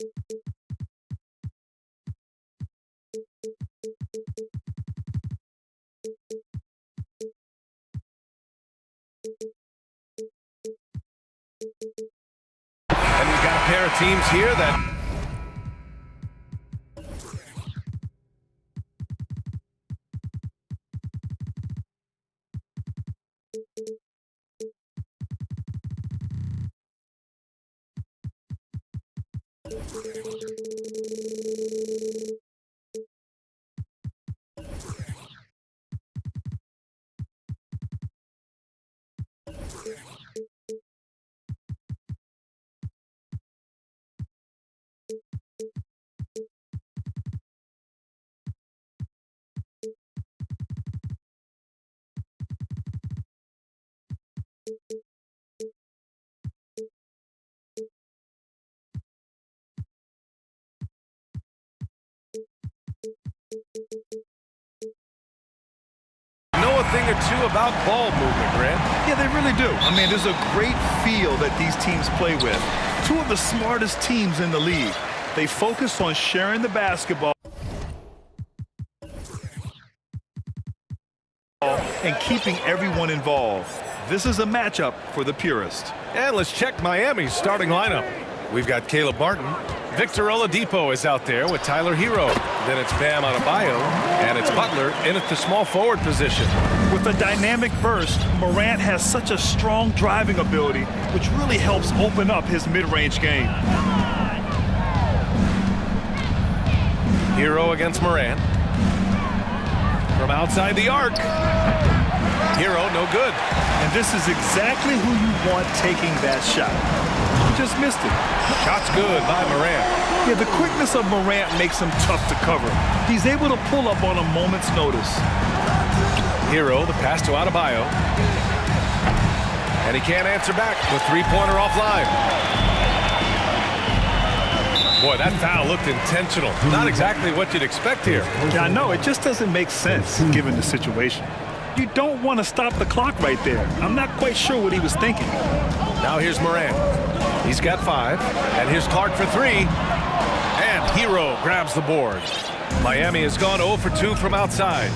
And we've got a pair of teams here that know a thing or two about ball movement, Grant. Yeah, they really do. I mean, there's a great feel that these teams play with. Two of the smartest teams in the league. They focus on sharing the basketball and keeping everyone involved. This is a matchup for the purist. And let's check Miami's starting lineup. We've got Caleb Martin. Victor Oladipo is out there with Tyler Hero. Then it's Bam Adebayo, and it's Butler in at the small forward position. With a dynamic burst, Morant has such a strong driving ability, which really helps open up his mid-range game. Hero against Morant. From outside the arc. Hero, no good. And this is exactly who you want taking that shot. He just missed it. Shot's good by Morant. Yeah, the quickness of Morant makes him tough to cover. He's able to pull up on a moment's notice. Hero, the pass to Adebayo. And he can't answer back. The three-pointer offline. Boy, that foul looked intentional. Not exactly what you'd expect here. Yeah, I know. It just doesn't make sense given the situation. You don't want to stop the clock right there. I'm not quite sure what he was thinking. Now here's Morant. He's got 5. And here's Clark for 3. And Hero grabs the board. Miami has gone 0 for 2 from outside.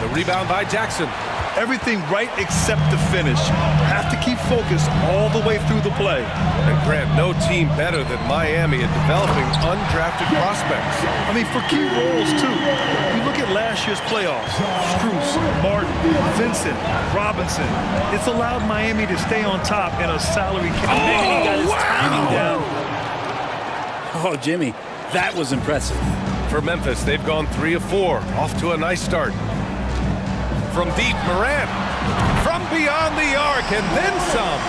The rebound by Jackson. Everything right except the finish. Have to keep focused all the way through the play. And Grant, no team better than Miami at developing undrafted prospects. I mean, for key roles, too. You look at last year's playoffs. Strus, Martin, Vincent, Robinson. It's allowed Miami to stay on top in a salary cap. Oh, he got his timing down. Oh, Jimmy, that was impressive. For Memphis, they've gone 3 of 4. Off to a nice start. From deep, Morant. From beyond the arc, and then some.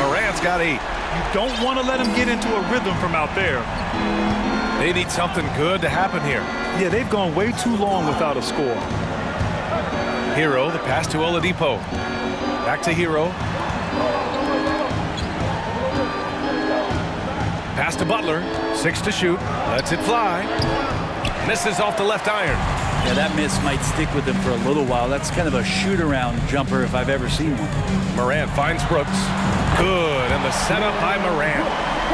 Morant's got 8. You don't want to let him get into a rhythm from out there. They need something good to happen here. Yeah, they've gone way too long without a score. Hero, the pass to Oladipo. Back to Hero. Pass to Butler. 6 to shoot. Lets it fly. Misses off the left iron. Yeah, that miss might stick with him for a little while. That's kind of a shoot-around jumper if I've ever seen one. Morant finds Brooks. Good, and the setup by Morant.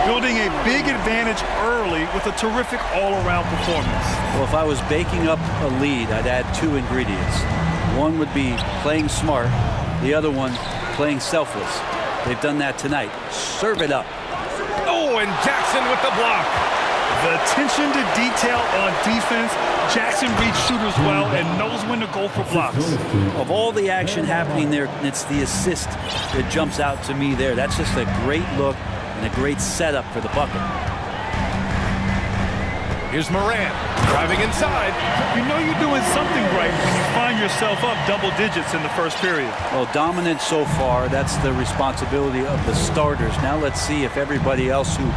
Building a big advantage early with a terrific all-around performance. Well, if I was baking up a lead, I'd add 2 ingredients. One would be playing smart. The other one, playing selfless. They've done that tonight. Serve it up. Oh, and Jackson with the block. The attention to detail on defense. Jackson reads shooters well and knows when to go for blocks. Of all the action happening there, it's the assist that jumps out to me there. That's just a great look and a great setup for the bucket. Here's Morant driving inside. You know you're doing something right when you find yourself up double digits in the first period. Well, dominant so far. That's the responsibility of the starters. Now let's see if everybody else who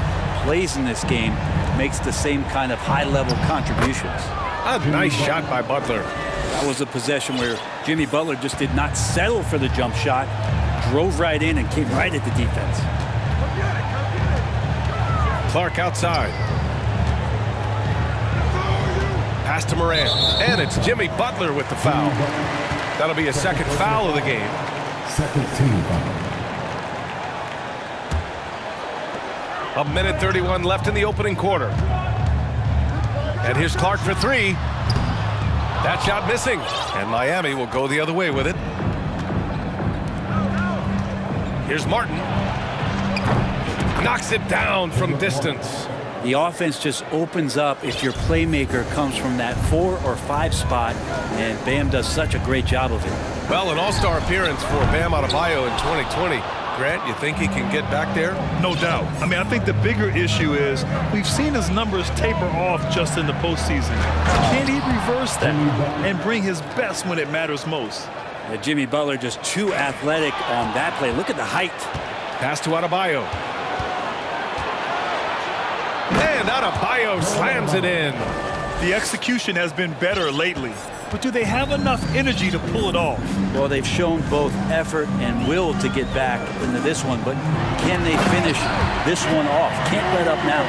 plays in this game makes the same kind of high-level contributions. A nice shot by Butler. That was a possession where Jimmy Butler just did not settle for the jump shot, drove right in and came right at the defense. Clark outside. Pass to Morant. And it's Jimmy Butler with the foul. That'll be a second foul of the game. Second team foul. A minute 31 left in the opening quarter. And here's Clark for three. That shot missing. And Miami will go the other way with it. Here's Martin. Knocks it down from distance. The offense just opens up if your playmaker comes from that 4 or 5 spot, and Bam does such a great job of it. Well, an all-star appearance for Bam Adebayo in 2020. Grant, you think he can get back there? No doubt. I mean, I think the bigger issue is we've seen his numbers taper off just in the postseason. Can he reverse that and bring his best when it matters most? Jimmy Butler just too athletic on that play. Look at the height. Pass to Adebayo. And Adebayo slams it in. The execution has been better lately, but do they have enough energy to pull it off? Well, they've shown both effort and will to get back into this one, but can they finish this one off? Can't let up now.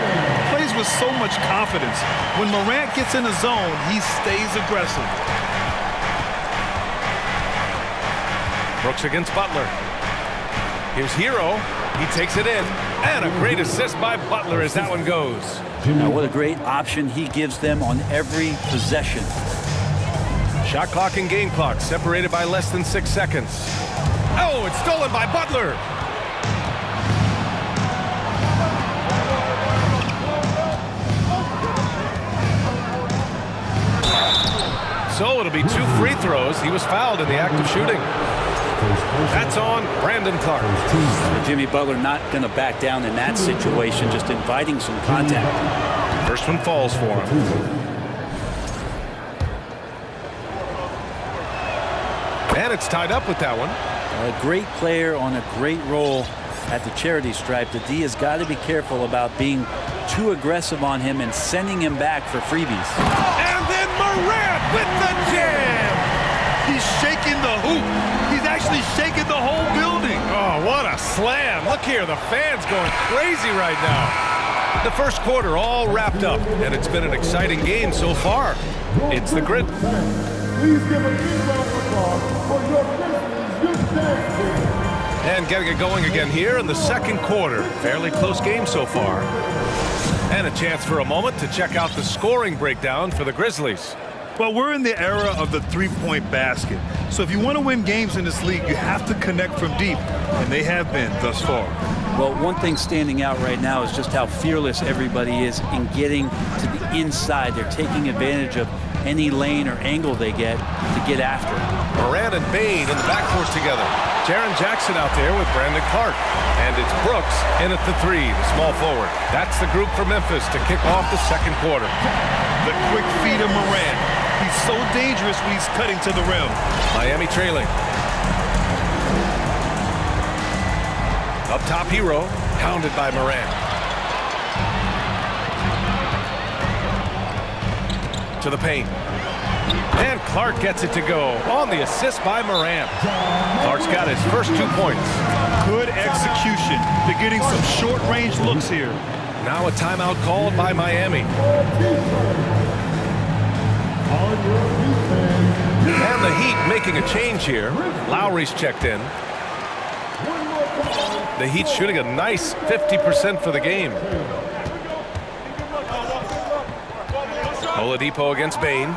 Plays with so much confidence. When Morant gets in the zone, he stays aggressive. Brooks against Butler. Here's Hero. He takes it in. And a great assist by Butler as that one goes. Now, what a great option he gives them on every possession. Shot clock and game clock separated by less than 6 seconds. Oh, it's stolen by Butler. So it'll be 2 free throws. He was fouled in the act of shooting. That's on Brandon Clark. Jimmy Butler not going to back down in that situation, just inviting some contact. First one falls for him. And it's tied up with that one. A great player on a great role at the charity stripe. The D has got to be careful about being too aggressive on him and sending him back for freebies. And then Morant with the jam. He's shaking the hoop. He's actually shaking the whole building. Oh, what a slam. Look here, the fans going crazy right now. The first quarter all wrapped up, and it's been an exciting game so far. It's the Grit. Please give a big round of applause for your Grizzlies youth team. And getting it going again here in the second quarter. Fairly close game so far. And a chance for a moment to check out the scoring breakdown for the Grizzlies. Well, we're in the era of the three-point basket. So if you want to win games in this league, you have to connect from deep, and they have been thus far. Well, one thing standing out right now is just how fearless everybody is in getting to the inside. They're taking advantage of any lane or angle they get to get after it. Morant and Bain in the backcourt together. Jaren Jackson out there with Brandon Clark. And it's Brooks in at the 3, the small forward. That's the group for Memphis to kick off the second quarter. The quick feed of Morant. He's so dangerous when he's cutting to the rim. Miami trailing. Up top, Hero, pounded by Morant. To the paint. And Clark gets it to go on the assist by Morant. Clark's got his first 2 points. Good execution. They're getting some short-range looks here. Now a timeout called by Miami. And the Heat making a change here. Lowry's checked in. The Heat shooting a nice 50% for the game. Oladipo against Bain.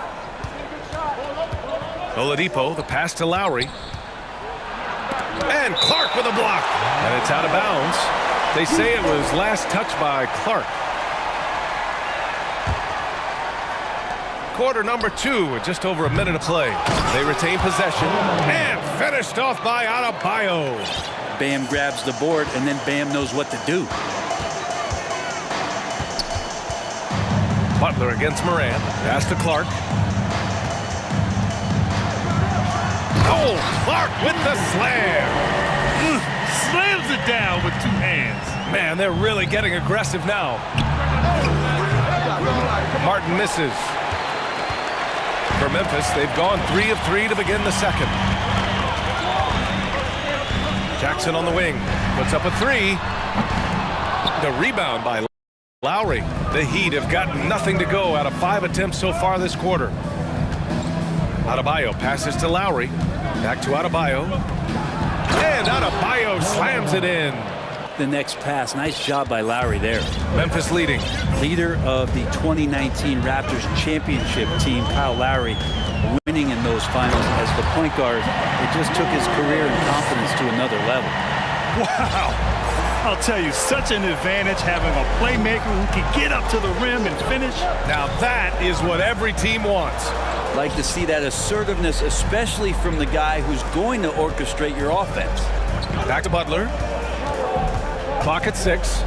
Oladipo, the pass to Lowry. And Clark with a block. And it's out of bounds. They say it was last touched by Clark. Quarter number 2 with just over a minute of play. They retain possession. And finished off by Adebayo. Bam grabs the board, and then Bam knows what to do. Butler against Morant. Pass to Clark. Oh, Clark with the slam. Slams it down with 2 hands. Man, they're really getting aggressive now. Martin misses. For Memphis, they've gone 3 of 3 to begin the second. Jackson on the wing. Puts up a 3. The rebound by Lowry. The Heat have gotten nothing to go out of 5 attempts so far this quarter. Adebayo passes to Lowry. Back to Adebayo. And Adebayo slams it in. the next pass. Nice job by Lowry there. Memphis leading. Leader of the 2019 Raptors championship team, Kyle Lowry, winning in those finals as the point guard. It just took his career and confidence to another level. Wow. I'll tell you, such an advantage having a playmaker who can get up to the rim and finish. Now that is what every team wants. Like to see that assertiveness, especially from the guy who's going to orchestrate your offense. Back to Butler. Clock at 6.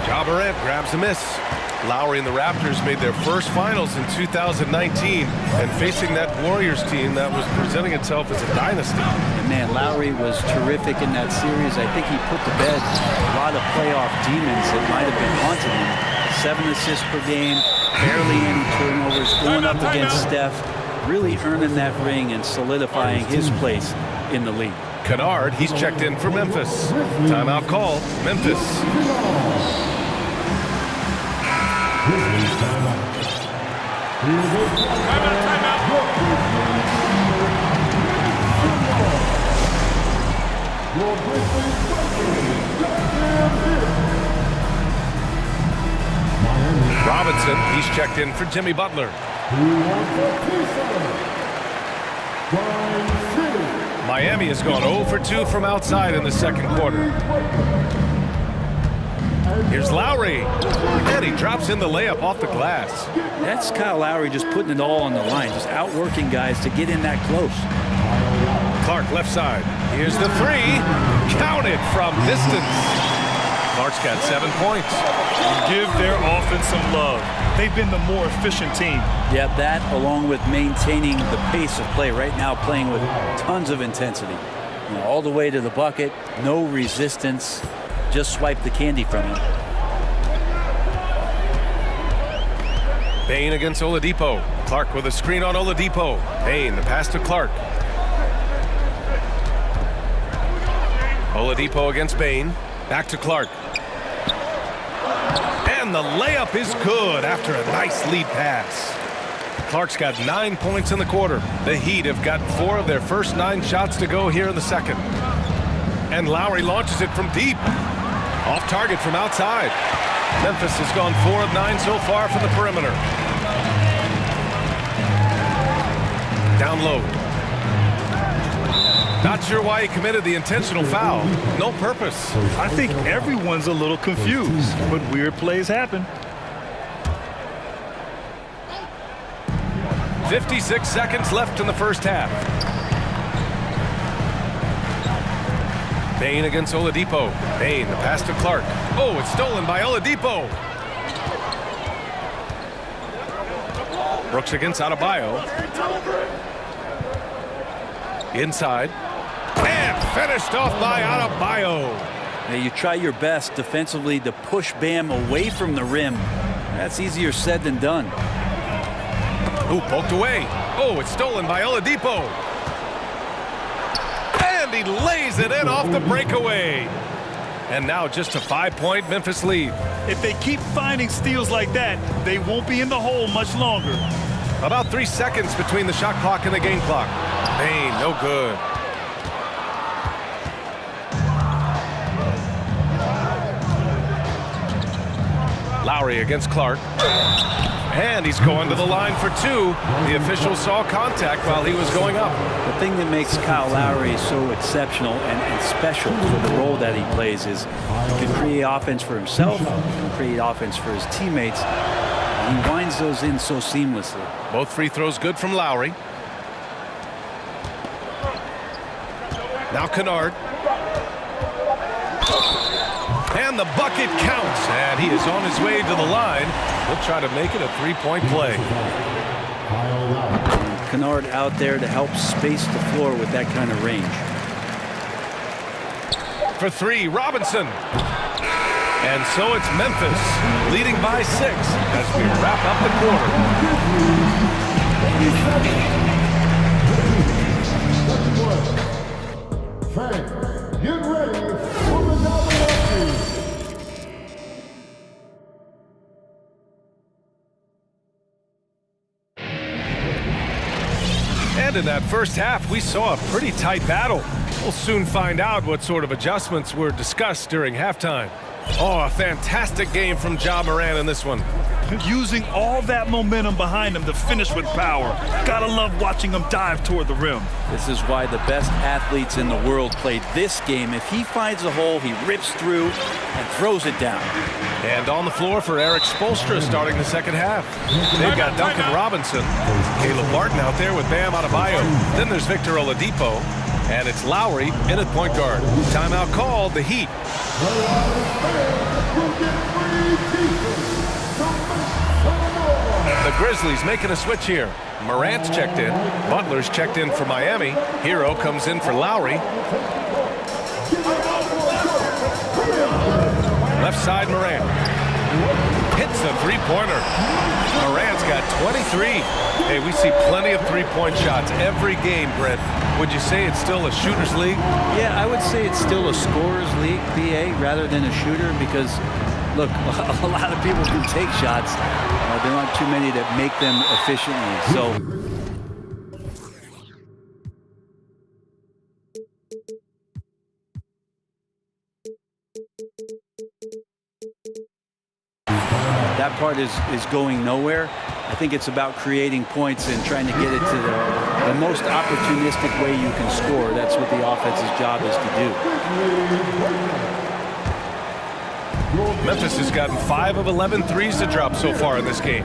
Ja Morant grabs a miss. Lowry and the Raptors made their first finals in 2019, and facing that Warriors team that was presenting itself as a dynasty. And man, Lowry was terrific in that series. I think he put to bed a lot of playoff demons that might have been haunting him. 7 assists per game, barely any turnovers, going up against Steph, really earning that ring and solidifying his place in the league. Kennard, he's checked in for Memphis. Timeout call, Memphis. Robinson, he's checked in for Jimmy Butler. Miami has gone 0 for 2 from outside in the second quarter. Here's Lowry, and he drops in the layup off the glass. That's Kyle Lowry just putting it all on the line, just outworking guys to get in that close. Clark left side. Here's the three. Counted from distance. Clark's got 7 points. Give their offense some love. They've been the more efficient team. Yeah, that along with maintaining the pace of play. Right now playing with tons of intensity. You know, all the way to the bucket, no resistance. Just swipe the candy from him. Bain against Oladipo. Clark with a screen on Oladipo. Bain, the pass to Clark. Oladipo against Bain. Back to Clark. And the layup is good after a nice lead pass. Clark's got 9 points in the quarter. The Heat have got 4 of their first 9 shots to go here in the second. And Lowry launches it from deep. Off target from outside. Memphis has gone 4 of 9 so far from the perimeter. Down low. Not sure why he committed the intentional foul. No purpose. I think everyone's a little confused, but weird plays happen. 56 seconds left in the first half. Bain against Oladipo. Bain, the pass to Clark. Oh, it's stolen by Oladipo. Brooks against Adebayo. Inside. And finished off by Adebayo. Now you try your best defensively to push Bam away from the rim. That's easier said than done. Ooh, poked away. Oh, it's stolen by Oladipo. And he lays it in off the breakaway. And now just a 5-point Memphis lead. If they keep finding steals like that, they won't be in the hole much longer. About 3 seconds between the shot clock and the game clock. Bain, no good. Lowry against Clark. And he's going to the line for 2. The official saw contact while he was going up. The thing that makes Kyle Lowry so exceptional and special for the role that he plays is he can create offense for himself, he can create offense for his teammates. And he winds those in so seamlessly. Both free throws good from Lowry. Now Kennard. And the bucket counts, and he is on his way to the line. He'll try to make it a 3-point play. Kennard out there to help space the floor with that kind of range. For 3, Robinson. And so it's Memphis leading by 6 as we wrap up the quarter. Fans, get ready for the domination. And in that first half, we saw a pretty tight battle. We'll soon find out what sort of adjustments were discussed during halftime. Oh, a fantastic game from Ja Morant in this one. Using all that momentum behind him to finish with power. Gotta love watching him dive toward the rim. This is why the best athletes in the world play this game. If he finds a hole, he rips through and throws it down. And on the floor for Eric Spoelstra starting the second half. They've got Duncan Robinson, Caleb Martin out there with Bam Adebayo. Then there's Victor Oladipo, and it's Lowry in at point guard. Timeout called, the Heat. The Grizzlies making a switch here. Morant's checked in. Butler's checked in for Miami. Hero comes in for Lowry. Left side, Morant. Hits a three-pointer. Morant's got 23. Hey, we see plenty of three-point shots every game, Brent. Would you say it's still a shooter's league? Yeah, I would say it's still a scorer's league, BA, rather than a shooter, because, look, a lot of people can take shots. There aren't too many that make them efficiently. So that part is going nowhere. I think it's about creating points and trying to get it to the most opportunistic way you can score. That's what the offense's job is to do. Memphis has gotten 5 of 11 threes to drop so far in this game.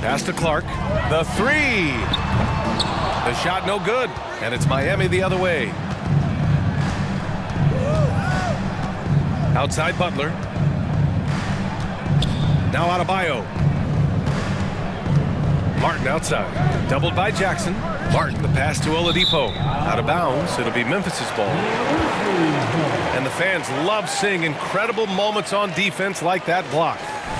Pass to Clark. The three. The shot no good. And it's Miami the other way. Outside Butler. Now Adebayo. Martin outside. Doubled by Jackson. Martin, the pass to Oladipo. Out of bounds. It'll be Memphis's ball. And the fans love seeing incredible moments on defense like that block.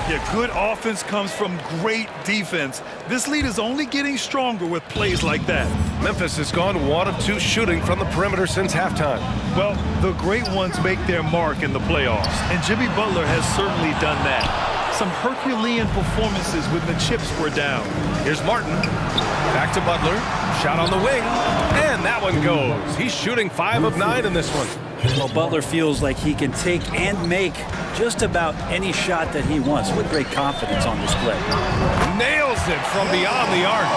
Yeah, good offense comes from great defense. This lead is only getting stronger with plays like that. Memphis has gone 1 of 2 shooting from the perimeter since halftime. Well, the great ones make their mark in the playoffs, and Jimmy Butler has certainly done that. Some Herculean performances when the chips were down. Here's Martin. Back to Butler. Shot on the wing. And that one goes. He's shooting 5 of 9 in this one. Well, Butler feels like he can take and make just about any shot that he wants with great confidence on display. Nails it from beyond the arc.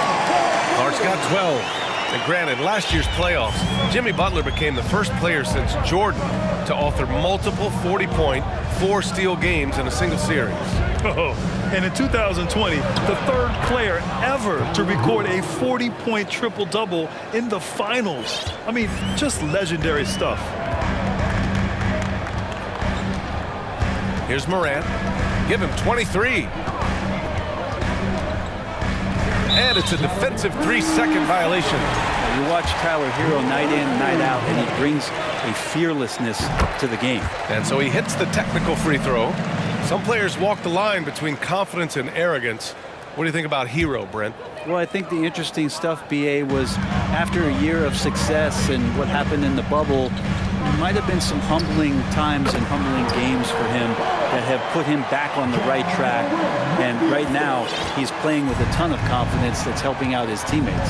Clark's got 12. And granted, last year's playoffs, Jimmy Butler became the first player since Jordan to author multiple 40-point, 4-steal games in a single series. Oh, and in 2020, the third player ever to record a 40-point triple-double in the finals. I mean, just legendary stuff. Here's Morant. Give him 23. And it's a defensive 3-second violation. You watch Tyler Hero night in, night out, and he brings a fearlessness to the game. And so he hits the technical free throw. Some players walk the line between confidence and arrogance. What do you think about Hero, Brent? Well, I think the interesting stuff, BA, was after a year of success and what happened in the bubble, there might have been some humbling times and humbling games for him that have put him back on the right track. And right now, he's playing with a ton of confidence that's helping out his teammates.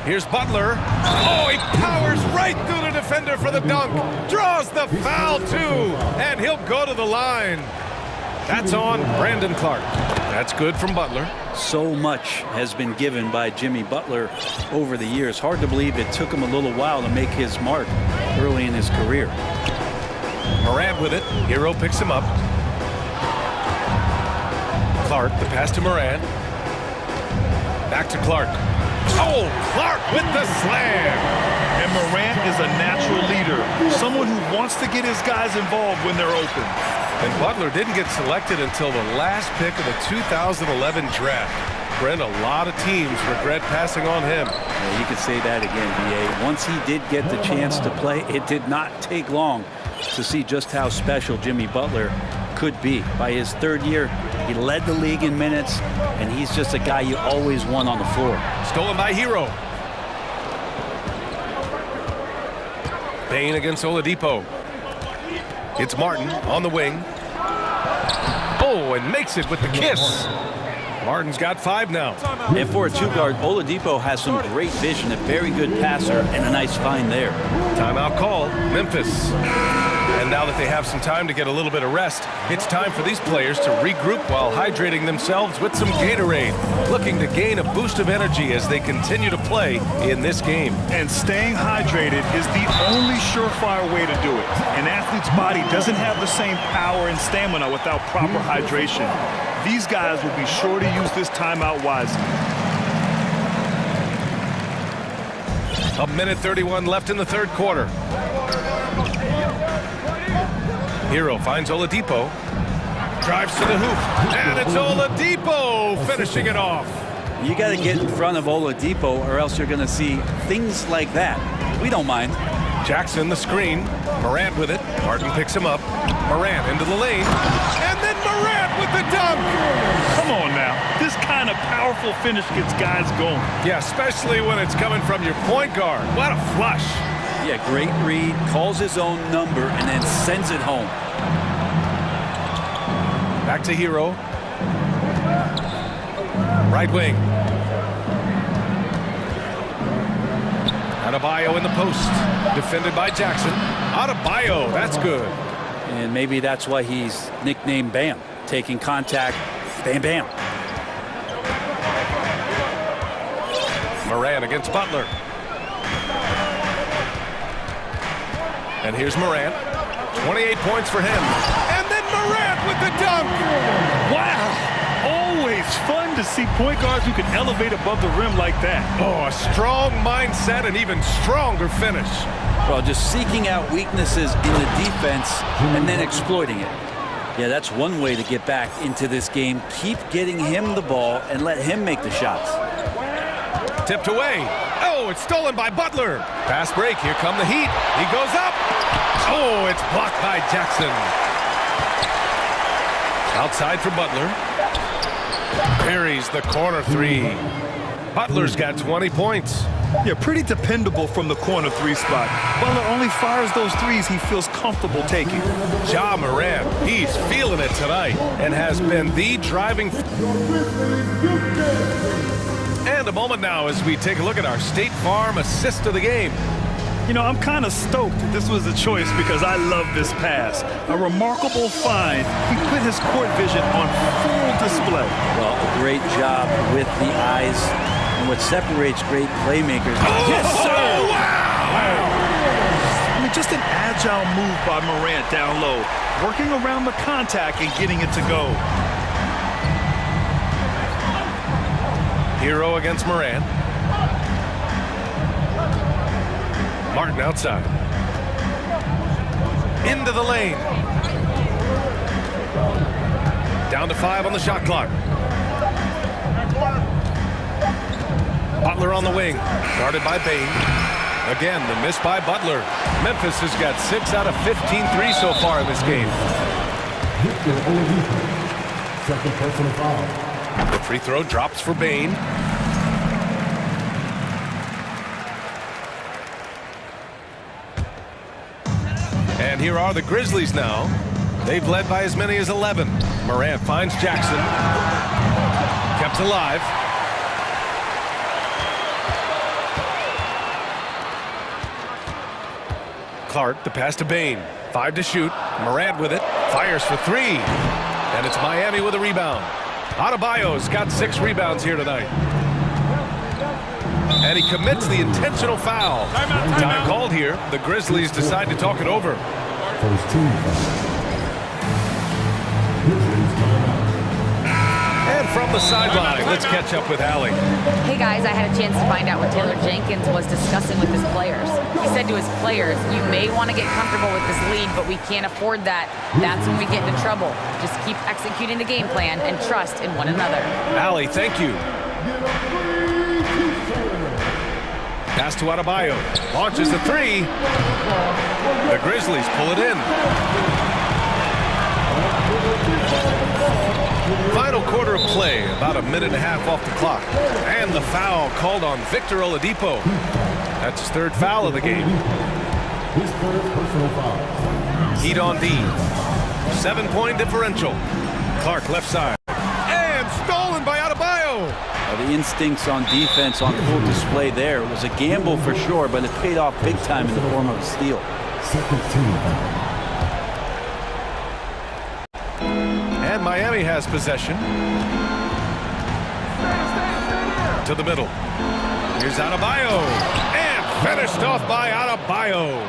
Here's Butler. Oh, he powers right through the defender for the dunk. Draws the foul, too. And he'll go to the line. That's on Brandon Clark. That's good from Butler. So much has been given by Jimmy Butler over the years. Hard to believe it took him a little while to make his mark early in his career. Morant with it. Hero picks him up. Clark, the pass to Morant. Back to Clark. Oh, Clark with the slam. And Morant is a natural leader, someone who wants to get his guys involved when they're open. And Butler didn't get selected until the last pick of the 2011 draft. Brent, a lot of teams regret passing on him. Yeah, you could say that again, BA. Once he did get the chance to play, it did not take long to see just how special Jimmy Butler could be. By his third year, he led the league in minutes, and he's just a guy you always want on the floor. Stolen by Hero. Bain against Oladipo. It's Martin on the wing. Oh, and makes it with the kiss. Martin's got 5 now. And for a two-guard, Oladipo has some great vision, a very good passer, and a nice find there. Timeout call, Memphis. And now that they have some time to get a little bit of rest, it's time for these players to regroup while hydrating themselves with some Gatorade, looking to gain a boost of energy as they continue to play in this game. And staying hydrated is the only surefire way to do it. An athlete's body doesn't have the same power and stamina without proper hydration. These guys will be sure to use this timeout wisely. A minute 31 left in the third quarter. Hero finds Oladipo. Drives to the hoop. And it's Oladipo finishing it off. You got to get in front of Oladipo or else you're going to see things like that. We don't mind. Jackson the screen. Morant with it. Martin picks him up. Morant into the lane. And then Morant with the dunk. Come on now. This kind of powerful finish gets guys going. Yeah, especially when it's coming from your point guard. What a flush. Yeah, great read, calls his own number, and then sends it home. Back to Hero. Right wing. Adebayo in the post. Defended by Jackson. Adebayo, that's good. And maybe that's why he's nicknamed Bam. Taking contact, bam, bam. Morant against Butler. And here's Morant. 28 points for him. And then Morant with the dunk. Wow. Always fun to see point guards who can elevate above the rim like that. Oh, a strong mindset and even stronger finish. Well, just seeking out weaknesses in the defense and then exploiting it. Yeah, that's one way to get back into this game. Keep getting him the ball and let him make the shots. Tipped away. Oh, it's stolen by Butler. Fast break. Here come the Heat. He goes up. Oh, it's blocked by Jackson. Outside for Butler. Parries the corner three. Butler's got 20 points. Yeah, pretty dependable from the corner three spot. Butler only fires those threes he feels comfortable taking. Ja Morant, he's feeling it tonight and has been the driving. And a moment now as we take a look at our State Farm assist of the game. You know, I'm kind of stoked this was a choice because I love this pass. A remarkable find. He put his court vision on full display. Well, a great job with the eyes and what separates great playmakers. Oh, yes, sir! Wow! I mean, just an agile move by Morant down low, working around the contact and getting it to go. Hero against Morant. Martin outside. Into the lane. Down to 5 on the shot clock. Butler on the wing. Guarded by Bane. Again, the miss by Butler. Memphis has got 6 out of 15 threes so far in this game. Second personal foul. The free throw drops for Bane. And here are the Grizzlies now. They've led by as many as 11. Morant finds Jackson. Kept alive. Clark, the pass to Bane. 5 to shoot. Morant with it. Fires for 3. And it's Miami with a rebound. Adebayo's got 6 rebounds here tonight. And he commits the intentional foul. Time called here. The Grizzlies decide to talk it over. First team. And from the sideline, let's catch up with Allie. Hey guys, I had a chance to find out what Taylor Jenkins was discussing with his players. He said to his players, you may want to get comfortable with this lead, but we can't afford that. That's when we get into trouble. Just keep executing the game plan and trust in one another. Allie, thank you. Pass to Adebayo. Launches a 3. The Grizzlies pull it in. Final quarter of play, about a minute and a half off the clock. And the foul called on Victor Oladipo. That's his 3rd foul of the game. His 3rd personal foul. Heat on D. 7-point differential. Clark left side. And stolen by Adebayo. The instincts on defense on full display there. It was a gamble for sure, but it paid off big time in the form of a steal. And Miami has possession. To the middle. Here's Adebayo. And finished off by Adebayo.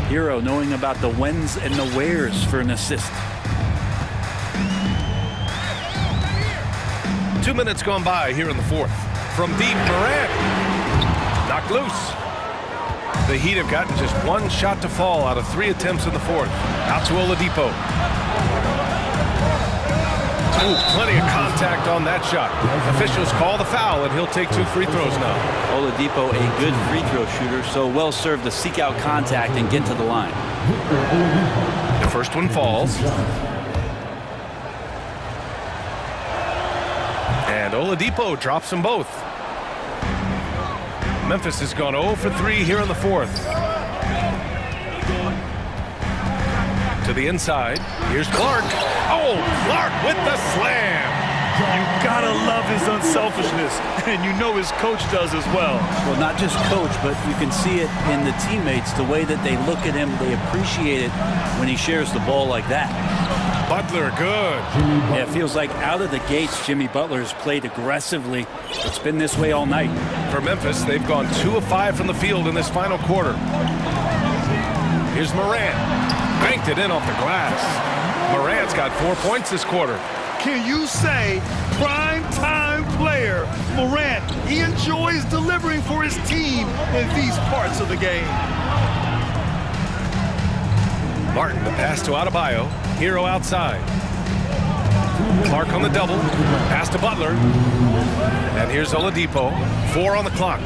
Hero knowing about the whens and the wheres for an assist. 2 minutes gone by here in the fourth. From deep, Morant. Knocked loose. The Heat have gotten just one shot to fall out of 3 attempts in the fourth. Out to Oladipo. Ooh, plenty of contact on that shot. Officials call the foul, and he'll take 2 free throws now. Oladipo, a good free throw shooter, so well served to seek out contact and get to the line. The first one falls. And Oladipo drops them both. Memphis has gone 0 for 3 here in the fourth. To the inside. Here's Clark. Oh, Clark with the slam. You gotta love his unselfishness, and you know his coach does as well. Well, not just coach, but you can see it in the teammates, the way that they look at him. They appreciate it when he shares the ball like that. Butler, good. Yeah, it feels like out of the gates, Jimmy Butler has played aggressively. It's been this way all night. For Memphis, they've gone 2 of 5 from the field in this final quarter. Here's Morant. Banked it in off the glass. Morant's got 4 points this quarter. Can you say prime-time player Morant? He enjoys delivering for his team in these parts of the game. Martin, the pass to Adebayo. Hero outside. Clark on the double. Pass to Butler. And here's Oladipo. 4 on the clock.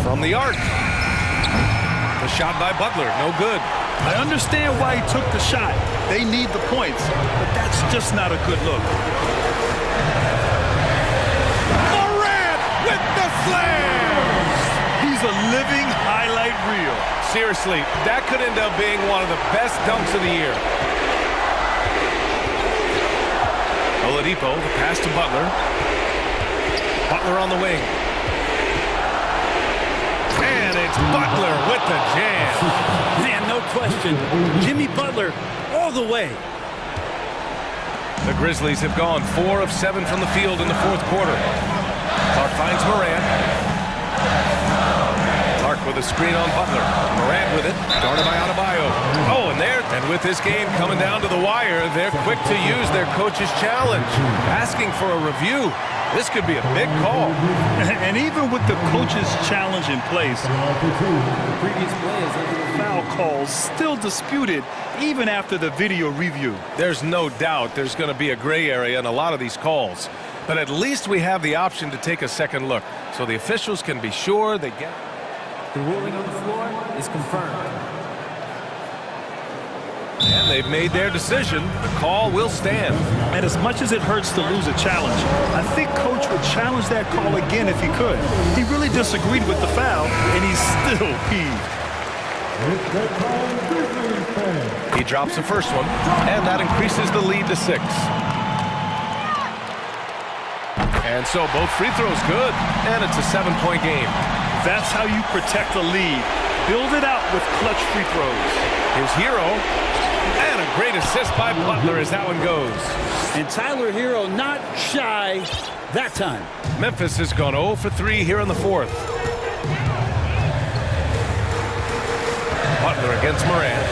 From the arc. The shot by Butler. No good. I understand why he took the shot. They need the points, but that's just not a good look. Morant with the slam! He's a living highlight reel. Seriously, that could end up being one of the best dunks of the year. Oladipo, the pass to Butler. Butler on the wing. And it's Butler with the jam. Man, no question. Jimmy Butler all the way. The Grizzlies have gone 4 of 7 from the field in the fourth quarter. Clark finds Morant. Clark with a screen on Butler. Morant with it. Guarded by Adebayo. Oh, and there. And with this game coming down to the wire, they're quick to use their coach's challenge. Asking for a review. This could be a big call. And even with the coach's challenge in place, previous players foul calls still disputed even after the video review. There's no doubt there's going to be a gray area in a lot of these calls. But at least we have the option to take a second look so the officials can be sure they get. The ruling on the floor is confirmed. And they've made their decision. The call will stand. And as much as it hurts to lose a challenge, I think Coach would challenge that call again if he could. He really disagreed with the foul, and he's still peeved. He drops the first one, and that increases the lead to 6. And so both free throws good, and it's a 7-point game. That's how you protect the lead. Build it out with clutch free throws. Here's Hero. And a great assist by Butler as that one goes. And Tyler Hero not shy that time. Memphis has gone 0 for 3 here in the fourth. Butler against Morant.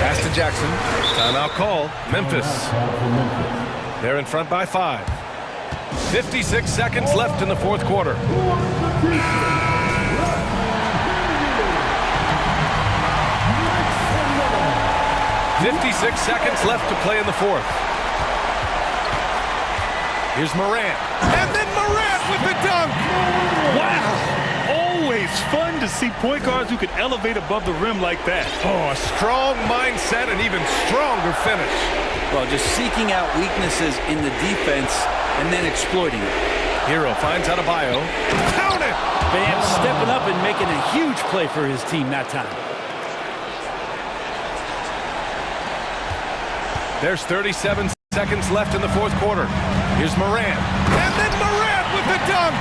Pass to Jackson. Timeout call. Memphis. They're in front by 5. 56 seconds left in the fourth quarter. 56 seconds left to play in the fourth. Here's Morant. And then Morant with the dunk. Wow. Always fun to see point guards who can elevate above the rim like that. Oh, a strong mindset and even stronger finish. Well, just seeking out weaknesses in the defense and then exploiting it. Hero finds Adebayo. Count it! Bam stepping up and making a huge play for his team that time. There's 37 seconds left in the fourth quarter. Here's Morant. And then Morant with the dunk!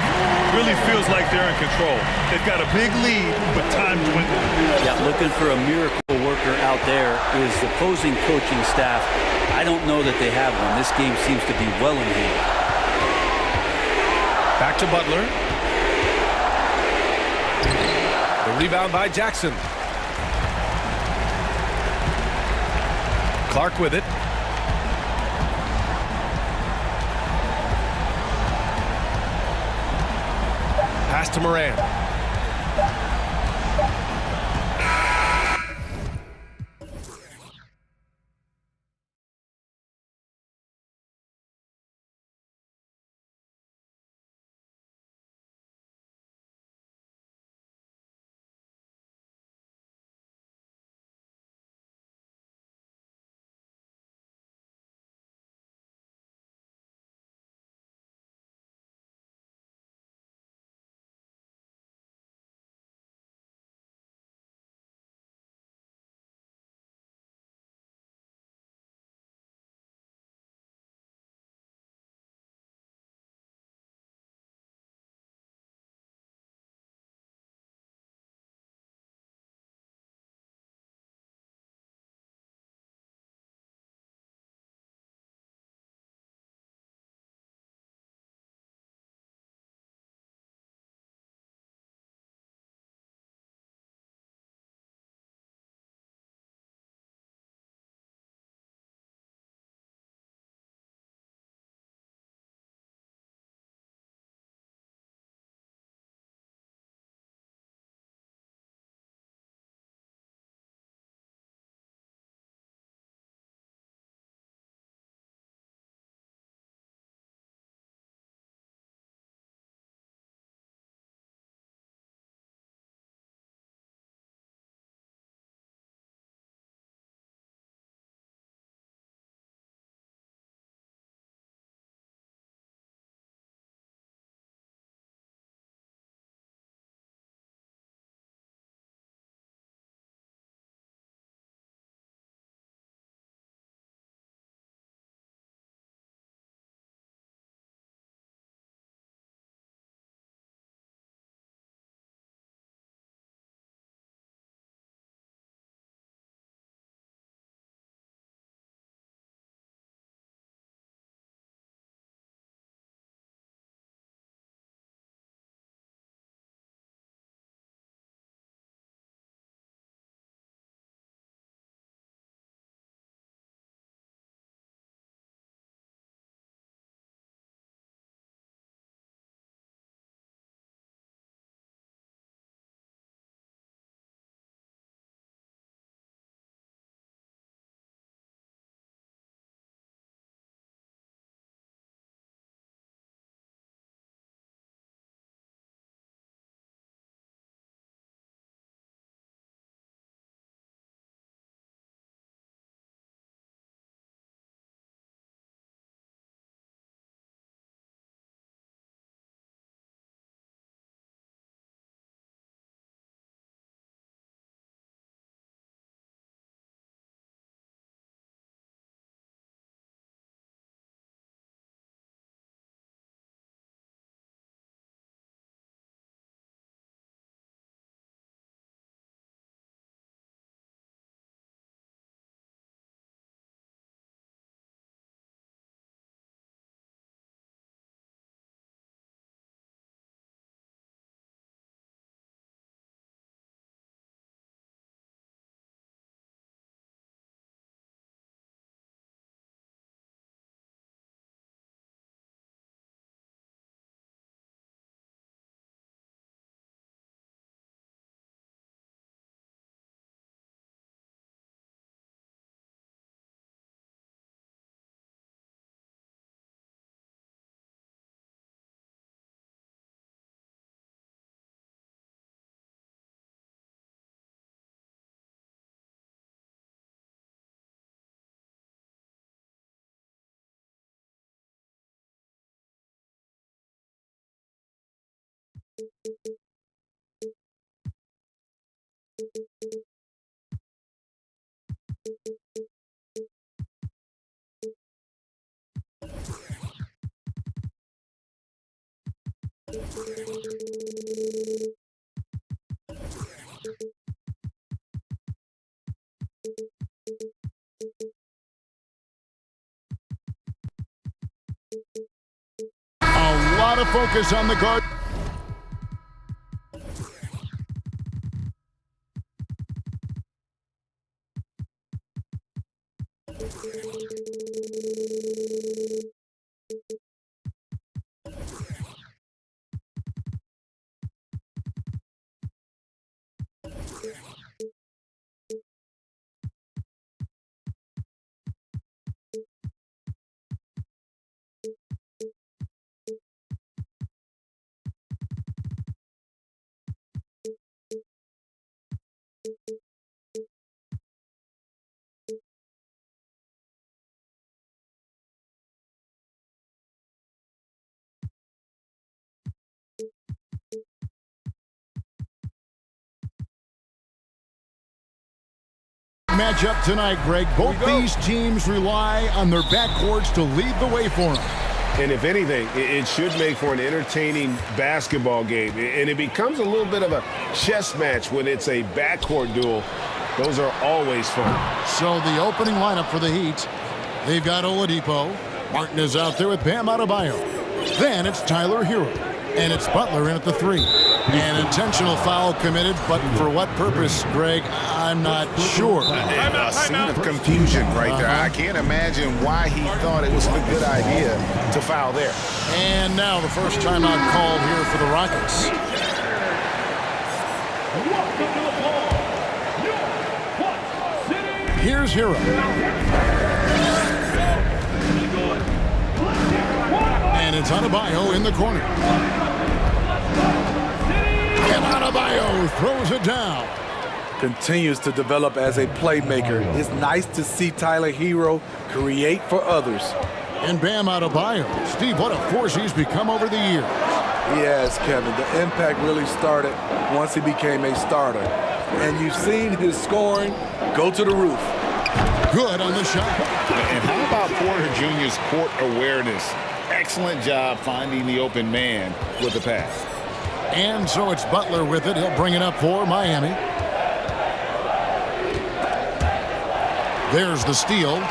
Really feels like they're in control. They've got a big lead, but time's dwindling. Yeah, looking for a miracle worker out there is the opposing coaching staff. I don't know that they have one. This game seems to be well in hand. Back to Butler. The rebound by Jackson. Clark with it. Pass to Morant. A lot of focus on the guard. Matchup tonight, Greg. Both these teams rely on their backcourts to lead the way for them. And if anything, it should make for an entertaining basketball game. And it becomes a little bit of a chess match when it's a backcourt duel. Those are always fun. So the opening lineup for the Heat, they've got Oladipo. Martin is out there with Bam Adebayo. Then it's Tyler Hero. And it's Butler in at the 3. An intentional foul committed, but for what purpose, Greg, I'm not sure. A scene of confusion right there. I can't imagine why he thought it was a good idea to foul there. And now the first timeout called here for the Rockets. Here's Hero. And it's Adebayo in the corner. And Adebayo throws it down. Continues to develop as a playmaker. It's nice to see Tyler Hero create for others. And Bam Adebayo. Steve, what a force he's become over the years. He has, Kevin. The impact really started once he became a starter. And you've seen his scoring go to the roof. Good on the shot. And how about Porter Jr.'s court awareness? Excellent job finding the open man with the pass. And so it's Butler with it. He'll bring it up for Miami. There's the steal.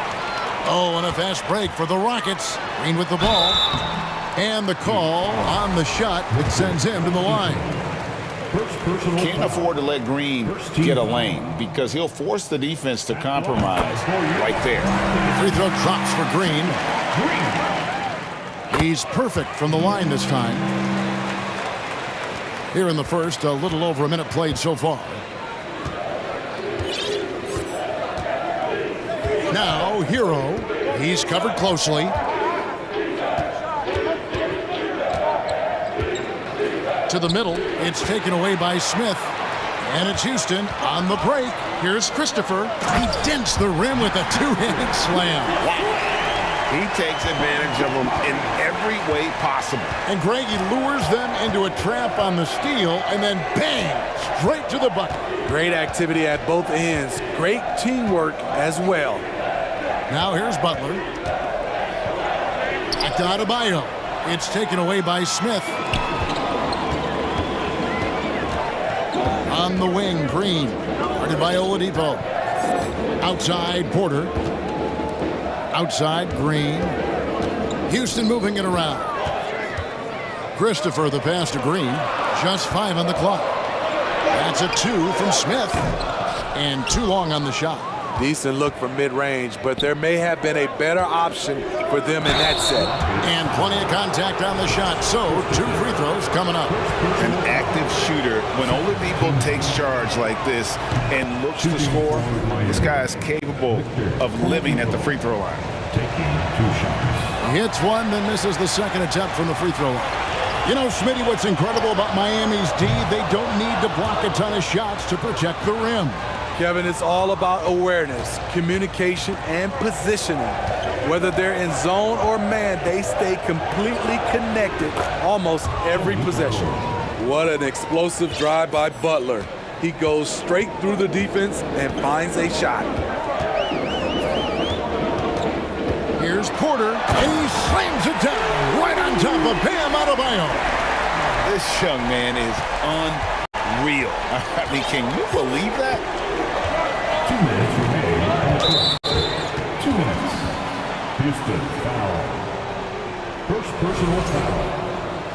Oh, and a fast break for the Rockets. Green with the ball. And the call on the shot that sends him to the line. Can't afford to let Green get a lane because he'll force the defense to compromise right there. Free throw drops for Green. He's perfect from the line this time. Here in the first, a little over a minute played so far. Now, Hero. He's covered closely. To the middle. It's taken away by Smith. And it's Houston on the break. Here's Christopher. He dents the rim with a two-handed slam. Wow. He takes advantage of them in every way possible. And Greg, he lures them into a trap on the steal, and then bang, straight to the bucket. Great activity at both ends. Great teamwork as well. Now here's Butler. Back to Adebayo. It's taken away by Smith. On the wing, Green. Guarded by Oladipo. Outside, Porter. Outside, Green. Houston moving it around. Christopher, the pass to Green. Just 5 on the clock. That's a 2 from Smith. And too long on the shot. Decent look from mid-range, but there may have been a better option for them in that set. And plenty of contact on the shot. So, 2 free throws coming up. An active shooter, when Oladipo takes charge like this and looks to score, this guy is capable of living at the free throw line. He hits one, then misses the second attempt from the free throw line. You know, Smitty, what's incredible about Miami's D, they don't need to block a ton of shots to protect the rim. Kevin, it's all about awareness, communication, and positioning. Whether they're in zone or man, they stay completely connected almost every possession. What an explosive drive by Butler. He goes straight through the defense and finds a shot. Here's Porter, and he slams it down right on top of Bam Adebayo. This young man is unreal. I mean, can you believe that? 2 minutes remaining. 2 minutes. Houston foul. First personal foul.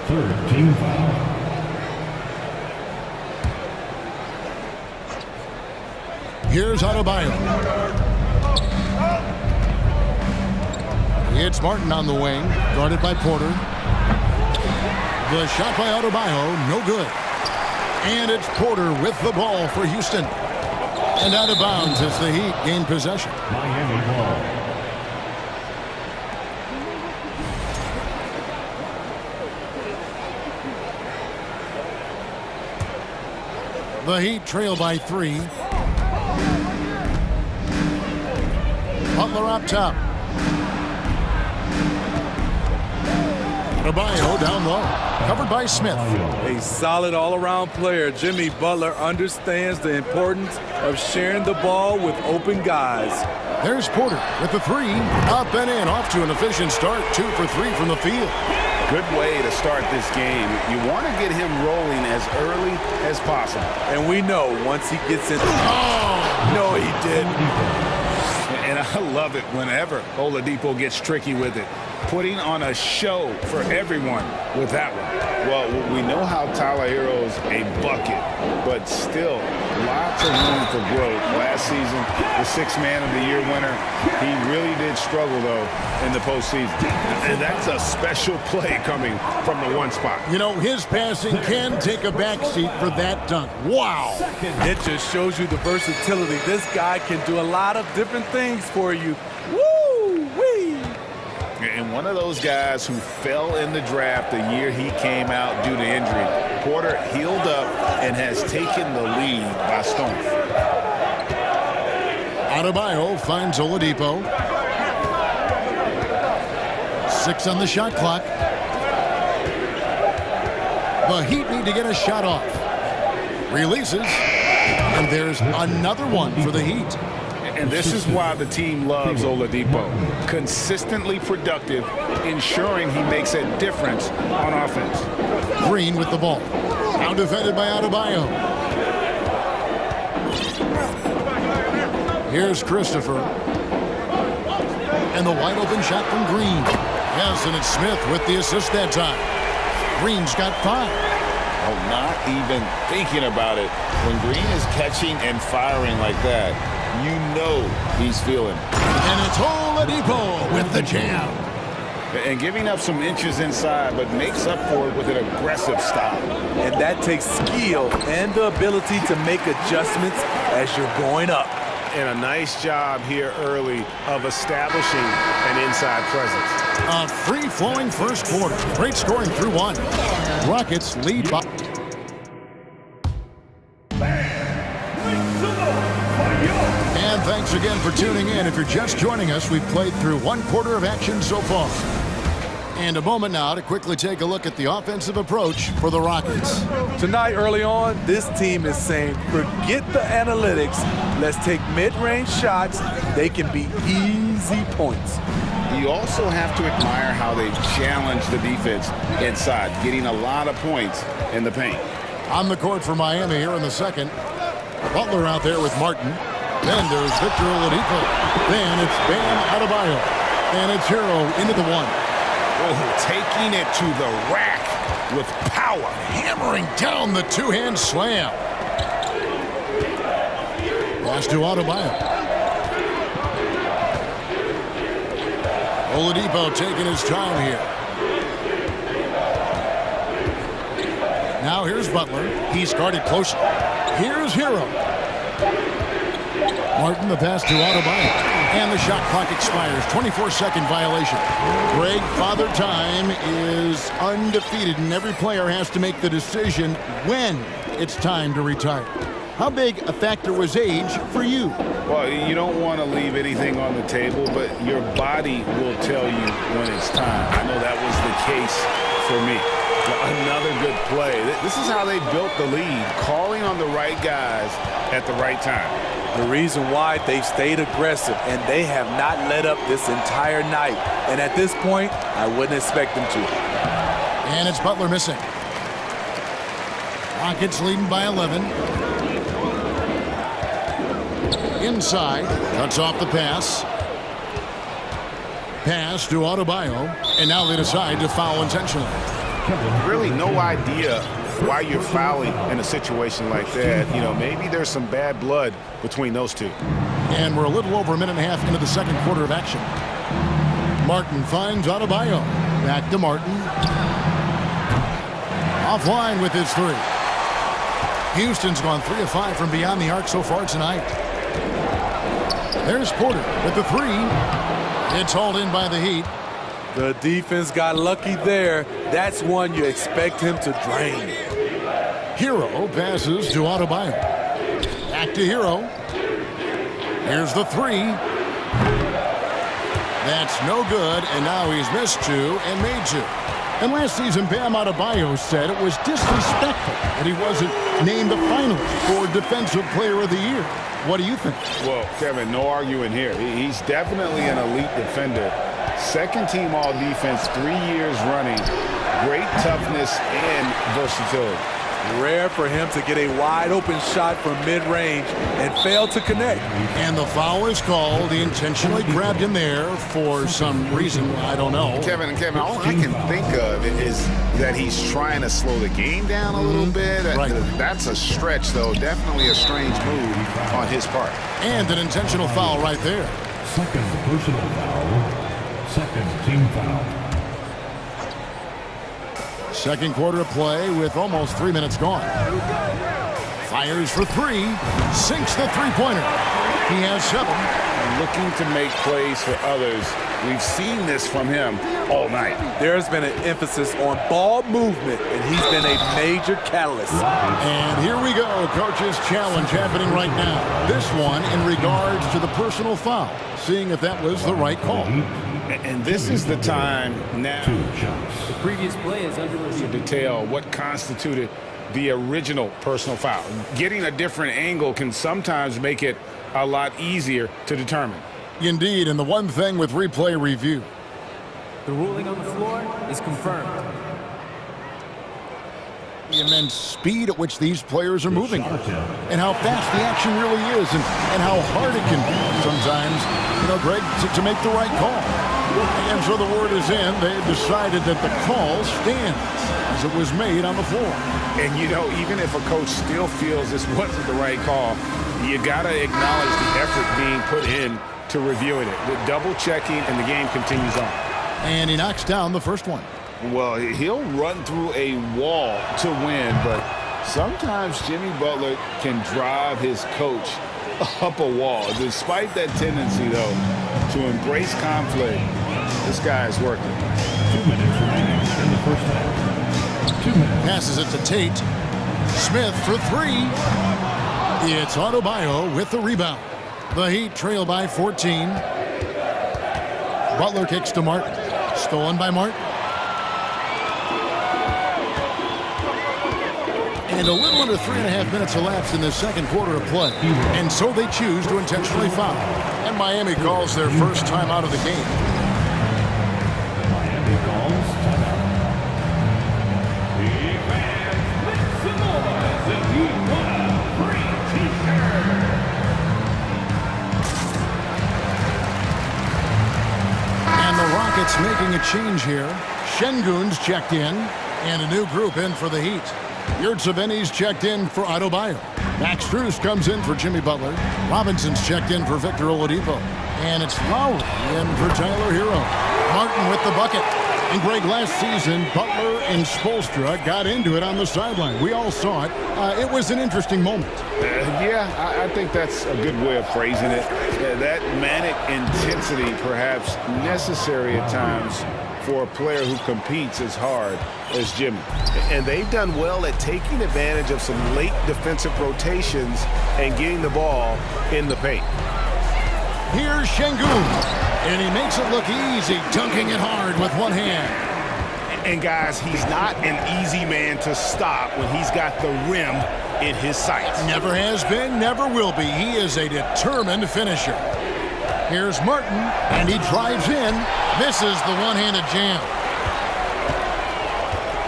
Third team foul. Here's Adebayo. It's Martin on the wing, guarded by Porter. The shot by Adebayo, no good. And it's Porter with the ball for Houston. And out of bounds as the Heat gain possession. Miami ball. The Heat trail by 3. Butler up top. Adebayo down low, covered by Smith. A solid all-around player, Jimmy Butler understands the importance of sharing the ball with open guys. There's Porter with the 3, up and in, off to an efficient start, 2 for 3 from the field. Good way to start this game. You want to get him rolling as early as possible. And we know once he gets in. Oh, no, he didn't. And I love it whenever Oladipo gets tricky with it. Putting on a show for everyone with that one. Well, we know how Tyler Hero's a bucket, but still lots of room for growth. Last season, the 6th Man of the Year winner, he really did struggle, though, in the postseason. And that's a special play coming from the 1 spot. You know, his passing can take a backseat for that dunk. Wow. It just shows you the versatility. This guy can do a lot of different things for you. Woo-wee! And one of those guys who fell in the draft the year he came out due to injury. Porter healed up and has taken the lead by storm. Adebayo finds Oladipo. 6 on the shot clock. The Heat need to get a shot off. Releases. And there's another one for the Heat. And this is why the team loves Oladipo. Consistently productive, ensuring he makes a difference on offense. Green with the ball. Now defended by Adebayo. Here's Christopher. And the wide open shot from Green. Yes, and it's Smith with the assist that time. Green's got 5. Oh, not even thinking about it. When Green is catching and firing like that, you know he's feeling. And it's Oladipo with the jam. And giving up some inches inside, but makes up for it with an aggressive style. And that takes skill and the ability to make adjustments as you're going up. And a nice job here early of establishing an inside presence. A free-flowing first quarter. Great scoring through 1. Rockets lead by... And thanks again for tuning in. If you're just joining us, we've played through 1 quarter of action so far. And a moment now to quickly take a look at the offensive approach for the Rockets. Tonight, early on, this team is saying, forget the analytics. Let's take mid-range shots. They can be easy points. You also have to admire how they challenge the defense inside, getting a lot of points in the paint. On the court for Miami here in the second. Butler out there with Martin. Then there's Victor Oladipo. Then it's Bam Adebayo. And it's Hero into the 1. Oh, taking it to the rack with power. Hammering down the 2-hand slam. Pass to Adebayo. Oladipo taking his time here. Now here's Butler. He's guarded closely. Here's Hero. Martin, the pass to Adebayo. And the shot clock expires. 24-second violation. Greg, Father Time is undefeated, and every player has to make the decision when it's time to retire. How big a factor was age for you? Well, you don't want to leave anything on the table, but your body will tell you when it's time. I know that was the case for me. Another good play. This is how they built the lead, calling on the right guys at the right time. The reason why they've stayed aggressive, and they have not let up this entire night. And at this point, I wouldn't expect them to. And it's Butler missing. Rockets leading by 11. Inside, cuts off the pass. Pass to Adebayo, and now they decide to foul intentionally. Really no idea why you're fouling in a situation like that. You know, maybe there's some bad blood between those two. And we're a little over a minute and a half into the second quarter of action. Martin finds Adebayo. Back to Martin. Offline with his three. Houston's gone 3 of 5 from beyond the arc so far tonight. There's Porter with the three. It's hauled in by the Heat. The defense got lucky there. That's one you expect him to drain. Hero passes to Adebayo. Back to Hero. Here's the three. That's no good, and now he's missed 2 and made 2. And last season, Bam Adebayo said it was disrespectful that he wasn't named a finalist for Defensive Player of the Year. What do you think? Well, Kevin, no arguing here. He's definitely an elite defender. Second team all defense 3 years running. Great toughness and versatility. Rare for him to get a wide open shot from mid-range and fail to connect. And the foul is called. He intentionally grabbed him there for some reason. I don't know. Kevin, all I can think of is that he's trying to slow the game down a little bit. Right. That's a stretch, though. Definitely a strange move on his part. And an intentional foul right there. Second personal foul. Second team foul. Second quarter of play with almost 3 minutes gone. Fires for three. Sinks the three-pointer. He has 7. Looking to make plays for others. We've seen this from him all night. There's been an emphasis on ball movement, and he's been a major catalyst. And here we go. Coach's challenge happening right now. This one in regards to the personal foul. Seeing if that was the right call. And this is the time now The previous play is under to review. detail what constituted the original personal foul. Getting a different angle can sometimes make it a lot easier to determine. Indeed, and the one thing with replay review. The ruling on the floor is confirmed. The immense speed at which these players are moving and how fast the action really is and how hard it can be sometimes, Greg, to make the right call. And so the word is in. They decided that the call stands as it was made on the floor. And, even if a coach still feels this wasn't the right call, you got to acknowledge the effort being put in to reviewing it. The double-checking, and the game continues on. And he knocks down the first one. Well, he'll run through a wall to win, but sometimes Jimmy Butler can drive his coach up a wall. Despite that tendency, though, to embrace conflict, this guy is working. 2 minutes remaining in the first half. 2 minutes. Passes it to Tate. Smith for three. It's Adebayo with the rebound. The Heat trail by 14. Butler kicks to Martin. Stolen by Martin. And a little under 3.5 minutes elapsed in the second quarter of play. And so they choose to intentionally foul. And Miami calls their first time out of the game. Miami calls timeout. The fans make some noise and he won a free t-shirt. And the Rockets making a change here. Şengün's checked in. And a new group in for the Heat. Yurtseven's checked in for Adebayo. Max Strus comes in for Jimmy Butler. Robinson's checked in for Victor Oladipo. And it's Lowry in for Tyler Hero. Martin with the bucket. And Greg, last season, Butler and Spoelstra got into it on the sideline. We all saw it. It was an interesting moment. I think that's a good way of phrasing it. That manic intensity perhaps necessary at times for a player who competes as hard as Jimmy. And they've done well at taking advantage of some late defensive rotations and getting the ball in the paint. Here's Şengün, and he makes it look easy, dunking it hard with one hand. And guys, he's not an easy man to stop when he's got the rim in his sights. Never has been, never will be. He is a determined finisher. Here's Martin, and he drives in. Misses the one-handed jam.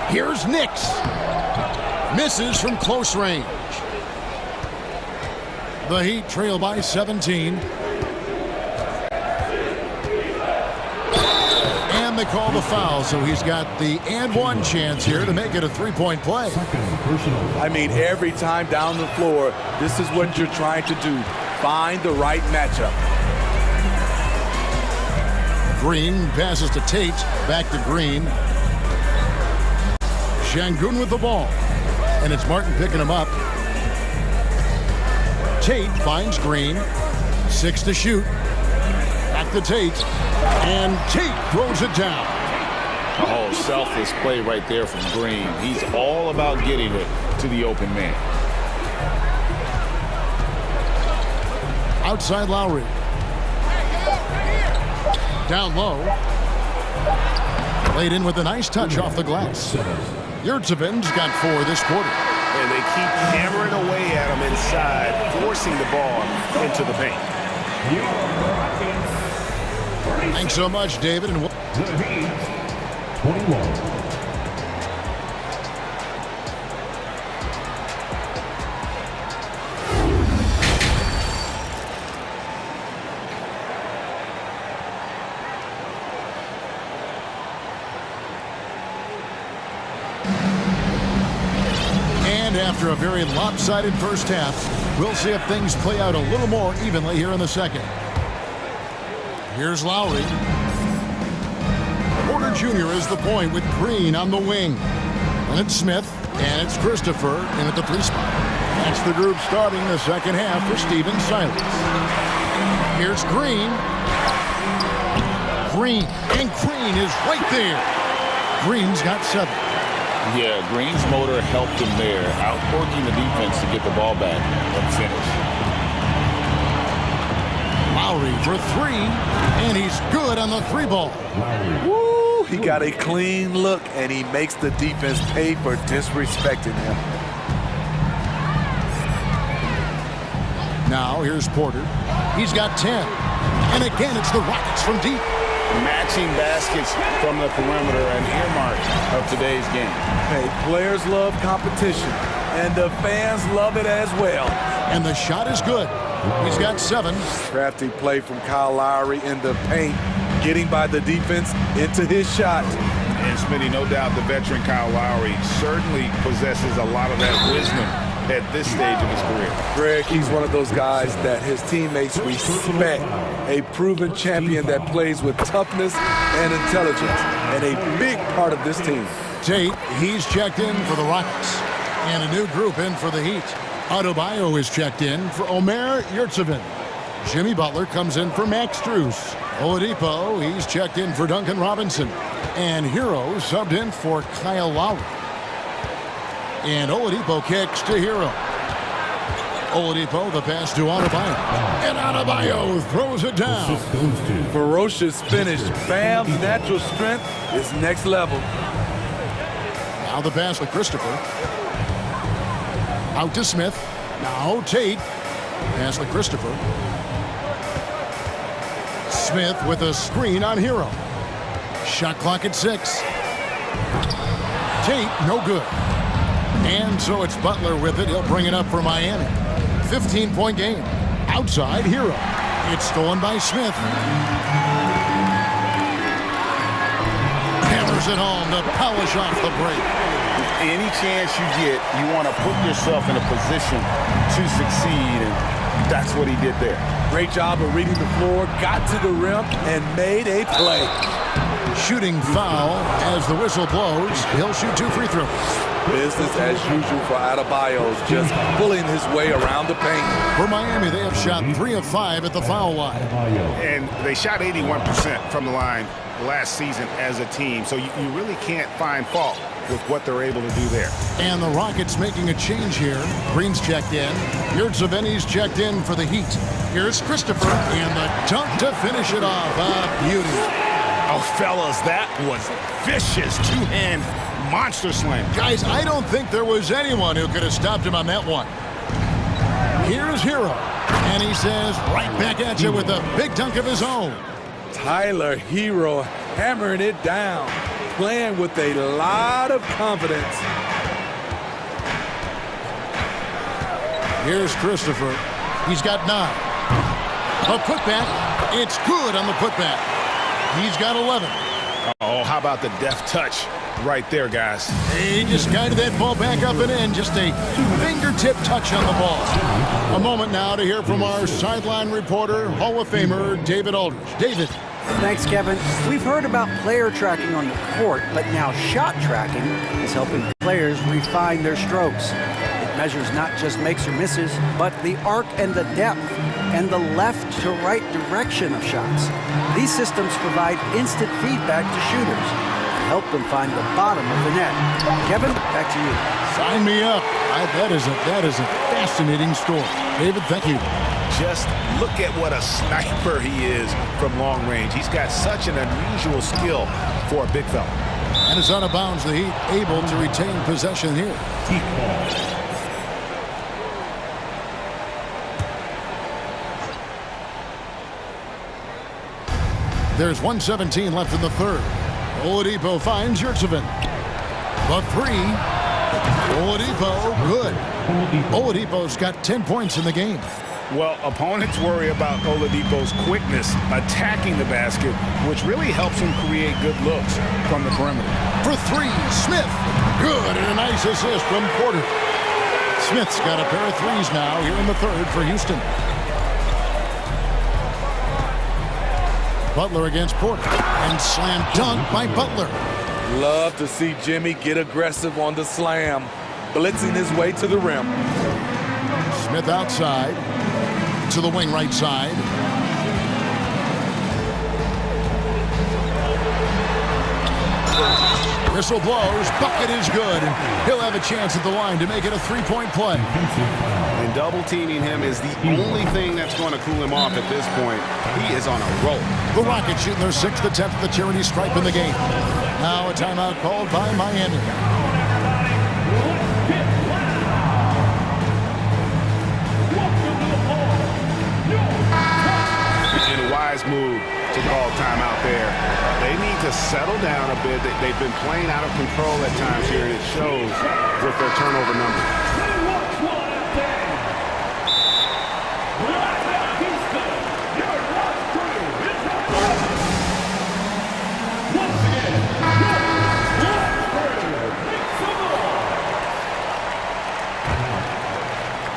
Here's Nix. Misses from close range. The Heat trail by 17. And they call the foul, so he's got the and one chance here to make it a three-point play. I mean, every time down the floor, this is what you're trying to do. Find the right matchup. Green passes to Tate. Back to Green. Şengün with the ball. And it's Martin picking him up. Tate finds Green. 6 to shoot. Back to Tate. And Tate throws it down. Oh, selfless play right there from Green. He's all about getting it to the open man. Outside Lowry. Down low. Laid in with a nice touch off the glass. Yurtseven's got 4 this quarter. And they keep hammering away at him inside, forcing the ball into the paint. Thanks so much, David. And The Heat, 21. after a very lopsided first half, we'll see if things play out a little more evenly here in the second. Here's Lowry. Porter Jr. is the point with Green on the wing. And it's Smith, and it's Christopher in at the 3 spot. That's the group starting the second half for Stephen Silas. Here's Green. Green is right there. Green's got 7. Yeah, Green's motor helped him there, outworking the defense to get the ball back and finish. Lowry for 3, and he's good on the 3 ball. Woo! He got a clean look, and he makes the defense pay for disrespecting him. Now here's Porter. He's got 10. And again, it's the Rockets from deep. Matching baskets from the perimeter, an earmark of today's game. Hey, players love competition, and the fans love it as well. And the shot is good. He's got 7. Crafty play from Kyle Lowry in the paint, getting by the defense into his shot. And Smitty, no doubt the veteran Kyle Lowry certainly possesses a lot of that wisdom at this stage of his career. Greg, he's one of those guys that his teammates respect. A proven champion that plays with toughness and intelligence, and a big part of this team. Tate, he's checked in for the Rockets. And a new group in for the Heat. Adebayo is checked in for Omer Yurtseven. Jimmy Butler comes in for Max Strus. Oladipo, he's checked in for Duncan Robinson. And Hero subbed in for Kyle Lowry. And Oladipo kicks to Hero. Oladipo, the pass to Adebayo. And Adebayo throws it down. Ferocious finish. Bam's natural strength is next level. Now the pass to Christopher. Out to Smith. Now Tate. Pass to Christopher. Smith with a screen on Hero. Shot clock at 6. Tate, no good. And so it's Butler with it. He'll bring it up for Miami. 15-point game. Outside, Hero. It's stolen by Smith. Hammers it home to polish off the break. Any chance you get, you want to put yourself in a position to succeed, and that's what he did there. Great job of reading the floor, got to the rim, and made a play. Shooting foul as the whistle blows. He'll shoot 2 free throws. Business as usual for Adebayo, just pulling his way around the paint. For Miami, they have shot 3 of 5 at the foul line. And they shot 81% from the line last season as a team, so you really can't find fault with what they're able to do there. And the Rockets making a change here. Green's checked in. Yurtseven's checked in for the Heat. Here's Christopher, and the dunk to finish it off. A beauty. Oh, fellas, that was vicious two-hand monster slam. Guys, I don't think there was anyone who could have stopped him on that one. Here's Hero, and he says right back at you with a big dunk of his own. Tyler Hero hammering it down, playing with a lot of confidence. Here's Christopher. He's got 9. A putback. It's good on the putback. He's got 11. Oh, how about the deft touch right there, guys? He just guided that ball back up and in. Just a fingertip touch on the ball. A moment now to hear from our sideline reporter, Hall of Famer David Aldridge. David. Thanks, Kevin. We've heard about player tracking on the court, but now shot tracking is helping players refine their strokes. It measures not just makes or misses, but the arc and the depth and the left to right direction of shots. These systems provide instant feedback to shooters and help them find the bottom of the net. Kevin, back to you. Sign me up. That is a fascinating story. David, thank you. Just look at what a sniper he is from long range. He's got such an unusual skill for a big fella. And it's out of bounds. The Heat able to retain possession here. There's 1:17 left in the third. Oladipo finds Yurtsevin. The 3. Oladipo, good. Oladipo's got 10 points in the game. Well, opponents worry about Oladipo's quickness attacking the basket, which really helps him create good looks from the perimeter. For 3, Smith. Good, and a nice assist from Porter. Smith's got a pair of 3s now here in the third for Houston. Butler against Porter. And slam dunk by Butler. Love to see Jimmy get aggressive on the slam, blitzing his way to the rim. Smith outside to the wing right side. Whistle blows. Bucket is good. He'll have a chance at the line to make it a 3-point play. And double teaming him is the only thing that's going to cool him off at this point. He is on a roll. The Rockets shooting their 6th attempt at the charity stripe in the game. Now a timeout called by Miami. And a wise move to call timeout there. They need to settle down a bit. They've been playing out of control at times here, and it shows with their turnover numbers.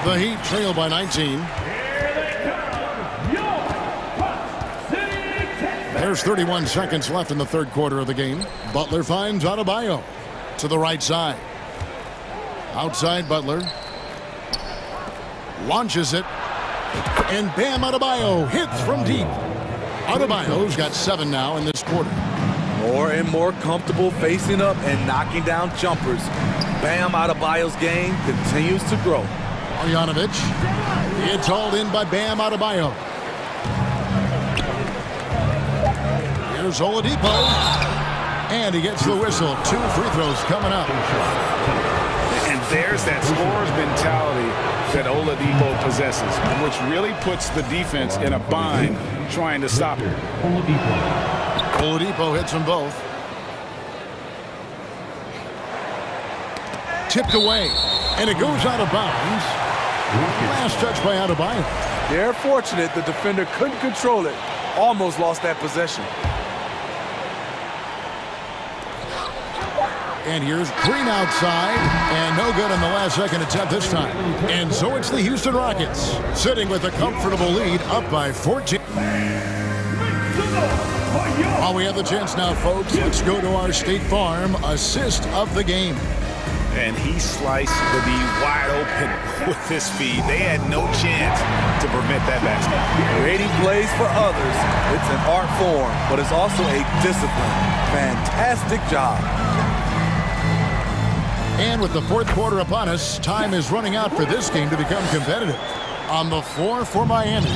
The Heat trail by 19. There's 31 seconds left in the third quarter of the game. Butler finds Adebayo to the right side. Outside Butler. Launches it. And Bam Adebayo hits from deep. Adebayo's got 7 now in this quarter. More and more comfortable facing up and knocking down jumpers. Bam Adebayo's game continues to grow. Marjanovic. It's hauled in by Bam Adebayo. Here's Oladipo. And he gets the whistle. 2 free throws coming up. And there's that scorer's mentality that Oladipo possesses, which really puts the defense in a bind trying to stop him. Oladipo hits them both. Tipped away. And it goes out of bounds. Last touch by Adebayo. They're fortunate the defender couldn't control it. Almost lost that possession. And here's Green outside. And no good on the last second attempt this time. And so it's the Houston Rockets sitting with a comfortable lead up by 14. While we have the chance now, folks, let's go to our State Farm assist of the game. And he sliced the D wide open with his speed. They had no chance to prevent that basket. Creating plays for others, it's an art form, but it's also a discipline. Fantastic job. And with the fourth quarter upon us, time is running out for this game to become competitive. On the floor for Miami,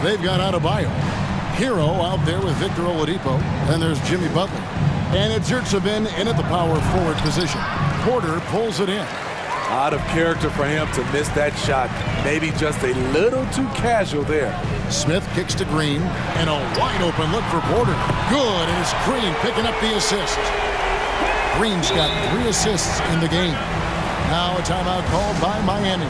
they've got Adebayo. Hero out there with Victor Oladipo. And there's Jimmy Butler. And it's Yurtsevin in at the power forward position. Porter pulls it in. Out of character for him to miss that shot. Maybe just a little too casual there. Smith kicks to Green. And a wide open look for Porter. Good, and it's Green picking up the assist. Green's got 3 assists in the game. Now a timeout called by Miami.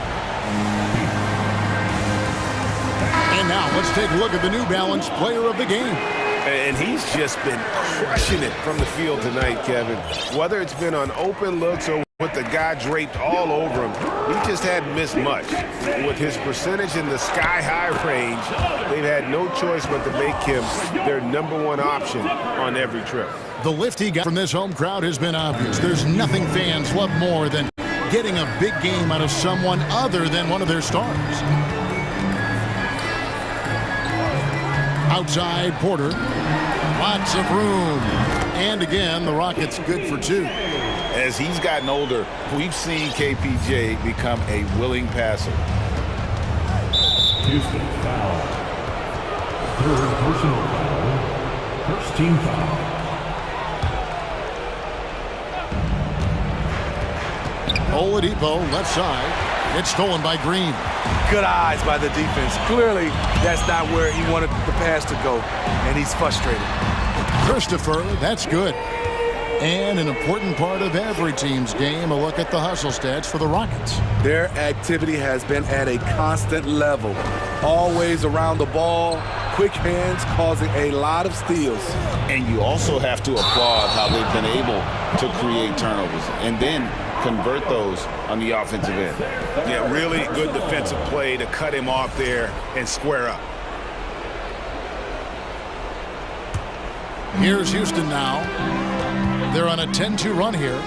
And now let's take a look at the New Balance player of the game. And he's just been crushing it from the field tonight, Kevin. Whether it's been on open looks or with the guy draped all over him, he just hadn't missed much. With his percentage in the sky-high range, they've had no choice but to make him their #1 option on every trip. The lift he got from this home crowd has been obvious. There's nothing fans love more than getting a big game out of someone other than one of their stars. Outside, Porter. Lots of room. And again, the Rockets good for 2. As he's gotten older, we've seen KPJ become a willing passer. Houston foul. Third personal foul. First team foul. Oladipo, left side. It's stolen by Green. Good eyes by the defense. Clearly, that's not where he wanted the pass to go, and he's frustrated. Christopher, that's good. And an important part of every team's game, a look at the hustle stats for the Rockets. Their activity has been at a constant level. Always around the ball, quick hands causing a lot of steals. And you also have to applaud how they've been able to create turnovers and then convert those on the offensive end. Yeah, really good defensive play to cut him off there and square up. Here's Houston now. They're on a 10-2 run here.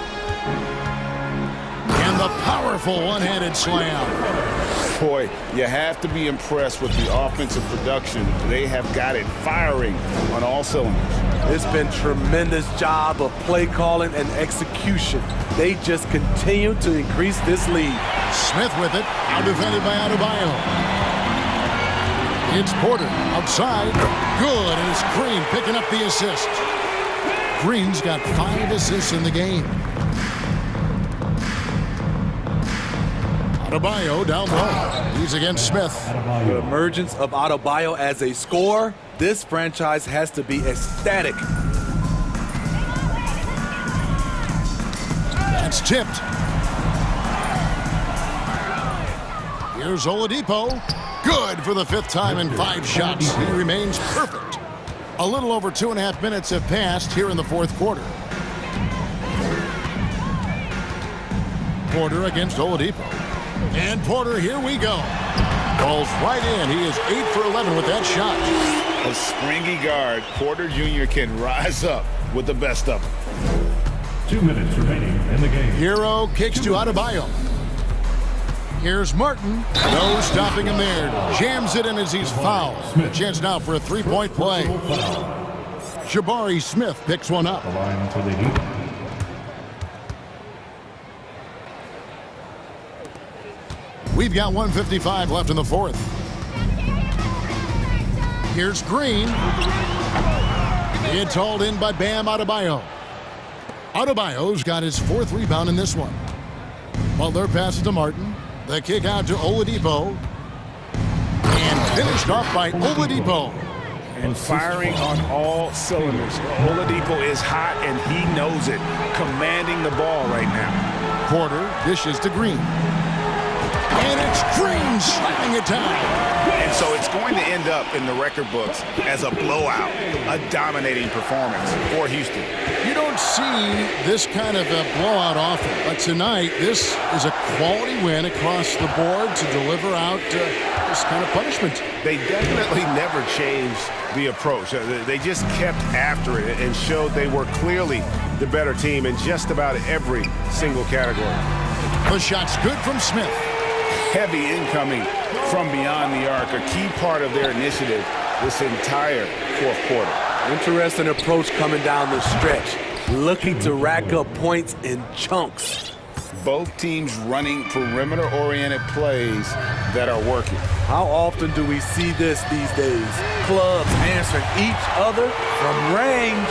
And the powerful one-handed slam. Boy, you have to be impressed with the offensive production. They have got it firing on all cylinders. It's been tremendous job of play calling and execution. They just continue to increase this lead. Smith with it, out defended by Adebayo. It's Porter outside. Good, and it's Green picking up the assist. Green's got 5 assists in the game. Adebayo down low. He's against Smith. The emergence of Adebayo as a scorer, this franchise has to be ecstatic. That's tipped. Here's Oladipo. Good for the 5th time in 5 shots. He remains perfect. A little over 2.5 minutes have passed here in the 4th quarter. Porter against Oladipo. And Porter, here we go. Falls right in. He is 8 for 11 with that shot. A springy guard, Porter Jr. can rise up with the best of them. 2 minutes remaining in the game. Hero kicks to Adebayo. Here's Martin. No stopping him there. Jams it in as he's fouled. A chance now for a 3-point play. Jabari Smith picks one up. The line for the Heat. We've got 1:55 left in the 4th. Here's Green. It's hauled in by Bam Adebayo. Adebayo's got his 4th rebound in this one. Butler passes to Martin. The kick out to Oladipo. And finished off by Oladipo. And firing on all cylinders. Oladipo is hot, and he knows it. Commanding the ball right now. Porter dishes to Green. And it's Green slamming it down. And so it's going to end up in the record books as a blowout, a dominating performance for Houston. You don't see this kind of a blowout often, but tonight this is a quality win across the board to deliver out this kind of punishment. They definitely never changed the approach. They just kept after it and showed they were clearly the better team in just about every single category. The shot's good from Smith. Heavy incoming from beyond the arc, a key part of their initiative this entire 4th quarter. Interesting approach coming down the stretch, looking to rack up points in chunks. Both teams running perimeter-oriented plays that are working. How often do we see this these days? Clubs answering each other from range.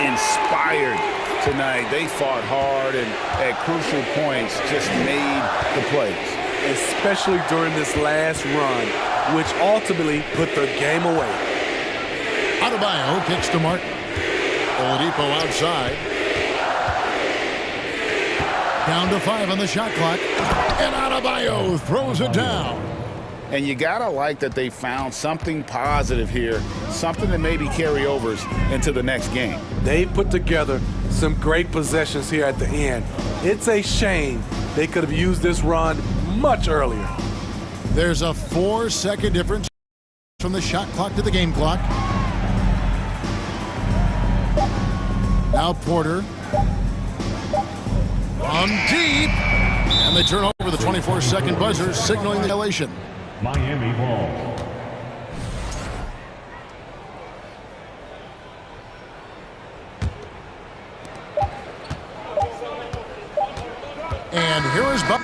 Inspired tonight. They fought hard and at crucial points just made the plays. Especially during this last run, which ultimately put the game away. Adebayo kicks to Martin. Oladipo outside. Down to 5 on the shot clock. And Adebayo throws it down. And you gotta like that they found something positive here, something that maybe carry overs into the next game. They put together some great possessions here at the end. It's a shame they could have used this run much earlier. There's a 4-second difference from the shot clock to the game clock. Now Porter. On deep. And they turn over the 24-second buzzer, signaling the elation. Miami ball. And here is Buck.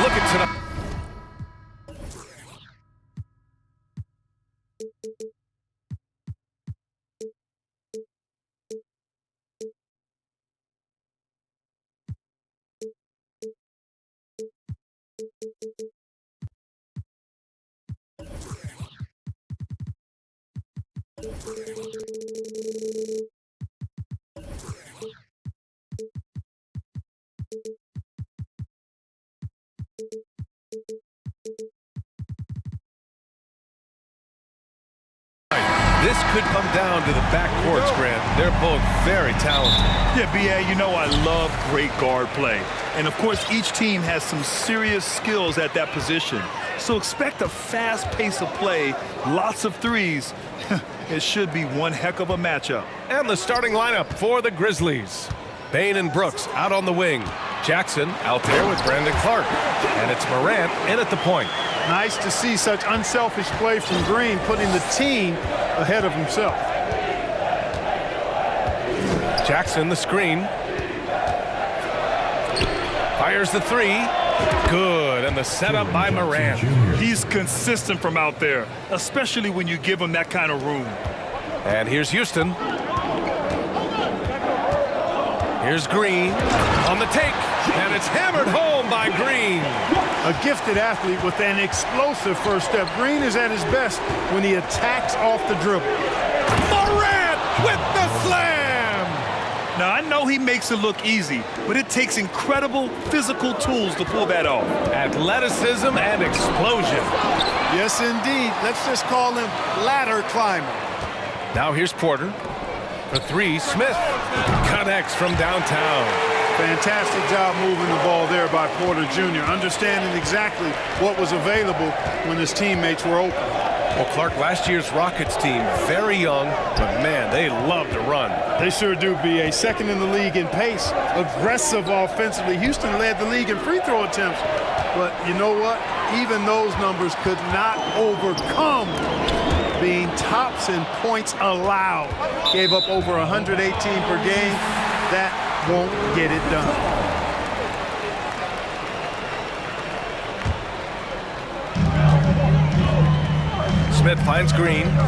look at tonight. This could come down to the backcourts, Grant. They're both very talented. Yeah, B.A., you know I love great guard play. And, of course, each team has some serious skills at that position. So expect a fast pace of play, lots of threes. It should be one heck of a matchup. And the starting lineup for the Grizzlies. Bain and Brooks out on the wing. Jackson out there with Brandon Clark. And it's Morant in at the point. Nice to see such unselfish play from Green, putting the team ahead of himself. Jackson, the screen. Fires the three. Good, and the setup by Morant. He's consistent from out there, especially when you give him that kind of room. And here's Houston. Here's Green on the take, and it's hammered home by Green. A gifted athlete with an explosive first step. Green is at his best when he attacks off the dribble. Morant with the slam! Now, I know he makes it look easy, but it takes incredible physical tools to pull that off. Athleticism and explosion. Yes, indeed. Let's just call him ladder climber. Now here's Porter. For three, Smith connects from downtown. Fantastic job moving the ball there by Porter Jr., understanding exactly what was available when his teammates were open. Well, Clark, last year's Rockets team, very young, but man, they love to run. They sure do, B.A. Second in the league in pace, aggressive offensively. Houston led the league in free throw attempts, but you know what? Even those numbers could not overcome being tops in points allowed. Gave up over 118 per game. That won't get it done. Smith finds Green. And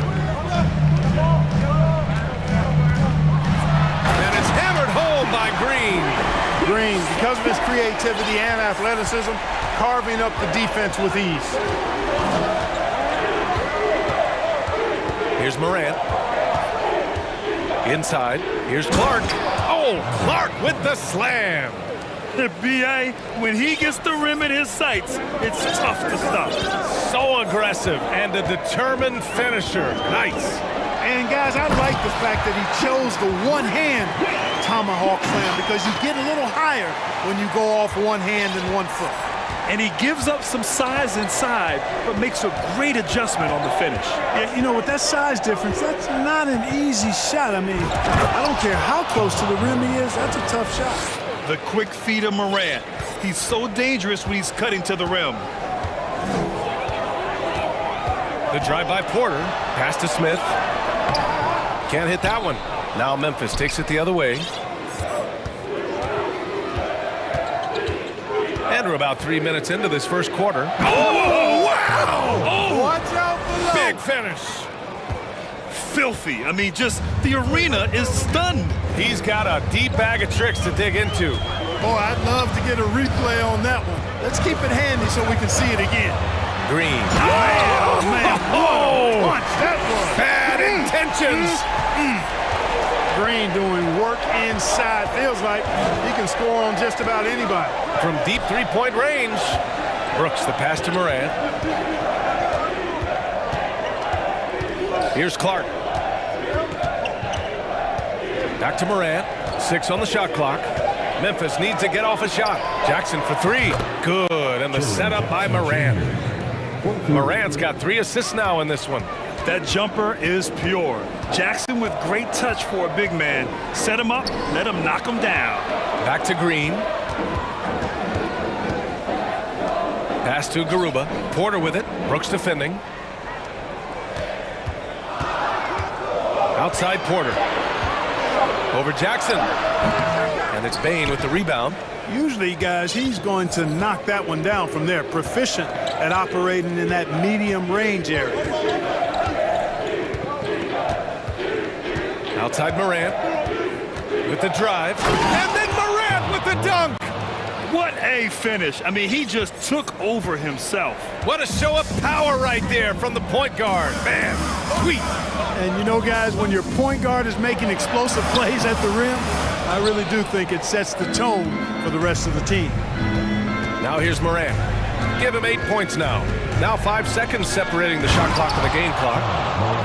it's hammered home by Green. Green, because of his creativity and athleticism, carving up the defense with ease. Here's Morant. Inside. Here's Clark. Oh, Clark with the slam. B.A., when he gets the rim in his sights, it's tough to stop. So aggressive and a determined finisher. Nice. And, guys, I like the fact that he chose the one-hand tomahawk slam because you get a little higher when you go off one hand and one foot. And he gives up some size inside, but makes a great adjustment on the finish. Yeah, you know, with that size difference, that's not an easy shot. I mean, I don't care how close to the rim he is, that's a tough shot. The quick feed of Morant. He's so dangerous when he's cutting to the rim. The drive by Porter. Pass to Smith. Can't hit that one. Now Memphis takes it the other way. And we're about 3 minutes into this first quarter. Oh, wow! Oh, watch out below. Big finish. Filthy. I mean, just the arena is stunned. He's got a deep bag of tricks to dig into. Boy, I'd love to get a replay on that one. Let's keep it handy so we can see it again. Green. Oh, man. What a punch that was. Bad intentions. Green doing work inside. Feels like he can score on just about anybody. From deep three-point range. Brooks, the pass to Morant. Here's Clark. Back to Morant. 6 on the shot clock. Memphis needs to get off a shot. Jackson for three. Good. And the setup by Morant. Morant's got 3 assists now in this one. That jumper is pure. Jackson with great touch for a big man. Set him up, let him knock him down. Back to Green. Pass to Garuba. Porter with it. Brooks defending. Outside Porter. Over Jackson. And it's Bain with the rebound. Usually, guys, he's going to knock that one down from there. Proficient at operating in that medium range area. Outside Morant with the drive. And then Morant with the dunk. What a finish. I mean, he just took over himself. What a show of power right there from the point guard. Man, sweet. And you know, guys, when your point guard is making explosive plays at the rim, I really do think it sets the tone for the rest of the team. Now here's Morant. Give him 8 points now. Now 5 seconds separating the shot clock and the game clock.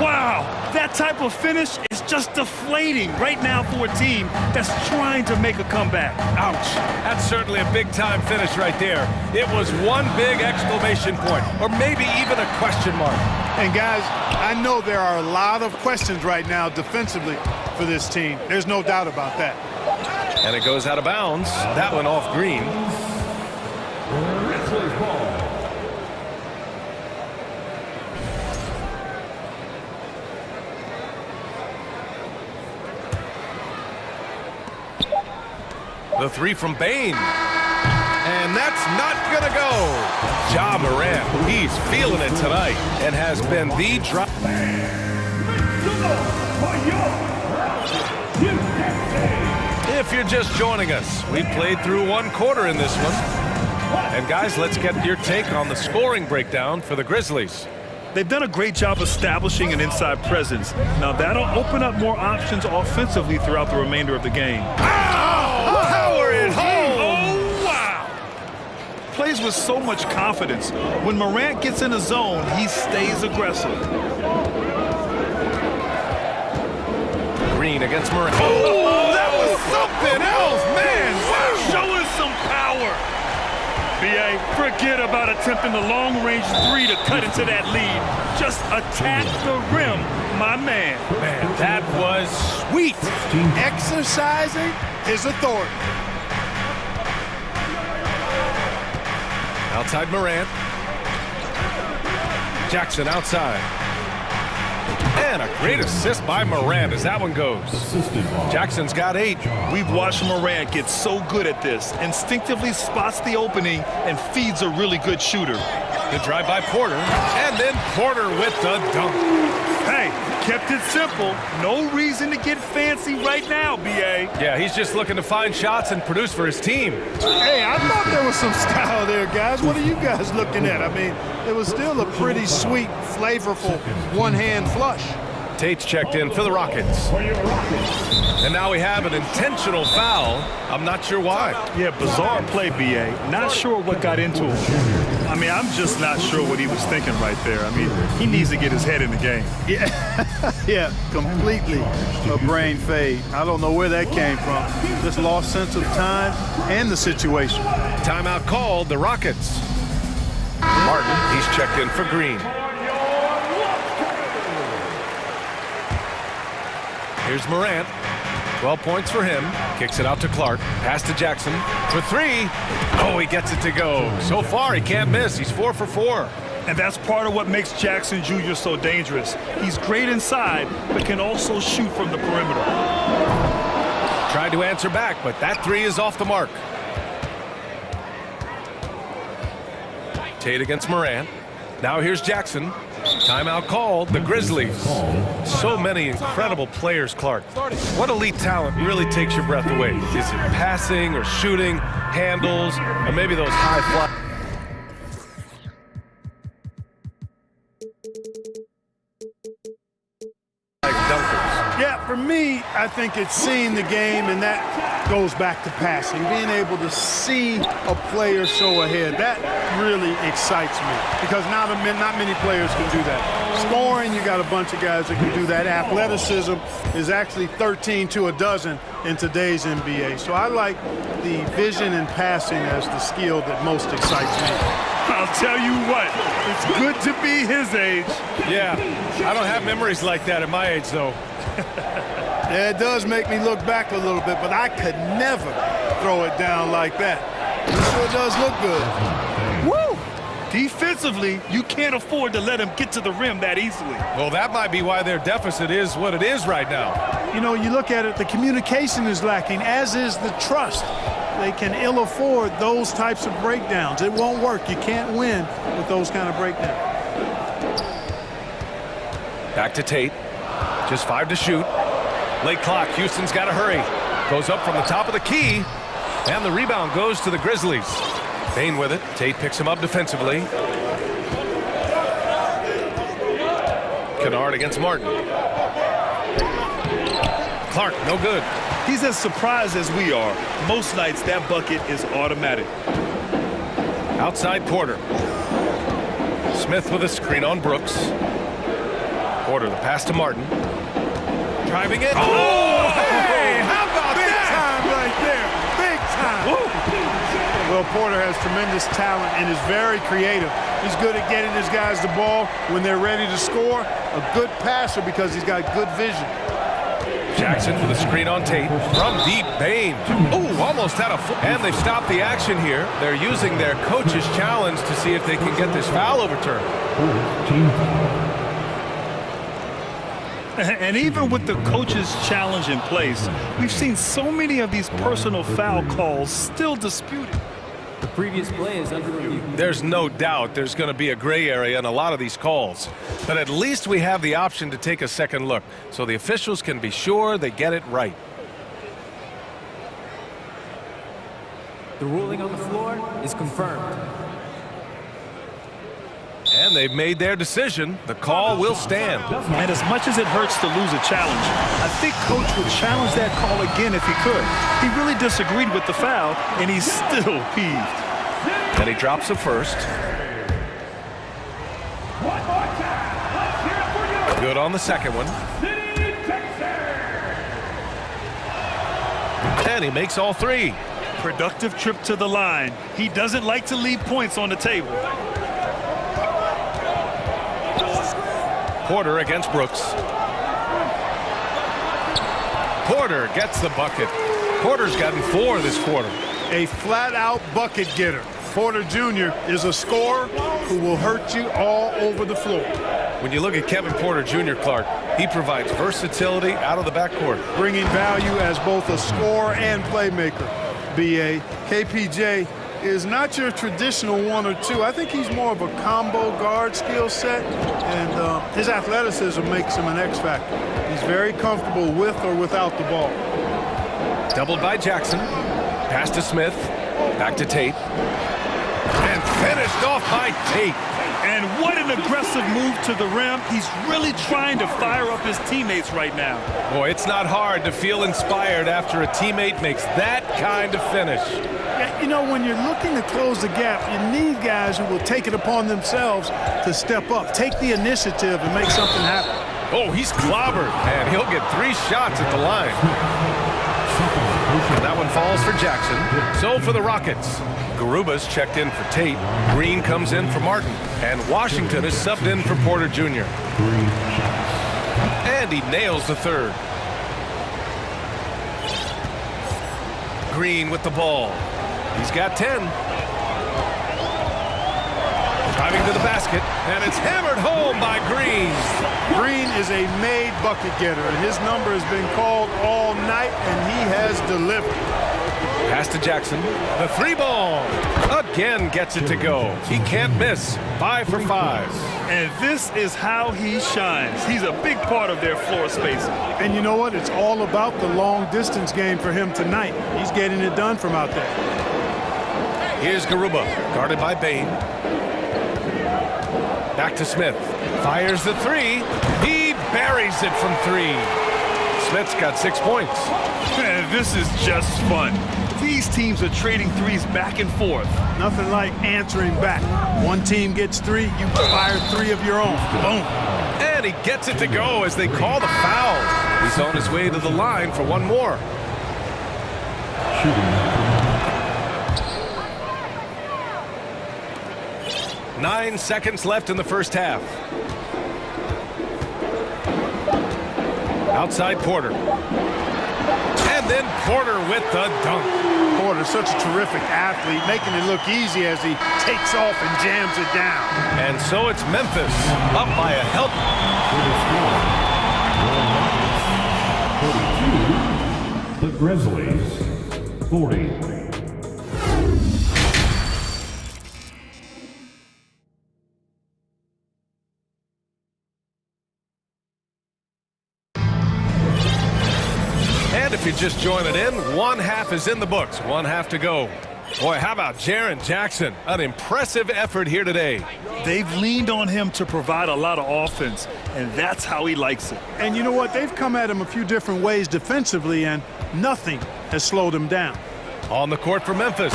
Wow, that type of finish is just deflating right now for a team that's trying to make a comeback. Ouch. That's certainly a big-time finish right there. It was one big exclamation point, or maybe even a question mark. And guys, I know there are a lot of questions right now defensively for this team. There's no doubt about that. And it goes out of bounds. That one off Green. The three from Bain. And that's not gonna go. Ja Morant, he's feeling it tonight and has been the drop. If you're just joining us, we played through one quarter in this one. And guys, let's get your take on the scoring breakdown for the Grizzlies. They've done a great job establishing an inside presence. Now that'll open up more options offensively throughout the remainder of the game. Power it home! Oh, wow! Plays with so much confidence. When Morant gets in the zone, he stays aggressive. Green against Morant. Oh, that was something else, man! Wow. Showing some power. B.A., forget about attempting the long-range three to cut into that lead. Just attack the rim, my man. Man, that was sweet. Exercising his authority. Outside Morant. Jackson outside. And a great assist by Morant as that one goes. Jackson's got 8. We've watched Morant get so good at this. Instinctively spots the opening and feeds a really good shooter. The drive by Porter. And then Porter with the dunk. Hey, kept it simple. No reason to get fancy right now, B.A. Yeah, he's just looking to find shots and produce for his team. Hey, I thought there was some style there, guys. What are you guys looking at? I mean, it was still a pretty sweet, flavorful one-hand flush. Tate's checked in for the Rockets. And now we have an intentional foul. I'm not sure why. Yeah, bizarre play, B.A. Not sure what got into him. I mean, I'm just not sure what he was thinking right there. I mean, he needs to get his head in the game. Yeah, yeah, completely a brain fade. I don't know where that came from. Just lost sense of time and the situation. Timeout called, the Rockets. Martin, he's checked in for Green. Here's Morant. 12 points for him. Kicks it out to Clark. Pass to Jackson for 3. Oh, he gets it to go. So far, he can't miss. He's 4 for 4. And that's part of what makes Jackson Jr. so dangerous. He's great inside, but can also shoot from the perimeter. Tried to answer back, but that 3 is off the mark. Tate against Morant. Now here's Jackson. Timeout called, the Grizzlies. So many incredible players, Clark. What elite talent really takes your breath away? Is it passing or shooting, handles, or maybe those high fly? Yeah, for me, I think it's seeing the game, and that goes back to passing. Being able to see a player so ahead, that really excites me because not many players can do that. Scoring, you got a bunch of guys that can do that. Athleticism is actually 13 to a dozen in today's NBA. So I like the vision and passing as the skill that most excites me. I'll tell you what, it's good to be his age. Yeah, I don't have memories like that at my age, though. Yeah, it does make me look back a little bit, but I could never throw it down like that. It sure does look good. Woo! Defensively, you can't afford to let him get to the rim that easily. Well, that might be why their deficit is what it is right now. You know, you look at it, the communication is lacking, as is the trust. They can ill afford those types of breakdowns. It won't work. You can't win with those kind of breakdowns. Back to Tate. Just 5 to shoot. Late clock. Houston's got to hurry. Goes up from the top of the key. And the rebound goes to the Grizzlies. Bain with it. Tate picks him up defensively. Kennard against Martin. Clark, no good. He's as surprised as we are. Most nights, that bucket is automatic. Outside Porter. Smith with a screen on Brooks. Porter, the pass to Martin. Driving it. Oh, hey, how about Big that? time right there. Big time. Well, Porter has tremendous talent and is very creative. He's good at getting his guys the ball when they're ready to score. A good passer because he's got good vision. Jackson with a screen on Tate. From deep, Bain. Oh, almost had a foot. And they've stopped the action here. They're using their coach's challenge to see if they can get this foul overturned. And even with the coach's challenge in place, we've seen so many of these personal foul calls still disputed. The previous play is under review. There's no doubt there's going to be a gray area in a lot of these calls. But at least we have the option to take a second look, so the officials can be sure they get it right. The ruling on the floor is confirmed. And they've made their decision. The call will stand. And as much as it hurts to lose a challenge, I think Coach would challenge that call again if he could. He really disagreed with the foul, and he's still peeved. And he drops the first. Good on the second one. And he makes all 3. Productive trip to the line. He doesn't like to leave points on the table. Porter against Brooks. Porter gets the bucket. Porter's gotten 4 this quarter. A flat-out bucket getter. Porter Jr. is a scorer who will hurt you all over the floor. When you look at Kevin Porter Jr., Clark, he provides versatility out of the backcourt. Bringing value as both a scorer and playmaker. B.A. KPJ is not your traditional 1 or 2. I think he's more of a combo guard skill set, and his athleticism makes him an X factor. He's very comfortable with or without the ball. Doubled by Jackson. Pass to Smith. Back to Tate. And finished off by Tate. And what an aggressive move to the rim. He's really trying to fire up his teammates right now. Boy, it's not hard to feel inspired after a teammate makes that kind of finish. Yeah, you know, when you're looking to close the gap, you need guys who will take it upon themselves to step up, take the initiative, and make something happen. Oh, he's clobbered, and he'll get 3 shots at the line. And that one falls for Jackson. So for the Rockets, Garuba's checked in for Tate. Green comes in for Martin. And Washington is subbed in for Porter Jr. And he nails the 3rd. Green with the ball. He's got 10. Driving to the basket, and it's hammered home by Green. Green is a made bucket getter, and his number has been called all night, and he has delivered. Pass to Jackson. The 3 ball. Again gets it to go. He can't miss. 5 for 5. And this is how he shines. He's a big part of their floor spacing. And you know what? It's all about the long distance game for him tonight. He's getting it done from out there. Here's Garuba, guarded by Bain. Back to Smith. Fires the 3. He buries it from 3. Smith's got 6 points. Man, this is just fun. These teams are trading threes back and forth. Nothing like answering back. One team gets 3, you fire 3 of your own. Boom. And he gets it to go as they call the foul. He's on his way to the line for 1 more. 9 seconds left in the first half. Outside Porter. And then Porter with the dunk. Porter's such a terrific athlete, making it look easy as he takes off and jams it down. And so it's Memphis up by a help. Grizzlies, 40. And if you're just joining in, one half is in the books, one half to go. Boy, how about Jaren Jackson? An impressive effort here today. They've leaned on him to provide a lot of offense, and that's how he likes it. And you know what? They've come at him a few different ways defensively, and nothing has slowed him down. On the court for Memphis,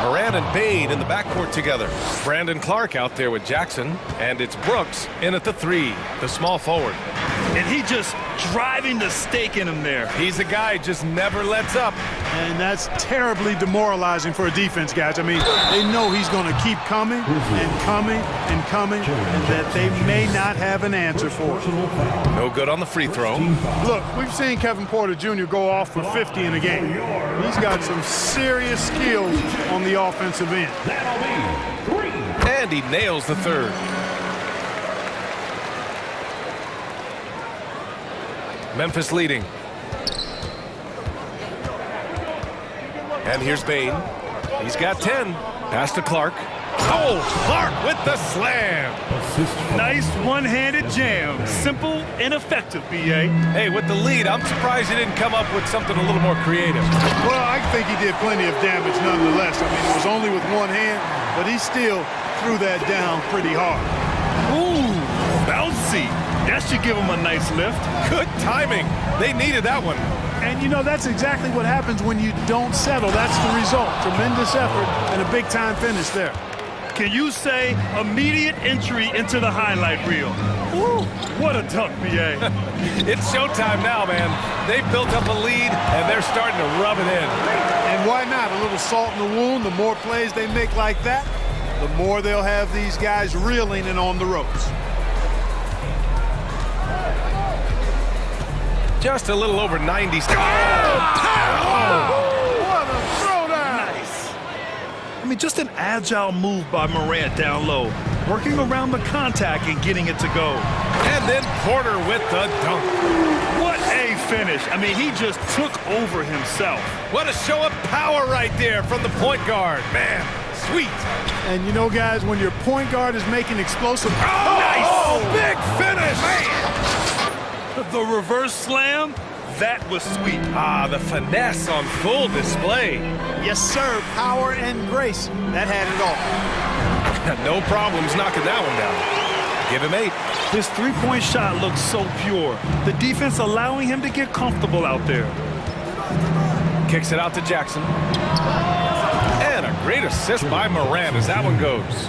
Moran and Bade in the backcourt together. Brandon Clark out there with Jackson, and it's Brooks in at the 3, the small forward. And he just driving the stake in him there. He's a guy who just never lets up. And that's terribly demoralizing for a defense, guys. I mean, they know he's going to keep coming and coming and coming, and that they may not have an answer for it. No good on the free throw. Look, we've seen Kevin Porter Jr. go off for 50 in a game. He's got some serious skills on the offensive end. And he nails the third. Memphis leading. And here's Bane. He's got 10. Pass to Clark. Oh, Clark with the slam. Nice one-handed jam. Simple and effective, B.A. Hey, with the lead, I'm surprised he didn't come up with something a little more creative. Well, I think he did plenty of damage nonetheless. I mean, it was only with one hand, but he still threw that down pretty hard. Ooh, bouncy. That should give him a nice lift. Good timing. They needed that one. And, you know, that's exactly what happens when you don't settle. That's the result. Tremendous effort and a big-time finish there. Can you say immediate entry into the highlight reel? Ooh, what a dunk, B.A. It's showtime now, man. They've built up a lead, and they're starting to rub it in. And why not? A little salt in the wound. The more plays they make like that, the more they'll have these guys reeling and on the ropes. Just a little over 90. What a throwdown! Nice. I mean, just an agile move by Morant down low, working around the contact and getting it to go. And then Porter with the dunk. What a finish. I mean, he just took over himself. What a show of power right there from the point guard. Man, sweet. And you know, guys, when your point guard is making explosive... Oh, nice! Big finish! Man. The reverse slam, that was sweet. Ah, the finesse on full display. Yes, sir. Power and grace. That had it all. No problems knocking that one down. Give him 8. His three-point shot looks so pure. The defense allowing him to get comfortable out there. Kicks it out to Jackson. And a great assist by Moran as that one goes.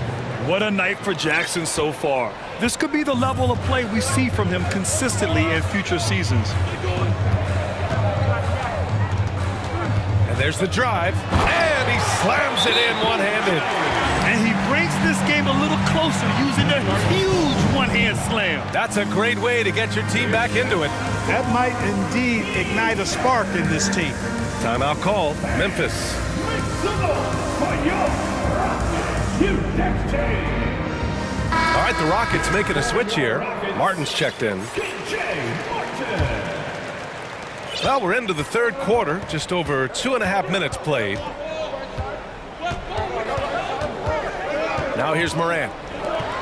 What a night for Jackson so far. This could be the level of play we see from him consistently in future seasons. And there's the drive, and he slams it in one-handed. And he brings this game a little closer using a huge one-hand slam. That's a great way to get your team back into it. That might indeed ignite a spark in this team. Timeout call, Memphis. All right, the Rockets making a switch here. Martin's checked in. Well, we're into the third quarter, just over 2.5 minutes played. Now here's Moran.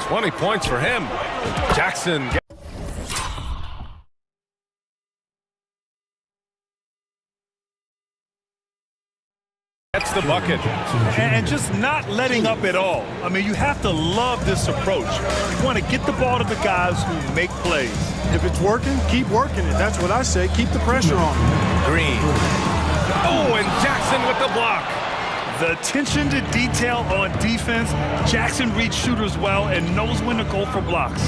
20 points for him. Jackson. That's the bucket. And just not letting up at all. I mean, you have to love this approach. You want to get the ball to the guys who make plays. If it's working, keep working it. That's what I say. Keep the pressure on. Green. Oh, and Jackson with the block. The attention to detail on defense. Jackson reads shooters well and knows when to go for blocks.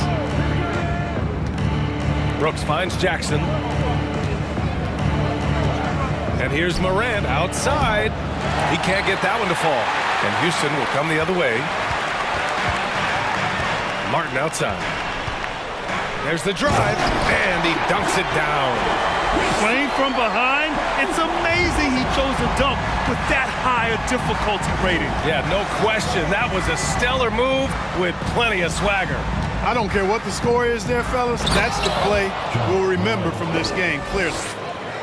Brooks finds Jackson. And here's Moran outside. He can't get that one to fall. And Houston will come the other way. Martin outside. There's the drive, and he dunks it down. Playing from behind, it's amazing he chose a dunk with that higher difficulty rating. Yeah, no question. That was a stellar move with plenty of swagger. I don't care what the score is there, fellas. That's the play we'll remember from this game, clearly.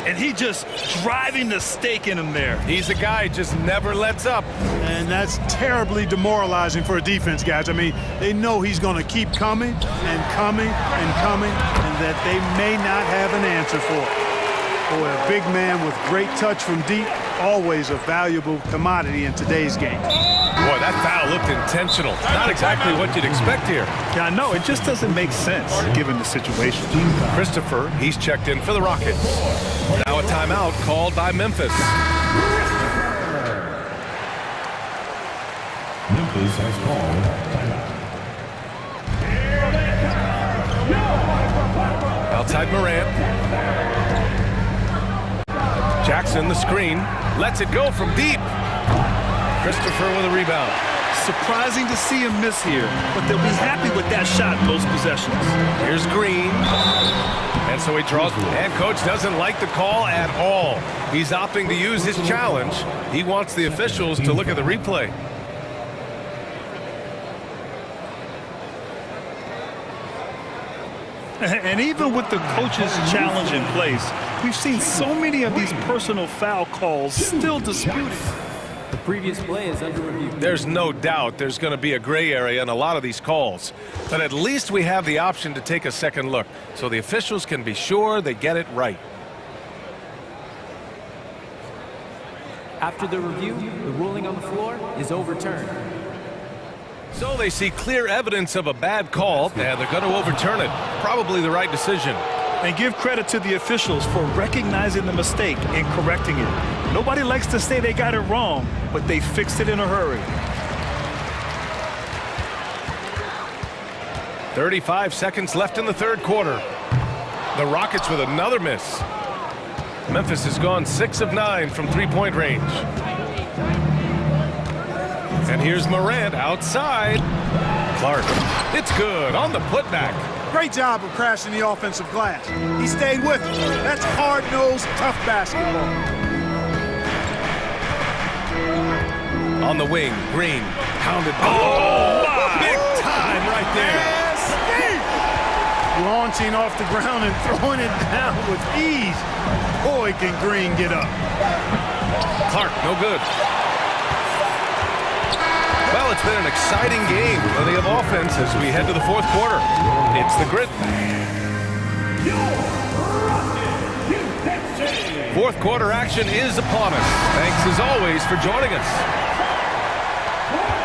and he just driving the stake in him there. He's a guy who just never lets up. And that's terribly demoralizing for a defense, guys. I mean, they know he's going to keep coming and coming and coming, and that they may not have an answer for it. Boy, a big man with great touch from deep, always a valuable commodity in today's game. Boy, that foul looked intentional. Not exactly what you'd expect here. Yeah, I know. It just doesn't make sense given the situation. Christopher, he's checked in for the Rockets. Now a timeout called by Memphis. Memphis has called timeout. Outside Morant. Jackson, the screen, lets it go from deep. Christopher with a rebound. Surprising to see him miss here, but they'll be happy with that shot most possessions. Here's Green. And so he draws, and coach doesn't like the call at all. He's opting to use his challenge. He wants the officials to look at the replay. And even with the coach's challenge in place, we've seen so many of these personal foul calls still disputed. The previous play is under review. There's no doubt there's going to be a gray area in a lot of these calls. But at least we have the option to take a second look, so the officials can be sure they get it right. After the review, the ruling on the floor is overturned. So they see clear evidence of a bad call, and they're going to overturn it. Probably the right decision. And give credit to the officials for recognizing the mistake and correcting it. Nobody likes to say they got it wrong, but they fixed it in a hurry. 35 seconds left in the third quarter. The Rockets with another miss. Memphis has gone 6 of 9 from three-point range. And here's Morant outside. Clark, it's good on the putback. Great job of crashing the offensive glass. He stayed with it. That's hard-nosed, tough basketball. On the wing, Green pounded. Oh, big time right there. Launching off the ground and throwing it down with ease. Boy, can Green get up. Clark, no good. Well, it's been an exciting game. Plenty of offense as we head to the fourth quarter. It's the grit. Fourth quarter action is upon us. Thanks as always for joining us.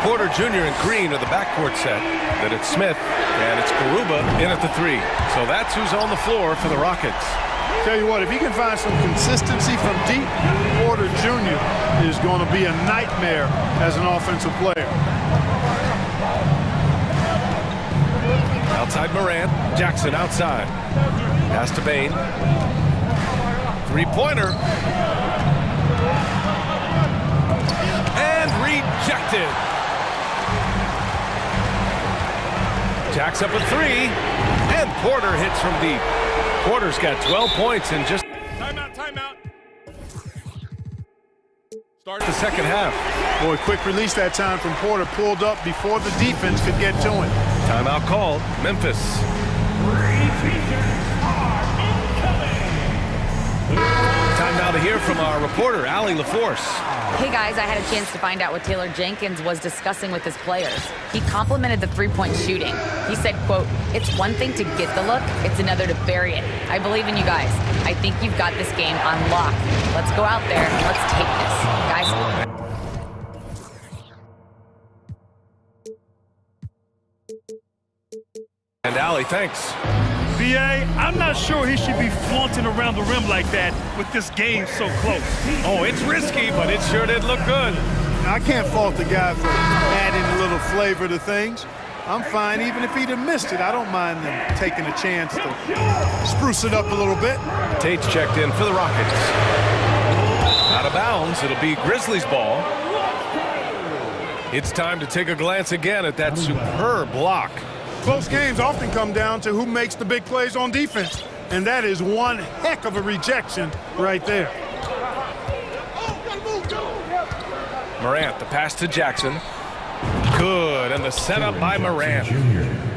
Porter Jr. and Green are the backcourt set. Then it's Smith, and it's Garuba in at the 3. So that's who's on the floor for the Rockets. Tell you what, if he can find some consistency from deep, Porter Jr. is going to be a nightmare as an offensive player. Outside Morant, Jackson outside. Pass to Bain. Three-pointer. And rejected. Jack's up a 3, and Porter hits from deep. Porter's got 12 points in just... Timeout. Start the second half. Boy, quick release that time from Porter. Pulled up before the defense could get to him. Timeout called. Memphis. Time now to hear from our reporter, Allie LaForce. Hey guys, I had a chance to find out what Taylor Jenkins was discussing with his players. He complimented the three-point shooting. He said, quote, "It's one thing to get the look, it's another to bury it. I believe in you guys. I think you've got this game on lock. Let's go out there and let's take this. Guys." And Allie, thanks. B.A., I'm not sure he should be flaunting around the rim like that with this game so close. Oh, it's risky, but it sure did look good. I can't fault the guy for adding a little flavor to things. I'm fine even if he'd have missed it. I don't mind them taking a chance to spruce it up a little bit. Tate's checked in for the Rockets. Out of bounds, it'll be Grizzlies ball. It's time to take a glance again at that superb block. Close games often come down to who makes the big plays on defense. And that is one heck of a rejection right there. Morant, the pass to Jackson. Good, and the setup by Morant.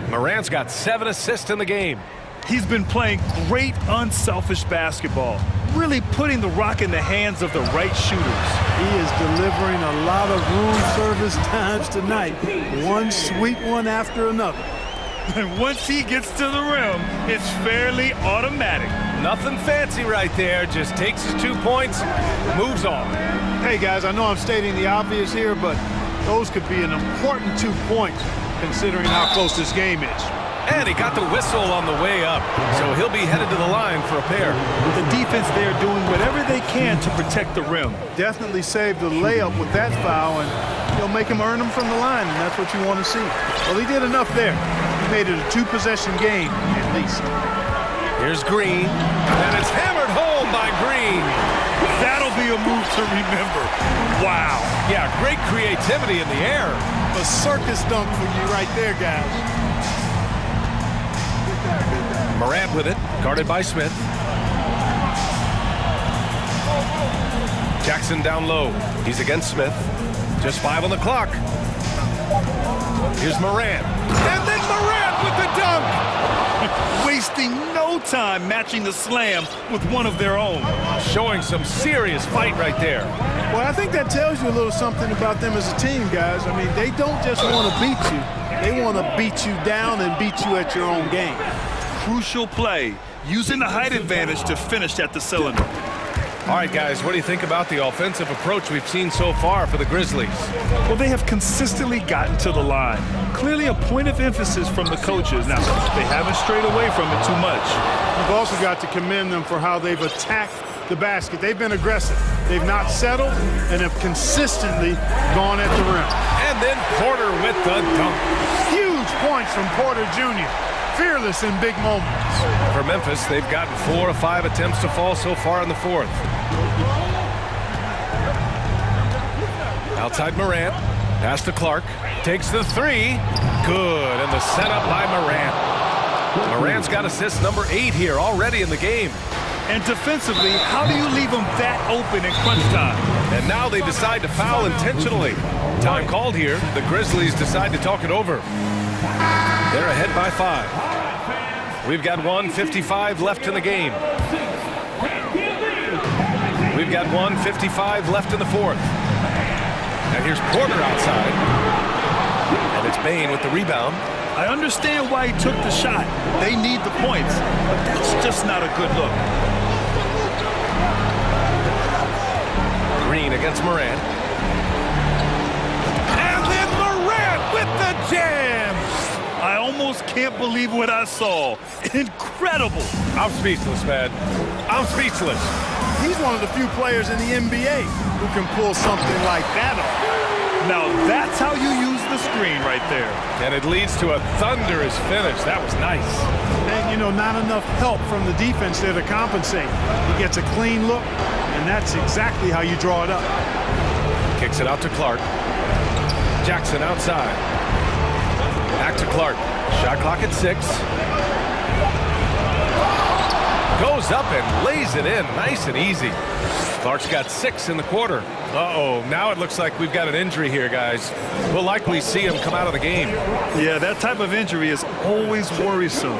Morant's got 7 assists in the game. He's been playing great unselfish basketball. really putting the rock in the hands of the right shooters. He is delivering a lot of room service times tonight. One sweet one after another. And once he gets to the rim, it's fairly automatic. Nothing fancy right there. Just takes his 2 points, moves on. Hey, guys, I know I'm stating the obvious here, but those could be an important 2 points considering how close this game is. And he got the whistle on the way up, so he'll be headed to the line for a pair. The defense there doing whatever they can to protect the rim. Definitely saved the layup with that foul, and he'll make him earn them from the line, and that's what you want to see. Well, he did enough there. He made it a 2-possession game, at least. Here's Green, and it's hammered home by Green. That'll be a move to remember. Wow. Yeah, great creativity in the air. A circus dunk for you right there, guys. Morant with it, guarded by Smith. Jackson down low. He's against Smith. Just 5 on the clock. Here's Morant. And then Morant with the dunk! Wasting no time matching the slam with one of their own. Showing some serious fight right there. Well, I think that tells you a little something about them as a team, guys. I mean, they don't just want to beat you. They want to beat you down and beat you at your own game. Crucial play, using the height advantage to finish at the cylinder. All right, guys, what do you think about the offensive approach we've seen so far for the Grizzlies? Well, they have consistently gotten to the line. Clearly a point of emphasis from the coaches. Now, they haven't strayed away from it too much. You've also got to commend them for how they've attacked the basket. They've been aggressive. They've not settled and have consistently gone at the rim. And then Porter with the dunk. Huge points from Porter Jr. Fearless in big moments. For Memphis, they've gotten 4 of 5 attempts to fall so far in the fourth. Outside Morant, pass to Clark, takes the 3. Good, and the setup by Morant. Morant's got assist number 8 here already in the game. And defensively, how do you leave them that open in crunch time? And now they decide to foul intentionally. Time called here. The Grizzlies decide to talk it over. They're ahead by 5. We've got 1:55 left in the game. We've got 1:55 left in the fourth. And here's Porter outside. And it's Bain with the rebound. I understand why he took the shot. They need the points, but that's just not a good look. Green against Morant. And then Morant with the jam! I almost can't believe what I saw. Incredible. I'm speechless, man. I'm speechless. He's one of the few players in the NBA who can pull something like that off. Now that's how you use the screen right there. And it leads to a thunderous finish. That was nice. And, you know, not enough help from the defense there to compensate. He gets a clean look, and that's exactly how you draw it up. Kicks it out to Clark. Jackson outside. Back to Clark. Shot clock at 6. Goes up and lays it in nice and easy. Clark's got 6 in the quarter. Uh-oh, now it looks like we've got an injury here, guys. We'll likely see him come out of the game. Yeah, that type of injury is always worrisome.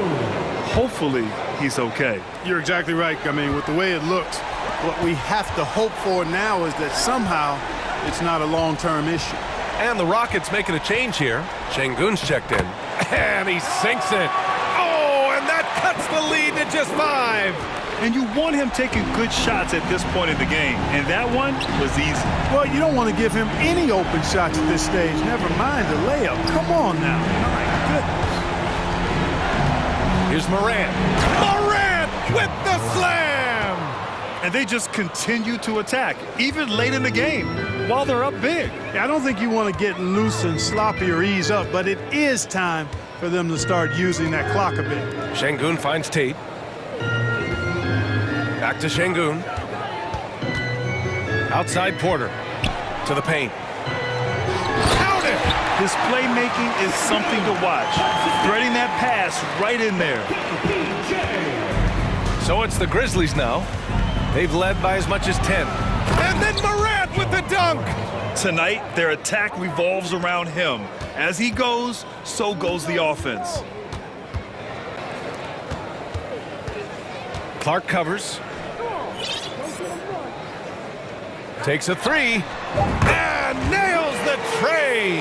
Hopefully, he's okay. You're exactly right. I mean, with the way it looks, what we have to hope for now is that somehow it's not a long-term issue. And the Rockets making a change here. Şengün's checked in. And he sinks it. Oh, and that cuts the lead to just 5. And you want him taking good shots at this point in the game. And that one was easy. Well, you don't want to give him any open shots at this stage. Never mind the layup. Come on now. My goodness. Here's Morant. Morant with the slam! And they just continue to attack, even late in the game, while they're up big. Yeah, I don't think you want to get loose and sloppy or ease up, but it is time for them to start using that clock a bit. Şengün finds Tate. Back to Şengün. Outside Porter. To the paint. Count it! His playmaking is something to watch. Threading that pass right in there. So it's the Grizzlies now. They've led by as much as 10. And then Morant with the dunk! Tonight, their attack revolves around him. As he goes, so goes the offense. Clark covers. Takes a three and nails the tray.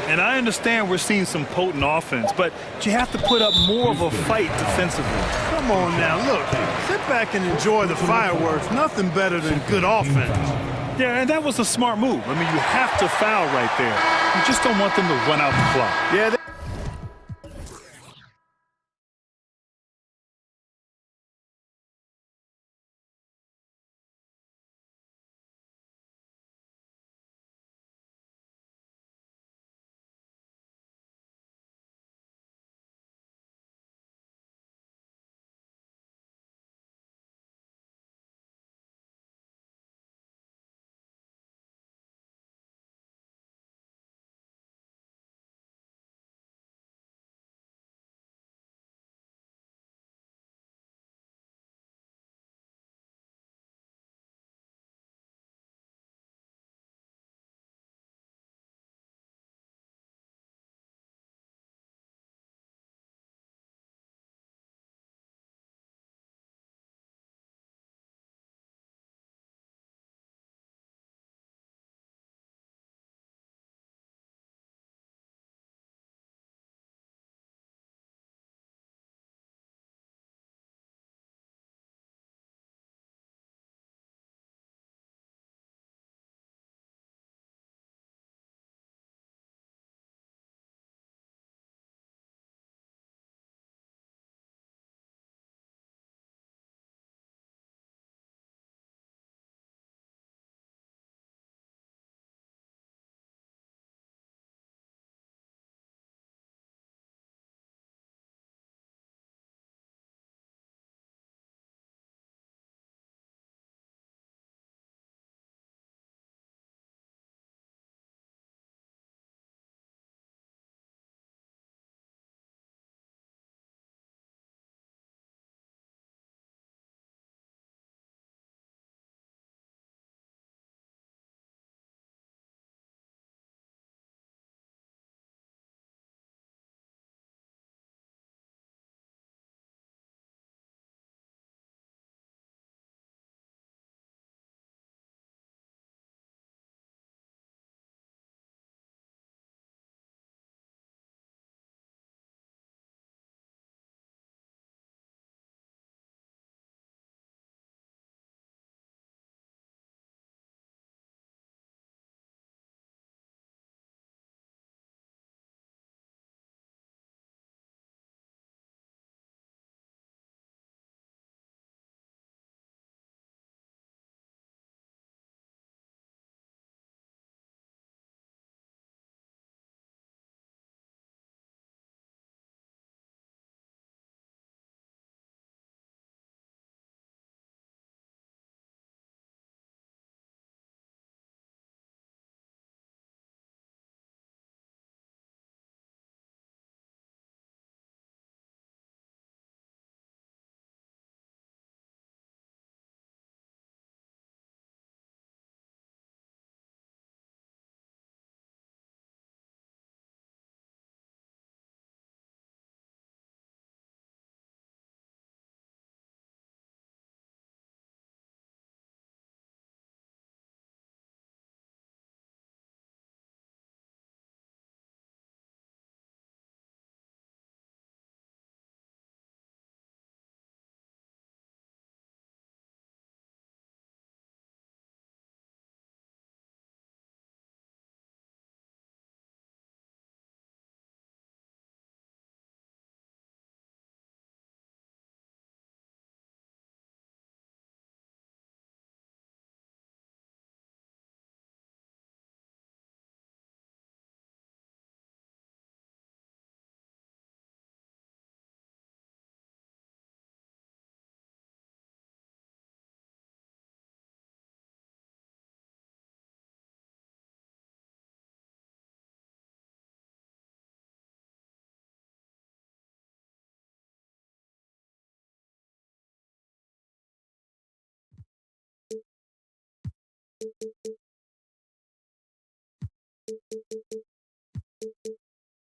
And I understand we're seeing some potent offense, but you have to put up more of a fight defensively. Come on now, look. Sit back and enjoy the fireworks. Nothing better than good offense. Yeah, and that was a smart move. I mean, you have to foul right there. You just don't want them to run out the clock. Yeah.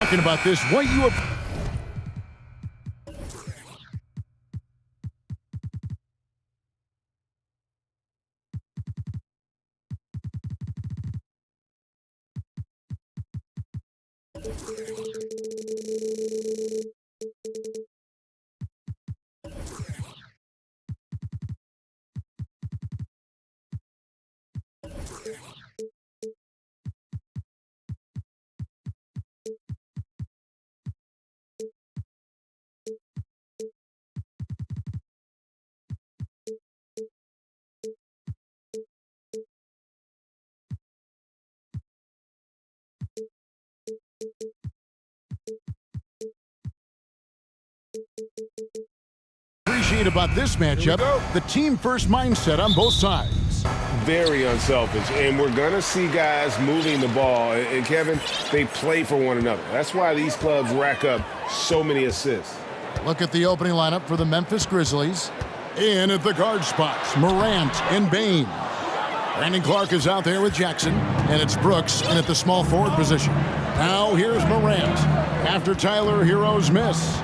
Talking about this, what you are. Appreciate about this matchup, the team-first mindset on both sides. Very unselfish, and we're going to see guys moving the ball. And Kevin, they play for one another. That's why these clubs rack up so many assists. Look at the opening lineup for the Memphis Grizzlies. In at the guard spots, Morant and Bain. Brandon Clark is out there with Jackson, and it's Brooks in at the small forward position. Now here's Morant after Tyler Hero's miss.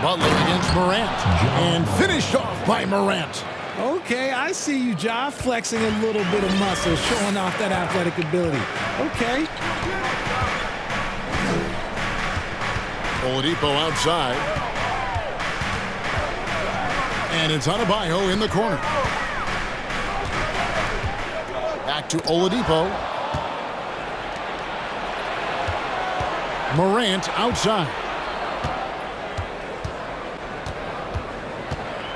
Butler against Morant, and finished off by Morant. Okay, I see you, Ja, flexing a little bit of muscle, showing off that athletic ability. Okay. Oladipo outside. And it's Adebayo in the corner. Back to Oladipo. Morant outside.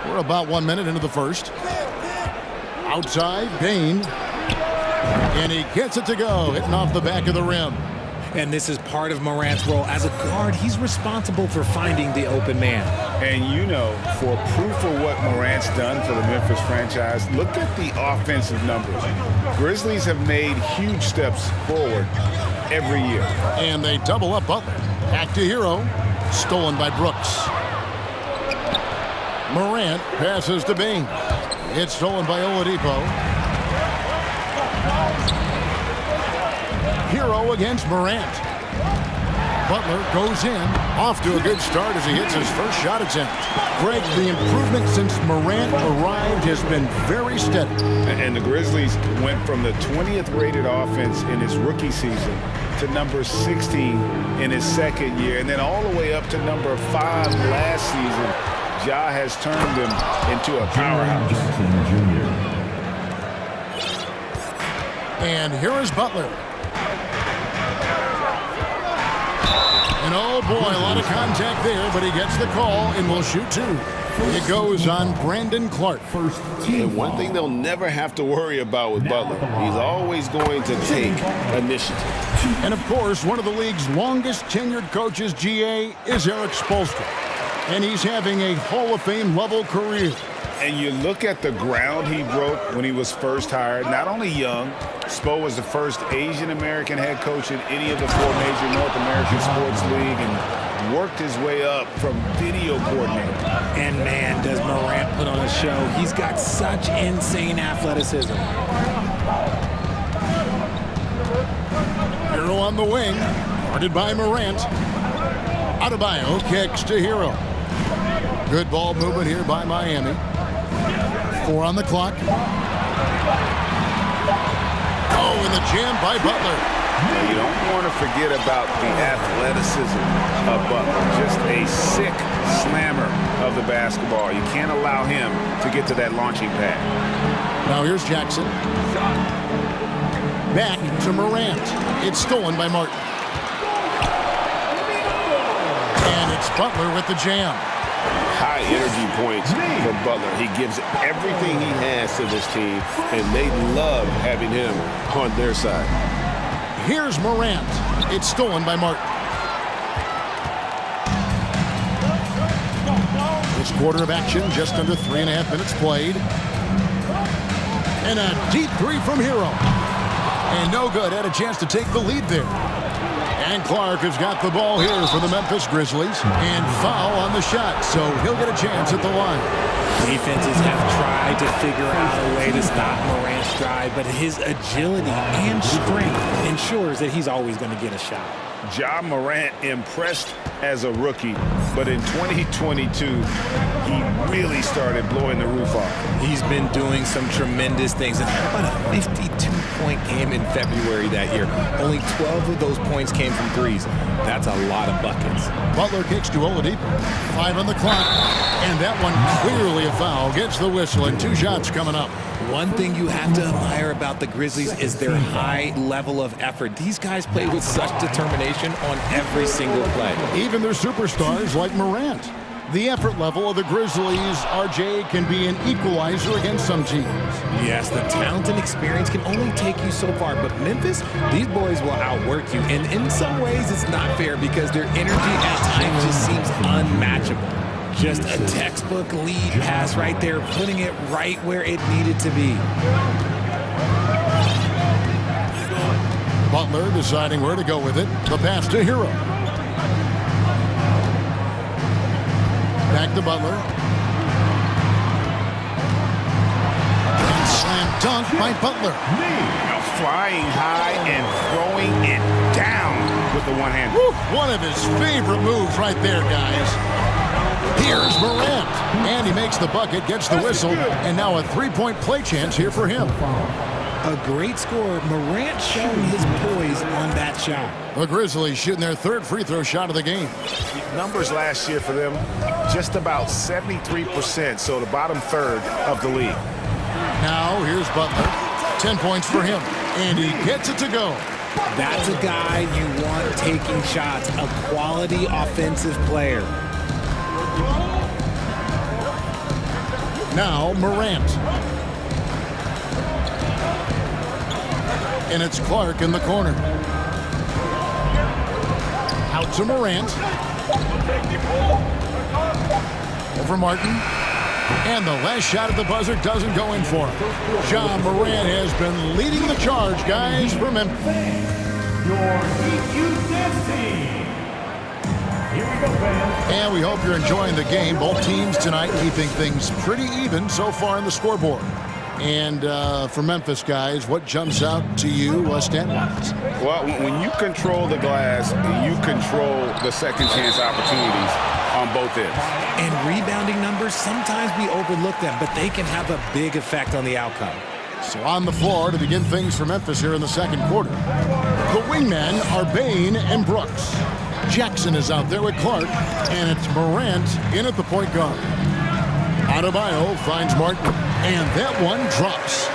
We're about 1 minute into the first. Outside, Bain. And he gets it to go, hitting off the back of the rim. And this is part of Morant's role. As a guard, he's responsible for finding the open man. And you know, for proof of what Morant's done for the Memphis franchise, look at the offensive numbers. Grizzlies have made huge steps forward every year. And they double up Butler. Back to Hero. Stolen by Brooks. Morant passes to Bain. It's stolen by Oladipo. Hero against Morant. Butler goes in. Off to a good start as he hits his first shot attempt. Greg, the improvement since Morant arrived has been very steady. And the Grizzlies went from the 20th rated offense in his rookie season to number 16 in his second year, and then all the way up to number 5 last season. Ja has turned them into a powerhouse. And here is Butler. And oh boy, a lot of contact there, but he gets the call and will shoot two. It goes on Brandon Clark. And one thing they'll never have to worry about with Butler, he's always going to take initiative. And of course, one of the league's longest tenured coaches, GA, is Eric Spoelstra. And he's having a Hall of Fame level career. And you look at the ground he broke when he was first hired. Not only young, Spo was the first Asian American head coach in any of the 4 major North American sports league and worked his way up from video coordinator. And man, does Morant put on a show. He's got such insane athleticism. Hero on the wing, guarded by Morant. Adebayo kicks to Hero. Good ball movement here by Miami. 4 on the clock. Oh, and the jam by Butler. Now, you don't want to forget about the athleticism of Butler. Just a sick slammer of the basketball. You can't allow him to get to that launching pad. Now here's Jackson. Back to Morant. It's stolen by Martin. And it's Butler with the jam. High energy points for Butler. He gives everything he has to this team, and they love having him on their side. Here's Morant. It's stolen by Martin. This quarter of action, just under 3.5 minutes played. And a deep three from Hero. And no good. Had a chance to take the lead there. And Clark has got the ball here for the Memphis Grizzlies. And foul on the shot, so he'll get a chance at the line. Defenses have tried to figure out a way to stop Morant's drive, but his agility and strength ensures that he's always going to get a shot. Ja Morant impressed as a rookie, but in 2022, he really started blowing the roof off. He's been doing some tremendous things. And how about a 52-point game in February that year? Only 12 of those points came from threes. That's a lot of buckets. Butler kicks to Oladipo. 5 on the clock. And that one clearly a foul. Gets the whistle and 2 shots coming up. One thing you have to admire about the Grizzlies is their high level of effort. These guys play with such determination on every single play. Even their superstars like Morant. The effort level of the Grizzlies, RJ, can be an equalizer against some teams. Yes, the talent and experience can only take you so far, but Memphis, these boys will outwork you. And in some ways, it's not fair because their energy at times just seems unmatchable. Just a textbook lead pass right there, putting it right where it needed to be. Butler deciding where to go with it. The pass to Hero. Back to Butler. And slam dunk by Butler. Flying high and throwing it down with the one hand. One of his favorite moves right there, guys. Here's Morant. And he makes the bucket, gets the whistle, and now a 3-point play chance here for him. A great score. Morant showing his poise on that shot. The Grizzlies shooting their 3rd free throw shot of the game. Numbers last year for them, just about 73%, so the bottom third of the league. Now here's Butler. 10 points for him, and he gets it to go. That's a guy you want taking shots, a quality offensive player. Now Morant. And it's Clark in the corner. Out to Morant. Over Martin. And the last shot at the buzzer doesn't go in for him. Ja Morant has been leading the charge, guys, for Memphis. And we hope you're enjoying the game. Both teams tonight keeping things pretty even so far in the scoreboard. And for Memphis, guys, what jumps out to you stat-wise? Well, when you control the glass, you control the second chance opportunities on both ends. And rebounding numbers sometimes be overlooked at, but they can have a big effect on the outcome. So on the floor to begin things for Memphis here in the second quarter. The wingmen are Bain and Brooks. Jackson is out there with Clark, and it's Morant in at the point guard. Adebayo finds Martin, and that one drops.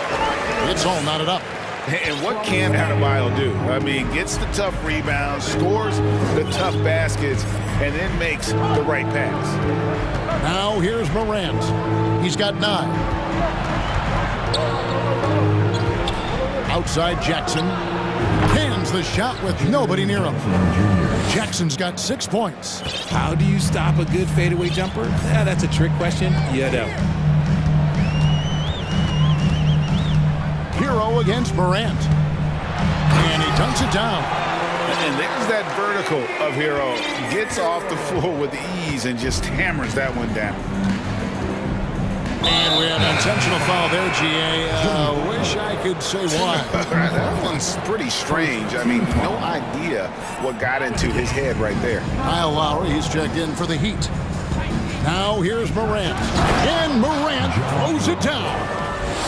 It's all knotted up. And what can Adebayo do? I mean, gets the tough rebounds, scores the tough baskets, and then makes the right pass. Now here's Morant. He's got 9. Outside Jackson. Hands the shot with nobody near him. Jackson's got 6 points. How do you stop a good fadeaway jumper? That's a trick question. You don't. Hero against Morant. And he dunks it down. And there's that vertical of Hero. Gets off the floor with ease and just hammers that one down. And we have an intentional foul there, GA. Wish I could say why. That one's pretty strange. I mean, no idea what got into his head right there. Kyle Lowry, he's checked in for the Heat. Now here's Morant. And Morant throws it down.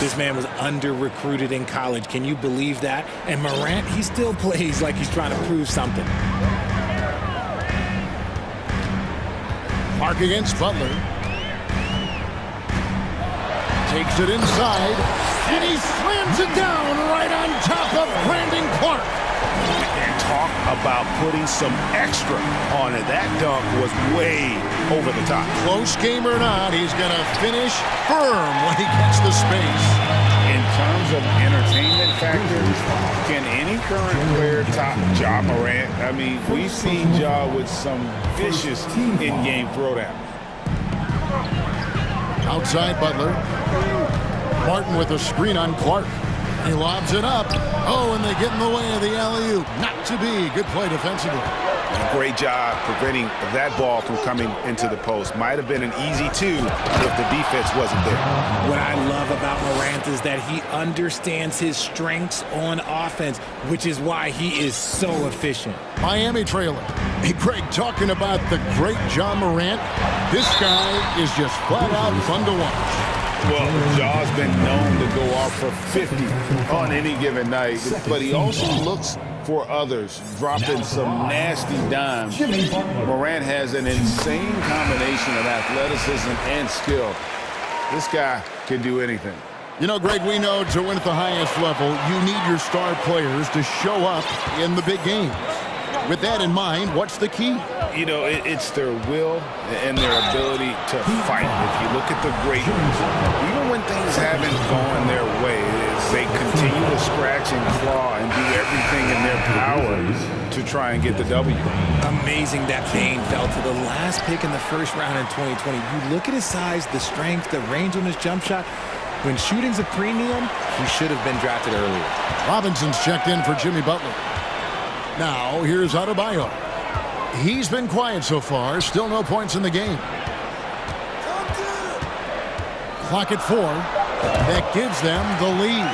This man was under-recruited in college. Can you believe that? And Morant, he still plays like he's trying to prove something. Clark against Butler. Takes it inside, and he slams it down right on top of Brandon Clark. And talk about putting some extra on it. That dunk was way over the top. Close game or not, he's going to finish firm when he gets the space. In terms of entertainment factors, can any current player top Ja Morant? I mean, we've seen Ja with some vicious in-game throwdown. Outside Butler. Martin with a screen on Clark. He lobs it up. Oh, and they get in the way of the alley-oop. Not to be. Good play defensively. Great job preventing that ball from coming into the post. Might have been an easy two if the defense wasn't there. What I love about Morant is that he understands his strengths on offense, which is why he is so efficient. Miami trailer. Hey, Greg, talking about the great John Morant, this guy is just flat out fun to watch. Well, Jaw's been known to go off for 50 on any given night, but he also looks for others, dropping some nasty dimes. Morant has an insane combination of athleticism and skill. This guy can do anything. You know, Greg, we know to win at the highest level, you need your star players to show up in the big games. With that in mind, what's the key? You know, it's their will and their ability to fight. If you look at the great ones, even when things haven't gone their way, they continue to scratch and claw and do everything in their power to try and get the W. Amazing that Bane fell to the last pick in the first round in 2020. You look at his size, the strength, the range on his jump shot. When shooting's a premium, he should have been drafted earlier. Robinson's checked in for Jimmy Butler. Now, here's Adebayo. He's been quiet so far. Still no points in the game. Clock at 4. That gives them the lead.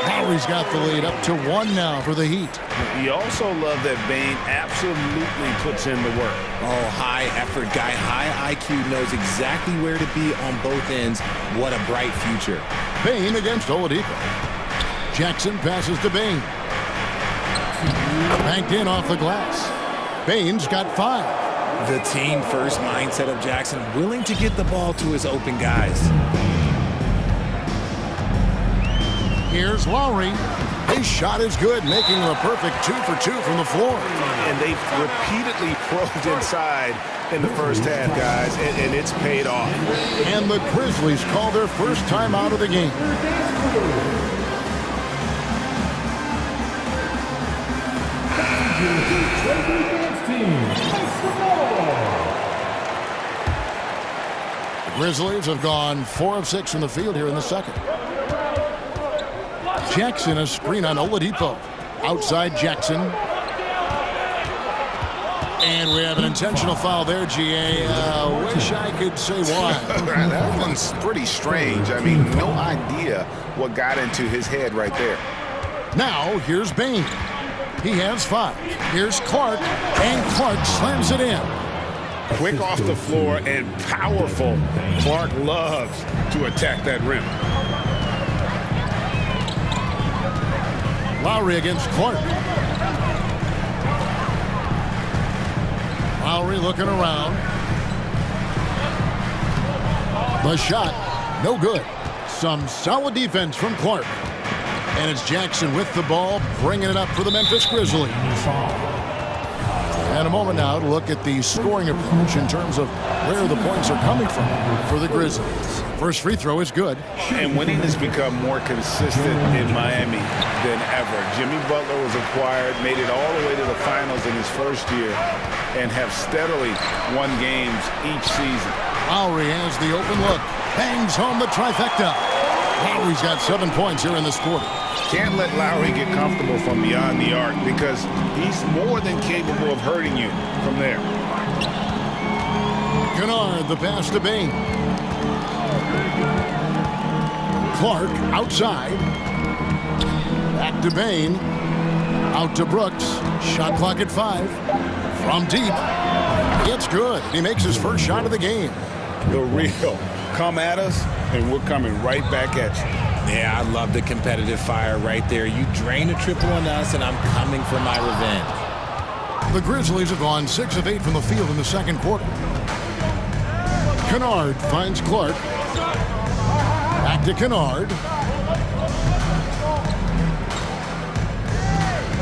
Lowry's got the lead up to 1 now for the Heat. You also love that Bane absolutely puts in the work. Oh, high effort guy, high IQ, knows exactly where to be on both ends. What a bright future. Bane against Oladipo. Jackson passes to Bane. Banked in off the glass. Bane's got 5. The team-first mindset of Jackson, willing to get the ball to his open guys. Here's Lowry. His shot is good, making a perfect 2 for 2 from the floor. And they've repeatedly probed inside in the first half, guys, and it's paid off. And the Grizzlies call their first time out of the game. The Grizzlies have gone 4 of 6 from the field here in the second. Jackson, a screen on Oladipo. Outside Jackson. And we have an intentional foul there, GA. Wish I could say why. That one's pretty strange. I mean, no idea what got into his head right there. Now, here's Bane. He has 5. Here's Clark, and Clark slams it in. Quick off the floor and powerful. Clark loves to attack that rim. Lowry against Clark. Lowry looking around. The shot, no good. Some solid defense from Clark. And it's Jackson with the ball, bringing it up for the Memphis Grizzlies. And a moment now to look at the scoring approach in terms of where the points are coming from for the Grizzlies. First free throw is good. And winning has become more consistent in Miami than ever. Jimmy Butler was acquired, made it all the way to the finals in his first year, and have steadily won games each season. Lowry has the open look. Bangs home the trifecta. Lowry's got 7 points here in this quarter. Can't let Lowry get comfortable from beyond the arc because he's more than capable of hurting you from there. Kennard, the pass to Bane. Clark outside. Back to Bane. Out to Brooks. Shot clock at 5. From deep. It's good. He makes his first shot of the game. The real. Come at us, and we're coming right back at you. Yeah, I love the competitive fire right there. You drain a triple on us, and I'm coming for my revenge. The Grizzlies have gone 6 of 8 from the field in the second quarter. Kennard finds Clark. Back to Kennard.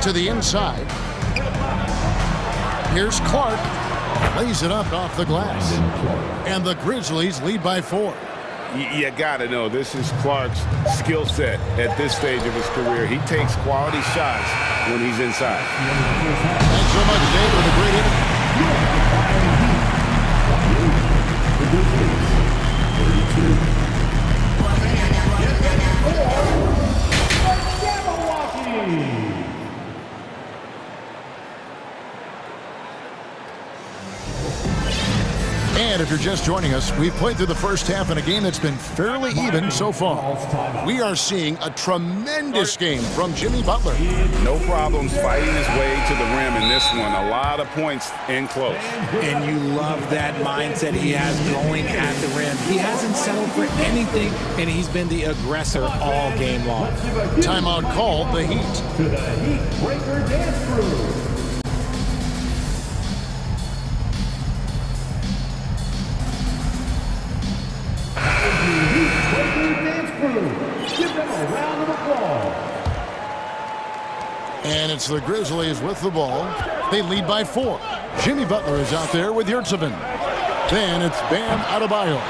To the inside. Here's Clark. Lays it up off the glass. And the Grizzlies lead by 4. You gotta know, this is Clark's skill set at this stage of his career. He takes quality shots when he's inside. Thanks so much, Dave, for the great interview. And if you're just joining us, we've played through the first half in a game that's been fairly even so far. We are seeing a tremendous game from Jimmy Butler. No problems fighting his way to the rim in this one. A lot of points in close. And you love that mindset he has going at the rim. He hasn't settled for anything, and he's been the aggressor all game long. Timeout called the Heat. To the Heat Breaker Dance Crew. Give them a round of applause. And it's the Grizzlies with the ball. They lead by 4. Jimmy Butler is out there with Yurtsevin. Then it's Bam Adebayo.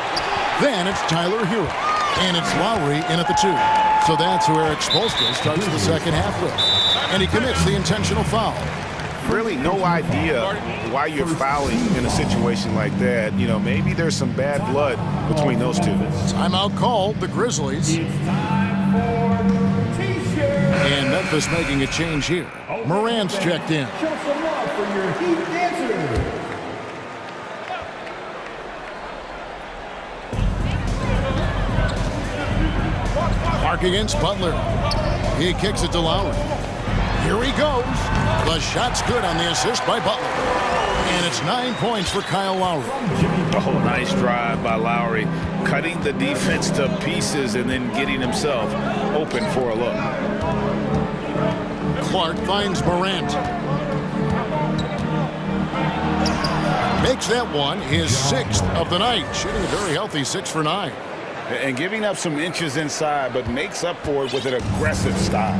Then it's Tyler Hero. And it's Lowry in at the 2. So that's who Eric Spoelstra starts the second half with. And he commits the intentional foul. Really no idea why you're fouling in a situation like that. You know, maybe there's some bad blood between those two. Timeout called the Grizzlies. And Memphis making a change here. Morant's checked in. Show some love for your Heat dancers. Clark against Butler. He kicks it to Lowry. Here he goes. The shot's good on the assist by Butler. And it's 9 points for Kyle Lowry. Oh, nice drive by Lowry. Cutting the defense to pieces and then getting himself open for a look. Clark finds Morant. Makes that one his 6th of the night. Shooting a very healthy 6 for 9. And giving up some inches inside, but makes up for it with an aggressive style.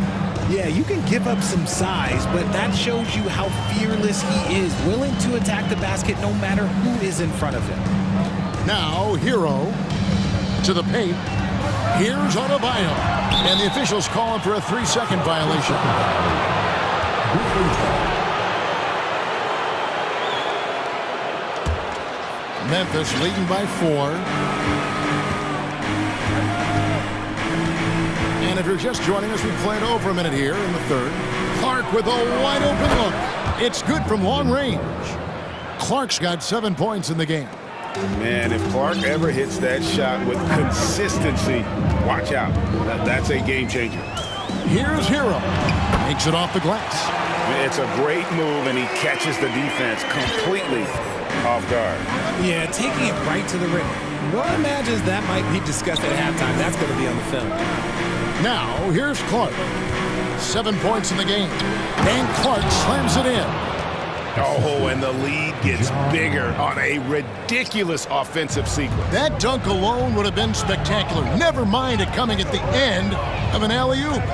Yeah, you can give up some size, but that shows you how fearless he is, willing to attack the basket no matter who is in front of him. Now, Hero to the paint. Here's Adebayo. And the officials call him for a 3-second violation. Memphis leading by 4. And if you're just joining us, we've played over a minute here in the third. Clark with a wide open look. It's good from long range. Clark's got 7 points in the game. Man, if Clark ever hits that shot with consistency, watch out. That's a game changer. Here's Hero. Makes it off the glass. It's a great move, and he catches the defense completely off guard. Yeah, taking it right to the rim. One imagines that might be discussed at halftime. That's going to be on the film. Now, here's Clark. 7 points in the game. And Clark slams it in. Oh, and the lead gets bigger on a ridiculous offensive sequence. That dunk alone would have been spectacular. Never mind it coming at the end of an alley-oop.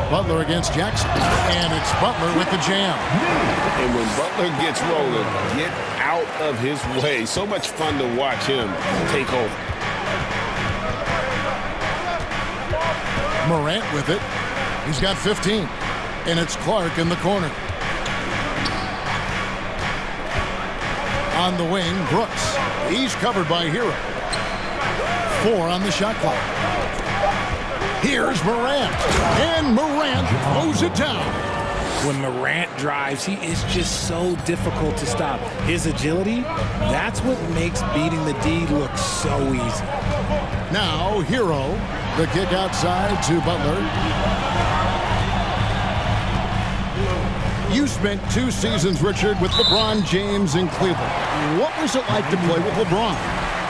Butler against Jackson. And it's Butler with the jam. And when Butler gets rolling, get out of his way. So much fun to watch him take over. Morant with it. He's got 15. And it's Clark in the corner. On the wing, Brooks. He's covered by Hero. 4 on the shot clock. Here's Morant. And Morant throws it down. When Morant drives, he is just so difficult to stop. His agility, that's what makes beating the D look so easy. Now, Hero. The kick outside to Butler. You spent 2 seasons, Richard, with LeBron James in Cleveland. What was it like to play with LeBron?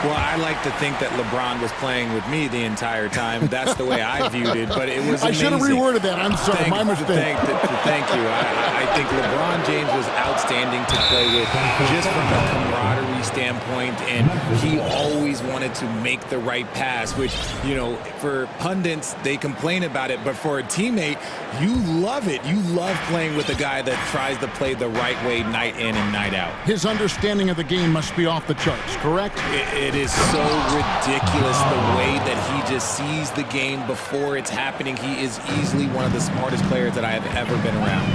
Well, I like to think that LeBron was playing with me the entire time. That's the way I viewed it, but it was amazing. I should have reworded that. I'm sorry, my mistake. Thank you. I think LeBron James was outstanding to play with just from a camaraderie standpoint, and he always wanted to make the right pass, which, you know, for pundits, they complain about it, but for a teammate, you love it. You love playing with a guy that tries to play the right way night in and night out. His understanding of the game must be off the charts, correct? It is so ridiculous the way that he just sees the game before it's happening. He is easily one of the smartest players that I have ever been around.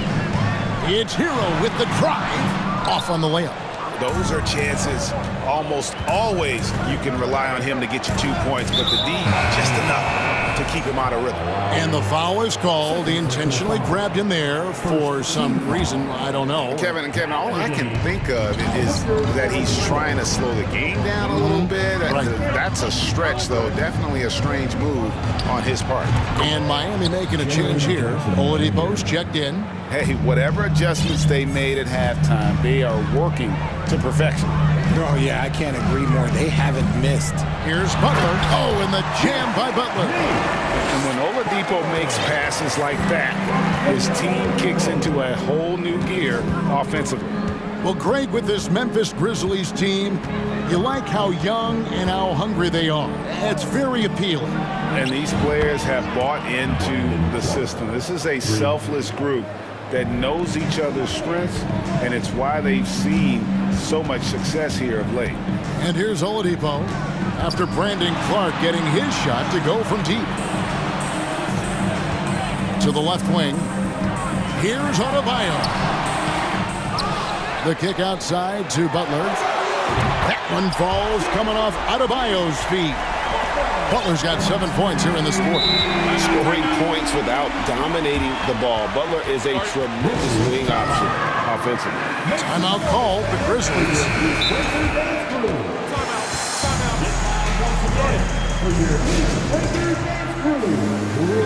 It's Hero with the drive. Off on the layup. Those are chances almost always you can rely on him to get you 2 points, but the D, just enough to keep him out of rhythm. And the foul is called. He intentionally grabbed him there for some reason, I don't know. Kevin, all I can think of is that he's trying to slow the game down a little bit. Right. That's a stretch, though. Definitely a strange move on his part. And Miami making a change here. Oladipo's checked in. Hey, whatever adjustments they made at halftime, they are working to perfection. Oh, yeah, I can't agree more. They haven't missed. Here's Butler. Oh, and the jam by Butler. And when Oladipo makes passes like that, his team kicks into a whole new gear offensively. Well, Greg, with this Memphis Grizzlies team, you like how young and how hungry they are. It's very appealing. And these players have bought into the system. This is a selfless group that knows each other's strengths, and it's why they've seen so much success here of late. And here's Oladipo after Brandon Clark getting his shot to go from deep. To the left wing. Here's Adebayo. The kick outside to Butler. That one falls coming off Adebayo's feet. Butler's got 7 points here in this quarter. Scoring points without dominating the ball. Butler is a tremendous wing option offensively. Timeout call, the Grizzlies.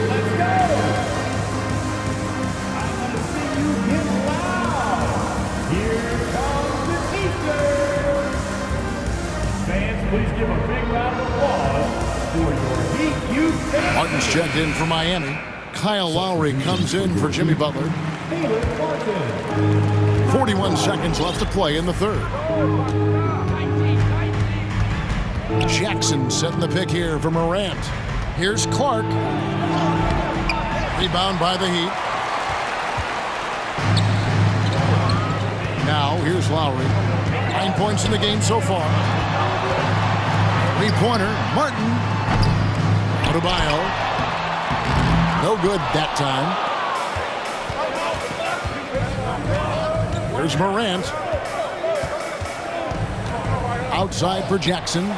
Let's go! I want to see you get loud. Here comes the Easter. Fans, please give a big round of applause for your Heat Youth. Martin's checked in for Miami. Kyle Lowry comes in for Jimmy Butler. 41 seconds left to play in the third. Jackson setting the pick here for Morant. Here's Clark. Rebound by the Heat. Now, here's Lowry. 9 points in the game so far. Three-pointer, Martin. Adebayo. No good that time. Here's Morant. Outside for Jackson.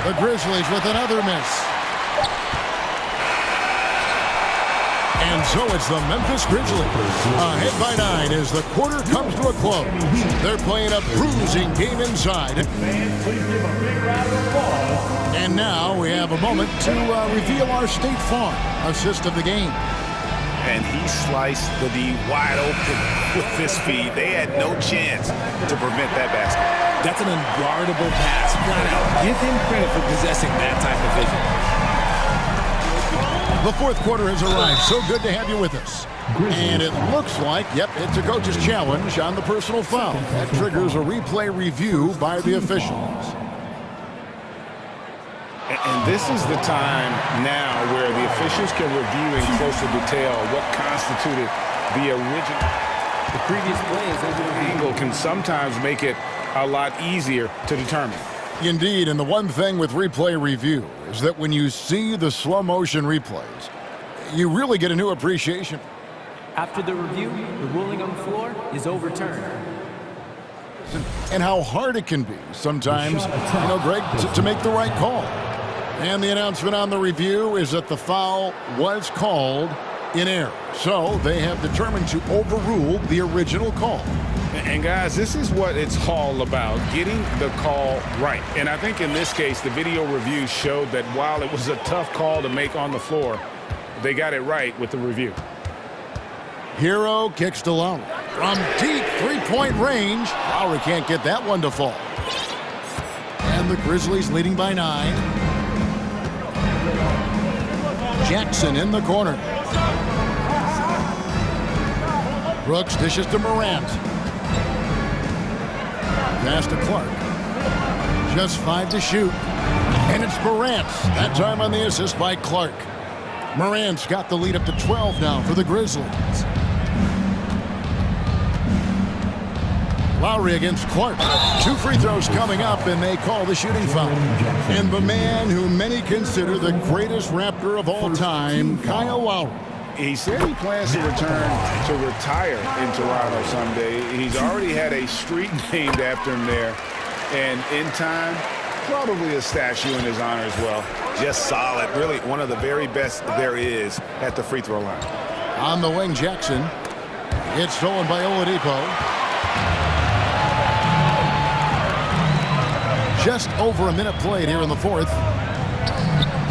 The Grizzlies with another miss. And so it's the Memphis Grizzlies ahead by 9 as the quarter comes to a close. They're playing a bruising game inside. And now we have a moment to reveal our State Farm assist of the game. And he sliced the D wide open with this feed. They had no chance to prevent that basket. That's an unguardable pass. Flat out. Give him credit for possessing that type of vision. The fourth quarter has arrived. So good to have you with us. And it looks like, yep, it's a coach's challenge on the personal foul. That triggers a replay review by the officials. And this is the time now where the officials can review in closer detail what constituted the original. The previous plays over the angle can sometimes make it a lot easier to determine. Indeed, and the one thing with replay review is that when you see the slow motion replays, you really get a new appreciation. After the review, the ruling on the floor is overturned. And how hard it can be sometimes, you know, Greg, to make the right call. And the announcement on the review is that the foul was called in error. So they have determined to overrule the original call. And guys, this is what it's all about, getting the call right. And I think in this case, the video review showed that while it was a tough call to make on the floor, they got it right with the review. Hero kicks to Lowry. From deep three-point range, Lowry can't get that one to fall. And the Grizzlies leading by 9. Jackson in the corner. Brooks dishes to Morant. Pass to Clark. Just 5 to shoot. And it's Morant. That time on the assist by Clark. Morant's got the lead up to 12 now for the Grizzlies. Lowry against Clark. 2 free throws coming up, and they call the shooting foul. And the man who many consider the greatest Raptor of all time, Kyle Lowry. He said he plans to return to retire in Toronto someday. He's already had a street named after him there. And in time, probably a statue in his honor as well. Just solid. Really one of the very best there is at the free throw line. On the wing, Jackson. It's stolen by Oladipo. Just over a minute played here in the fourth.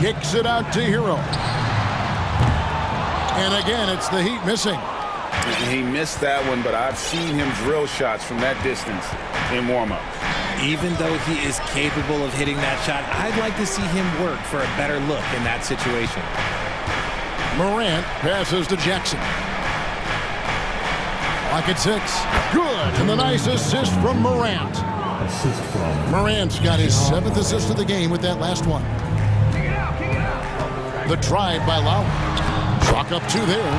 Kicks it out to Hero. And again, it's the Heat missing. He missed that one, but I've seen him drill shots from that distance in warm-up. Even though he is capable of hitting that shot, I'd like to see him work for a better look in that situation. Morant passes to Jackson. Clock at 6. Good. And the nice assist from Morant. Morant's got his 7th assist of the game with that last one. The drive by Lowry. Chalk up 2 there.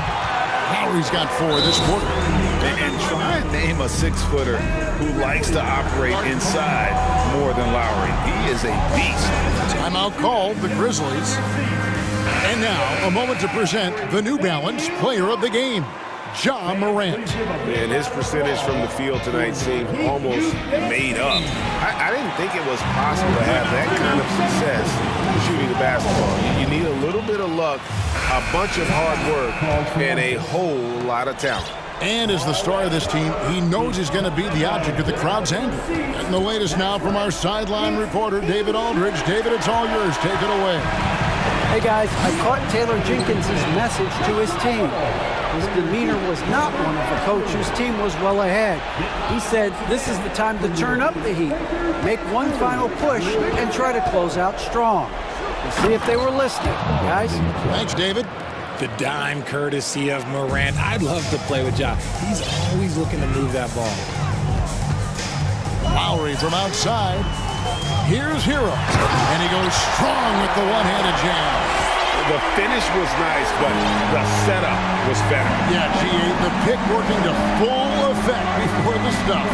Lowry's got 4 this quarter. And try and name a 6-footer who likes to operate inside more than Lowry. He is a beast. Timeout called, the Grizzlies. And now, a moment to present the New Balance Player of the Game, Ja Morant. And his percentage from the field tonight seemed almost made up. I didn't think it was possible to have that kind of success shooting the basketball. You need a little bit of luck, a bunch of hard work, and a whole lot of talent. And as the star of this team, he knows he's going to be the object of the crowd's anger. And the latest now from our sideline reporter, David Aldridge. David, it's all yours. Take it away. Hey guys, I caught Taylor Jenkins' message to his team. His demeanor was not one of a coach whose team was well ahead. He said this is the time to turn up the heat, make one final push, and try to close out strong. We'll see if they were listening, guys. Thanks, David. The dime courtesy of Morant. I'd love to play with Ja. He's always looking to move that ball. Lowry from outside. Here's Hero. And he goes strong with the one-handed jam. The finish was nice, but the setup was better. Yeah, the pick working to full effect before the stuff.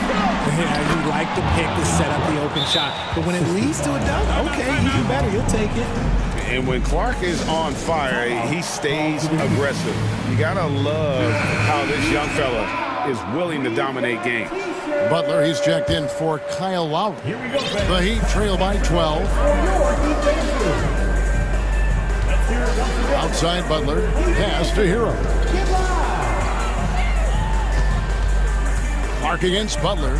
Yeah, you like the pick to set up the open shot. But when it leads to a dunk, okay, even better. You'll take it. And when Clark is on fire, he stays aggressive. You gotta love how this young fella is willing to dominate games. Butler, he's checked in for Kyle Lowry. The Heat trail by 12. Outside Butler, pass to Hero. Clark against Butler.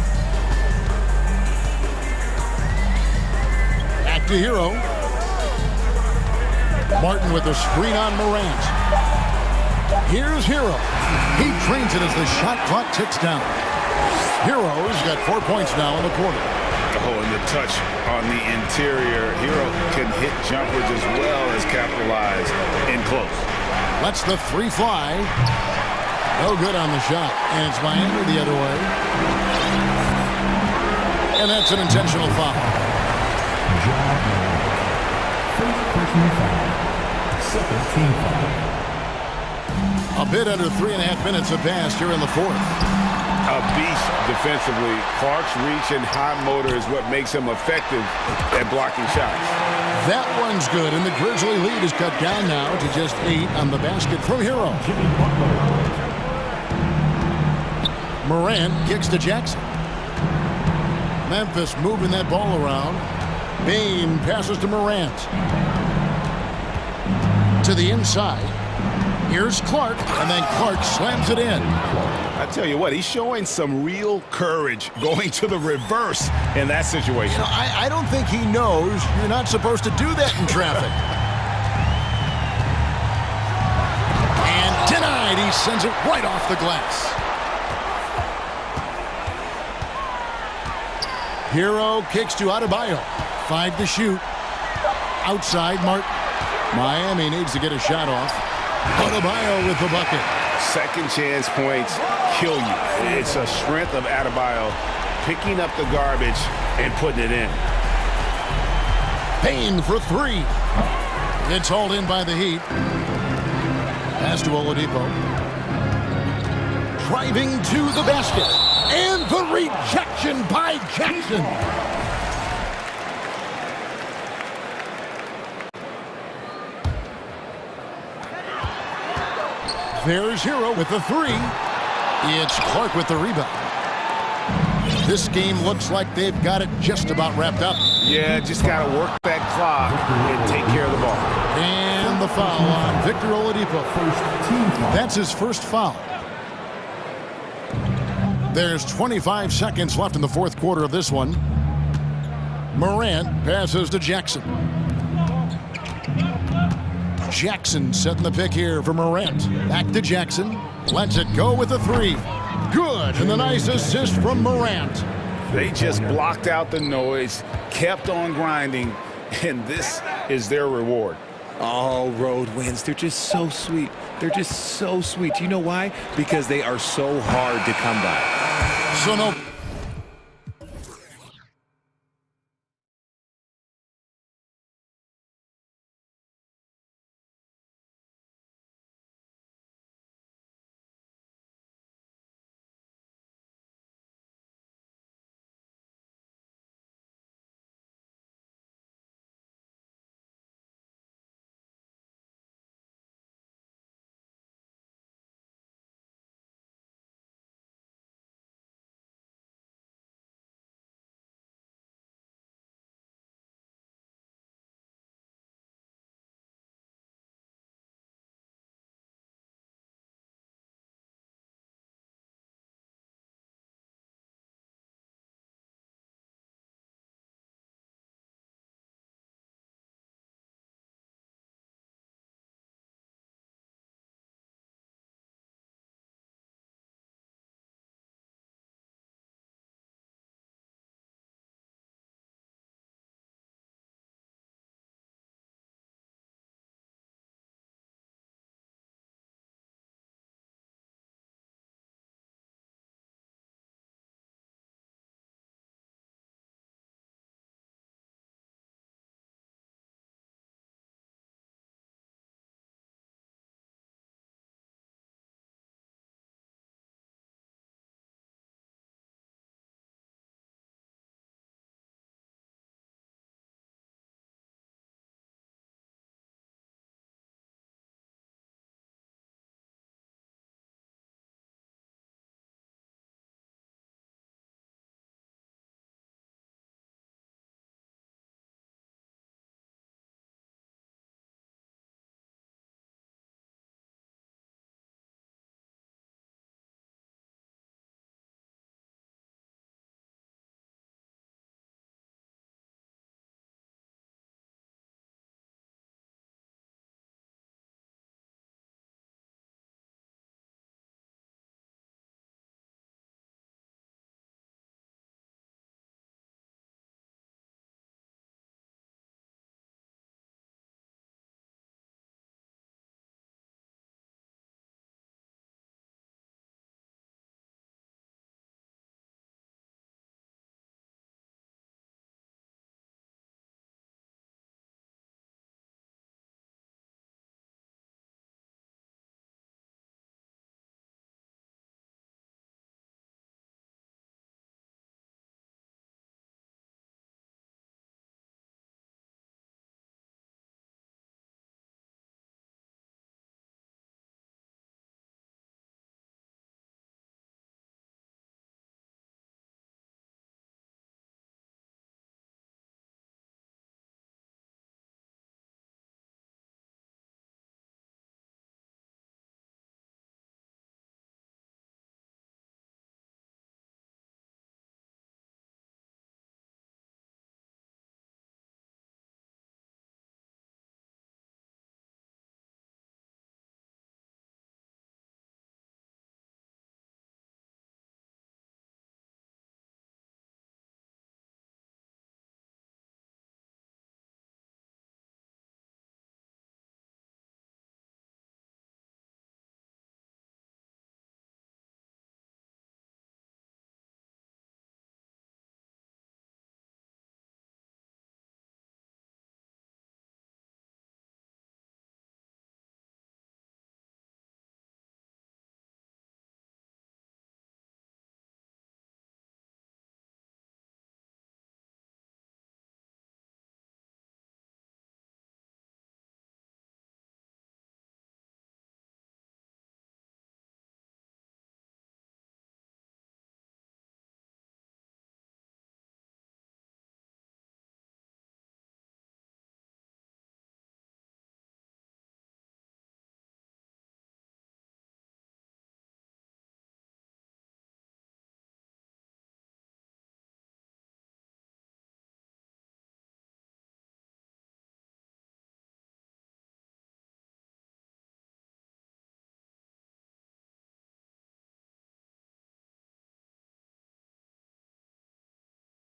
Back to Hero. Martin with a screen on Morant. Here's Hero. He trains it as the shot clock ticks down. Hero's got 4 points now in the quarter. Oh, and the touch on the interior. Hero can hit jumpers as well as capitalize in close. Lets the 3 fly. No good on the shot. And it's Miami the other way. And that's an intentional foul. A bit under 3.5 minutes have passed here in the fourth. A beast defensively. Clark's reach and high motor is what makes him effective at blocking shots. That one's good, and the Grizzly lead is cut down now to just 8 on the basket from Hero. Morant kicks to Jackson. Memphis moving that ball around. Bain passes to Morant. To the inside. Here's Clark, and then Clark slams it in. I tell you what, he's showing some real courage going to the reverse in that situation. You know, I don't think he knows you're not supposed to do that in traffic. And denied. He sends it right off the glass. Hero kicks to Adebayo. 5 to shoot. Outside Martin. Miami needs to get a shot off. Adebayo with the bucket. Second chance points kill you. It's a strength of Adebayo picking up the garbage and putting it in. Payne for 3. It's hauled in by the Heat. Pass to Oladipo. Driving to the basket. And the rejection by Jackson. There's Hero with the three. It's Clark with the rebound. This game looks like they've got it just about wrapped up. Yeah, just got to work that clock and take care of the ball. And the foul on Victor Oladipo. That's his first foul. There's 25 seconds left in the fourth quarter of this one. Morant passes to Jackson. Jackson setting the pick here for Morant. Back to Jackson. Lets it go with the three. Good, and the nice assist from Morant. They just blocked out the noise, kept on grinding, and this is their reward. All road wins. They're just so sweet. They're just so sweet. You know why? Because they are so hard to come by. So no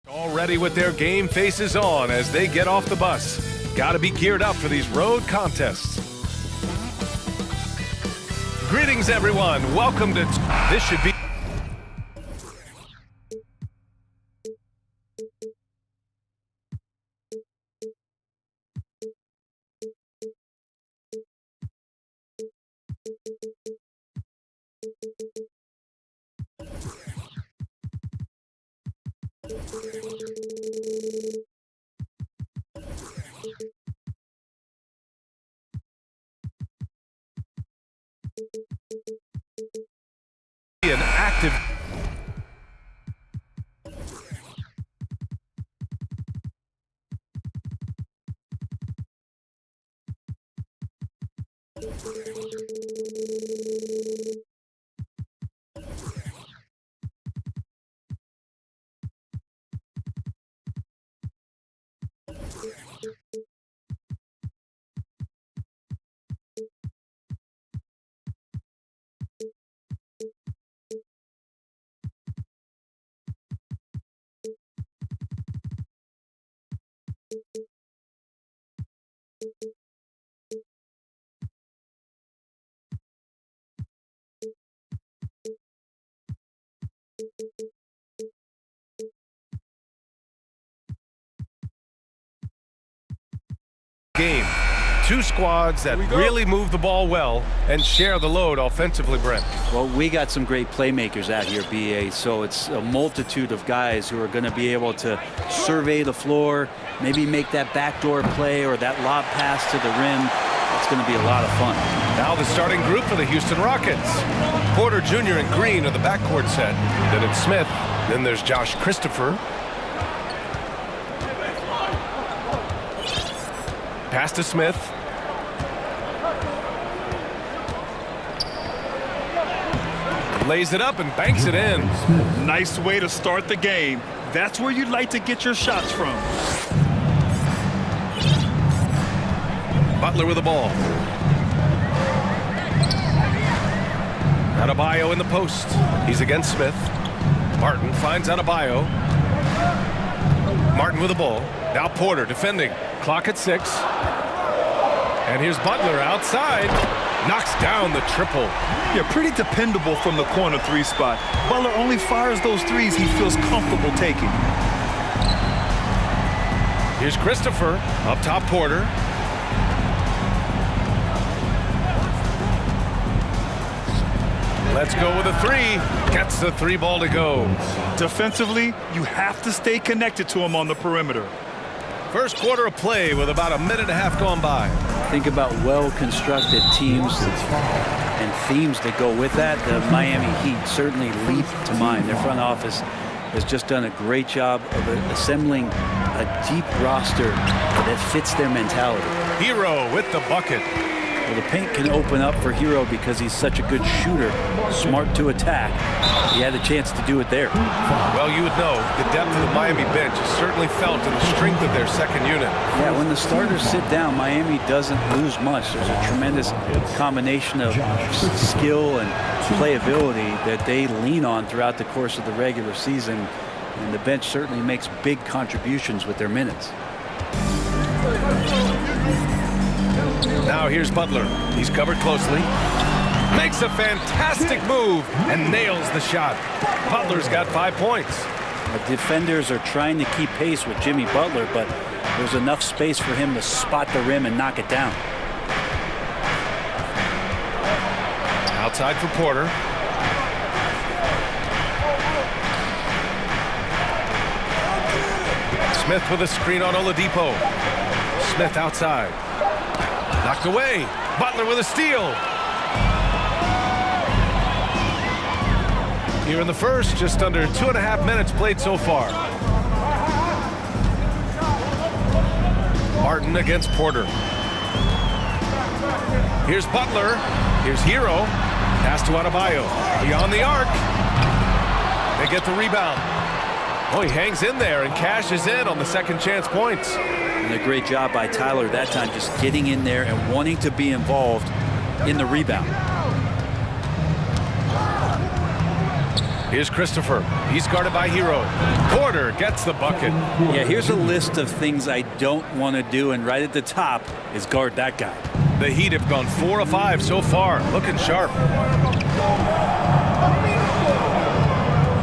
Already with their game faces on as they get off the bus. Got to be geared up for these road contests. Greetings, everyone. Welcome to... This should be... an active game. Two squads that really move the ball well and share the load offensively, Brent. Well, we got some great playmakers out here, BA, so it's a multitude of guys who are going to be able to survey the floor, maybe make that backdoor play or that lob pass to the rim. It's going to be a lot of fun. Now the starting group for the Houston Rockets. Porter Jr. and Green are the backcourt set. Then it's Smith. Then there's Josh Christopher. Pass to Smith. Lays it up and banks it in. Nice way to start the game. That's where you'd like to get your shots from. Butler with the ball. Adebayo in the post. He's against Smith. Martin finds Adebayo. Martin with the ball. Now Porter defending. Clock at 6. And here's Butler outside. Knocks down the triple. Yeah, pretty dependable from the corner 3 spot. Butler only fires those threes he feels comfortable taking. Here's Christopher. Up top, Porter. Let's go with a 3. Gets the 3 ball to go. Defensively, you have to stay connected to him on the perimeter. First quarter of play with about a minute and a half gone by. Think about well-constructed teams and themes that go with that. The Miami Heat certainly leap to mind. Their front office has just done a great job of assembling a deep roster that fits their mentality. Hero with the bucket. Well, the paint can open up for Hero because he's such a good shooter, smart to attack. He had a chance to do it there. Well, you would know the depth of the Miami bench is certainly felt in the strength of their second unit. Yeah, when the starters sit down, Miami doesn't lose much. There's a tremendous combination of skill and playability that they lean on throughout the course of the regular season, and the bench certainly makes big contributions with their minutes. Now here's Butler. He's covered closely. Makes a fantastic move and nails the shot. Butler's got 5 points. The defenders are trying to keep pace with Jimmy Butler, but there's enough space for him to spot the rim and knock it down. Outside for Porter. Smith with a screen on Oladipo. Smith outside. Knocked away. Butler with a steal. Here in the first, just under 2.5 minutes played so far. Martin against Porter. Here's Butler. Here's Hero. Pass to Adebayo. Beyond the arc. They get the rebound. Oh, he hangs in there and cashes in on the second chance points. And a great job by Tyler that time, just getting in there and wanting to be involved in the rebound. Here's Christopher. He's guarded by Hero. Porter gets the bucket. Yeah, here's a list of things I don't want to do, and right at the top is guard that guy. The Heat have gone 4 of 5 so far, looking sharp.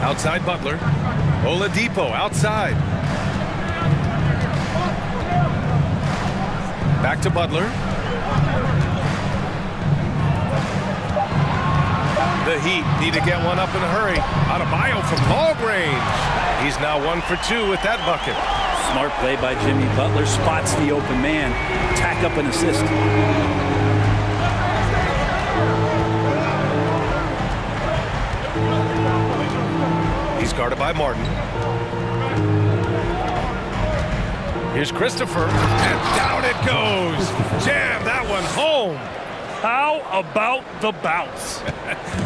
Outside Butler. Oladipo outside. Back to Butler. The Heat need to get one up in a hurry. Adebayo from long range. He's now 1 for 2 with that bucket. Smart play by Jimmy Butler. Spots the open man. Tack up an assist. He's guarded by Martin. Here's Christopher. And down it goes. Jam that one home. How about the bounce?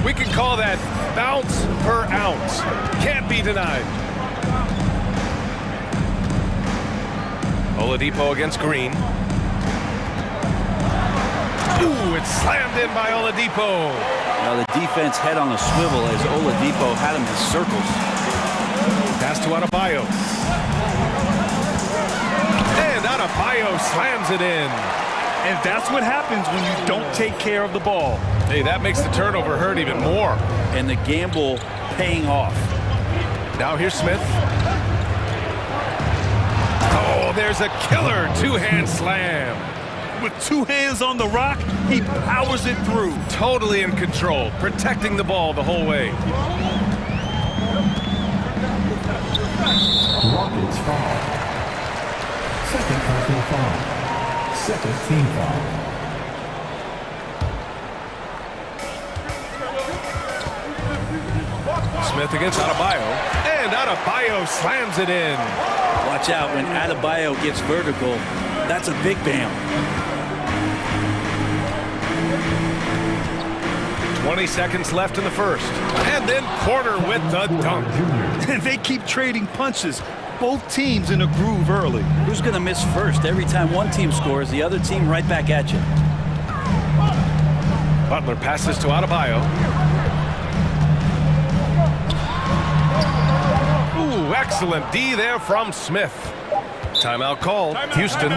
We can call that bounce per ounce. Can't be denied. Oladipo against Green. Ooh, it's slammed in by Oladipo. Now the defense head on a swivel as Oladipo had him in circles. Pass to Adebayo. And Adebayo slams it in. And that's what happens when you don't take care of the ball. Hey, that makes the turnover hurt even more. And the gamble paying off. Now here's Smith. Oh, there's a killer two-hand slam. With 2 hands on the rock, he powers it through. Totally in control, protecting the ball the whole way. Rockets foul. Second personal foul. Second team foul. Smith against Adebayo. And Adebayo slams it in. Watch out when Adebayo gets vertical. That's a big bam. 20 seconds left in the first. And then Porter with the dunk. And they keep trading punches. Both teams in a groove early. Who's going to miss first? Every time one team scores, the other team right back at you. Butler passes to Adebayo. Ooh, excellent D there from Smith. Timeout called. Houston.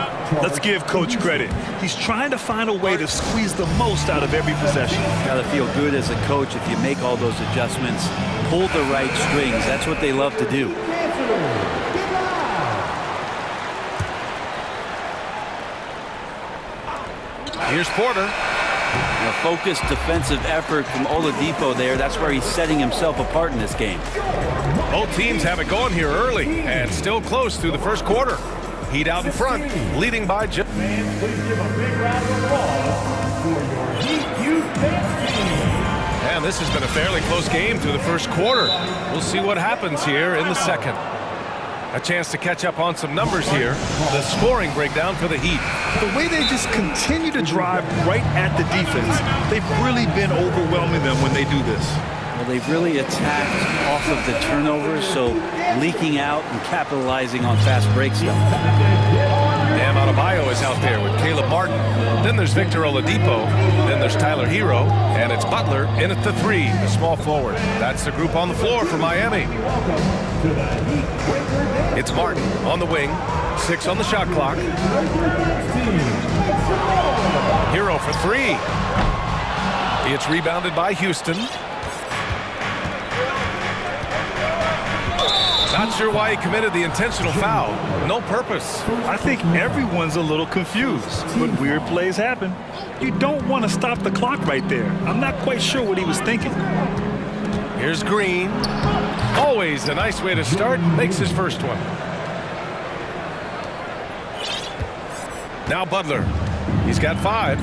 Let's give Coach credit. He's trying to find a way to squeeze the most out of every possession. Got to feel good as a coach if you make all those adjustments. Pull the right strings. That's what they love to do. Here's Porter. A focused defensive effort from Oladipo there. That's where he's setting himself apart in this game. Both teams have it going here early and still close through the first quarter. Heat out in front, leading by just. Fans, please give a big round of applause for your Heat Youth team. And this has been a fairly close game through the first quarter. We'll see what happens here in the second. A chance to catch up on some numbers here. The scoring breakdown for the Heat. The way they just continue to drive right at the defense, they've really been overwhelming them when they do this. Well, they've really attacked off of the turnovers, so leaking out and capitalizing on fast break stuff. Bam Adebayo is out there with Caleb Martin. Then there's Victor Oladipo. Then there's Tyler Hero. And it's Butler in at the 3, the small forward. That's the group on the floor for Miami. It's Martin on the wing. 6 on the shot clock. Hero for 3. It's rebounded by Houston. Not sure why he committed the intentional foul. No purpose. I think everyone's a little confused, but weird plays happen. You don't want to stop the clock right there. I'm not quite sure what he was thinking. Here's Green. Always a nice way to start. Makes his first one. Now Butler. He's got 5.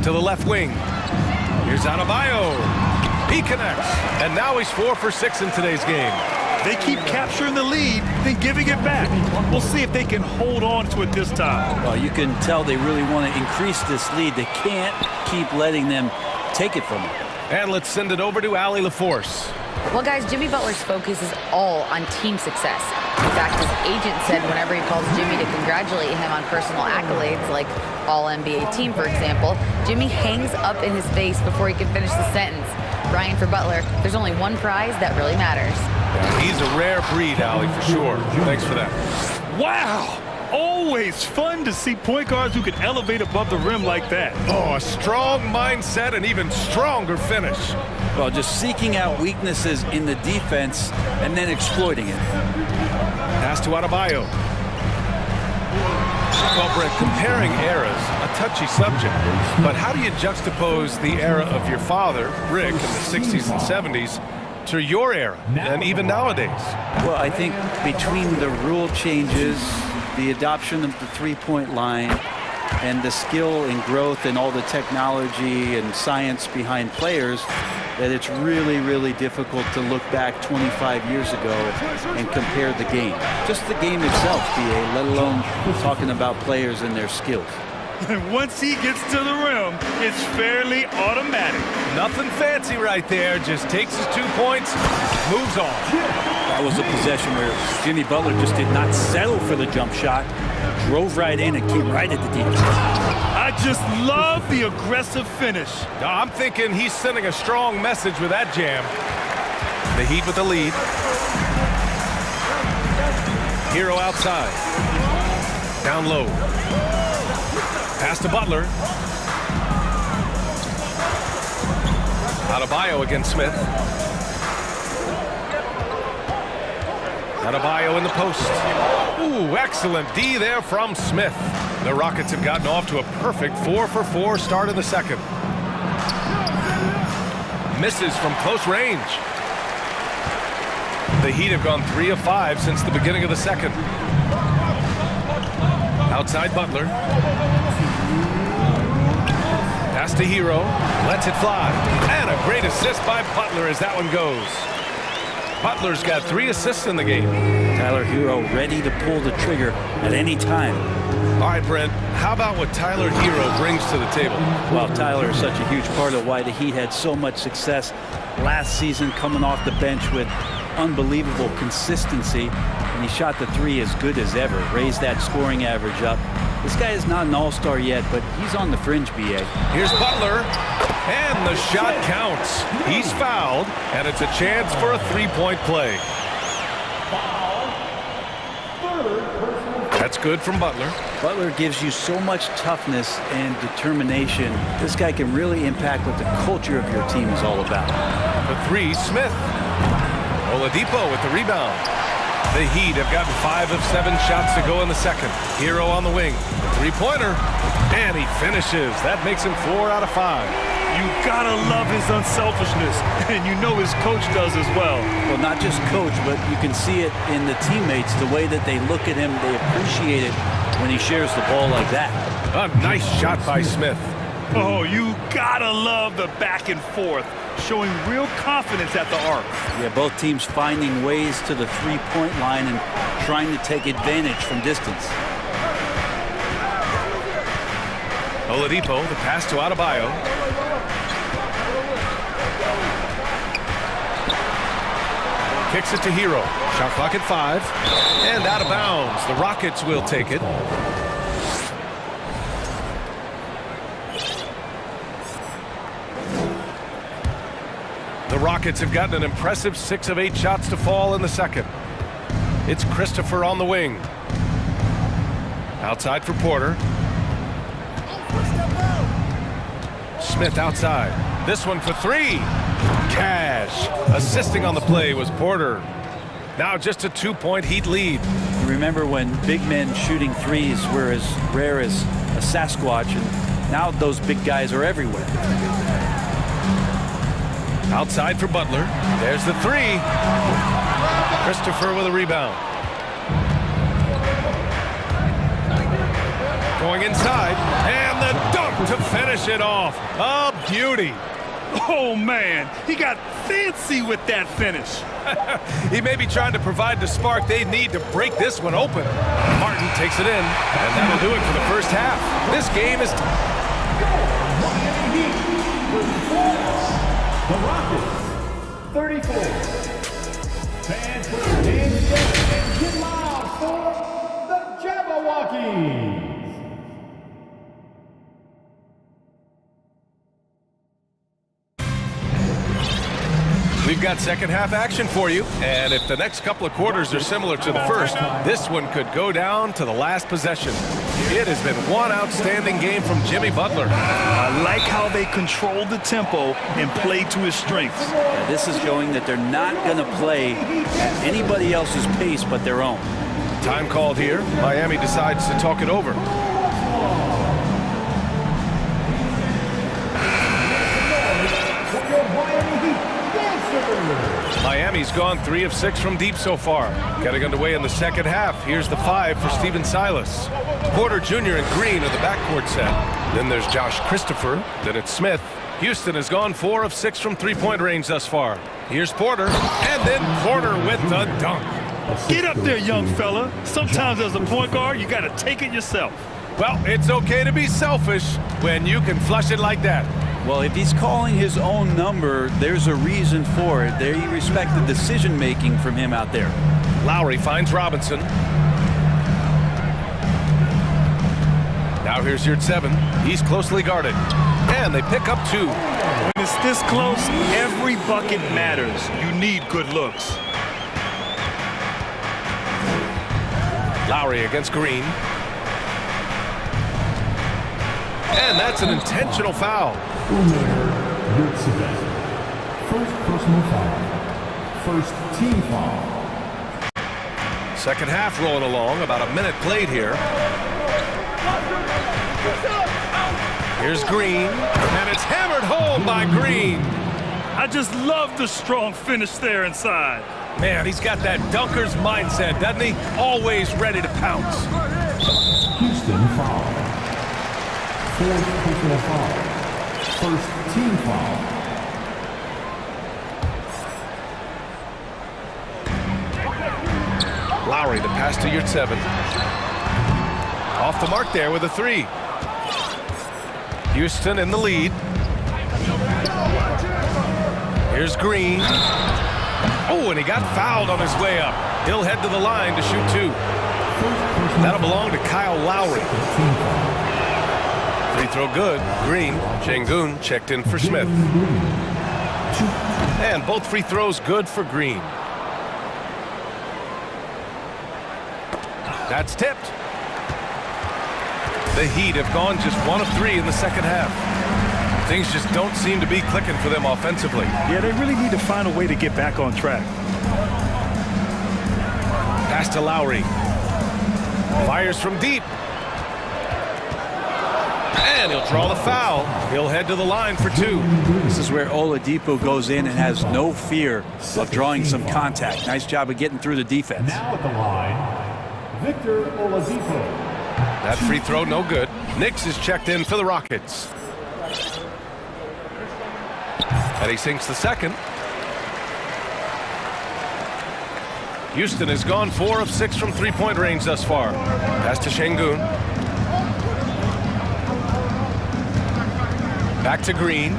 To the left wing. Here's Adebayo. He connects. And now he's 4 for 6 in today's game. They keep capturing the lead, then giving it back. We'll see if they can hold on to it this time. Well, you can tell they really want to increase this lead. They can't keep letting them take it from them. And let's send it over to Allie LaForce. Well, guys, Jimmy Butler's focus is all on team success. In fact, his agent said whenever he calls Jimmy to congratulate him on personal accolades like All-NBA team, for example, Jimmy hangs up in his face before he can finish the sentence. Brian, for Butler, there's only one prize that really matters. He's a rare breed, Allie, for sure. Thanks for that. Wow! Always fun to see point guards who can elevate above the rim like that. Oh, a strong mindset and even stronger finish. Well, just seeking out weaknesses in the defense and then exploiting it. Pass to Adebayo. Well, Brett, comparing eras, a touchy subject. But how do you juxtapose the era of your father, Rick, in the 60s and 70s, to your era, and even nowadays? Well, I think between the rule changes, the adoption of the three-point line, and the skill and growth and all the technology and science behind players, that it's really, really difficult to look back 25 years ago and compare the game. Just the game itself, BA, let alone talking about players and their skills. And once he gets to the rim, it's fairly automatic. Nothing fancy right there. Just takes his 2 points, moves on. That was a possession where Jimmy Butler just did not settle for the jump shot, drove right in and came right at the defense. I just love the aggressive finish. I'm thinking he's sending a strong message with that jam. The Heat with the lead. Hero outside. Down low. Pass to Butler. Adebayo against Smith. Adebayo in the post. Ooh, excellent D there from Smith. The Rockets have gotten off to a perfect 4-for-4 start in the second. Misses from close range. The Heat have gone 3 of 5 since the beginning of the second. Outside Butler. Pass to Hero. Lets it fly. And a great assist by Butler as that one goes. Butler's got 3 assists in the game. Tyler Hero ready to pull the trigger at any time. All right, Brent, how about what Tyler Hero brings to the table? Well, Tyler is such a huge part of why the Heat had so much success last season, coming off the bench with unbelievable consistency. And he shot the 3 as good as ever, raised that scoring average up. This guy is not an all-star yet, but he's on the fringe, BA. Here's Butler, and the shot counts. He's fouled, and it's a chance for a 3-point play. That's good from Butler. Butler gives you so much toughness and determination. This guy can really impact what the culture of your team is all about. The 3, Smith. Oladipo with the rebound. The Heat have gotten 5 of 7 shots to go in the second. Hero on the wing. 3-pointer. And he finishes. That makes him 4 out of 5. You gotta love his unselfishness. And you know his coach does as well. Well, not just coach, but you can see it in the teammates. The way that they look at him, they appreciate it when he shares the ball like that. A nice shot by Smith. Oh, you gotta love the back and forth, showing real confidence at the arc. Yeah, both teams finding ways to the three-point line and trying to take advantage from distance. Oladipo, the pass to Adebayo. Kicks it to Hero. Shot clock at 5. And out of bounds. The Rockets will take it. The Rockets have gotten an impressive 6 of 8 shots to fall in the second. It's Christopher on the wing. Outside for Porter. Smith outside. This one for 3. Cash. Assisting on the play was Porter. Now just a 2-point Heat lead. Remember when big men shooting threes were as rare as a Sasquatch, and now those big guys are everywhere. Outside for Butler. There's the 3. Christopher with a rebound. Going inside. And the dunk to finish it off. A beauty. Oh, man. He got fancy with that finish. He may be trying to provide the spark they need to break this one open. Martin takes it in. And that'll do it for the first half. This game is... The Rockets, 34. Fans put your hands together and get loud for the Jabberwockies. got second half action for you. And if the next couple of quarters are similar to the first, this one could go down to the last possession. It has been one outstanding game from Jimmy Butler. I like how they controlled the tempo and played to his strengths. This is showing that they're not going to play at anybody else's pace but their own. Time called here. Miami decides to talk it over. Miami's gone 3 of 6 from deep so far. Getting underway in the second half. Here's the 5 for Steven Silas. Porter Jr. and Green are the backcourt set. Then there's Josh Christopher. Then it's Smith. Houston has gone 4 of 6 from three-point range thus far. Here's Porter. And then Porter with the dunk. Get up there, young fella. Sometimes as a point guard, you got to take it yourself. Well, it's okay to be selfish when you can flush it like that. Well, if he's calling his own number, there's a reason for it. They respect the decision-making from him out there. Lowry finds Robinson. Now here's your 7. He's closely guarded. And they pick up 2. When it's this close, every bucket matters. You need good looks. Lowry against Green. And that's an intentional foul. First personal foul. First team foul. Second half rolling along. About a minute played here. Here's Green. And it's hammered home by Green. I just love the strong finish there inside. Man, he's got that dunker's mindset, doesn't he? Always ready to pounce. Houston foul. Fourth personal foul. First team foul. Lowry, the pass to your 7. Off the mark there with a 3. Houston in the lead. Here's Green. Oh, and he got fouled on his way up. He'll head to the line to shoot 2. That'll belong to Kyle Lowry. Free throw good. Green. Şengün checked in for Smith. And both free throws good for Green. That's tipped. The Heat have gone just 1 of 3 in the second half. Things just don't seem to be clicking for them offensively. Yeah, they really need to find a way to get back on track. Pass to Lowry. Fires from deep. And he'll draw the foul. He'll head to the line for 2. This is where Oladipo goes in and has no fear of drawing some contact. Nice job of getting through the defense. Now at the line, Victor Oladipo. That free throw no good. Knicks is checked in for the Rockets. And he sinks the second. Houston has gone 4 of 6 from three-point range thus far. Pass to Şengün. Back to Green.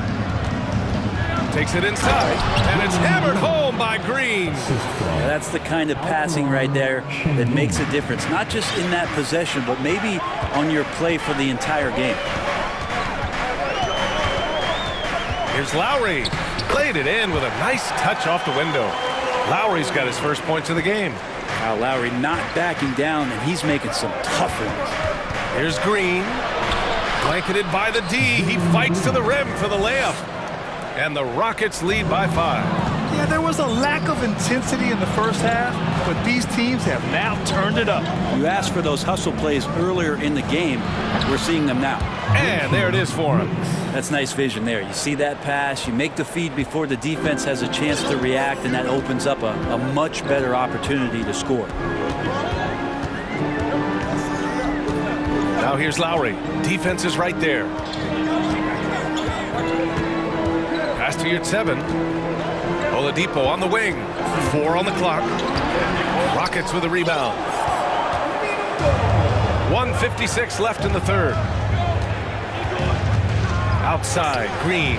Takes it inside, and it's hammered home by Green. Yeah, that's the kind of passing right there that makes a difference. Not just in that possession, but maybe on your play for the entire game. Here's Lowry. Played it in with a nice touch off the window. Lowry's got his first points of the game. Now Lowry not backing down, and he's making some tough ones. Here's Green. Blanketed by the D. He fights to the rim for the layup. And the Rockets lead by 5. Yeah, there was a lack of intensity in the first half, but these teams have now turned it up. You asked for those hustle plays earlier in the game. We're seeing them now. And there it is for him. That's nice vision there. You see that pass, you make the feed before the defense has a chance to react, and that opens up a much better opportunity to score. Now here's Lowry. Defense is right there. Pass to your 7. Oladipo on the wing. 4 on the clock. Rockets with a rebound. 1:56 left in the third. Outside, Green.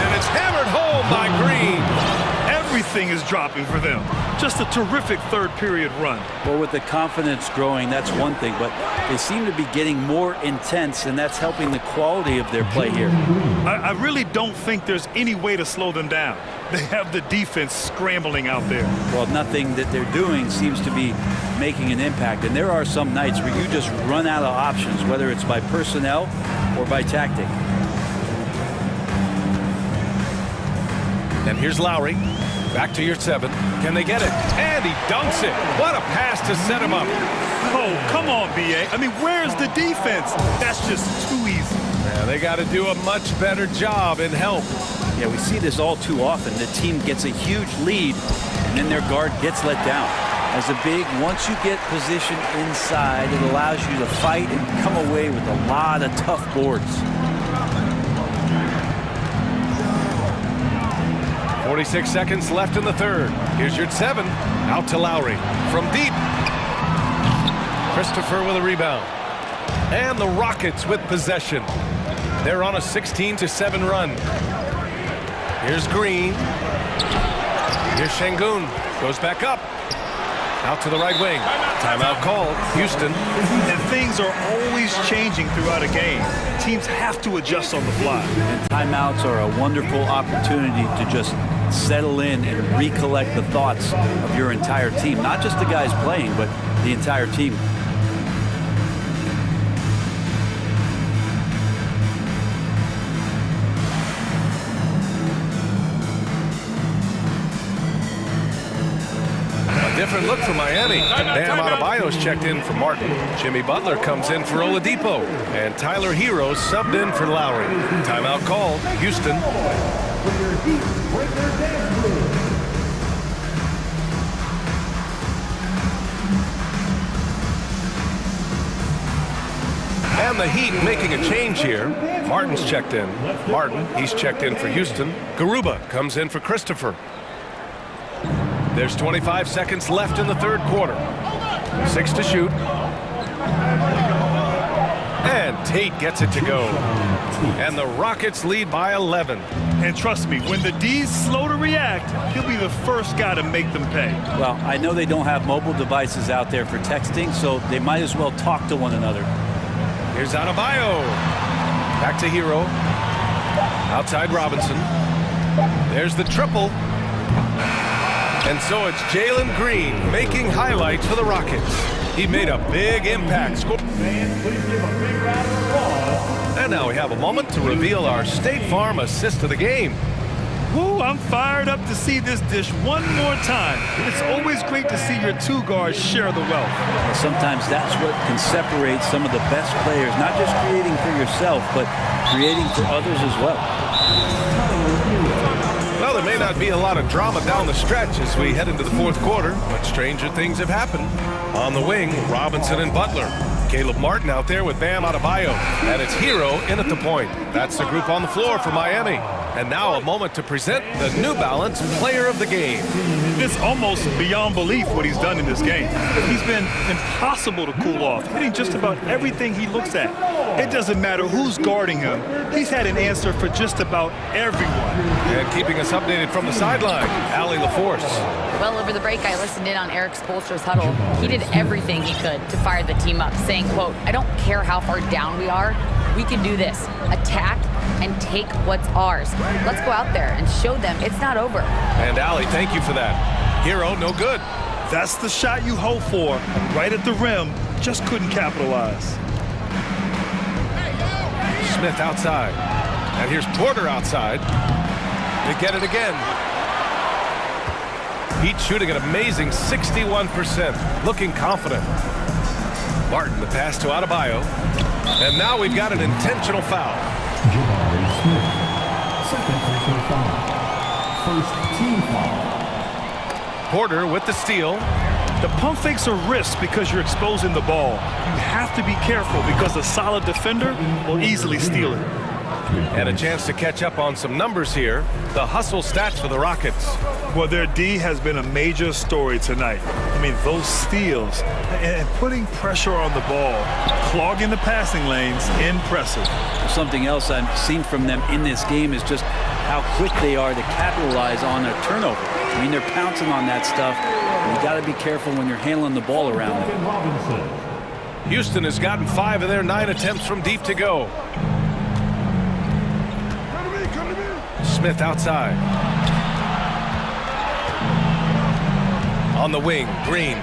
And it's hammered home by Green. Every everything is dropping for them. Just a terrific third period run. Well, with the confidence growing, that's one thing, but they seem to be getting more intense, and that's helping the quality of their play here. I really don't think there's any way to slow them down. They have the defense scrambling out there. Well, nothing that they're doing seems to be making an impact, and there are some nights where you just run out of options, whether it's by personnel or by tactic. And here's Lowry. Back to your 7. Can they get it? And he dunks it. What a pass to set him up. Oh, come on, B.A. I mean, where's the defense? That's just too easy. Yeah, they got to do a much better job in help. Yeah, we see this all too often. The team gets a huge lead, and then their guard gets let down. As a big, once you get positioned inside, it allows you to fight and come away with a lot of tough boards. 46 seconds left in the third. Here's your 7. Out to Lowry. From deep. Christopher with a rebound. And the Rockets with possession. They're on a 16-7 run. Here's Green. Here's Şengün. Goes back up. Out to the right wing. Timeout called. Houston. And things are always changing throughout a game. Teams have to adjust on the fly. And timeouts are a wonderful opportunity to just settle in and recollect the thoughts of your entire team. Not just the guys playing, but the entire team. Different look for Miami. Bam Adebayo's checked in for Martin. Jimmy Butler comes in for Oladipo. And Tyler Herro subbed in for Lowry. Timeout called. Houston. And the Heat making a change here. Martin's checked in. Martin, he's checked in for Houston. Garuba comes in for Christopher. There's 25 seconds left in the third quarter. 6 to shoot. And Tate gets it to go. And the Rockets lead by 11. And trust me, when the D's slow to react, he'll be the first guy to make them pay. Well, I know they don't have mobile devices out there for texting, so they might as well talk to one another. Here's Adebayo. Back to Herro. Outside Robinson. There's the triple. And so it's Jalen Green making highlights for the Rockets. He made a big impact. And now we have a moment to reveal our State Farm assist of the game. Woo, I'm fired up to see this dish one more time. It's always great to see your 2 guards share the wealth. Well, sometimes that's what can separate some of the best players, not just creating for yourself, but creating for others as well. Well, there may not be a lot of drama down the stretch as we head into the fourth quarter, but stranger things have happened. On the wing, Robinson and Butler. Caleb Martin out there with Bam Adebayo. And it's Herro in at the point. That's the group on the floor for Miami. And now a moment to present the New Balance Player of the Game. It's almost beyond belief what he's done in this game. He's been impossible to cool off, hitting just about everything he looks at. It doesn't matter who's guarding him. He's had an answer for just about everyone. And keeping us updated from the sideline, Allie LaForce. Well, over the break, I listened in on Eric Spoelstra's huddle. He did everything he could to fire the team up, saying, quote, "I don't care how far down we are. We can do this. Attack and take what's ours. Let's go out there and show them it's not over." And Allie, thank you for that. Herro, no good. That's the shot you hope for. Right at the rim, just couldn't capitalize. Smith outside. And here's Porter outside. They get it again. Heat shooting an amazing 61%. Looking confident. Martin, the pass to Adebayo. And now we've got an intentional foul. Second personal foul. First team foul. Porter with the steal. The pump fakes are risks because you're exposing the ball. You have to be careful because a solid defender will easily steal it. And a chance to catch up on some numbers here. The hustle stats for the Rockets. Well, their D has been a major story tonight. I mean, those steals and putting pressure on the ball, clogging the passing lanes, impressive. Something else I've seen from them in this game is just how quick they are to capitalize on a turnover. I mean, they're pouncing on that stuff. And you got to be careful when you're handling the ball around them. Houston has gotten 5 of their 9 attempts from deep to go. Smith outside. On the wing, Green.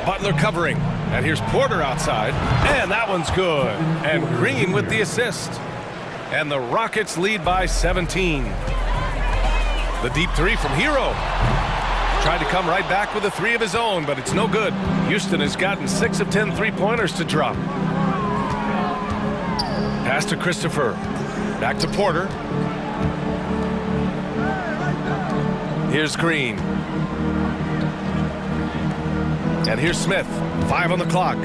Butler covering. And here's Porter outside. And that one's good. And Green with the assist. And the Rockets lead by 17. The deep three from Hero. Tried to come right back with a 3 of his own, but it's no good. Houston has gotten 6 of 10 three-pointers to drop. Pass to Christopher. Back to Porter. Here's Green. And here's Smith. 5 on the clock.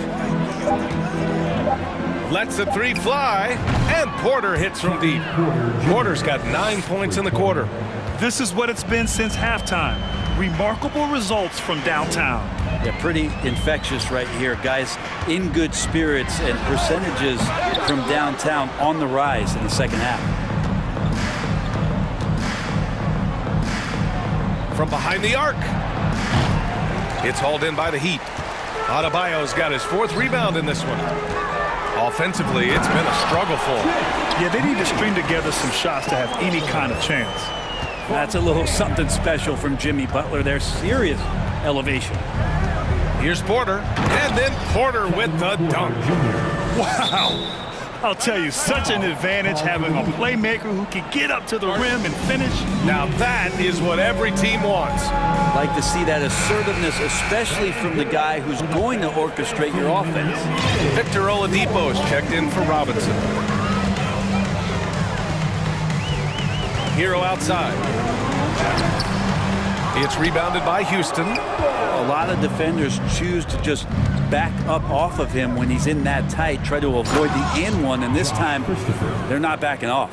Lets the 3 fly, and Porter hits from deep. Porter's got 9 points in the quarter. This is what it's been since halftime. Remarkable results from downtown. Yeah, pretty infectious right here. Guys in good spirits and percentages from downtown on the rise in the second half. From behind the arc. It's hauled in by the Heat. Adebayo's got his 4th rebound in this one. Offensively, it's been a struggle for him. Yeah, they need to string together some shots to have any kind of chance. That's a little something special from Jimmy Butler. There's serious elevation. Here's Porter, and then Porter with the dunk. Wow. I'll tell you, such an advantage having a playmaker who can get up to the rim and finish. Now that is what every team wants. Like to see that assertiveness, especially from the guy who's going to orchestrate your offense. Victor Oladipo's checked in for Robinson. Hero outside. It's rebounded by Houston. A lot of defenders choose to just back up off of him when he's in that tight, try to avoid the and one, and this time they're not backing off.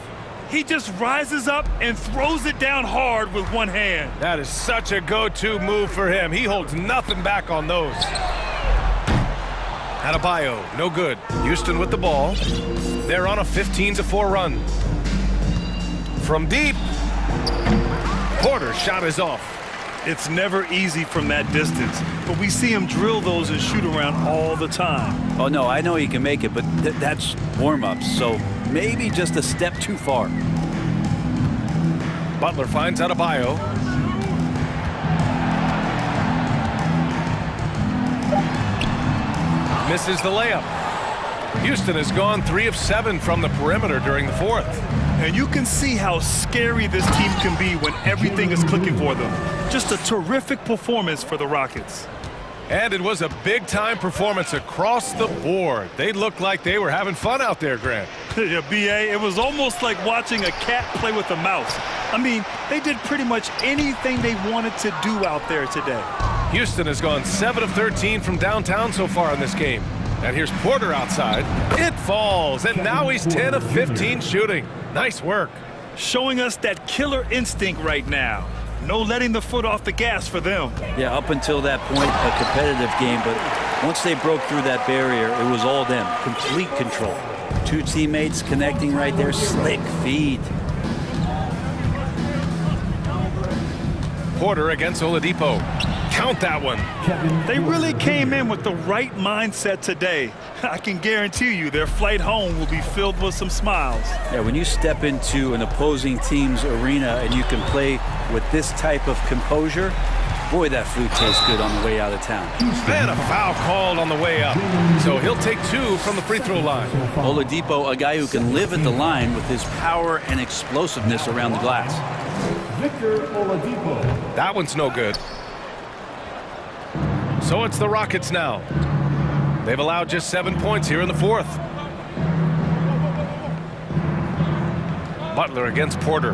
He just rises up and throws it down hard with one hand. That is such a go-to move for him. He holds nothing back on those. Adebayo, no good. Houston with the ball. They're on a 15-4 run. From deep, Porter's shot is off. It's never easy from that distance, but we see him drill those and shoot around all the time. Oh, no, I know he can make it, but that's warm-ups, so maybe just a step too far. Butler finds Adebayo. Misses the layup. Houston has gone 3 of 7 from the perimeter during the 4th. And you can see how scary this team can be when everything is clicking for them. Just a terrific performance for the Rockets. And it was a big-time performance across the board. They looked like they were having fun out there, Grant. Yeah, B.A., it was almost like watching a cat play with a mouse. I mean, they did pretty much anything they wanted to do out there today. Houston has gone 7 of 13 from downtown so far in this game. And here's Porter outside. It falls, and now he's 10 of 15 shooting. Nice work. Showing us that killer instinct right now. No letting the foot off the gas for them. Yeah, up until that point, a competitive game, but once they broke through that barrier, it was all them. Complete control. 2 teammates connecting right there. Slick feed. Porter against Oladipo. Count that one. They really came in with the right mindset today. I can guarantee you their flight home will be filled with some smiles. Yeah, when you step into an opposing team's arena and you can play with this type of composure, boy, that food tastes good on the way out of town. And a foul called on the way up. So he'll take 2 from the free throw line. Oladipo, a guy who can live at the line with his power and explosiveness around the glass. Victor Oladipo. That one's no good. So it's the Rockets now. They've allowed just 7 points here in the 4th. Butler against Porter.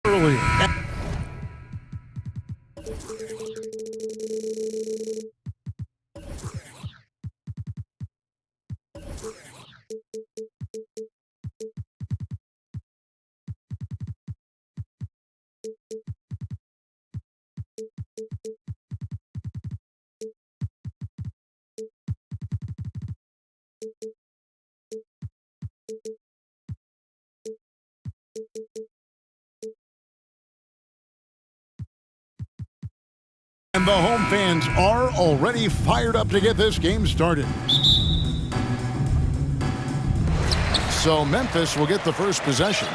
Early. And the home fans are already fired up to get this game started. So Memphis will get the first possession.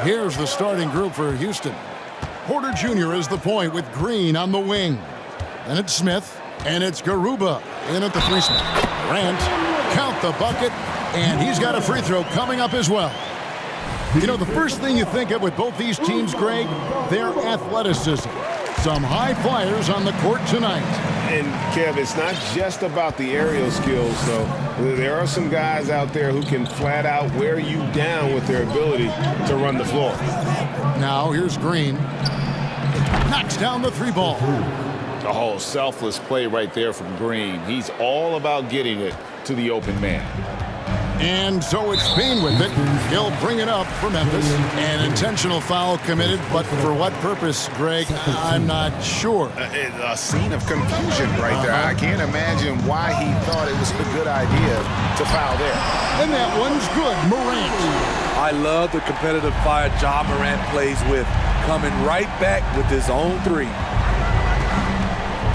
Here's the starting group for Houston. Porter Jr. is the point with Green on the wing. Then it's Smith, and it's Garuba in at the three spot. Durant, count the bucket, and he's got a free throw coming up as well. You know, the first thing you think of with both these teams, Greg, their athleticism. Some high flyers on the court tonight. And, Kev, it's not just about the aerial skills, though. There are some guys out there who can flat out wear you down with their ability to run the floor. Now here's Green. Knocks down the three ball. The whole selfless play right there from Green. He's all about getting it to the open man. And so it's Payne with it. He'll bring it up for Memphis. An intentional foul committed, but for what purpose, Greg? I'm not sure. A scene of confusion right there. I can't imagine why he thought it was a good idea to foul there. And that one's good. Morant. I love the competitive fire Ja Morant plays with, coming right back with his own three.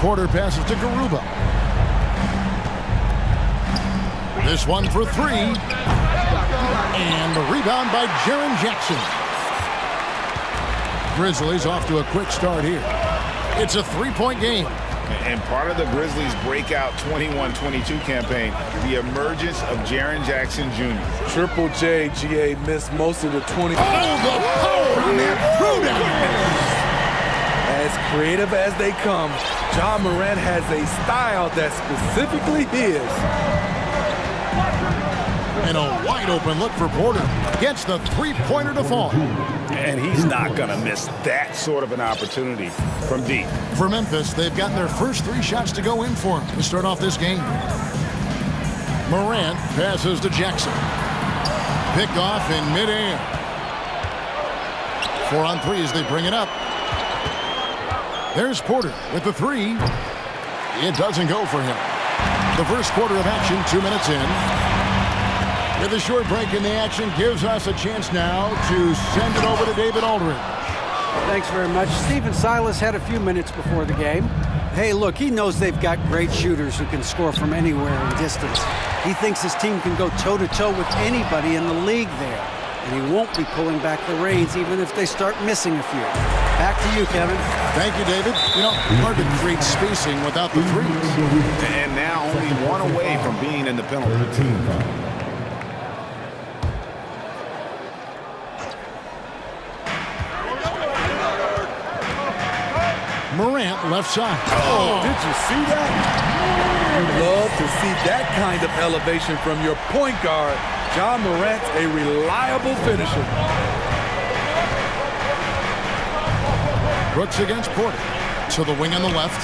Porter passes to Garuba. This one for three. And the rebound by Jaren Jackson. Grizzlies off to a quick start here. It's a three-point game. And part of the Grizzlies' breakout 21-22 campaign, the emergence of Jaren Jackson Jr. Triple J, GA missed most of the 20. Oh, the power on that throwdown. As creative as they come, Ja Morant has a style that's specifically his. And a wide-open look for Porter. Gets the three-pointer to fall. And he's not going to miss that sort of an opportunity from deep. For Memphis, they've gotten their first three shots to go in for him to start off this game. Morant passes to Jackson. Pick off in midair. 4 on 3 as they bring it up. There's Porter with the three. It doesn't go for him. The first quarter of action, 2 minutes in. With a short break in the action, gives us a chance now to send it over to David Aldridge. Thanks very much. Stephen Silas had a few minutes before the game. Hey, look, he knows they've got great shooters who can score from anywhere in distance. He thinks his team can go toe-to-toe with anybody in the league there. And he won't be pulling back the reins even if they start missing a few. Back to you, Kevin. Thank you, David. You know, hard to create spacing without the threes. And now only one away from being in the penalty. Morant left side. Oh, did you see that? You love to see that kind of elevation from your point guard. Ja Morant's a reliable finisher. Brooks against Porter. To the wing on the left.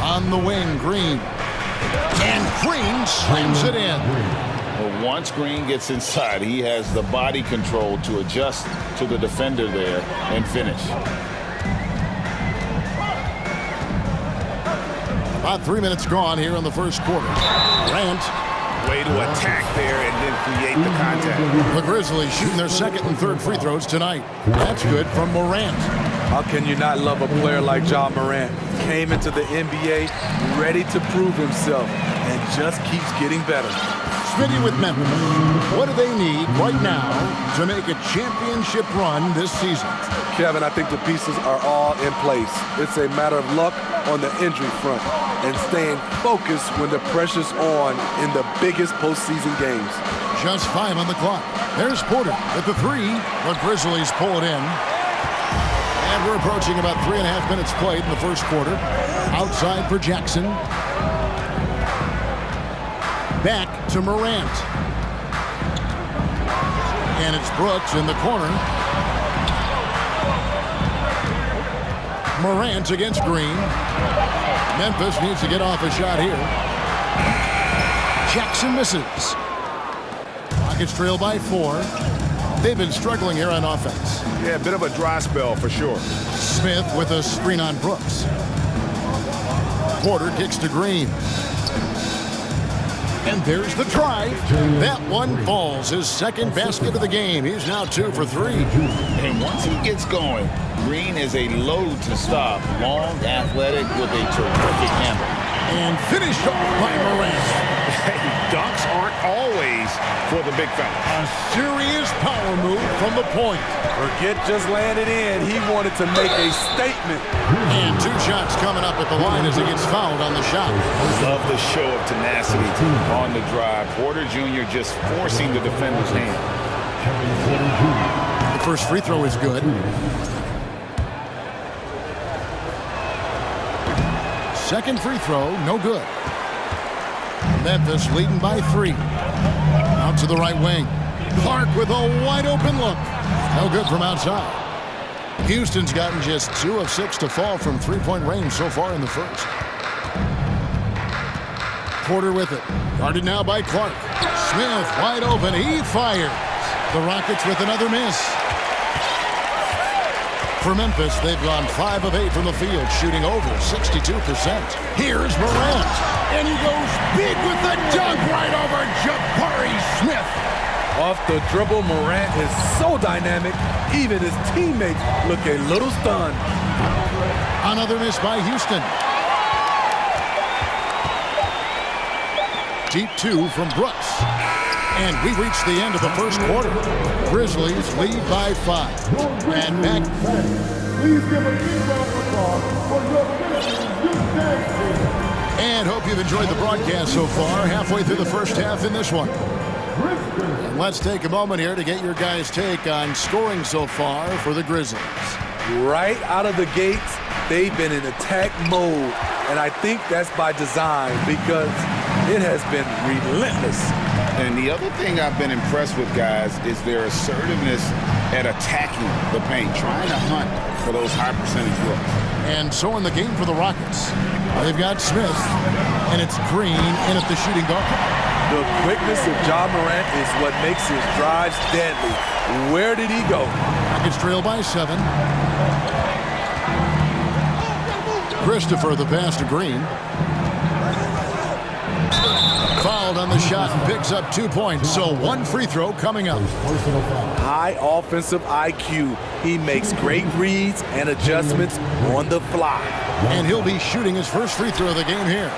On the wing, Green. And Green slams it in. But once Green gets inside, he has the body control to adjust to the defender there and finish. About 3 minutes gone here in the first quarter. Durant. Way to attack there and then create the contact. The Grizzlies shooting their second and third free throws tonight. That's good from Morant. How can you not love a player like Ja Morant? Came into the NBA ready to prove himself and just keeps getting better. Smitty with Memphis. What do they need right now to make a championship run this season? Kevin, I think the pieces are all in place. It's a matter of luck on the injury front and staying focused when the pressure's on in the biggest postseason games. Just 5 on the clock. There's Porter with the three. The Grizzlies pull it in. And we're approaching about 3.5 minutes played in the first quarter. Outside for Jackson. Back to Morant. And it's Brooks in the corner. Morant against Green. Memphis needs to get off a shot here. Jackson misses. Rockets trail by 4. They've been struggling here on offense. Yeah, a bit of a dry spell for sure. Smith with a screen on Brooks. Porter kicks to Green. And there's the drive. That one falls. His second basket of the game. He's now 2 for 3. And once he gets going, Green is a load to stop. Long, athletic, with a terrific handle. And finished off by Morant. Dunks aren't always for the big fella. A serious power move from the point. Forget just laying it in. He wanted to make a statement. And 2 shots coming up at the line as he gets fouled on the shot. Love the show of tenacity on the drive. Porter Jr. just forcing the defender's hand. The first free throw is good. Second free throw, no good. Memphis leading by 3. Out to the right wing. Clark with a wide open look. No good from outside. Houston's gotten just 2 of 6 to fall from three-point range so far in the first. Porter with it. Guarded now by Clark. Smith wide open. He fires. The Rockets with another miss. For Memphis, they've gone 5 of 8 from the field, shooting over 62%. Here's Morant, and he goes big with the dunk right over Jabari Smith. Off the dribble, Morant is so dynamic, even his teammates look a little stunned. Another miss by Houston. Deep 2 from Brooks. And we reach the end of the first quarter. Grizzlies lead by 5. And back. Please give a big round of applause for your and hope you've enjoyed the broadcast so far. Halfway through the first half in this one. And let's take a moment here to get your guys' take on scoring so far for the Grizzlies. Right out of the gates, they've been in attack mode. And I think that's by design because it has been relentless. And the other thing I've been impressed with, guys, is their assertiveness at attacking the paint, trying to hunt for those high percentage looks. And so in the game for the Rockets, they've got Smith, and it's Green in at the shooting guard. The quickness of Ja Morant is what makes his drives deadly. Where did he go? Rockets trail by 7. Christopher, the pass to Green. Fouled on the shot and picks up 2 points, so 1 free throw coming up. High offensive IQ. He makes great reads and adjustments on the fly. And he'll be shooting his first free throw of the game here.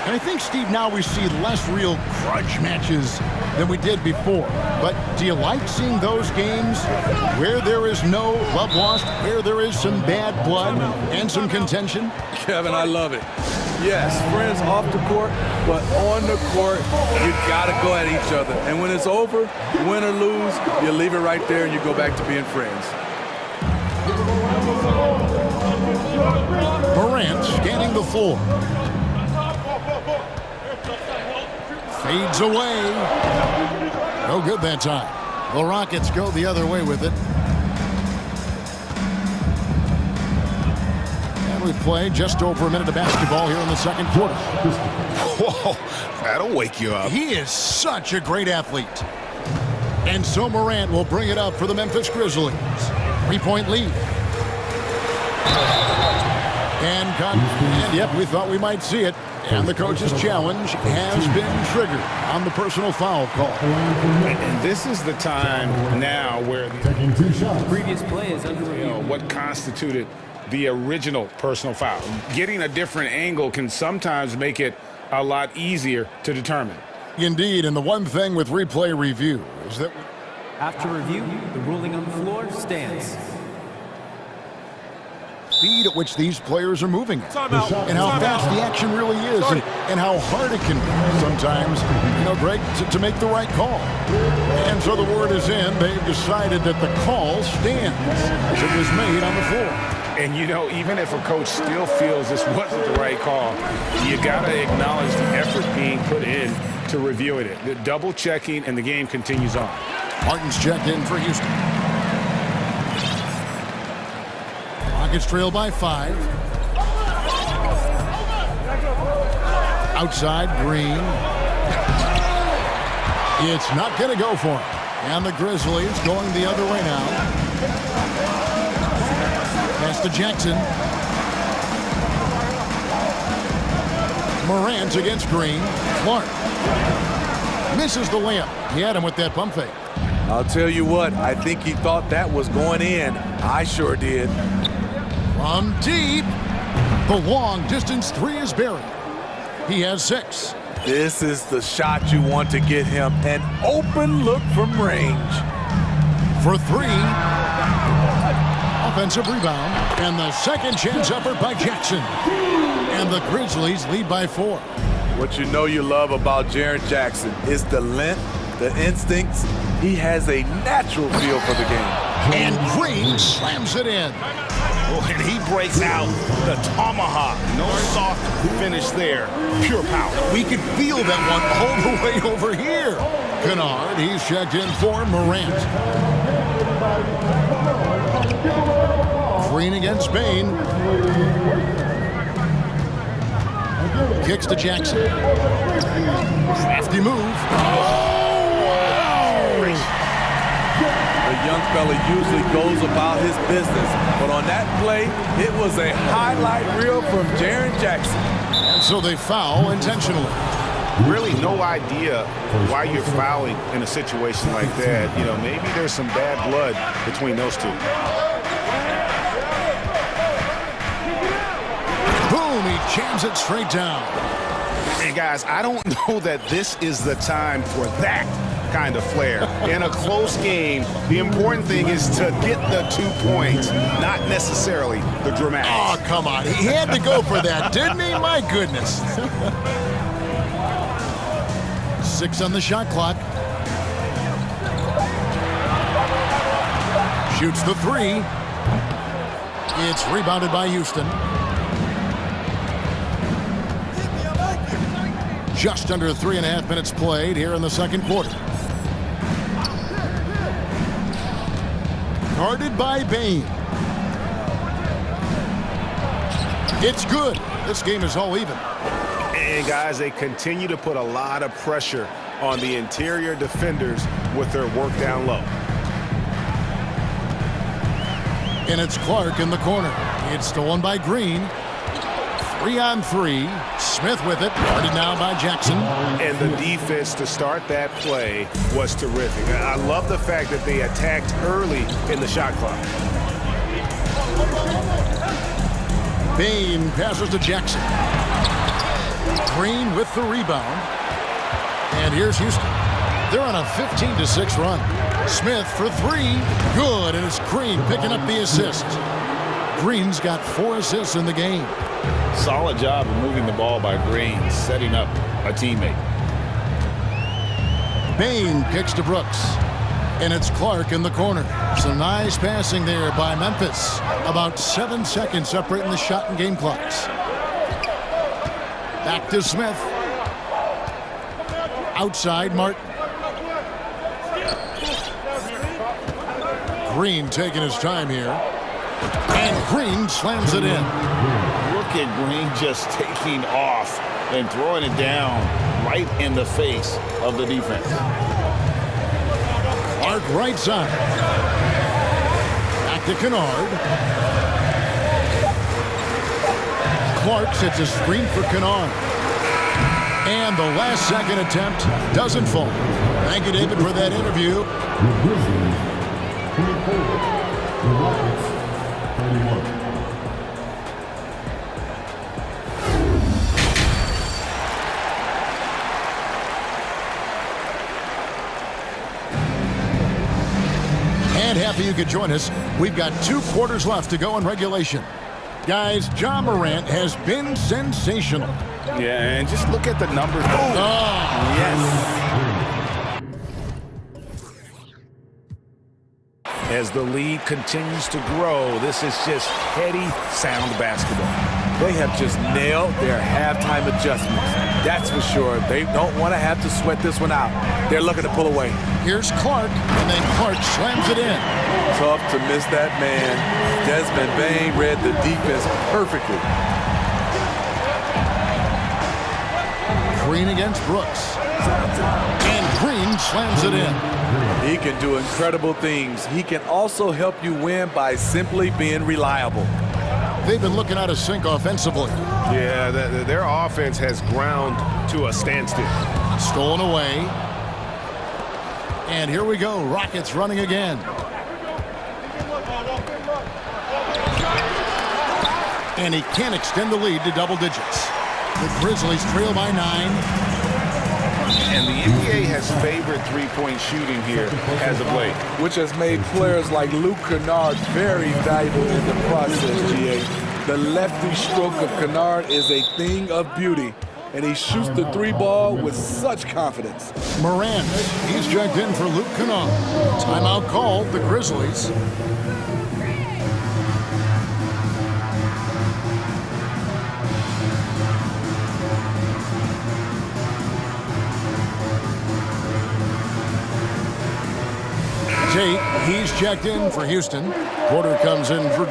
And I think, Steve, now we see less real grudge matches than we did before. But do you like seeing those games where there is no love lost, where there is some bad blood and some contention? Kevin, I love it. Yes, friends off the court, but on the court, you got to go at each other. And when it's over, win or lose, you leave it right there and you go back to being friends. Morant scanning the floor. Fades away. No good that time. The Rockets go the other way with it. And we play just over a minute of basketball here in the second quarter. Whoa, that'll wake you up. He is such a great athlete. And so Morant will bring it up for the Memphis Grizzlies. 3-point lead. And yep, we thought we might see it. And the coach's challenge has been triggered on the personal foul call. And this is the time now where the previous play is under review. What constituted the original personal foul. Getting a different angle can sometimes make it a lot easier to determine. Indeed, and the one thing with replay review is that after review, the ruling on the floor stands. Speed at which these players are moving and how fast the action really is and how hard it can be sometimes, Greg, to make the right call. And so the word is in. They've decided that the call stands as it was made on the floor. And, you know, even if a coach still feels this wasn't the right call, you got to acknowledge the effort being put in to reviewing it. The double checking, and the game continues on. Martin's checked in for Houston. Rockets trail by 5. Outside, Green. It's not going to go for him. And the Grizzlies going the other way now. Pass to Jackson. Morant against Green. Clark misses the layup. He had him with that pump fake. I'll tell you what, I think he thought that was going in. I sure did. From deep, the long distance 3 is buried. He has 6. This is the shot you want to get him. An open look from range. For 3. Offensive rebound. And the second chance effort by Jackson. And the Grizzlies lead by 4. What you know you love about Jaren Jackson is the length, the instincts. He has a natural feel for the game. And Green slams it in. Oh, and he breaks out the tomahawk. No soft finish there. Pure power. We can feel that one all the way over here. Kennard, he's checked in for Morant. Green against Bain. Kicks to Jackson. Crafty move. The young fella usually goes about his business, but on that play, it was a highlight reel from Jaren Jackson. And so they foul intentionally. Really no idea why you're fouling in a situation like that. You know, maybe there's some bad blood between those two. Boom, he jams it straight down. Hey, guys, I don't know that this is the time for that kind of flair. In a close game, the important thing is to get the 2 points, not necessarily the dramatics. Oh, come on. He had to go for that, didn't he? My goodness. 6 on the shot clock. Shoots the 3. It's rebounded by Houston. Just under 3.5 minutes played here in the second quarter. Guarded by Bain. It's good. This game is all even. And guys, they continue to put a lot of pressure on the interior defenders with their work down low. And it's Clark in the corner. It's stolen by Green. 3 on 3. Smith with it. Guarded now by Jackson. And the defense to start that play was terrific. I love the fact that they attacked early in the shot clock. Bain passes to Jackson. Green with the rebound. And here's Houston. They're on a 15-6 run. Smith for 3. Good, and it's Green picking up the assist. Green's got 4 assists in the game. Solid job of moving the ball by Green, setting up a teammate. Bain kicks to Brooks. And it's Clark in the corner. Some nice passing there by Memphis. About 7 seconds separating the shot and game clocks. Back to Smith. Outside, Martin. Green taking his time here. And Green slams it in. Look at Green just taking off and throwing it down right in the face of the defense. Clark right side. Back to Kennard. Clark sets a screen for Kennard. And the last second attempt doesn't fall. Thank you, David, for that interview. The Grizzlies, 24. The Rockets, 31. And happy you could join us. We've got 2 quarters left to go in regulation. Guys, Ja Morant has been sensational. Yeah, and just look at the numbers. Oh, yes. As the lead continues to grow, this is just heady, sound basketball. They have just nailed their halftime adjustments. That's for sure. They don't want to have to sweat this one out. They're looking to pull away. Here's Clark, and then Clark slams it in. Tough to miss that man. Desmond Bain read the defense perfectly. Green against Brooks. And Green slams it in. He can do incredible things. He can also help you win by simply being reliable. They've been looking out of sync offensively. Yeah, their offense has ground to a standstill. Stolen away. And here we go. Rockets running again. And he can't extend the lead to double digits. The Grizzlies trail by 9. And the NBA has favored three-point shooting here as of late, which has made players like Luke Kennard very valuable in the process, GA. The lefty stroke of Kennard is a thing of beauty, and he shoots the three ball with such confidence. Morant, he's checked in for Luke Kennard. Timeout called, the Grizzlies. Tate, he's checked in for Houston. Porter comes in for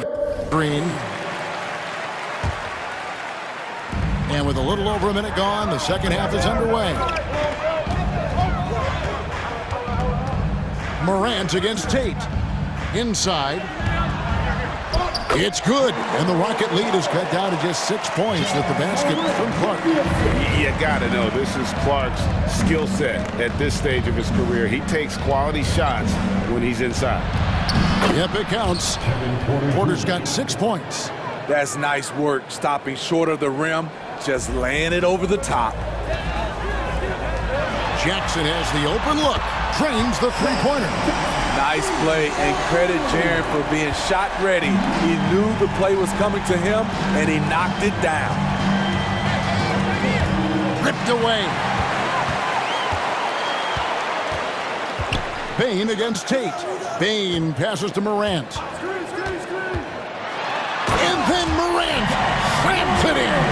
Green. And with a little over a minute gone, the second half is underway. Morant against Tate. Inside. It's good. And the Rocket lead is cut down to just 6 points with the basket from Clark. You gotta know, this is Clark's skill set at this stage of his career. He takes quality shots when he's inside. Yep, it counts. Porter's got 6 points. That's nice work, stopping short of the rim, just laying it over the top. Jackson has the open look. Drains the three-pointer. Nice play, and credit Jaren for being shot ready. He knew the play was coming to him, and he knocked it down. Ripped away. Bain against Tate. Bain passes to Morant. And then Morant slams it in.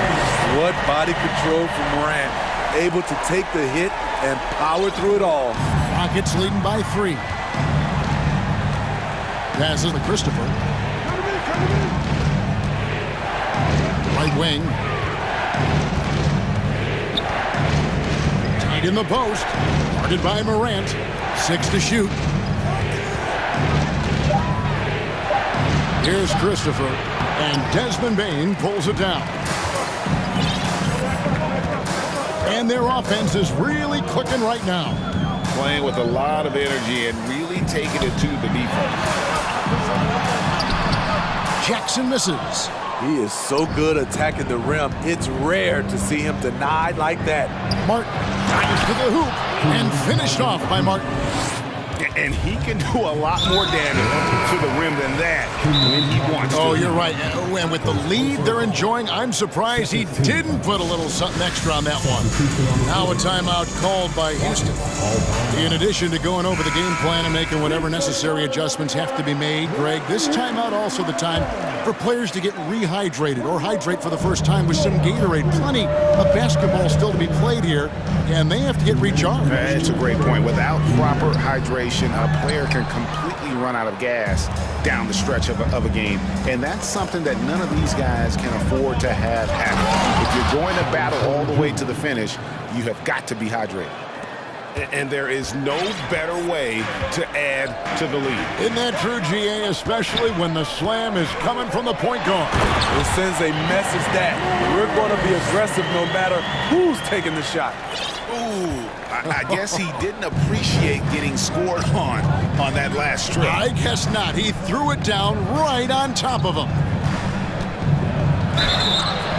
What body control from Morant. Able to take the hit and power through it all. Rockets leading by 3. Passes to Christopher. Right wing. Tight in the post. Guarded by Morant. 6 to shoot. Here's Christopher. And Desmond Bain pulls it down. And their offense is really clicking right now. Playing with a lot of energy and really taking it to the defense. Jackson misses. He is so good attacking the rim. It's rare to see him denied like that. Martin drives to the hoop and finished off by Martin. And he can do a lot more damage to the rim than that when he wants to. Oh, you're right. And with the lead they're enjoying, I'm surprised he didn't put a little something extra on that one. Now a timeout called by Houston. In addition to going over the game plan and making whatever necessary adjustments have to be made, Greg, this timeout also the time for players to get rehydrated or hydrate for the first time with some Gatorade. Plenty of basketball still to be played here, and they have to get recharged. That's a great point. Without proper hydration, a player can completely run out of gas down the stretch of a game. And that's something that none of these guys can afford to have happen. If you're going to battle all the way to the finish, you have got to be hydrated. And there is no better way to add to the lead. Isn't that true, GA, especially when the slam is coming from the point guard? It sends a message that we're going to be aggressive no matter who's taking the shot. Ooh, I guess he didn't appreciate getting scored on that last trip. I guess not. He threw it down right on top of him.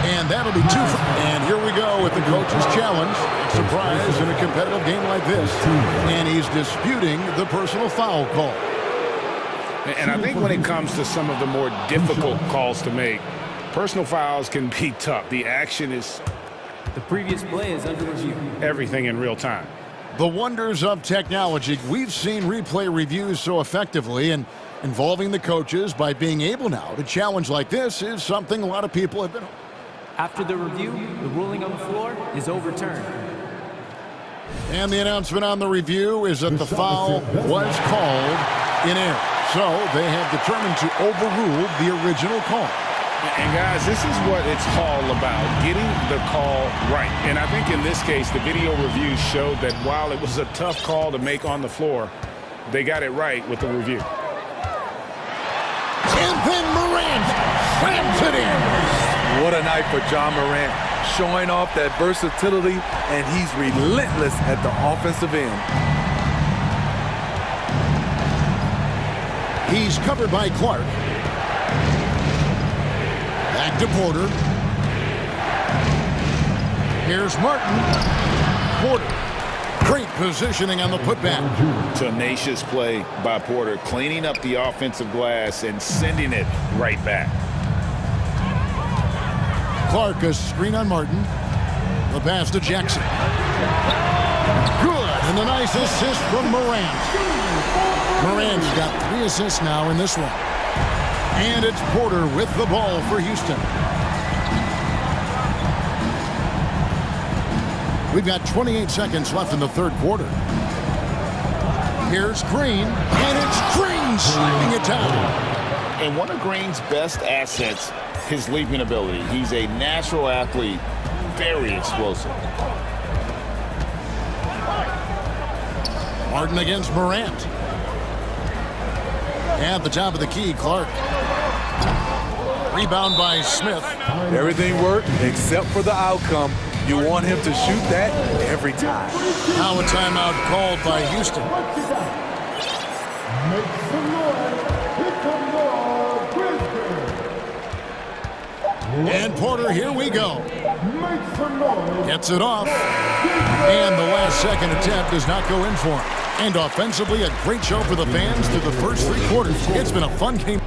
And that'll be 2 for... And here we go with the coach's challenge. Surprise in a competitive game like this. And he's disputing the personal foul call. And I think when it comes to some of the more difficult calls to make, personal fouls can be tough. The action is... The previous play is under review. Everything in real time. The wonders of technology. We've seen replay reviews so effectively, and involving the coaches by being able now to challenge like this is something a lot of people have been. After the review, the ruling on the floor is overturned. And the announcement on the review is that the foul was called in error. So they have determined to overrule the original call. And guys, this is what it's all about, getting the call right. And I think in this case, the video review showed that while it was a tough call to make on the floor, they got it right with the review. And then Morant slams it in. What a night for John Morant, showing off that versatility, and he's relentless at the offensive end. He's covered by Clark. Back to Porter. Here's Martin. Porter. Great positioning on the putback. Tenacious play by Porter, cleaning up the offensive glass and sending it right back. Clark, a screen on Martin. The pass to Jackson. Good, and a nice assist from Morant. Morant's got 3 assists now in this one. And it's Porter with the ball for Houston. We've got 28 seconds left in the third quarter. Here's Green, and it's Green slapping it down. And one of Green's best assets, his leaping ability. He's a natural athlete, very explosive. Martin against Morant. At the top of the key, Clark. Rebound by Smith. Everything worked except for the outcome. You want him to shoot that every time. Now a timeout called by Houston. And Porter, here we go. Gets it off. And the last second attempt does not go in for him. And offensively, a great show for the fans through the first 3 quarters. It's been a fun game.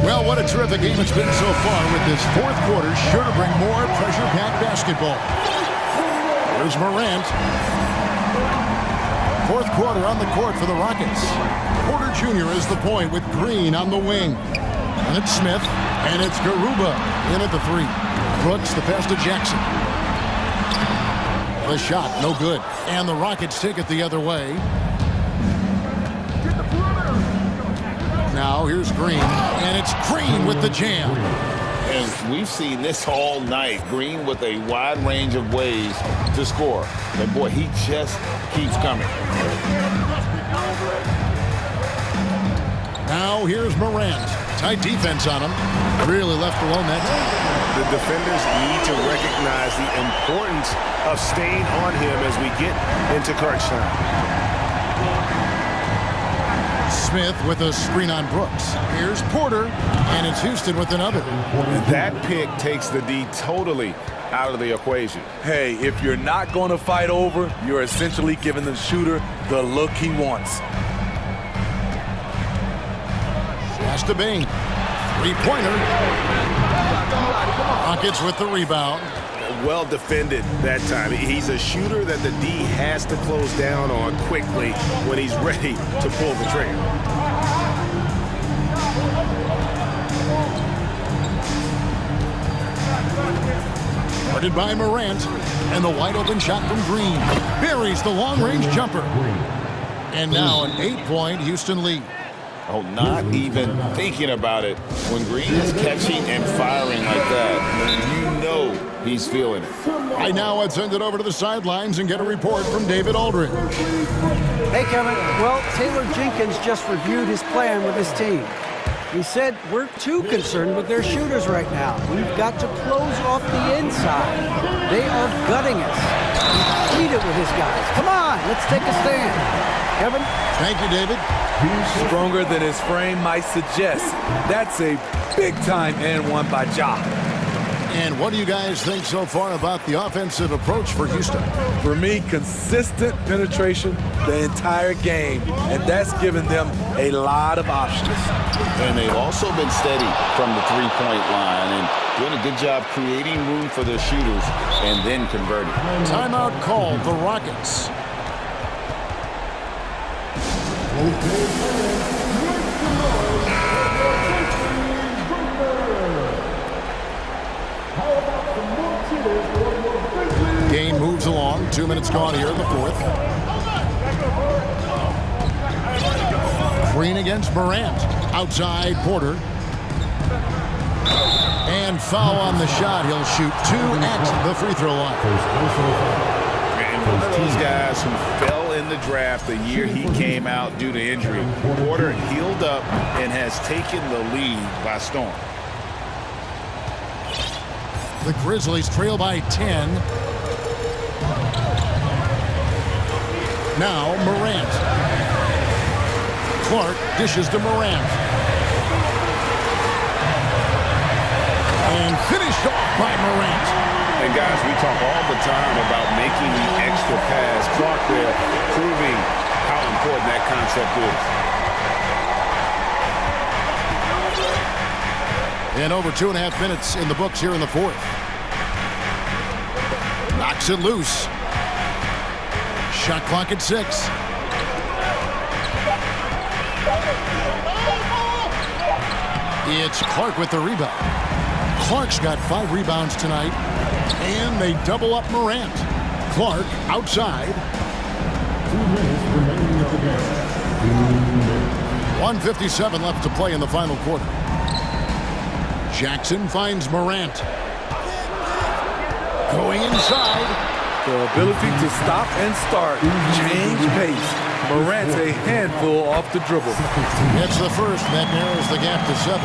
Well, what a terrific game it's been so far, with this fourth quarter sure to bring more pressure-packed basketball. There's Morant. Fourth quarter on the court for the Rockets. Porter Jr. is the point with Green on the wing. And it's Smith, and it's Garuba in at the 3. Brooks, the pass to Jackson. The shot, no good. And the Rockets take it the other way. Now here's Green, and it's Green with the jam. And we've seen this all night. Green with a wide range of ways to score. But boy, he just keeps coming. Now here's Morant. Tight defense on him. Really left alone that time. The defenders need to recognize the importance of staying on him as we get into crunch time. Smith with a screen on Brooks. Here's Porter, and it's Houston with another. That pick takes the D totally out of the equation. Hey, if you're not going to fight over, you're essentially giving the shooter the look he wants. Pass to Bing. 3-pointer. Rockets with the rebound. Well defended that time. He's a shooter that the D has to close down on quickly when he's ready to pull the trigger. Guarded by Morant, and the wide open shot from Green. Buries the long-range jumper. And now an 8-point Houston lead. Oh, not even thinking about it. When Green is catching and firing like that, you know he's feeling it. Right now, let's send it over to the sidelines and get a report from David Aldridge. Hey, Kevin. Well, Taylor Jenkins just reviewed his plan with his team. He said, we're too concerned with their shooters right now. We've got to close off the inside. They are gutting us. Lead it with his guys. Come on, let's take a stand. Kevin? Thank you, David. Stronger than his frame might suggest. That's a big-time and one by Ja. And what do you guys think so far about the offensive approach for Houston? For me, consistent penetration the entire game, and that's given them a lot of options. And they've also been steady from the three-point line and doing a good job creating room for their shooters and then converting. Timeout called, the Rockets. Game moves along. 2 minutes gone here in the fourth. Green against Morant. Outside Porter. And foul on the shot. He'll shoot 2 at the free throw line. And one of those guys who fell in the draft the year he came out due to injury. Porter healed up and has taken the lead by storm. The Grizzlies trail by 10. Now Morant. Clark dishes to Morant. And finished off by Morant. And guys, we talk all the time about making the extra pass. Clark there proving how important that concept is. And over 2.5 minutes in the books here in the fourth. Knocks it loose. Shot clock at 6. It's Clark with the rebound. Clark's got 5 rebounds tonight. And they double up Morant. Clark outside. 1:57 left to play in the final quarter. Jackson finds Morant. Going inside. The ability to stop and start, change pace. Morant's a handful off the dribble. It's the first that narrows the gap to 7.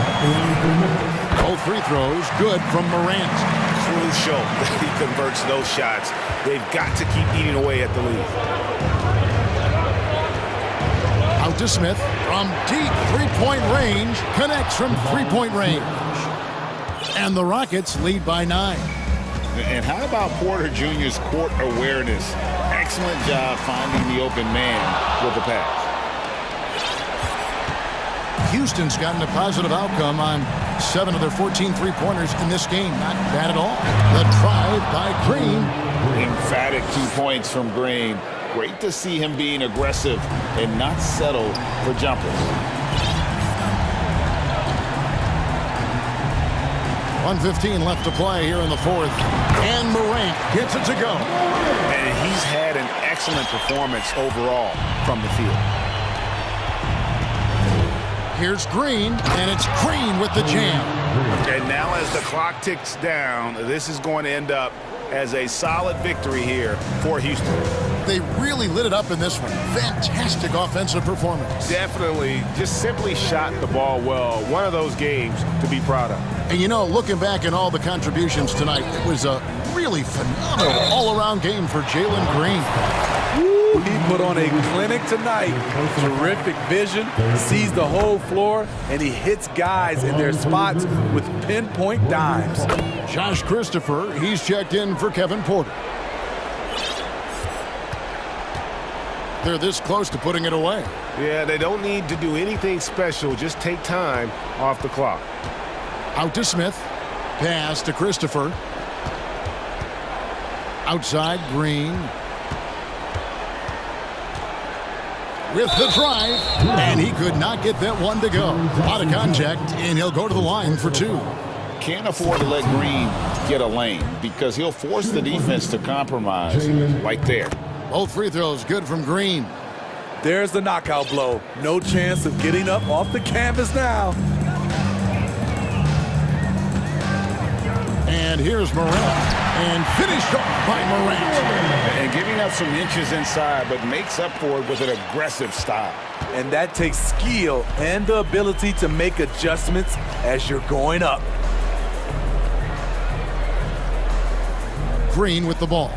Both free throws good from Morant. Crucial that he converts those shots. They've got to keep eating away at the lead. Out to Smith from deep three-point range. Connects from three-point range. And the Rockets lead by 9. And how about Porter Jr.'s court awareness? Excellent job finding the open man with the pass. Houston's gotten a positive outcome on 7 of their 14 three-pointers in this game. Not bad at all. The drive by Green. Emphatic 2 points from Green. Great to see him being aggressive and not settle for jumpers. 1:15 left to play here in the fourth. And Morant gets it to go. And he's had an excellent performance overall from the field. Here's Green, and it's Green with the jam. And now as the clock ticks down, this is going to end up as a solid victory here for Houston. They really lit it up in this one. Fantastic offensive performance. Definitely just simply shot the ball well. One of those games to be proud of. And you know, looking back at all the contributions tonight, it was a really phenomenal all-around game for Jalen Green. Woo, he put on a clinic tonight. Terrific vision, sees the whole floor, and he hits guys in their spots with pinpoint dimes. Josh Christopher, he's checked in for Kevin Porter. They're this close to putting it away. Yeah, they don't need to do anything special. Just take time off the clock. Out to Smith. Pass to Christopher. Outside, Green. With the drive, and he could not get that one to go. Out of contact, and he'll go to the line for 2. Can't afford to let Green get a lane because he'll force the defense to compromise right there. Both free throws good from Green. There's the knockout blow. No chance of getting up off the canvas now. And here's Morant. And finished off by Morant. And giving up some inches inside, but makes up for it with an aggressive style. And that takes skill and the ability to make adjustments as you're going up. Green with the ball.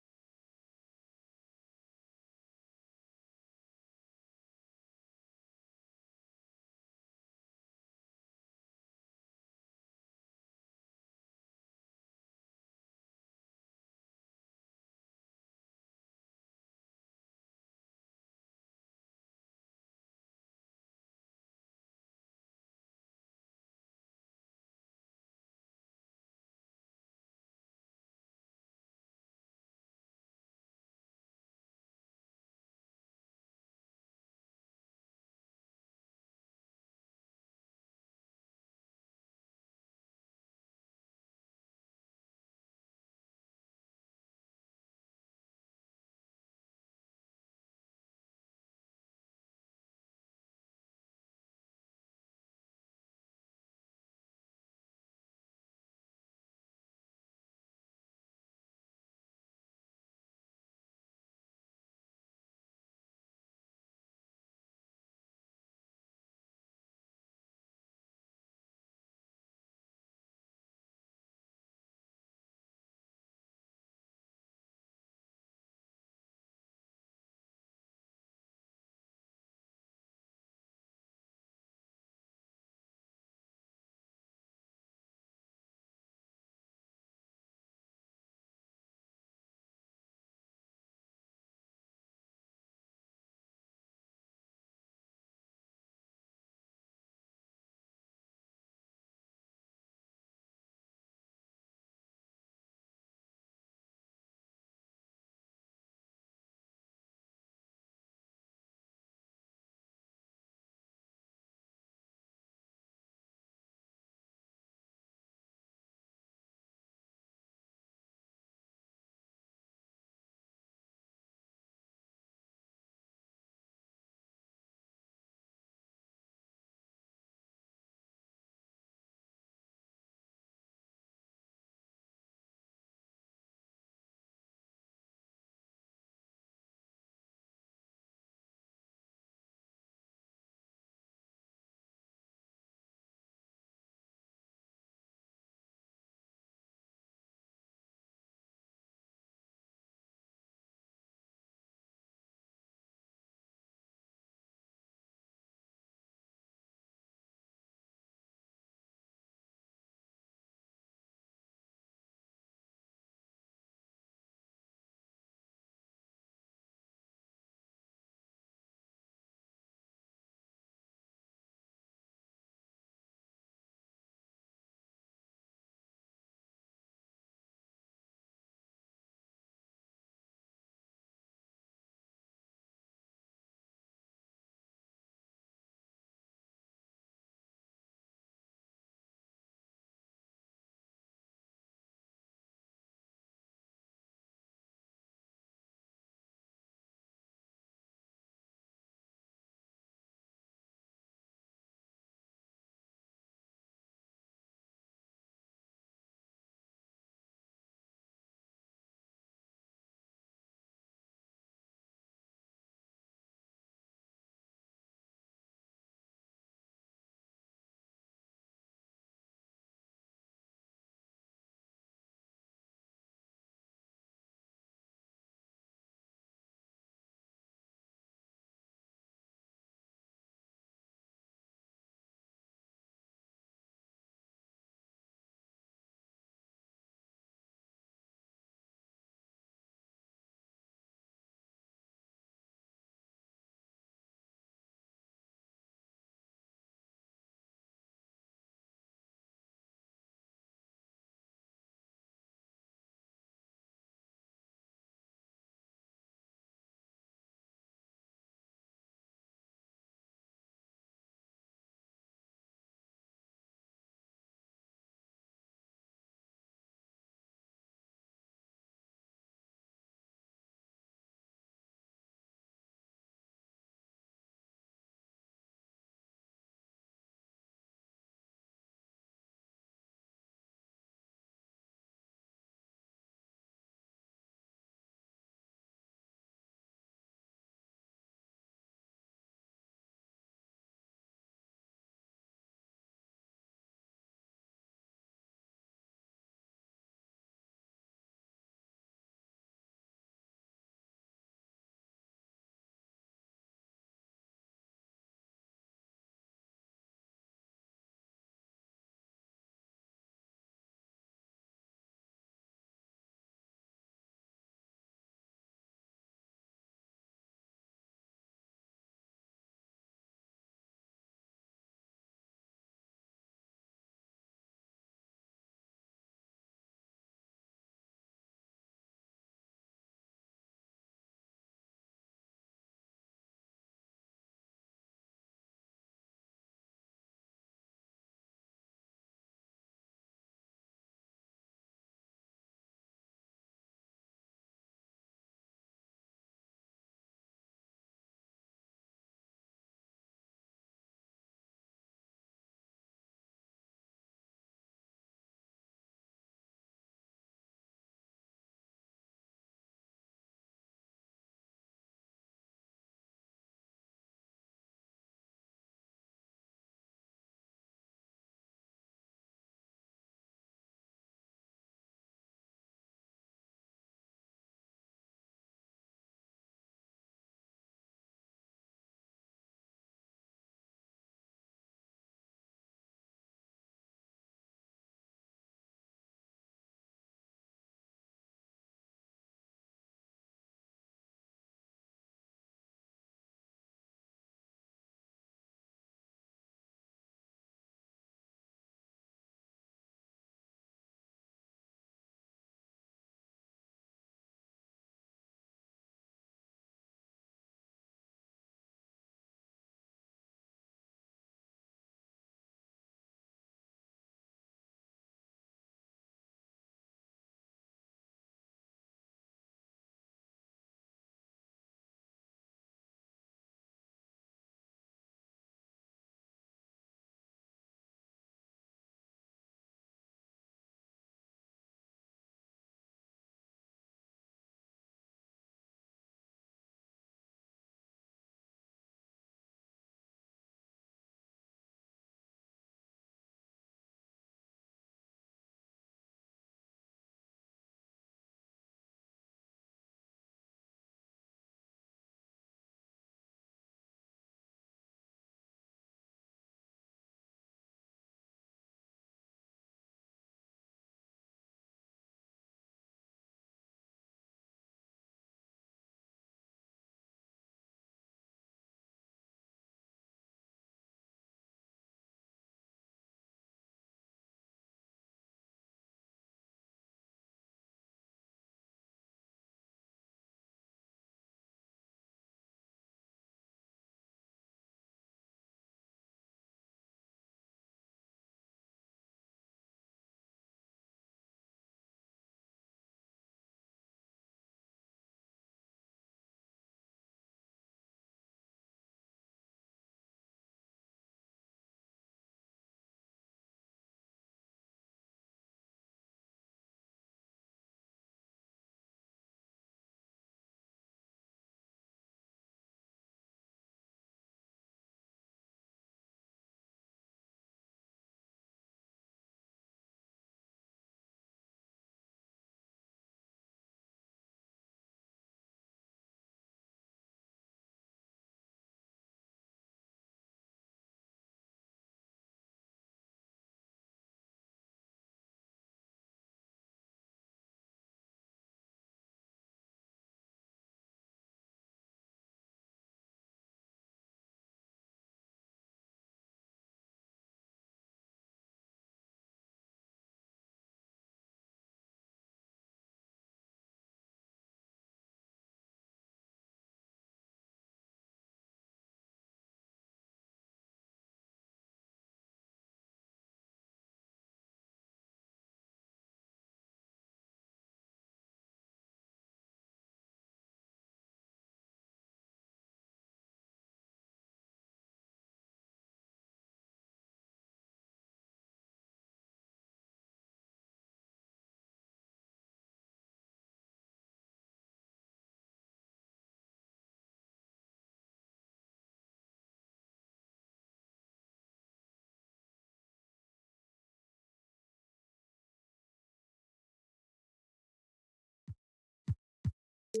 We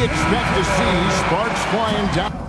expect to see sparks flying down.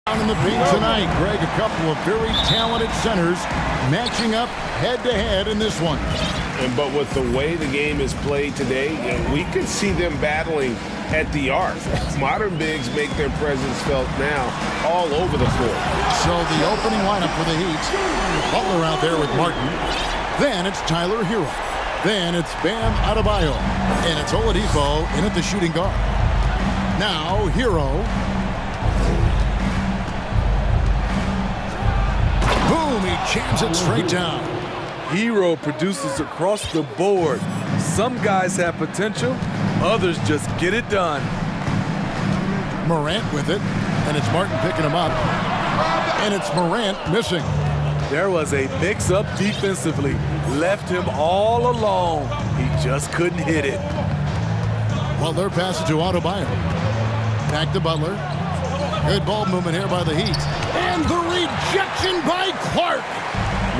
In the paint tonight, Greg, a couple of very talented centers matching up head-to-head in this one. But with the way the game is played today, we could see them battling at the arc. Modern bigs make their presence felt now all over the floor. So the opening lineup for the Heat, Butler out there with Martin. Then it's Tyler Hero. Then it's Bam Adebayo. And it's Oladipo in at the shooting guard. Now Hero. Boom, he jams it straight down. Hero produces across the board. Some guys have potential, others just get it done. Morant with it, and it's Martin picking him up. And it's Morant missing. There was a mix-up defensively. Left him all alone. He just couldn't hit it. Butler passes to Adebayo. Back to Butler. Good ball movement here by the Heat. And the rejection by Clark.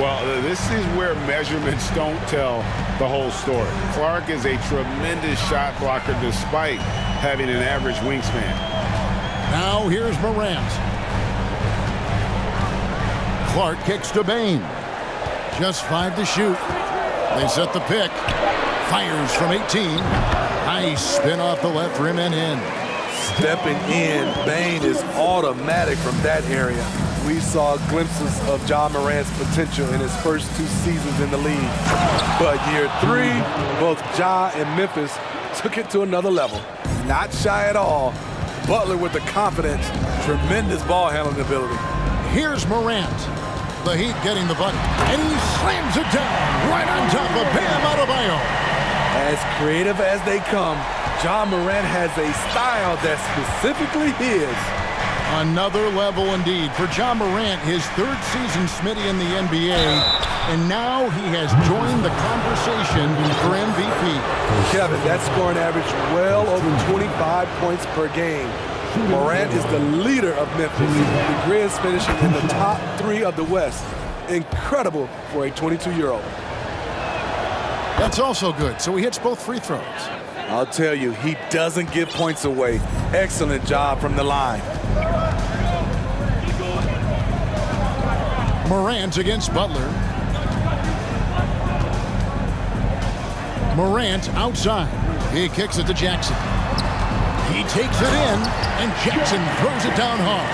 Well, this is where measurements don't tell the whole story. Clark is a tremendous shot blocker despite having an average wingspan. Now here's Morant. Clark kicks to Bane. Just 5 to shoot. They set the pick. Fires from 18. Nice spin off the left rim and in. Stepping in, Bane is automatic from that area. We saw glimpses of Ja Morant's potential in his first 2 seasons in the league. But year 3, both Ja and Memphis took it to another level. Not shy at all. Butler with the confidence, tremendous ball handling ability. Here's Morant. The Heat getting the bucket. And he slams it down right on top of Bam Adebayo. As creative as they come, Ja Morant has a style that's specifically his. Another level indeed for Ja Morant, his 3rd season Smitty in the NBA, and now he has joined the conversation for MVP. Kevin, that scoring average well over 25 points per game. Morant is the leader of Memphis. The Grizz finishing in the top 3 of the West. Incredible for a 22-year-old. That's also good, so he hits both free throws. I'll tell you, he doesn't give points away. Excellent job from the line. Morant against Butler. Morant outside. He kicks it to Jackson. He takes it in, and Jackson throws it down hard.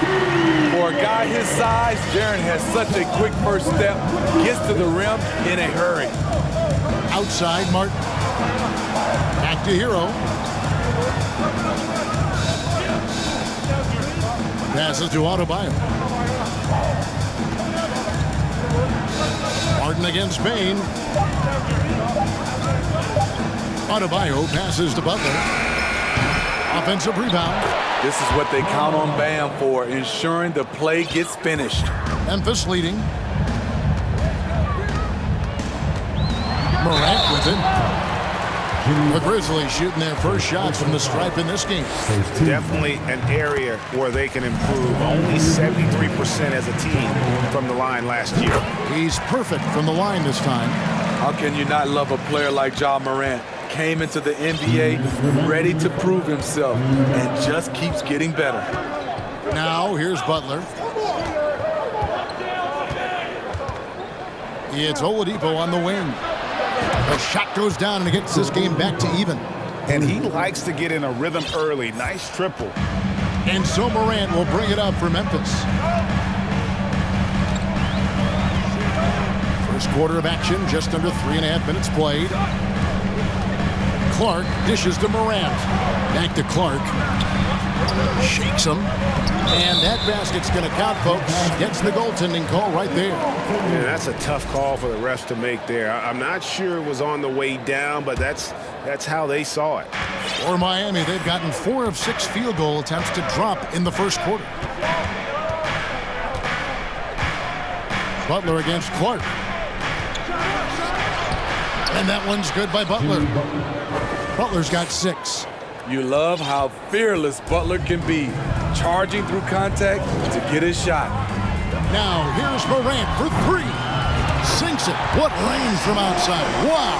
For a guy his size, Jaren has such a quick first step. Gets to the rim in a hurry. Outside, Martin. Back to Hero. Passes to Adebayo. Martin against Bane. Adebayo passes to Butler. Offensive rebound. This is what they count on Bam for, ensuring the play gets finished. Memphis leading. Morant with it. The Grizzlies shooting their first shots from the stripe in this game. Definitely an area where they can improve. Only 73% as a team from the line last year. He's perfect from the line this time. How can you not love a player like Ja Morant? Came into the NBA ready to prove himself and just keeps getting better. Now here's Butler. It's Oladipo on the wing. The shot goes down and it gets this game back to even. And he likes to get in a rhythm early. Nice triple. And so Morant will bring it up for Memphis. First quarter of action, just under 3.5 minutes played. Clark dishes to Morant. Back to Clark. Shakes him. And that basket's going to count, folks. Gets the goaltending call right there. Yeah, that's a tough call for the refs to make there. I'm not sure it was on the way down, but that's how they saw it. For Miami, they've gotten 4 of 6 field goal attempts to drop in the first quarter. Butler against Clark. And that one's good by Butler. Butler's got 6. You love how fearless Butler can be, charging through contact to get his shot. Now here's Morant for 3. Sinks it. What range from outside. Wow.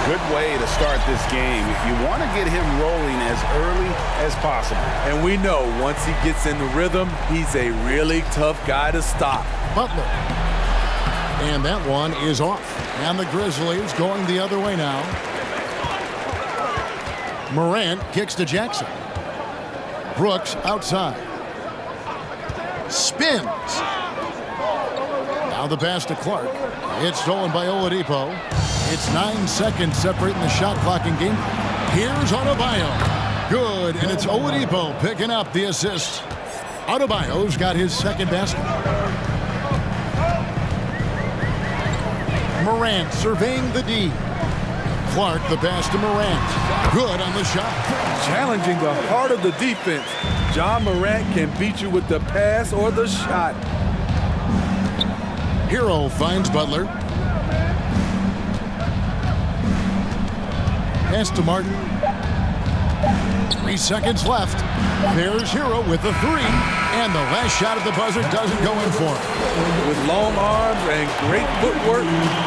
Good way to start this game. You want to get him rolling as early as possible. And we know once he gets in the rhythm, he's a really tough guy to stop. Butler. And that one is off. And the Grizzlies going the other way now. Morant kicks to Jackson. Brooks outside. Spins. Now the pass to Clark. It's stolen by Oladipo. It's 9 seconds separating the shot clock in game. Here's Adebayo. Good, and it's Oladipo picking up the assist. Adebayo's got his second basket. Morant surveying the D. Clark the pass to Morant. Good on the shot. Challenging the heart of the defense. Ja Morant can beat you with the pass or the shot. Hero finds Butler. Pass to Martin. 3 seconds left. There's Hero with the 3. And the last shot at the buzzer doesn't go in for him. With long arms and great footwork,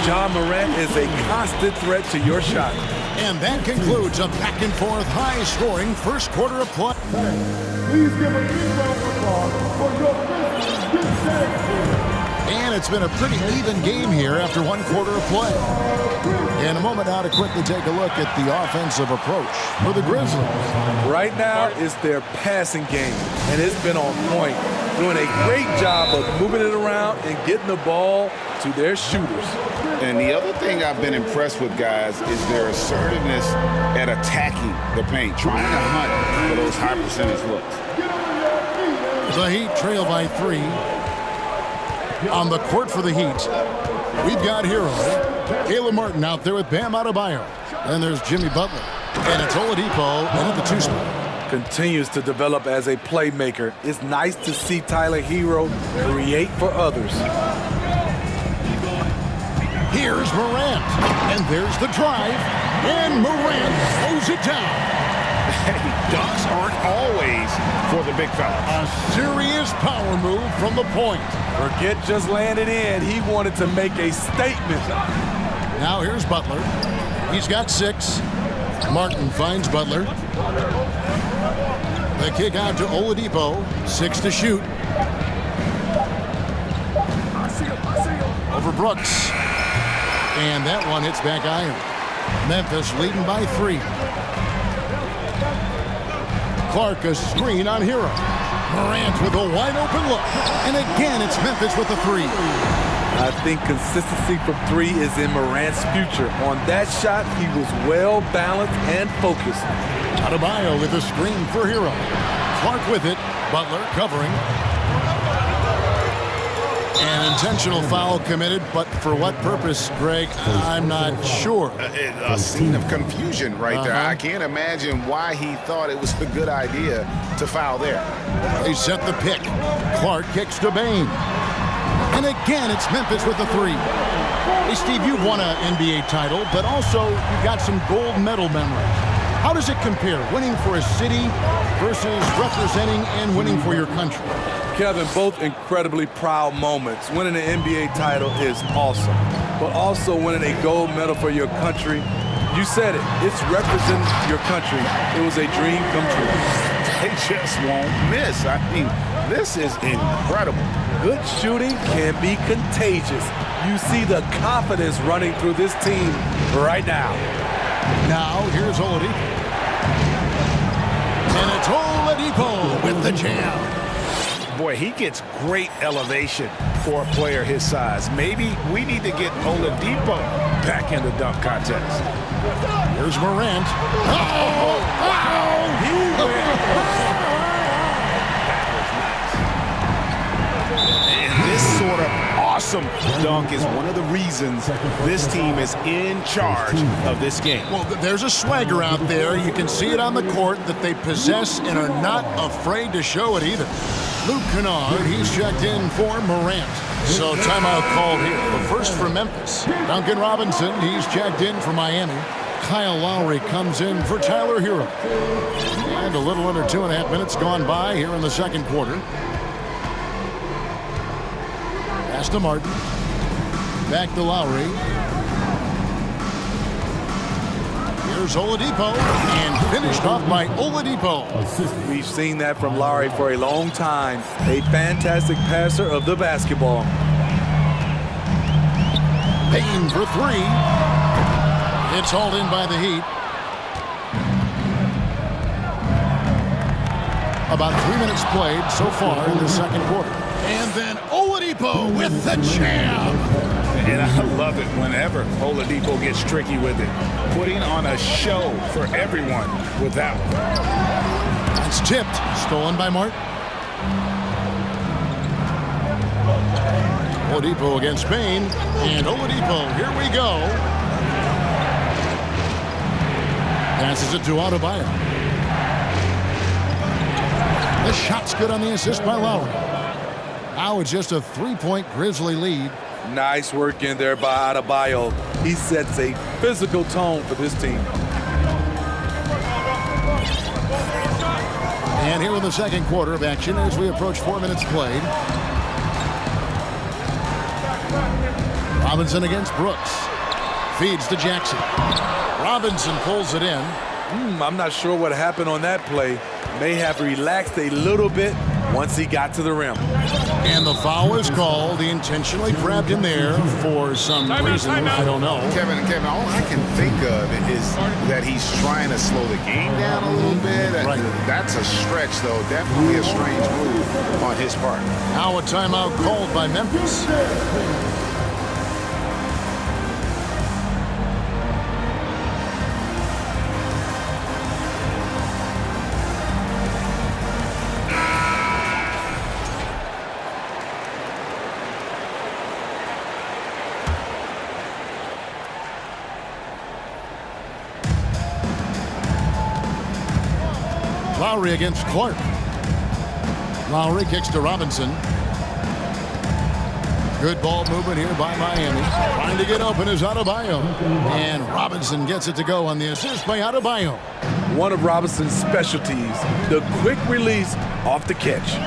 Ja Morant is a constant threat to your shot. And that concludes a back-and-forth, high-scoring first quarter of play. Please give a big round of applause for your Christmas gift tag. And it's been a pretty even game here after 1 quarter of play. In a moment now to quickly take a look at the offensive approach for the Grizzlies. Right now is their passing game, and it's been on point. Doing a great job of moving it around and getting the ball to their shooters. And the other thing I've been impressed with, guys, is their assertiveness at attacking the paint, trying to hunt for those high percentage looks. The Heat trail by 3. On the court for the Heat, we've got Hero. Caleb Martin out there with Bam Adebayo. And there's Jimmy Butler. And it's Oladipo in at the 2 spot. Continues to develop as a playmaker. It's nice to see Tyler Hero create for others. Here's Morant. And there's the drive. And Morant throws it down. Hey, dunks aren't always for the big fella. A serious power move from the point. Forget just laying it in. He wanted to make a statement. Now here's Butler. He's got 6. Martin finds Butler. The kick out to Oladipo. 6 to shoot. Over Brooks. And that one hits back iron. Memphis leading by 3. Clark a screen on Hero. Morant with a wide open look. And again, it's Memphis with a 3. I think consistency from 3 is in Morant's future. On that shot, he was well balanced and focused. Adebayo with a screen for Hero. Clark with it. Butler covering. An intentional foul committed, but for what purpose, Greg, I'm not sure. A scene of confusion right there. I can't imagine why he thought it was a good idea to foul there. They set the pick. Clark kicks to Bain. And again, it's Memphis with the 3. Hey, Steve, you've won an NBA title, but also you've got some gold medal memories. How does it compare, winning for a city versus representing and winning for your country? Kevin, both incredibly proud moments. Winning an NBA title is awesome, but also winning a gold medal for your country, you said it, it's representing your country. It was a dream come true. They just won't miss. I mean, this is incredible. Good shooting can be contagious. You see the confidence running through this team right now. Now, here's Oladipo. And it's Oladipo with the jam. Boy, he gets great elevation for a player his size. Maybe we need to get Oladipo back in the dunk contest. Here's Morant. Oh, wow! He went. And this sort of awesome dunk is one of the reasons this team is in charge of this game. Well, there's a swagger out there. You can see it on the court that they possess and are not afraid to show it either. Luke Kennard, he's checked in for Morant. So timeout called here. The first for Memphis. Duncan Robinson, he's checked in for Miami. Kyle Lowry comes in for Tyler Hero. And a little under 2.5 minutes gone by here in the second quarter. Pass to Martin. Back to Lowry. Here's Oladipo, and finished off by Oladipo. We've seen that from Lowry for a long time. A fantastic passer of the basketball. Payne for three. It's hauled in by the Heat. About 3 minutes played so far in the second quarter. And then Oladipo with the jam. And I love it whenever Oladipo gets tricky with it. Putting on a show for everyone with that one. It's tipped. Stolen by Martin. Oladipo against Payne. And Oladipo, here we go. Passes it to Adebayo. The shot's good on the assist by Lowry. Now it's just a three-point Grizzly lead. Nice work in there by Adebayo. He sets a physical tone for this team. And here in the second quarter of action as we approach 4 minutes played. Robinson against Brooks. Feeds to Jackson. Robinson pulls it in. I'm not sure what happened on that play. May have relaxed a little bit once he got to the rim. And the foul is called. He intentionally grabbed him there for some reason. I don't know. Kevin, all I can think of is that he's trying to slow the game down a little bit. Right. That's a stretch, though. Definitely a strange move on his part. Now a timeout called by Memphis. Lowry against Clark. Lowry kicks to Robinson. Good ball movement here by Miami. Trying to get open is Adebayo. And Robinson gets it to go on the assist by Adebayo. One of Robinson's specialties, the quick release off the catch.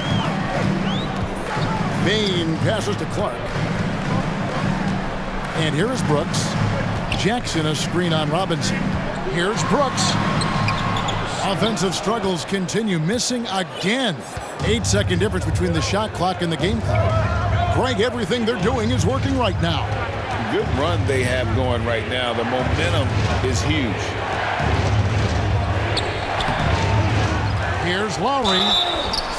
Payne passes to Clark. And here is Brooks. Jackson a screen on Robinson. Here's Brooks. Offensive struggles continue, missing again. 8-second difference between the shot clock and the game clock. Greg, everything they're doing is working right now. Good run they have going right now. The momentum is huge. Here's Lowry.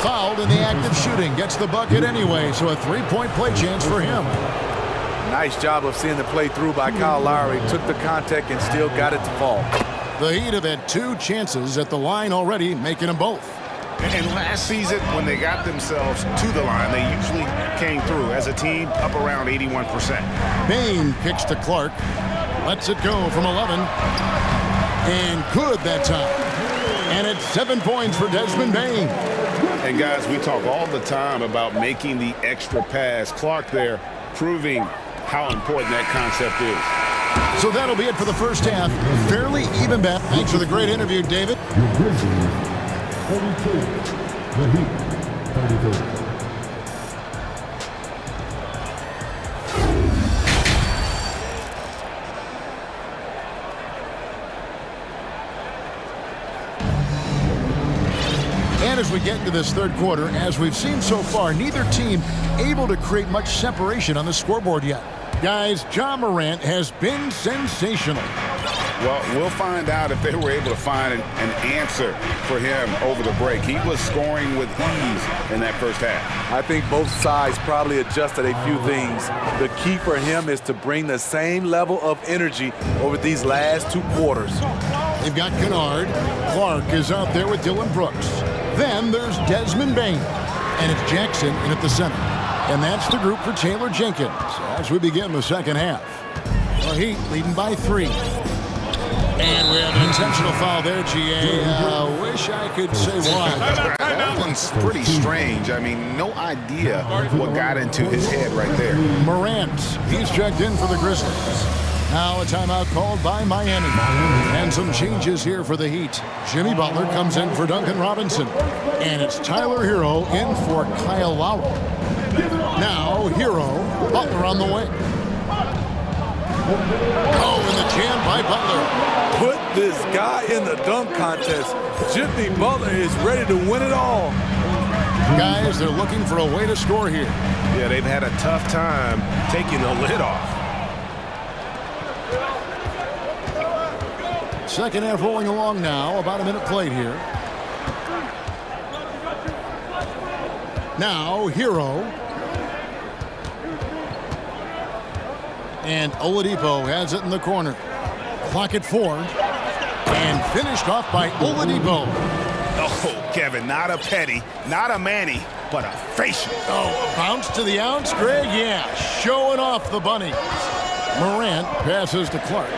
Fouled in the act of shooting. Gets the bucket anyway, so a three-point play chance for him. Nice job of seeing the play through by Kyle Lowry. Took the contact and still got it to fall. The Heat have had 2 chances at the line already, making them both. And last season, when they got themselves to the line, they usually came through as a team up around 81%. Payne kicks to Clark. Lets it go from 11. And good that time. And it's 7 points for Desmond Bane. And guys, we talk all the time about making the extra pass. Clark there proving how important that concept is. So that'll be it for the first half. Fairly even bet. Thanks for the great interview, David. Your Grizzlies, 32. The Heat, 33. And as we get into this third quarter, as we've seen so far, neither team able to create much separation on the scoreboard yet. Guys, Ja Morant has been sensational. Well, we'll find out if they were able to find an answer for him over the break. He was scoring with ease in that first half. I think both sides probably adjusted a few things. The key for him is to bring the same level of energy over these last two quarters. They've got Kennard. Clark is out there with Dylan Brooks. Then there's Desmond Bain. And it's Jackson in at the center. And that's the group for Taylor Jenkins as we begin the second half. The Heat leading by 3. And we have an intentional foul there, GA. Wish I could say why. That one's pretty strange. I mean, no idea what got into his head right there. Morant, he's checked in for the Grizzlies. Now a timeout called by Miami. And some changes here for the Heat. Jimmy Butler comes in for Duncan Robinson. And it's Tyler Hero in for Kyle Lowry. Now Hero, Butler on the wing. Oh, and the jam by Butler. Put this guy in the dunk contest. Jimmy Butler is ready to win it all. Guys, they're looking for a way to score here. Yeah, they've had a tough time taking the lid off. Second half rolling along now. About a minute played here. Now, Hero. And Oladipo has it in the corner. Clock at 4. And finished off by Oladipo. Oh, Kevin, not a petty, not a Manny, but a facial. Oh, bounce to the ounce, Greg? Yeah, showing off the bunny. Morant passes to Clark.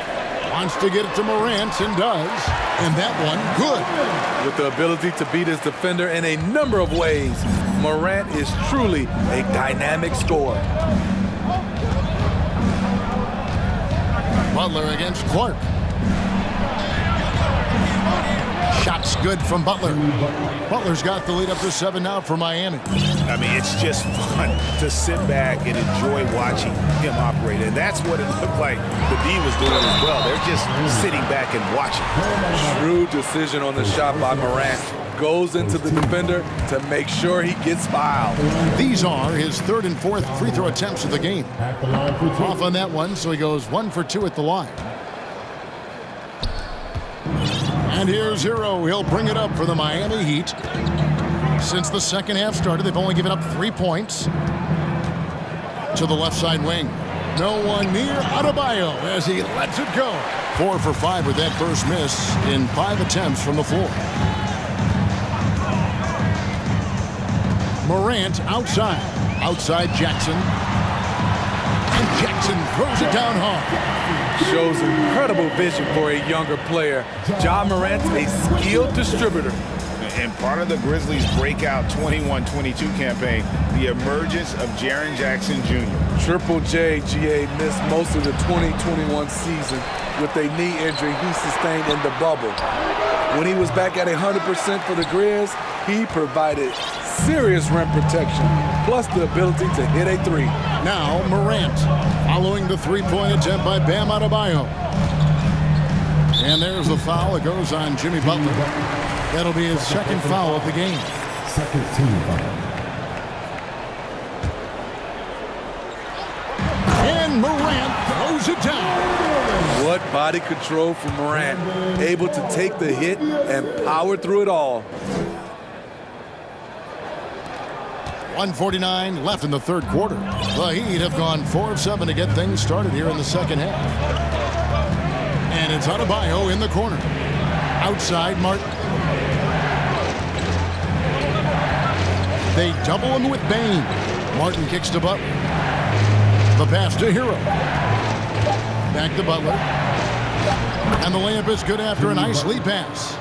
Wants to get it to Morant and does. And that one, good. With the ability to beat his defender in a number of ways, Morant is truly a dynamic scorer. Butler against Clark. Shots good from Butler. Butler's got the lead up to 7 now for Miami. I mean, it's just fun to sit back and enjoy watching him operate. And that's what it looked like the D was doing as well. They're just sitting back and watching. Shrewd decision on the shot by Morant. Goes into the defender to make sure he gets fouled. These are his 3rd and 4th free throw attempts of the game. Off on that one, so he goes 1 for 2 at the line. And here's Hero. He'll bring it up for the Miami Heat. Since the second half started, they've only given up 3 points. To the left side wing. No one near Adebayo as he lets it go. 4 for 5 with that first miss in 5 attempts from the floor. Morant outside. Outside Jackson. And Jackson throws it down hard. Shows incredible vision for a younger player. Ja Morant's a skilled distributor. And part of the Grizzlies' breakout 21-22 campaign, the emergence of Jaren Jackson Jr. Triple J, GA, missed most of the 2021 season with a knee injury he sustained in the bubble. When he was back at 100% for the Grizz, he provided serious rim protection, plus the ability to hit a 3. Now Morant, following the three-point attempt by Bam Adebayo. And there's the foul. It goes on Jimmy Butler. That'll be his second foul of the game. Second team foul. And Morant throws it down. What body control from Morant, able to take the hit and power through it all. 1:49 left in the third quarter. The Heat have gone 4 of 7 to get things started here in the second half. And it's Adebayo in the corner. Outside Martin. They double him with Bain. Martin kicks to Butler. The pass to Hero. Back to Butler. And the layup is good after a nice lead pass.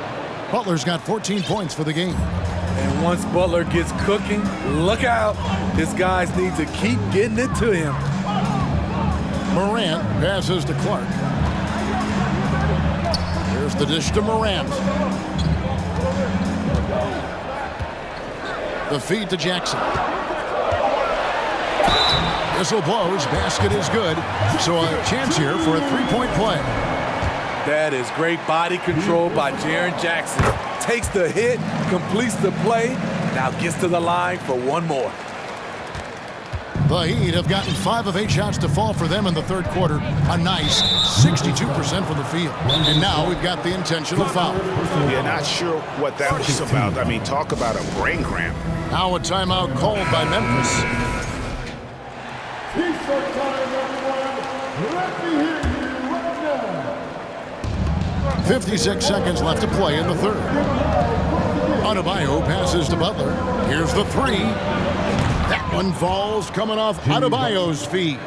Butler's got 14 points for the game. And once Butler gets cooking, look out. His guys need to keep getting it to him. Morant passes to Clark. Here's the dish to Morant. The feed to Jackson. Whistle blows. Basket is good. So a chance here for a three-point play. That is great body control by Jaren Jackson. Takes the hit, completes the play, now gets to the line for one more. The Heat have gotten 5 of 8 shots to fall for them in the third quarter. A nice 62% from the field. And now we've got the intentional foul. Yeah, not sure what that was about. I mean, talk about a brain cramp. Now a timeout called by Memphis. T-shirt time, everyone. Let me hear you right now. 56 seconds left to play in the third. Adebayo passes to Butler. Here's the three. That one falls coming off Adebayo's feet.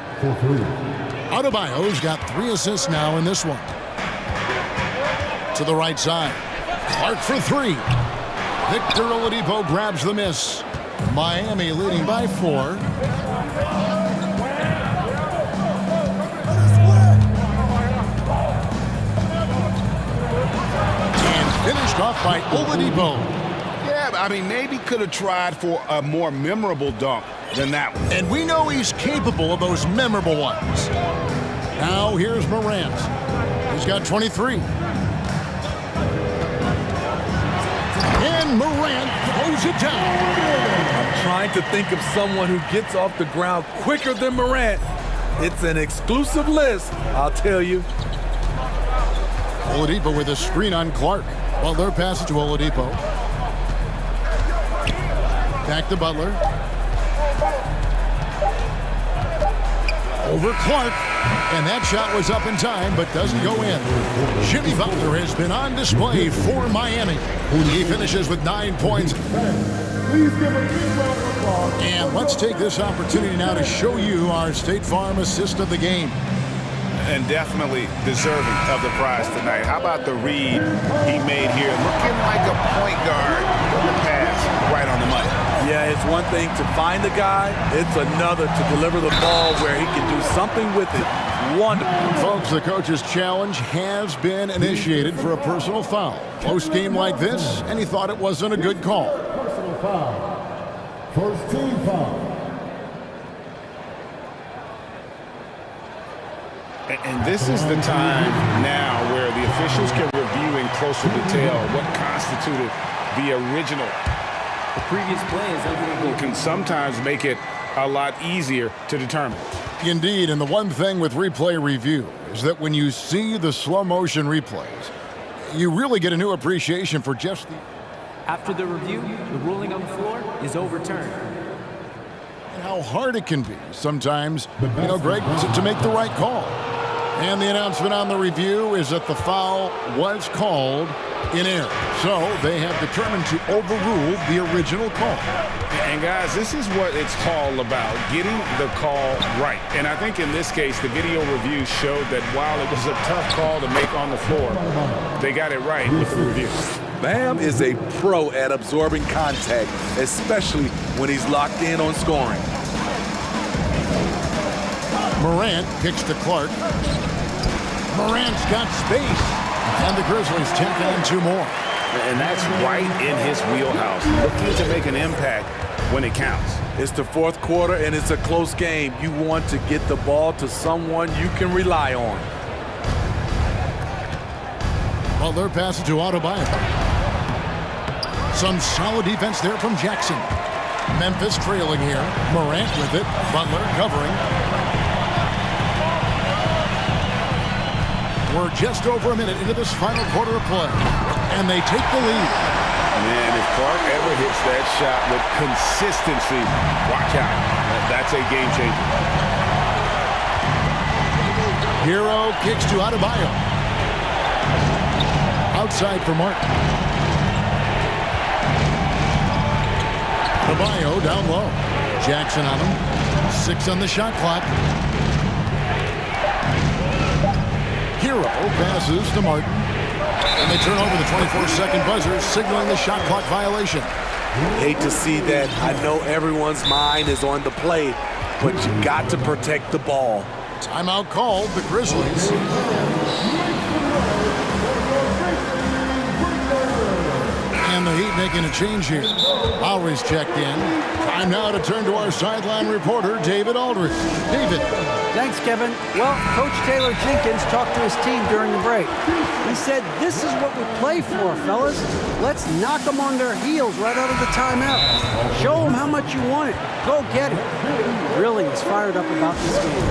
Adebayo's got 3 assists now in this one. To the right side. Clark for 3. Victor Oladipo grabs the miss. Miami leading by 4. And finished off by Oladipo. Yeah, I mean, maybe could have tried for a more memorable dunk than that one. And we know he's capable of those memorable ones. Now here's Morant. He's got 23. And Morant throws it down. I'm trying to think of someone who gets off the ground quicker than Morant. It's an exclusive list, I'll tell you. Oladipo with a screen on Clark. Butler passes to Oladipo. Back to Butler. Over Clark. And that shot was up in time, but doesn't go in. Jimmy Butler has been on display for Miami. He finishes with 9 points. And let's take this opportunity now to show you our State Farm assist of the game. And definitely deserving of the prize tonight. How about the read he made here? Looking like a point guard with the pass right on the money. Yeah, it's one thing to find the guy. It's another to deliver the ball where he can do something with it. Wonderful. Folks, the coach's challenge has been initiated for a personal foul. Close game like this, and he thought it wasn't a good call. Personal foul. First team foul. And this is the time now where the officials can review in closer detail what constituted the original. The previous play is illegal. Can sometimes make it a lot easier to determine. Indeed, and the one thing with replay review is that when you see the slow motion replays, you really get a new appreciation for just the... After the review, the ruling on the floor is overturned. And how hard it can be sometimes, Greg, to make the right call. And the announcement on the review is that the foul was called in error. So they have determined to overrule the original call. And guys, this is what it's all about, getting the call right. And I think in this case, the video review showed that while it was a tough call to make on the floor, they got it right with the review. Bam is a pro at absorbing contact, especially when he's locked in on scoring. Morant kicks to Clark. Morant's got space. And the Grizzlies taking in 2 more. And that's right in his wheelhouse. Looking to make an impact when it counts. It's the fourth quarter, and it's a close game. You want to get the ball to someone you can rely on. Butler passes to Adebayo. Some solid defense there from Jackson. Memphis trailing here. Morant with it. Butler covering. We're just over a minute into this final quarter of play. And they take the lead. Man, if Clark ever hits that shot with consistency, watch out. That's a game changer. Hero kicks to Adebayo. Outside for Martin. Adebayo down low. Jackson on him. 6 on the shot clock. Hero passes to Martin. And they turn over the 24-second buzzer, signaling the shot clock violation. Hate to see that. I know everyone's mind is on the play, but you got to protect the ball. Timeout called, the Grizzlies. And the Heat making a change here. Lowry's checked in. Time now to turn to our sideline reporter, David Aldridge. David. Thanks, Kevin. Well, Coach Taylor Jenkins talked to his team during the break. He said, this is what we play for, fellas. Let's knock them on their heels right out of the timeout. Show them how much you want it. Go get it. Really is fired up about this game.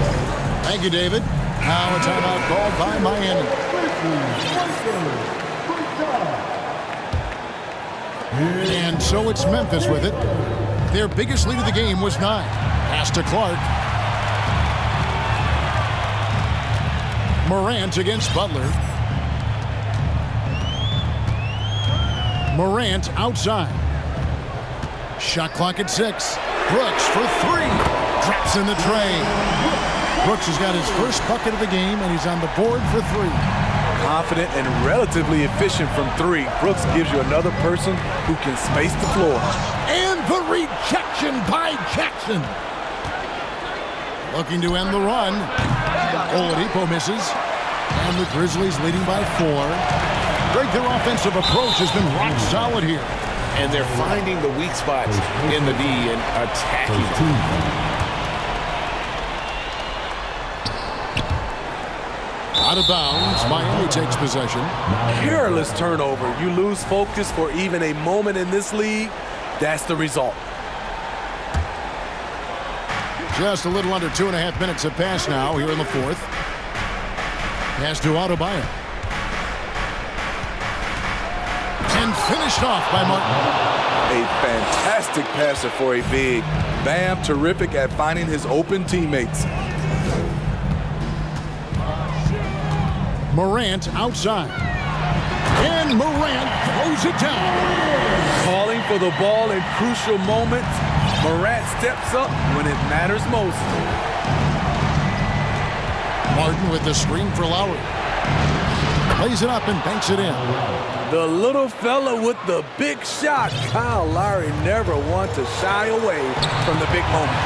Thank you, David. Now a timeout called by Miami. And so it's Memphis with it. Their biggest lead of the game was 9. Pass to Clark. Morant against Butler. Morant outside. Shot clock at 6. Brooks for 3. Drops in the tray. Brooks has got his first bucket of the game, and he's on the board for 3. Confident and relatively efficient from 3. Brooks gives you another person who can space the floor. And the rejection by Jackson. Looking to end the run. Oladipo misses. And the Grizzlies leading by 4. Greg, their offensive approach has been rock solid here. And they're finding the weak spots in the D and attacking. Out of bounds, Miami takes possession. Careless turnover. You lose focus for even a moment in this league. That's the result. Just a little under 2.5 minutes have passed now here in the 4th. Pass to Adebayo. And finished off by Martin. A fantastic passer for a big. Bam, terrific at finding his open teammates. Morant outside. And Morant throws it down. Calling for the ball in crucial moments. Morant steps up when it matters most. Martin with the screen for Lowry. Plays it up and banks it in. The little fella with the big shot. Kyle Lowry never wants to shy away from the big moment.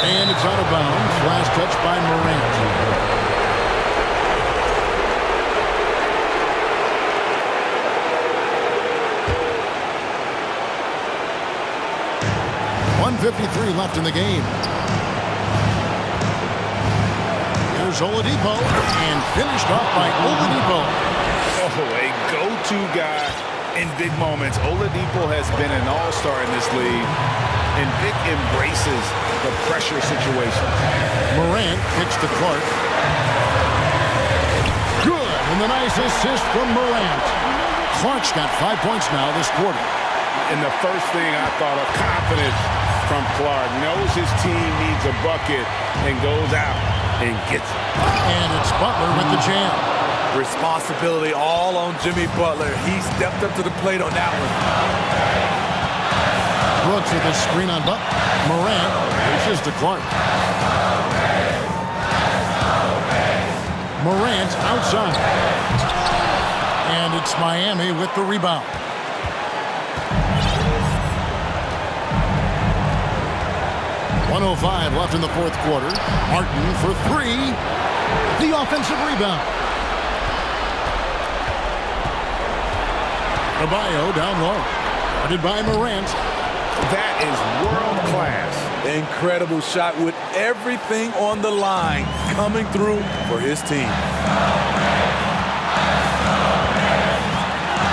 And it's out of bounds. Last touch by Morant. 1:53 left in the game. Here's Oladipo, and finished off by Oladipo. Oh, a go-to guy in big moments. Oladipo has been an all-star in this league, and Vic embraces the pressure situation. Morant kicks to Clark. Good, and the nice assist from Morant. Clark's got 5 points now this quarter. And the first thing I thought of, confidence from Clark. Knows his team needs a bucket and goes out and gets it. And it's Butler with the jam. Responsibility all on Jimmy Butler. He stepped up to the plate on that one. Brooks with a screen on Butler. Morant reaches to Clark. Morant outside. And it's Miami with the rebound. .105 left in the 4th quarter. Martin for 3. The offensive rebound. Adebayo down low. Guarded by Morant. That is world class. Incredible shot with everything on the line coming through for his team.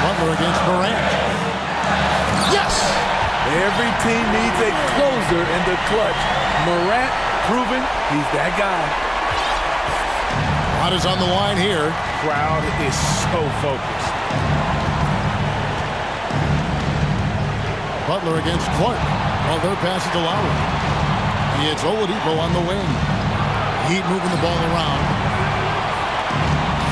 Butler against Morant. Yes! Every team needs a closer in the clutch. Morant proving he's that guy. Lot is on the line here. Crowd is so focused. Butler against Clark. Well, their pass it to Lowry. It's Oladipo on the wing. Heat moving the ball around.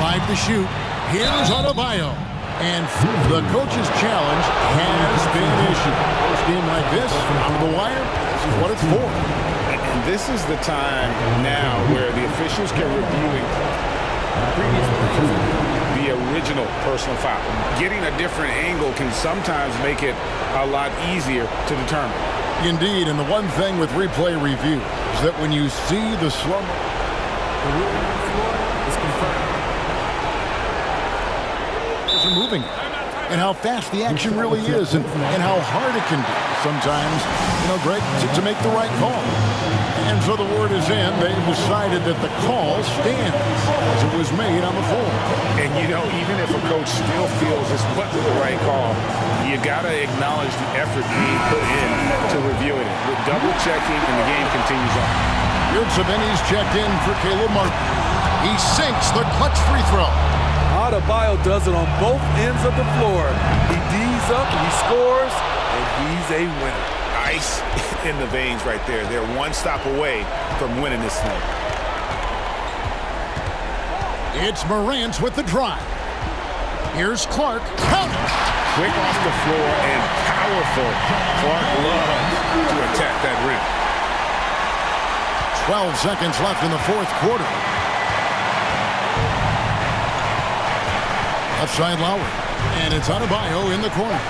5 to shoot. Here's Adebayo. And the coach's challenge has been issued. First game like this, out of the wire, this is what it's for. And this is the time now where the officials can review the original personal foul. Getting a different angle can sometimes make it a lot easier to determine. Indeed, and the one thing with replay review is that when you see the slow, the ruling on the floor is confirmed. Are moving, and how fast the action really is, and how hard it can be sometimes, Greg, to make the right call. And so the word is in. They've decided that the call stands as it was made on the floor. And, even if a coach still feels this wasn't the right call, you got to acknowledge the effort being put in to reviewing it. With double-checking, and the game continues on. Here's checked in for Caleb Martin. He sinks the clutch free throw. Adebayo does it on both ends of the floor. He D's up, he scores, and he's a winner. Ice in the veins right there. They're one stop away from winning this thing. It's Morant with the drive. Here's Clark. Count it. Quick off the floor and powerful. Clark loves to attack that rim. 12 seconds left in the fourth quarter. Left side Lowry. And it's Adebayo in the corner.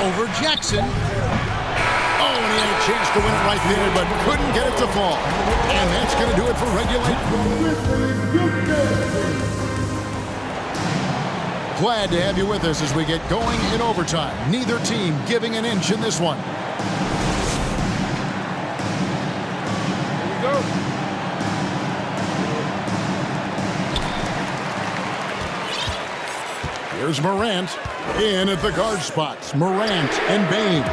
Over Jackson. Oh, and he had a chance to win it right there, but couldn't get it to fall. And that's going to do it for regulation. Glad to have you with us as we get going in overtime. Neither team giving an inch in this one. Here we go. Here's Morant in at the guard spots. Morant and Bain.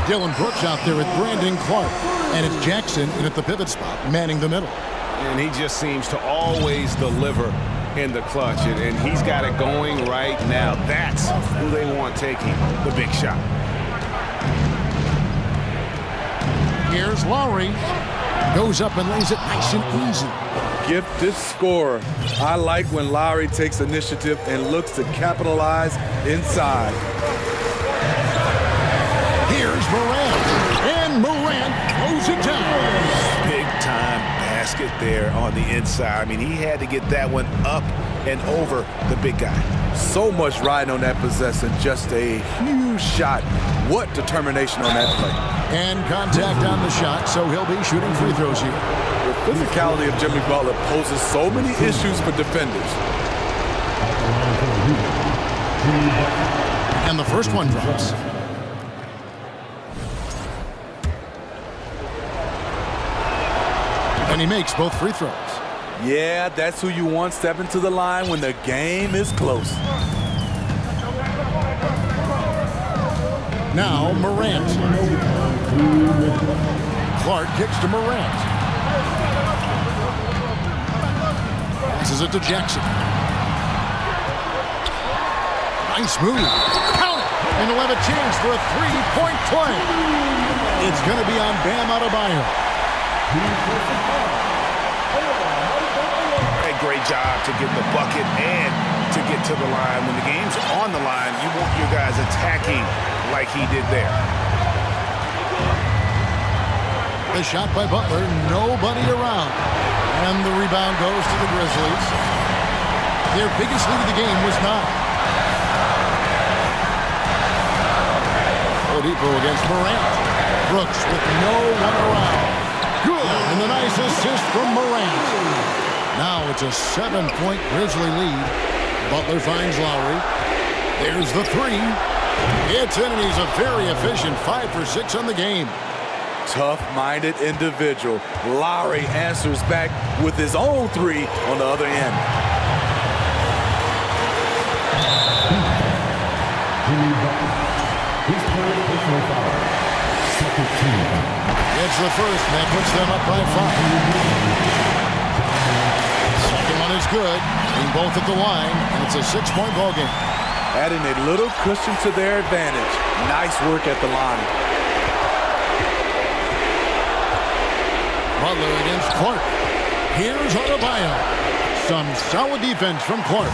Dylan Brooks out there with Brandon Clark. And it's Jackson in at the pivot spot, manning the middle. And he just seems to always deliver in the clutch. And he's got it going right now. That's who they want taking the big shot. Here's Lowry. Goes up and lays it nice and easy. Gifted scorer. I like when Lowry takes initiative and looks to capitalize inside. Here's Morant. And Morant throws it down. Big time basket there on the inside. I mean, he had to get that one up and over the big guy. So much riding on that possession. Just a huge shot. What determination on that play. And contact on the shot, so he'll be shooting free throws here. The physicality of Jimmy Butler poses so many issues for defenders. And the first one drops. And he makes both free throws. Yeah, that's who you want stepping to the line when the game is close. Now Morant. Clark kicks to Morant. Passes it to Jackson. Nice move. Count it! And he'll have a chance for a three-point play. It's going to be on Bam Adebayo. A great job to get the bucket and to get to the line. When the game's on the line, you want your guys attacking like he did there. The shot by Butler, nobody around. And the rebound goes to the Grizzlies. Their biggest lead of the game was 9. Oladipo against Morant. Brooks with no one around. Good, and the nice assist from Morant. Now it's a 7-point Grizzly lead. Butler finds Lowry. There's the three. It's in, and he's a very efficient 5 for 6 on the game. Tough-minded individual. Lowry answers back with his own three on the other end. It's the first, and that puts them up by 5. Second one is good. Being both at the line, and it's a 6-point ball game. Adding a little cushion to their advantage. Nice work at the line. Butler against Clark. Here's Adebayo. Some solid defense from Clark.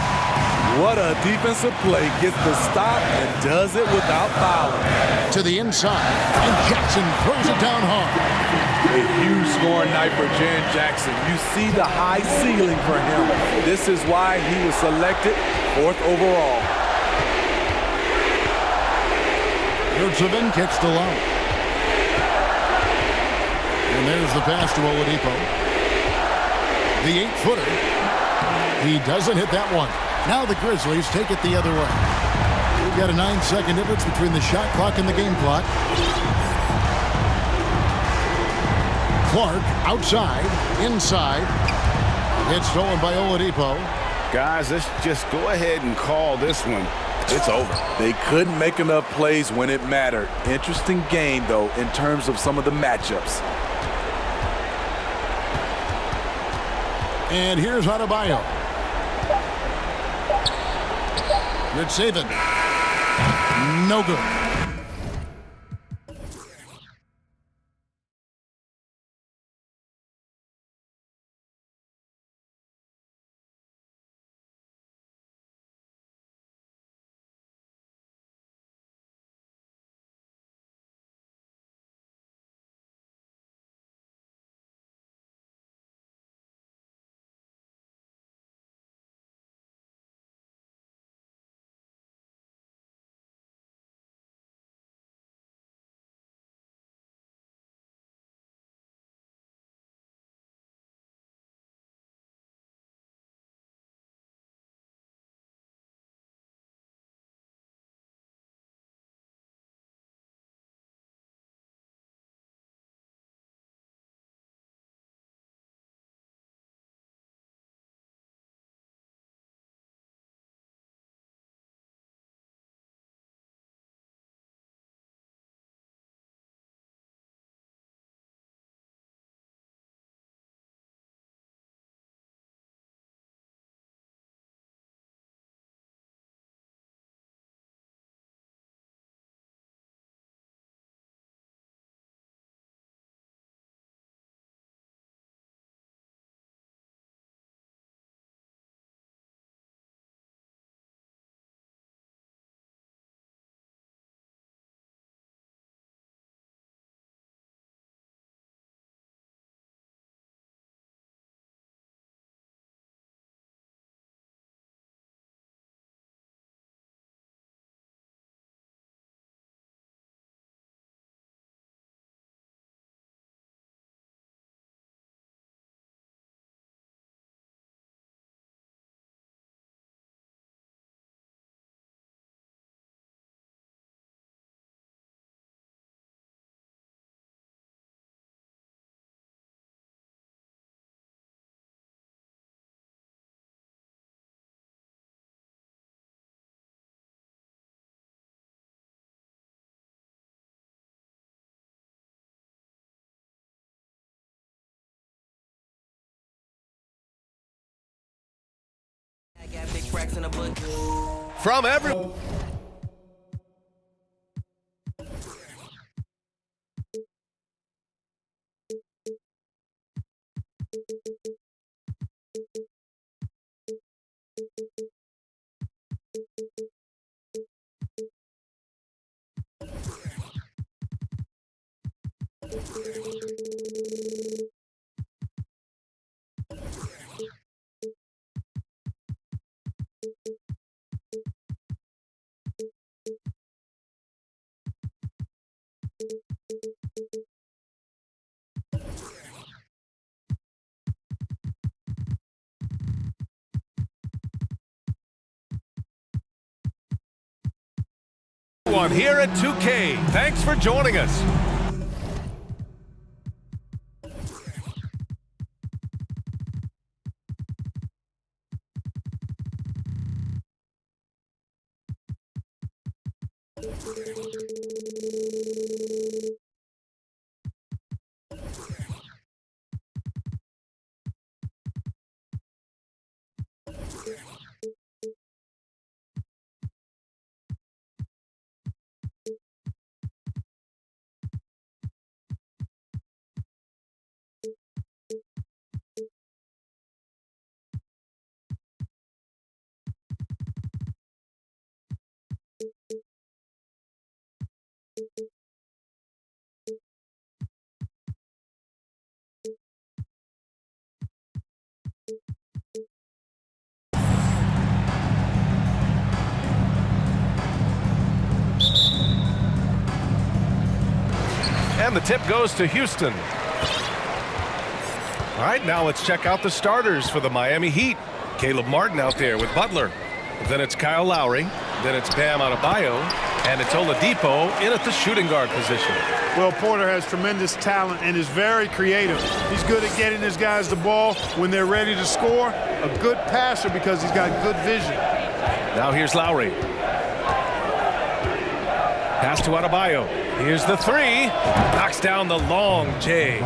What a defensive play. Gets the stop and does it without fouling. To the inside, and Jackson throws it down hard. A huge scoring night for Jaren Jackson. You see the high ceiling for him. This is why he was selected 4th overall. Yurtseven kicks to Lowry. And there's the pass to Oladipo. The 8-footer. He doesn't hit that one. Now the Grizzlies take it the other way. We've got a 9-second difference between the shot clock and the game clock. Clark outside, inside. It's stolen by Oladipo. Guys, let's just go ahead and call this one. It's over. They couldn't make enough plays when it mattered. Interesting game, though, in terms of some of the matchups. And here's Adebayo. Good saving. No good. From every... One here at 2K. Thanks for joining us. And the tip goes to Houston. All right, now let's check out the starters for the Miami Heat. Caleb Martin out there with Butler. Then it's Kyle Lowry. Then it's Bam Adebayo. And it's Oladipo in at the shooting guard position. Well, Porter has tremendous talent and is very creative. He's good at getting his guys the ball when they're ready to score. A good passer because he's got good vision. Now here's Lowry. Pass to Adebayo. Here's the three. Knocks down the long J.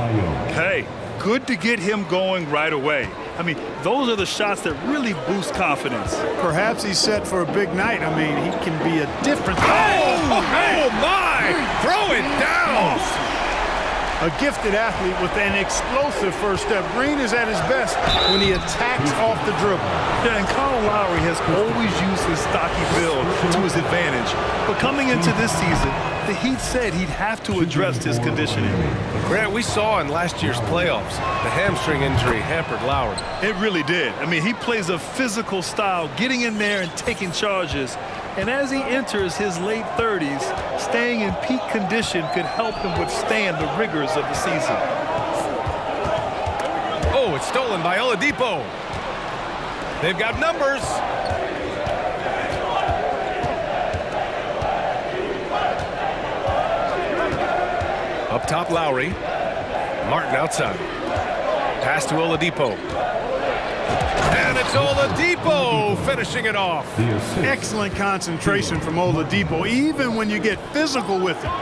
Hey, good to get him going right away. I mean, those are the shots that really boost confidence. Perhaps he's set for a big night. I mean, he can be a difference. Oh my! Throw it down! A gifted athlete with an explosive first step. Green is at his best when he attacks off the dribble. Yeah, and Kyle Lowry has always used his stocky build to his advantage. But coming into this season, the Heat said he'd have to address his conditioning. Grant, we saw in last year's playoffs, the hamstring injury hampered Lowry. It really did. I mean, he plays a physical style, getting in there and taking charges. And as he enters his late 30s, staying in peak condition could help him withstand the rigors of the season. Oh, it's stolen by Oladipo. They've got numbers. Up top, Lowry. Martin outside. Pass to Oladipo. And it's Oladipo finishing it off. Excellent concentration from Oladipo. Even when you get physical with him,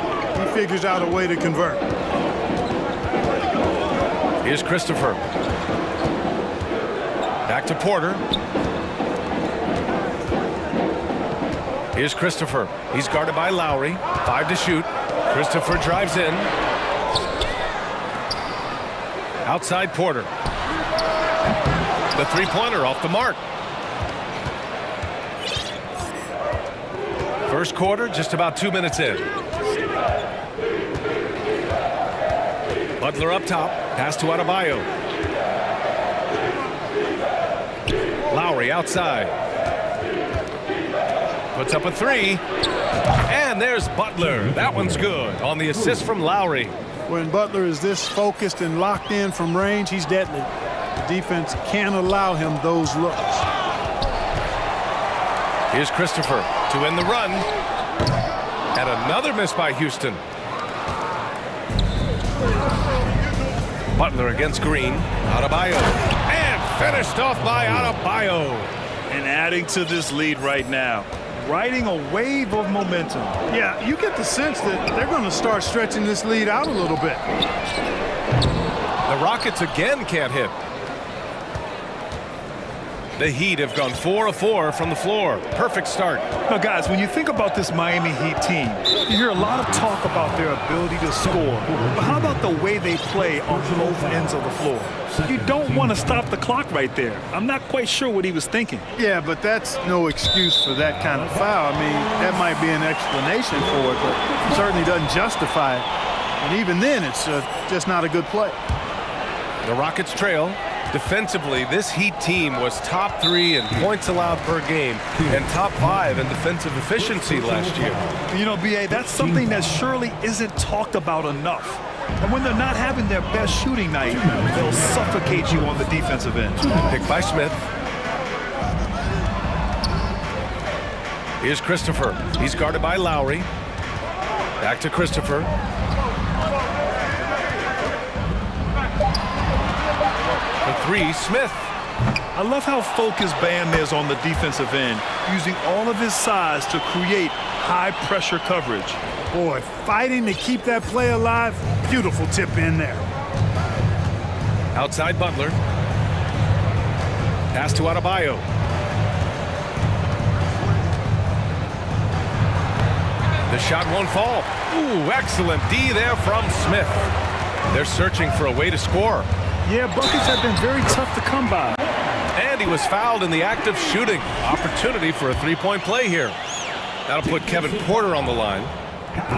he figures out a way to convert. Here's Christopher. Back to Porter. Here's Christopher. He's guarded by Lowry. 5 to shoot. Christopher drives in. Outside Porter. The three-pointer off the mark. First quarter, just about 2 minutes in. Butler up top. Pass to Adebayo. Lowry outside. Puts up a three. And there's Butler. That one's good on the assist from Lowry. When Butler is this focused and locked in from range, he's deadly. The defense can't allow him those looks. Here's Christopher to end the run. And another miss by Houston. Butler against Green. Adebayo. And finished off by Adebayo. And adding to this lead right now. Riding a wave of momentum. Yeah, you get the sense that they're going to start stretching this lead out a little bit. The Rockets again can't hit. The Heat have gone 4 of 4 from the floor. Perfect start. Now, guys, when you think about this Miami Heat team, you hear a lot of talk about their ability to score. But how about the way they play on both ends of the floor? You don't want to stop the clock right there. I'm not quite sure what he was thinking. Yeah, but that's no excuse for that kind of foul. I mean, that might be an explanation for it, but it certainly doesn't justify it. And even then, it's just not a good play. The Rockets trail. Defensively, this Heat team was top 3 in points allowed per game and top 5 in defensive efficiency last year. You know, B.A., that's something that surely isn't talked about enough. And when they're not having their best shooting night, they'll suffocate you on the defensive end. Picked by Smith. Here's Christopher. He's guarded by Lowry. Back to Christopher. For three, Smith. I love how focused Bam is on the defensive end, using all of his size to create high-pressure coverage. Boy, fighting to keep that play alive. Beautiful tip in there. Outside Butler. Pass to Adebayo. The shot won't fall. Ooh, excellent D there from Smith. They're searching for a way to score. Yeah, buckets have been very tough to come by. And he was fouled in the act of shooting. Opportunity for a three-point play here. That'll put Kevin Porter on the line.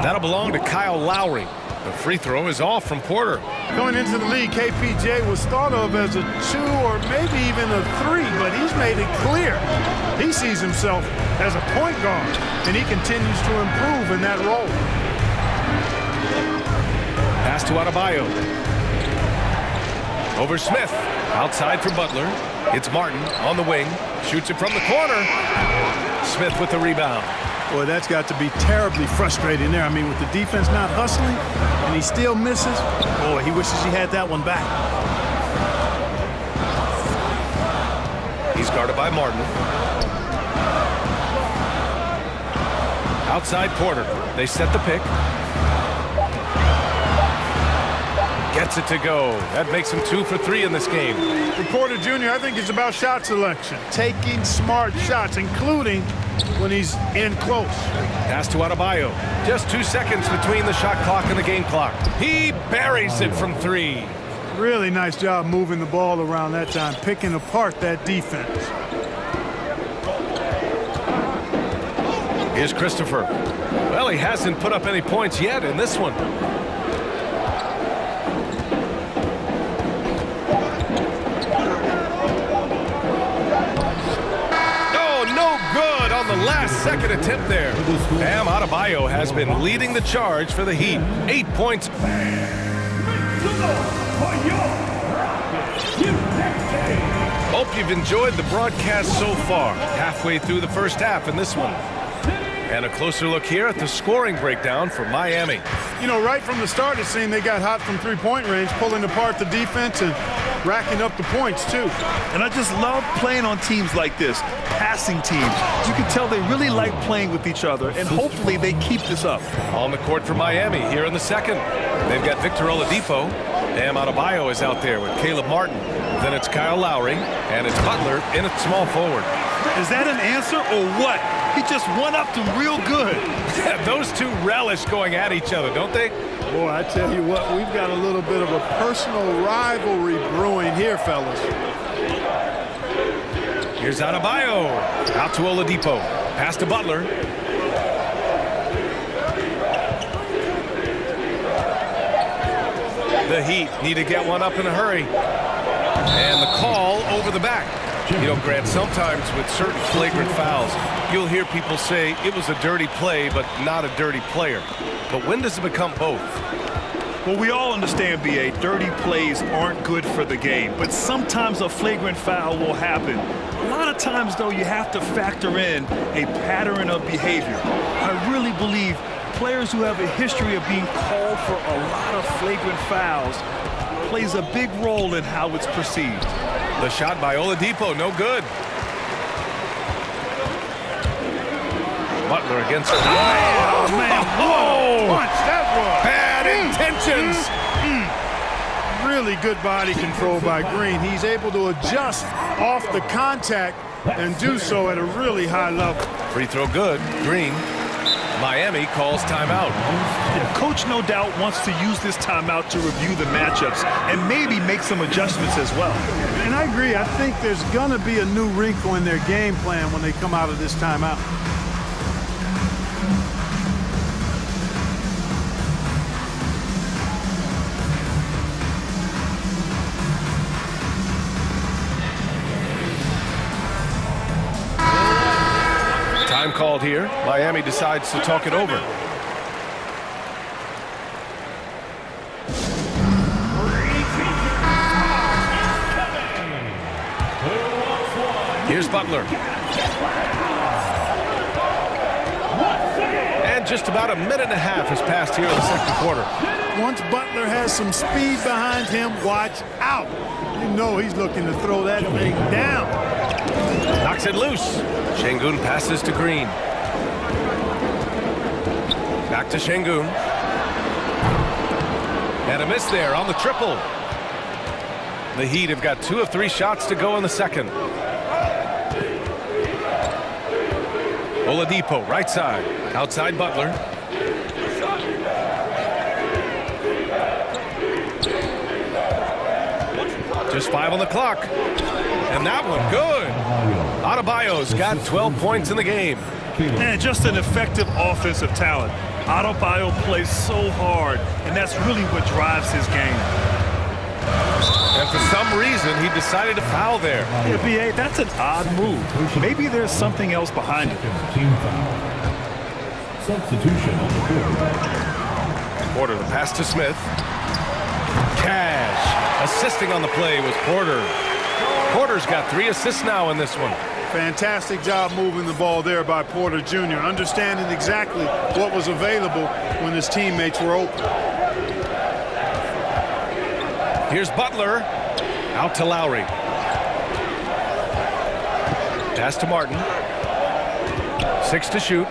That'll belong to Kyle Lowry. The free throw is off from Porter. Going into the league, KPJ was thought of as a 2 or maybe even a 3, but he's made it clear he sees himself as a point guard, and he continues to improve in that role. Pass to Adebayo. Over Smith. Outside for Butler. It's Martin on the wing. Shoots it from the corner. Smith with the rebound. Boy, that's got to be terribly frustrating there. I mean, with the defense not hustling, and he still misses. Boy, he wishes he had that one back. He's guarded by Martin. Outside Porter. They set the pick. Gets it to go. That makes him 2 for 3 in this game. For Porter Jr., I think it's about shot selection. Taking smart shots, including when he's in close. Pass to Adebayo. Just 2 seconds between the shot clock and the game clock. He buries it from 3. Really nice job moving the ball around that time, picking apart that defense. Here's Christopher. Well, he hasn't put up any points yet in this one. The last second attempt there. Bam Adebayo has been leading the charge for the Heat. 8 points. Hope you've enjoyed the broadcast so far. Halfway through the first half in this one. And a closer look here at the scoring breakdown for Miami. You know, right from the start, it seemed they got hot from three-point range, pulling apart the defense and racking up the points, too. And I just love playing on teams like this, passing teams. You can tell they really like playing with each other, and hopefully they keep this up. On the court for Miami here in the second. They've got Victor Oladipo. Bam Adebayo is out there with Caleb Martin. Then it's Kyle Lowry, and it's Butler in at small forward. Is that an answer or what? He just one-upped him real good. Yeah, those two relish going at each other, don't they? Boy, I tell you what, we've got a little bit of a personal rivalry brewing here, fellas. Here's Adebayo. Out to Oladipo. Pass to Butler. The Heat need to get one up in a hurry. And the call over the back. You know, Grant, sometimes with certain flagrant fouls, you'll hear people say it was a dirty play, but not a dirty player. But when does it become both? Well, we all understand, B.A., dirty plays aren't good for the game, but sometimes a flagrant foul will happen. A lot of times, though, you have to factor in a pattern of behavior. I really believe players who have a history of being called for a lot of flagrant fouls plays a big role in how it's perceived. The shot by Oladipo, no good. Butler against... Oh, man, what a punch that was. Bad intentions. Really good body control by Green. He's able to adjust off the contact and do so at a really high level. Free throw good. Green. Miami calls timeout. Yeah, Coach no doubt wants to use this timeout to review the matchups and maybe make some adjustments as well. And I agree. I think there's going to be a new wrinkle in their game plan when they come out of this timeout. Time called here. Miami decides to talk it over. Here's Butler. And just about a minute and a half has passed here in the second quarter. Once Butler has some speed behind him, watch out. You know he's looking to throw that thing down. Knocks it loose. Şengün passes to Green. Back to Şengün. And a miss there on the triple. The Heat have got 2 of 3 shots to go in the second. Oladipo, right side. Outside Butler. Just 5 on the clock. And that one, good. Adebayo's got 12 points in the game. And just an effective offensive talent. Adebayo plays so hard, and that's really what drives his game. And for some reason, he decided to foul there. Yeah, B.A., that's an odd move. Maybe there's something else behind it. Substitution on the court. Porter, the pass to Smith. Cash. Assisting on the play was Porter. Porter's got 3 assists now in this one. Fantastic job moving the ball there by Porter Jr., understanding exactly what was available when his teammates were open. Here's Butler. Out to Lowry. Pass to Martin. 6 to shoot.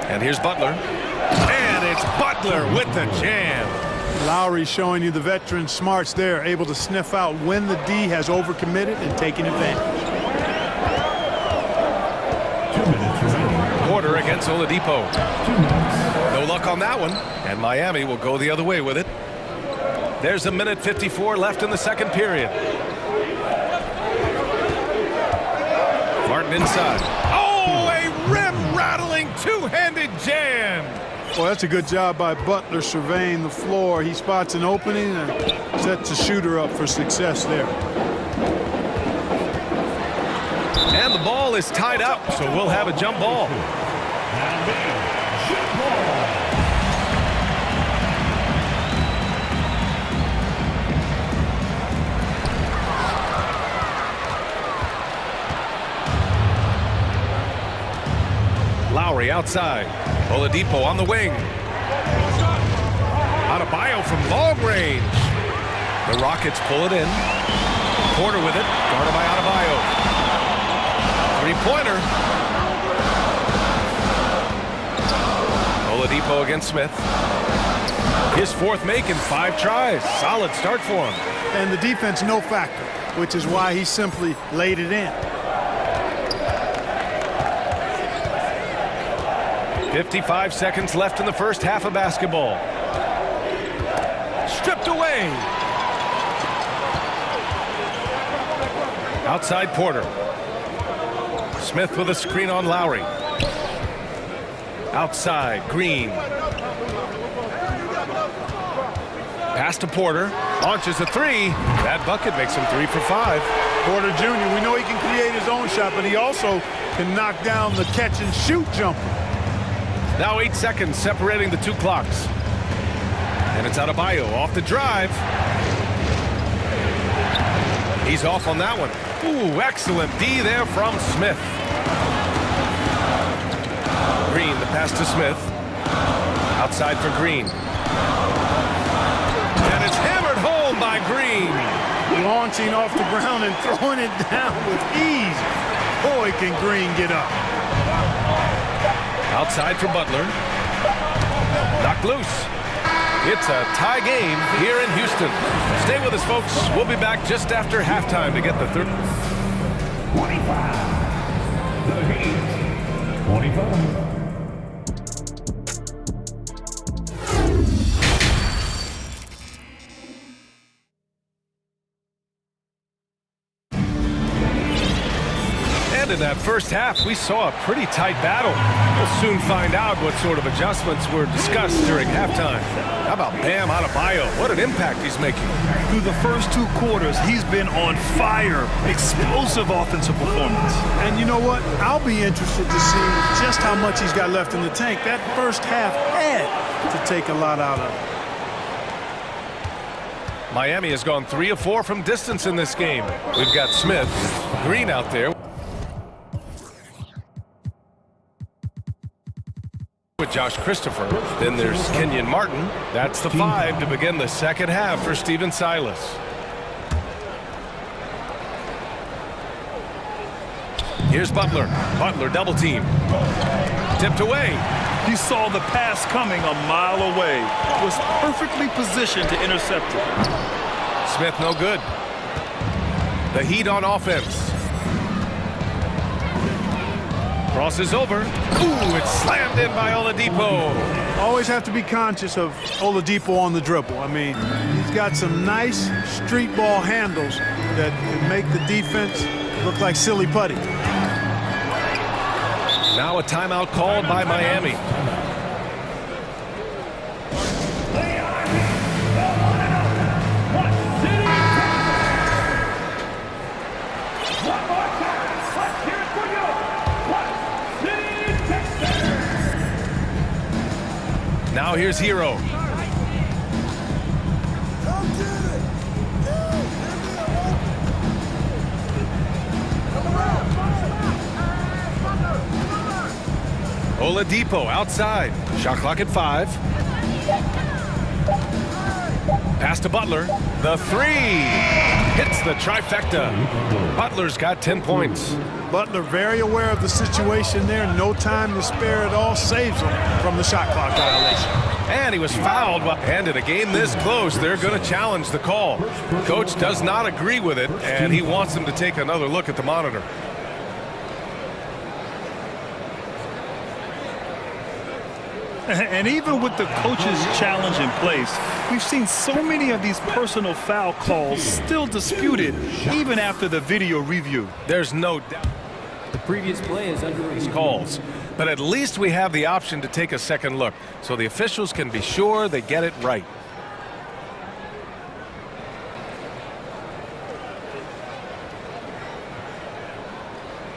And here's Butler. And it's Butler with the jam. Lowry showing you the veteran smarts there, able to sniff out when the D has overcommitted and taking advantage. Porter against Oladipo. No luck on that one, and Miami will go the other way with it. There's 1:54 left in the second period. Martin inside. Oh, a rim-rattling two-handed jam. Well, that's a good job by Butler surveying the floor. He spots an opening and sets the shooter up for success there. And the ball is tied up, so we'll have a jump ball. Lowry outside. Oladipo on the wing. Adebayo from long range. The Rockets pull it in. Porter with it. Guarded by Adebayo. Three-pointer. Oladipo against Smith. His 4th make in 5 tries. Solid start for him. And the defense no factor, which is why he simply laid it in. 55 seconds left in the first half of basketball. Stripped away. Outside Porter. Smith with a screen on Lowry. Outside Green. Pass to Porter. Launches a 3. That bucket makes him 3 for 5. Porter Jr., we know he can create his own shot, but he also can knock down the catch and shoot jumper. Now 8 seconds separating the 2 clocks. And it's Adebayo off the drive. He's off on that one. Ooh, excellent D there from Smith. Green, the pass to Smith. Outside for Green. And it's hammered home by Green. Launching off the ground and throwing it down with ease. Boy, can Green get up. Outside for Butler. Knocked loose. It's a tie game here in Houston. Stay with us, folks. We'll be back just after halftime to get the third. 25. The Heat. 25. In that first half, we saw a pretty tight battle. We'll soon find out what sort of adjustments were discussed during halftime. How about Bam Adebayo? What an impact he's making. Through the first 2 quarters, he's been on fire. Explosive offensive performance. And you know what? I'll be interested to see just how much he's got left in the tank. That first half had to take a lot out of it. Miami has gone 3 of 4 from distance in this game. We've got Smith, Green out there with Josh Christopher. Then there's Kenyon Martin. That's the 5 to begin the second half for Stephen Silas. Here's Butler. Butler double team. Tipped away. He saw the pass coming a mile away. Was perfectly positioned to intercept it. Smith no good. The Heat on offense. Crosses over. Ooh, it's slammed in by Oladipo. Always have to be conscious of Oladipo on the dribble. I mean, he's got some nice street ball handles that can make the defense look like silly putty. Now a timeout called by Miami. Now here's Hero. Oladipo outside. Shot clock at 5. Pass to Butler. The three. Hits the trifecta. Butler's got 10 points. Butler very aware of the situation there. No time to spare at all. Saves him from the shot clock violation. And he was fouled. And in a game this close, they're going to challenge the call. Coach does not agree with it, and he wants them to take another look at the monitor. And even with the coach's challenge in place, we've seen so many of these personal foul calls still disputed even after the video review. There's no doubt The previous play is under these review. calls, but at least we have the option to take a second look, so the officials can be sure they get it right.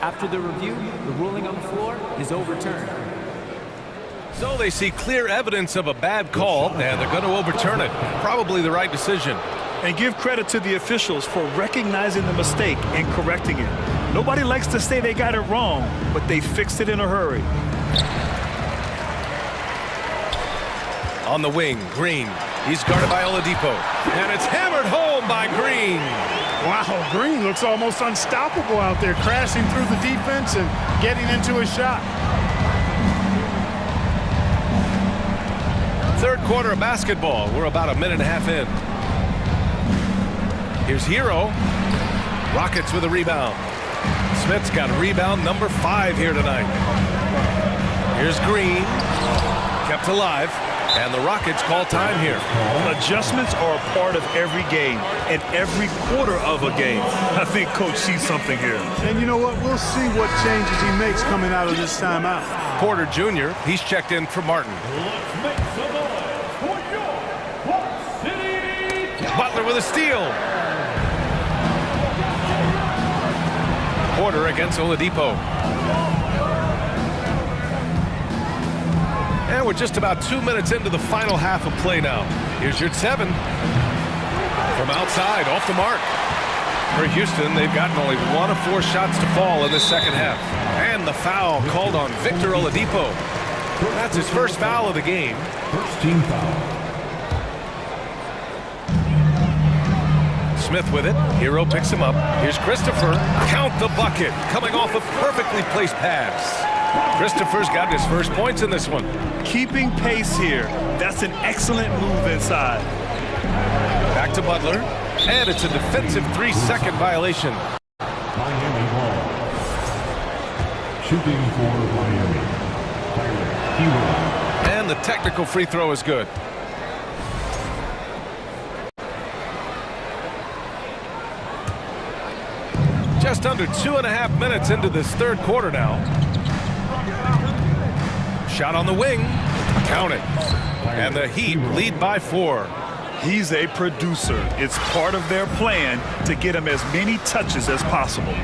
After the review, the ruling on the floor is overturned. So they see clear evidence of a bad call, and they're going to overturn it. Probably the right decision. And give credit to the officials for recognizing the mistake and correcting it. Nobody likes to say they got it wrong, but they fixed it in a hurry. On the wing, Green. He's guarded by Oladipo. And it's hammered home by Green. Wow, Green looks almost unstoppable out there, crashing through the defense and getting into a shot. Third quarter of basketball. We're about a minute and a half in. Here's Hero. Rockets with a rebound. Smith's got rebound number 5 here tonight. Here's Green. Kept alive. And the Rockets call time here. Adjustments are a part of every game and every quarter of a game. I think Coach sees something here. And you know what? We'll see what changes he makes coming out of this timeout. Porter Jr., he's checked in for Martin. Butler with a steal. Porter against Oladipo. And we're just about 2 minutes into the final half of play now. Here's your 7. From outside, off the mark. For Houston, they've gotten only 1 of 4 shots to fall in this second half. And the foul called on Victor Oladipo. That's his first foul of the game. First team foul. Smith with it. Hero picks him up. Here's Christopher. Count the bucket. Coming off a perfectly placed pass. Christopher's got his first points in this one. Keeping pace here. That's an excellent move inside. Back to Butler. And it's a defensive 3-second violation. Miami ball. Shooting for Miami. Hero. And the technical free throw is good. Just under 2.5 minutes into this third quarter now. Shot on the wing. Count it. And the Heat lead by 4. He's a producer. It's part of their plan to get him as many touches as possible.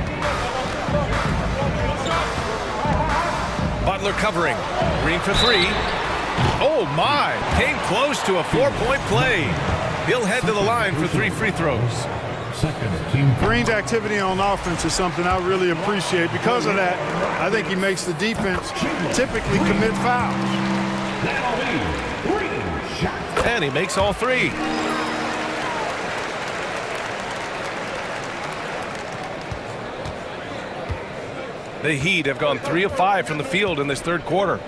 Butler covering. Green for 3. Oh my! Came close to a 4-point play. He'll head to the line for 3 free throws. Green's activity on offense is something I really appreciate. Because of that, I think he makes the defense typically commit fouls. And he makes all 3. The Heat have gone 3 of 5 from the field in this third quarter.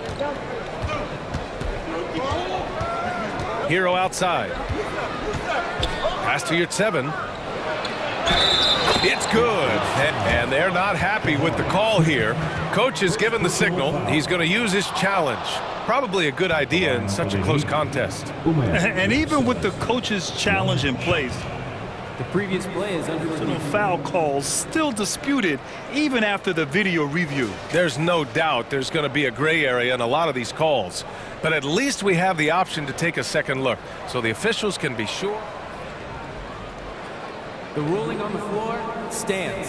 Hero outside. Pass to your 7. It's good. And they're not happy with the call here. Coach has given the signal. He's going to use his challenge. Probably a good idea in such a close contest. And even with the coach's challenge in place, the previous play is under review. Foul calls still disputed even after the video review. There's no doubt there's going to be a gray area in a lot of these calls. But at least we have the option to take a second look, so the officials can be sure. The ruling on the floor stands.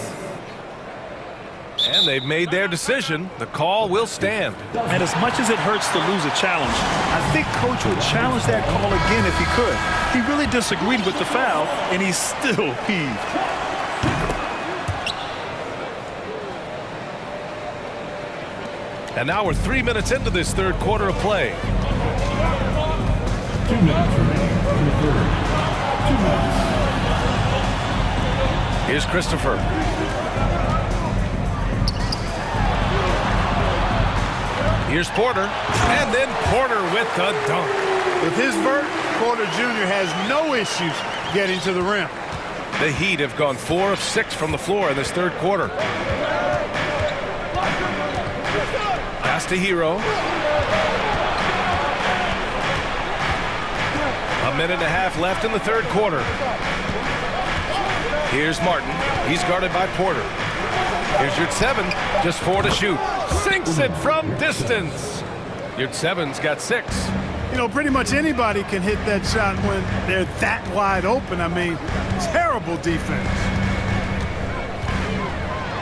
And they've made their decision. The call will stand. And as much as it hurts to lose a challenge, I think Coach would challenge that call again if he could. He really disagreed with the foul, and he's still peeved. And now we're 3 minutes into this third quarter of play. 2 minutes remaining in the third. 2 minutes. Here's Christopher. Here's Porter. And then Porter with the dunk. With his vert, Porter Jr. has no issues getting to the rim. The Heat have gone 4 of 6 from the floor in this third quarter. Pass to Hero. A minute and a half left in the third quarter. Here's Martin. He's guarded by Porter. Here's Yurtseven. Just 4 to shoot. Sinks it from distance. Yurtseven's got 6. You know, pretty much anybody can hit that shot when they're that wide open. I mean, terrible defense.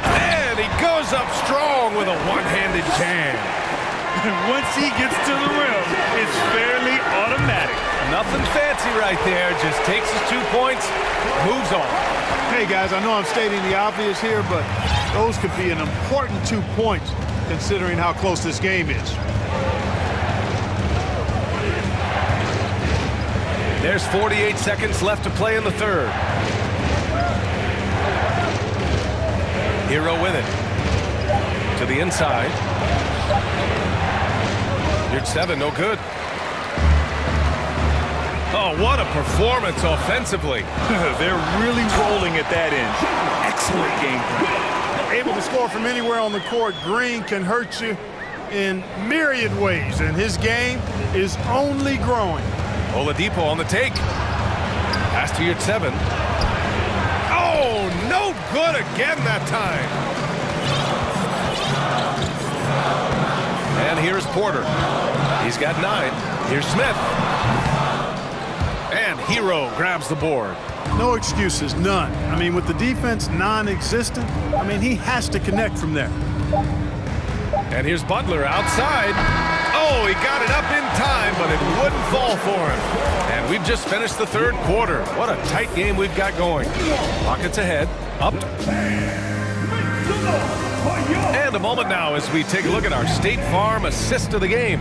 And he goes up strong with a one-handed jam. And once he gets to the rim, it's fairly automatic. Nothing fancy right there. Just takes his 2 points, moves on. Hey, guys, I know I'm stating the obvious here, but those could be an important 2 points considering how close this game is. There's 48 seconds left to play in the third. Hero with it. To the inside. Yurtseven, no good. Oh, what a performance offensively. They're really rolling at that end. Excellent game plan. Able to score from anywhere on the court. Green can hurt you in myriad ways, and his game is only growing. Oladipo on the take. Pass to Yurtseven. Oh, no good again that time. And here's Porter. He's got 9. Here's Smith. And Hero grabs the board. No excuses, none. I mean, with the defense non-existent, I mean, he has to connect from there. And here's Butler outside. Oh, he got it up in time, but it wouldn't fall for him. And we've just finished the third quarter. What a tight game we've got going. Rockets ahead. Up. And a moment now as we take a look at our State Farm assist of the game.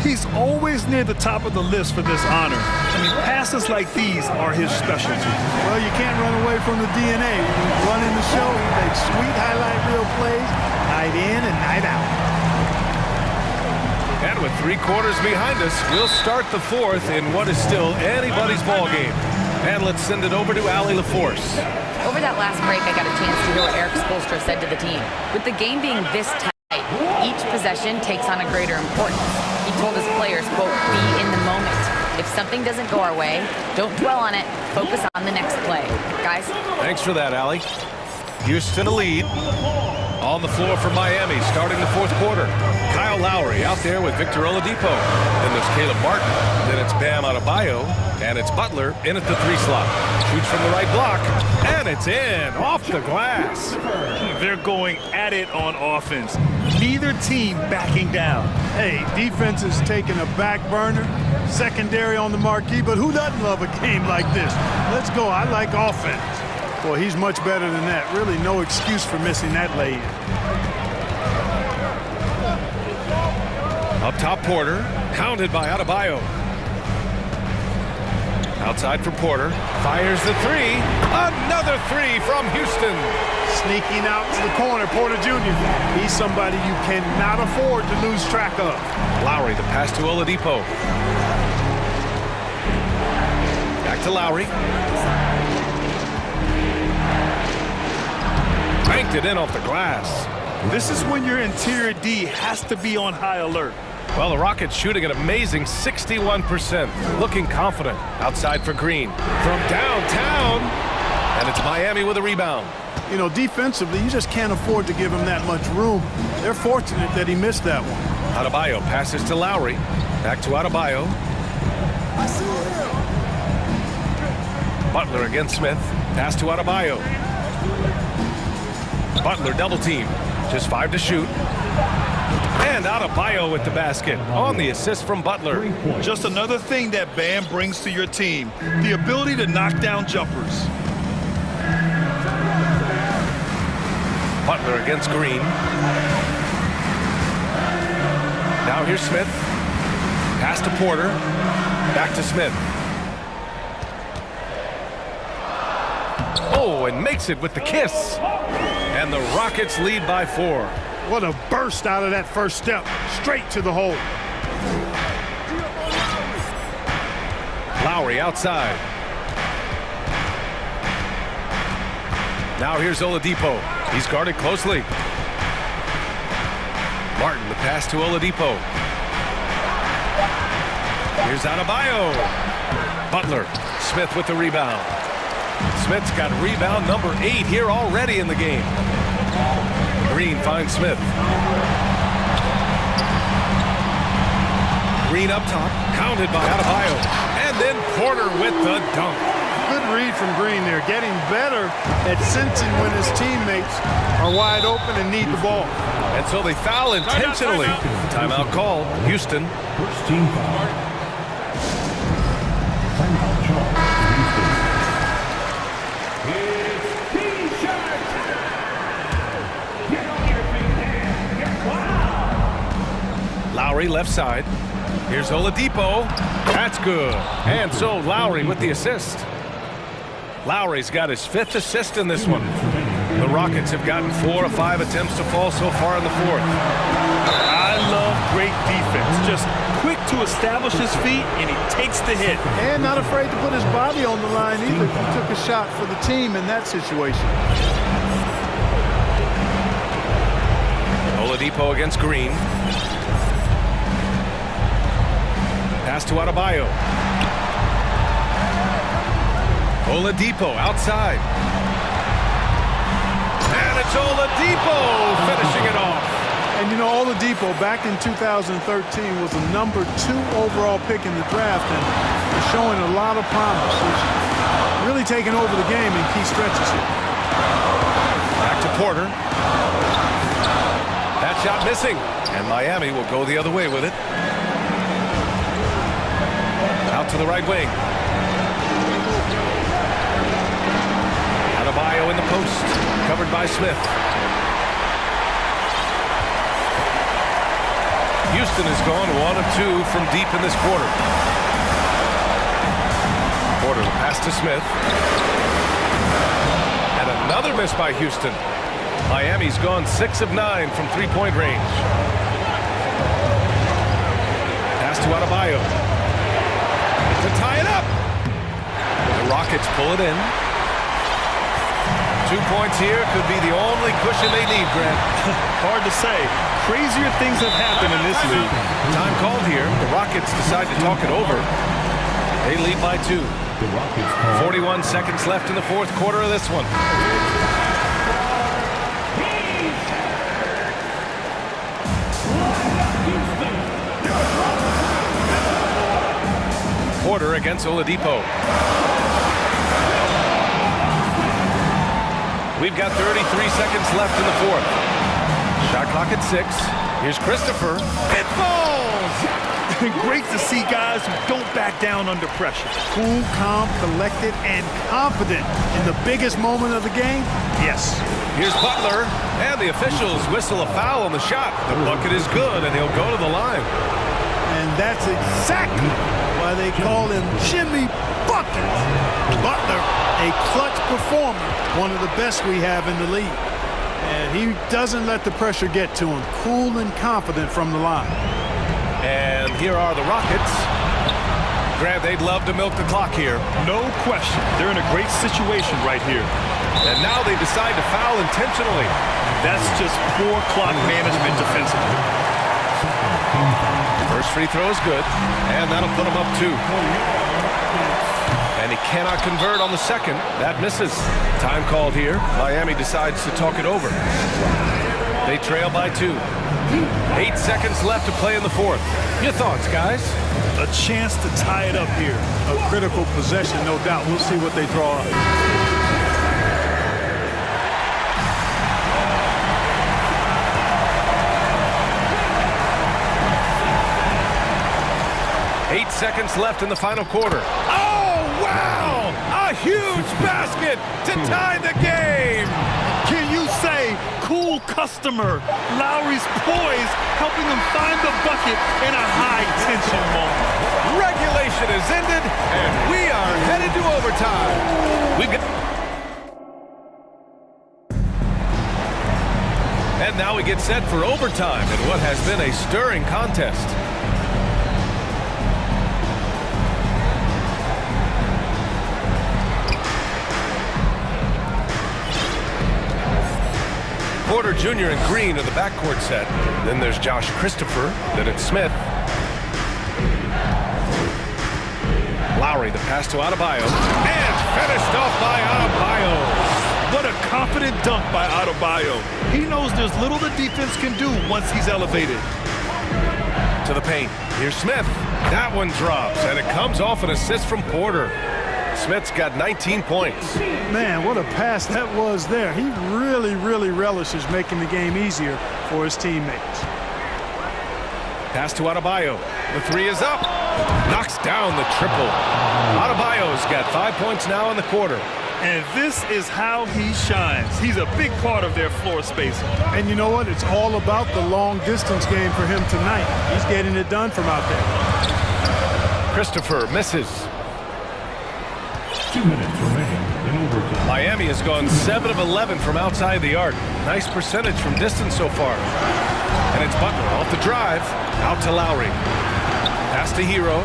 He's always near the top of the list for this honor. I mean, passes like these are his specialty. Well, you can't run away from the DNA. When he's running the show, he makes sweet highlight reel plays, night in and night out. And with 3 quarters behind us, we'll start the fourth in what is still anybody's ball game. And let's send it over to Allie LaForce. Over that last break, I got a chance to hear what Eric Spoelstra said to the team. With the game being this tight, each possession takes on a greater importance. He told his players, quote, be in the moment. If something doesn't go our way, don't dwell on it. Focus on the next play. Guys? Thanks for that, Allie. Houston a lead. On the floor for Miami, starting the fourth quarter. Kyle Lowry out there with Victor Oladipo. Then there's Caleb Martin. Then it's Bam Adebayo. And it's Butler in at the 3 slot. Shoots from the right block. And it's in, off the glass. They're going at it on offense. Neither team backing down. Hey, defense is taking a back burner. Secondary on the marquee, but who doesn't love a game like this? Let's go. I like offense. Boy, he's much better than that. Really no excuse for missing that lay-in. Up top, Porter. Hounded by Adebayo. Outside for Porter. Fires the 3. Another 3 from Houston. Sneaking out to the corner, Porter Jr. He's somebody you cannot afford to lose track of. Lowry, the pass to Oladipo. Back to Lowry. Banked it in off the glass. This is when your interior D has to be on high alert. Well, the Rockets shooting an amazing 61%. Looking confident. Outside for Green. From downtown. And it's Miami with a rebound. You know, defensively, you just can't afford to give him that much room. They're fortunate that he missed that one. Adebayo passes to Lowry. Back to Adebayo. Butler against Smith. Pass to Adebayo. Butler double team. Just 5 to shoot. And Adebayo with the basket on the assist from Butler. Just another thing that Bam brings to your team. The ability to knock down jumpers. Butler against Green. Now here's Smith. Pass to Porter. Back to Smith. Oh, and makes it with the kiss. And the Rockets lead by 4. What a burst out of that first step. Straight to the hole. Lowry outside. Now here's Oladipo. He's guarded closely. Martin, the pass to Oladipo. Here's Adebayo. Butler. Smith with the rebound. Smith's got rebound number 8 here already in the game. Green finds Smith. Green up top, counted by Adebayo. And then Porter with the dunk. Good read from Green there, getting better at sensing when his teammates are wide open and need the ball. And so they foul intentionally. Timeout call, Houston. First team foul. Timeout charge, Houston. It's T-shirt. Get on your feet and get wild. Lowry left side. Here's Oladipo. That's good. And so Lowry with the assist. Lowry's got his 5th assist in this one. The Rockets have gotten 4 of 5 attempts to fall so far in the 4th. I love great defense. Just quick to establish his feet, and he takes the hit. And not afraid to put his body on the line either. He took a shot for the team in that situation. Oladipo against Green. Pass to Adebayo. Oladipo outside. And it's Oladipo finishing it off. And you know, Oladipo back in 2013 was the number 2 overall pick in the draft and is showing a lot of promise. He's really taking over the game in key stretches here. Back to Porter. That shot missing. And Miami will go the other way with it. Out to the right wing. Adebayo in the post, covered by Smith. Houston has gone 1 of 2 from deep in this quarter. Porter pass to Smith. And another miss by Houston. Miami's gone 6 of 9 from three-point range. Pass to Adebayo. To tie it up. The Rockets pull it in. 2 points here could be the only cushion they need, Grant. Hard to say. Crazier things have happened in this league. Time called here. The Rockets decide to talk it over. They lead by 2. 41 seconds left in the 4th quarter of this one. Porter against Oladipo. We've got 33 seconds left in the 4th. Shot clock at 6. Here's Christopher. It falls! Great to see guys who don't back down under pressure. Cool, calm, collected, and confident in the biggest moment of the game? Yes. Here's Butler, and the officials whistle a foul on the shot. The bucket is good, and he'll go to the line. And that's exactly why they call him Jimmy Buckets. Butler, a clutch performer, one of the best we have in the league. And he doesn't let the pressure get to him. Cool and confident from the line. And here are the Rockets. Grant, they'd love to milk the clock here. No question. They're in a great situation right here. And now they decide to foul intentionally. That's just poor clock management defensively. First free throw is good, and that'll put him up 2. And he cannot convert on the second. That misses. Time called here. Miami decides to talk it over. They trail by 2. 8 seconds left to play in the 4th. Your thoughts, guys? A chance to tie it up here. A critical possession, no doubt. We'll see what they draw up. Seconds left in the final quarter. Oh, wow! A huge basket to tie the game! Can you say cool customer. Lowry's poise helping him find the bucket in a high-tension moment. Regulation is ended, and we are headed to overtime. We've got... And now we get set for overtime in what has been a stirring contest. Porter Jr. and Green in the backcourt set. Then there's Josh Christopher. Then it's Smith. Lowry, the pass to Adebayo. And finished off by Adebayo. What a confident dunk by Adebayo. He knows there's little the defense can do once he's elevated. To the paint. Here's Smith. That one drops, and it comes off an assist from Porter. Smith's got 19 points. Man, what a pass that was there. He really relishes making the game easier for his teammates. Pass to Adebayo. The three is up. Knocks down the triple. Adebayo's got 5 points now in the quarter. And this is how he shines. He's a big part of their floor spacing. And you know what? It's all about the long distance game for him tonight. He's getting it done from out there. Christopher misses. 2 minutes remain in overtime. Miami has gone 7 of 11 from outside the arc. Nice percentage from distance so far. And it's Butler off the drive. Out to Lowry. Pass to Hero.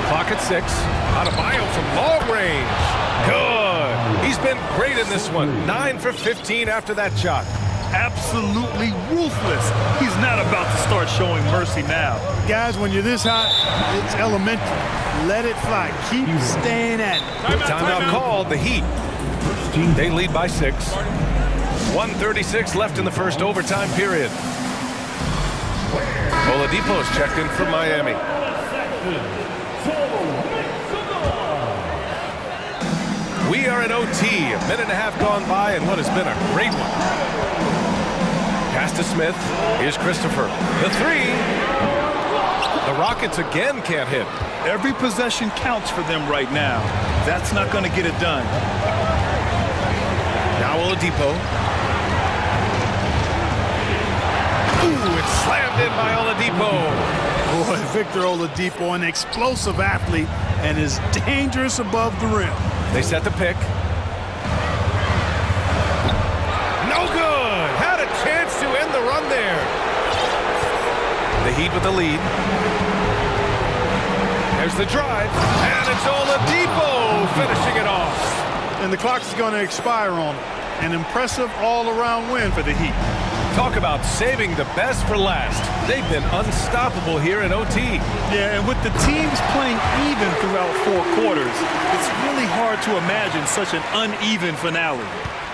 Clock at 6. Adebayo from long range. Good. He's been great in this one. 9 for 15 after that shot. Absolutely ruthless. He's not about to start showing mercy now. Guys, when you're this hot, it's elementary. Let it fly. Keep staying at it. Timeout called. The Heat. They lead by 6. 1:36 left in the first overtime period. Oladipo's checked in for Miami. We are in OT. A minute and a half gone by, and what has been a great one. Pass to Smith. Here's Christopher. The three. The Rockets again can't hit. Every possession counts for them right now. That's not going to get it done. Now Oladipo. Ooh, it's slammed in by Oladipo. Boy, Victor Oladipo, an explosive athlete, and is dangerous above the rim. They set the pick. No good. Had a chance to end the run there. The Heat with the lead. There's the drive, and it's Oladipo finishing it off. And the clock is going to expire on him. An impressive all-around win for the Heat. Talk about saving the best for last. They've been unstoppable here in OT. Yeah, and with the teams playing even throughout 4 quarters, it's really hard to imagine such an uneven finale.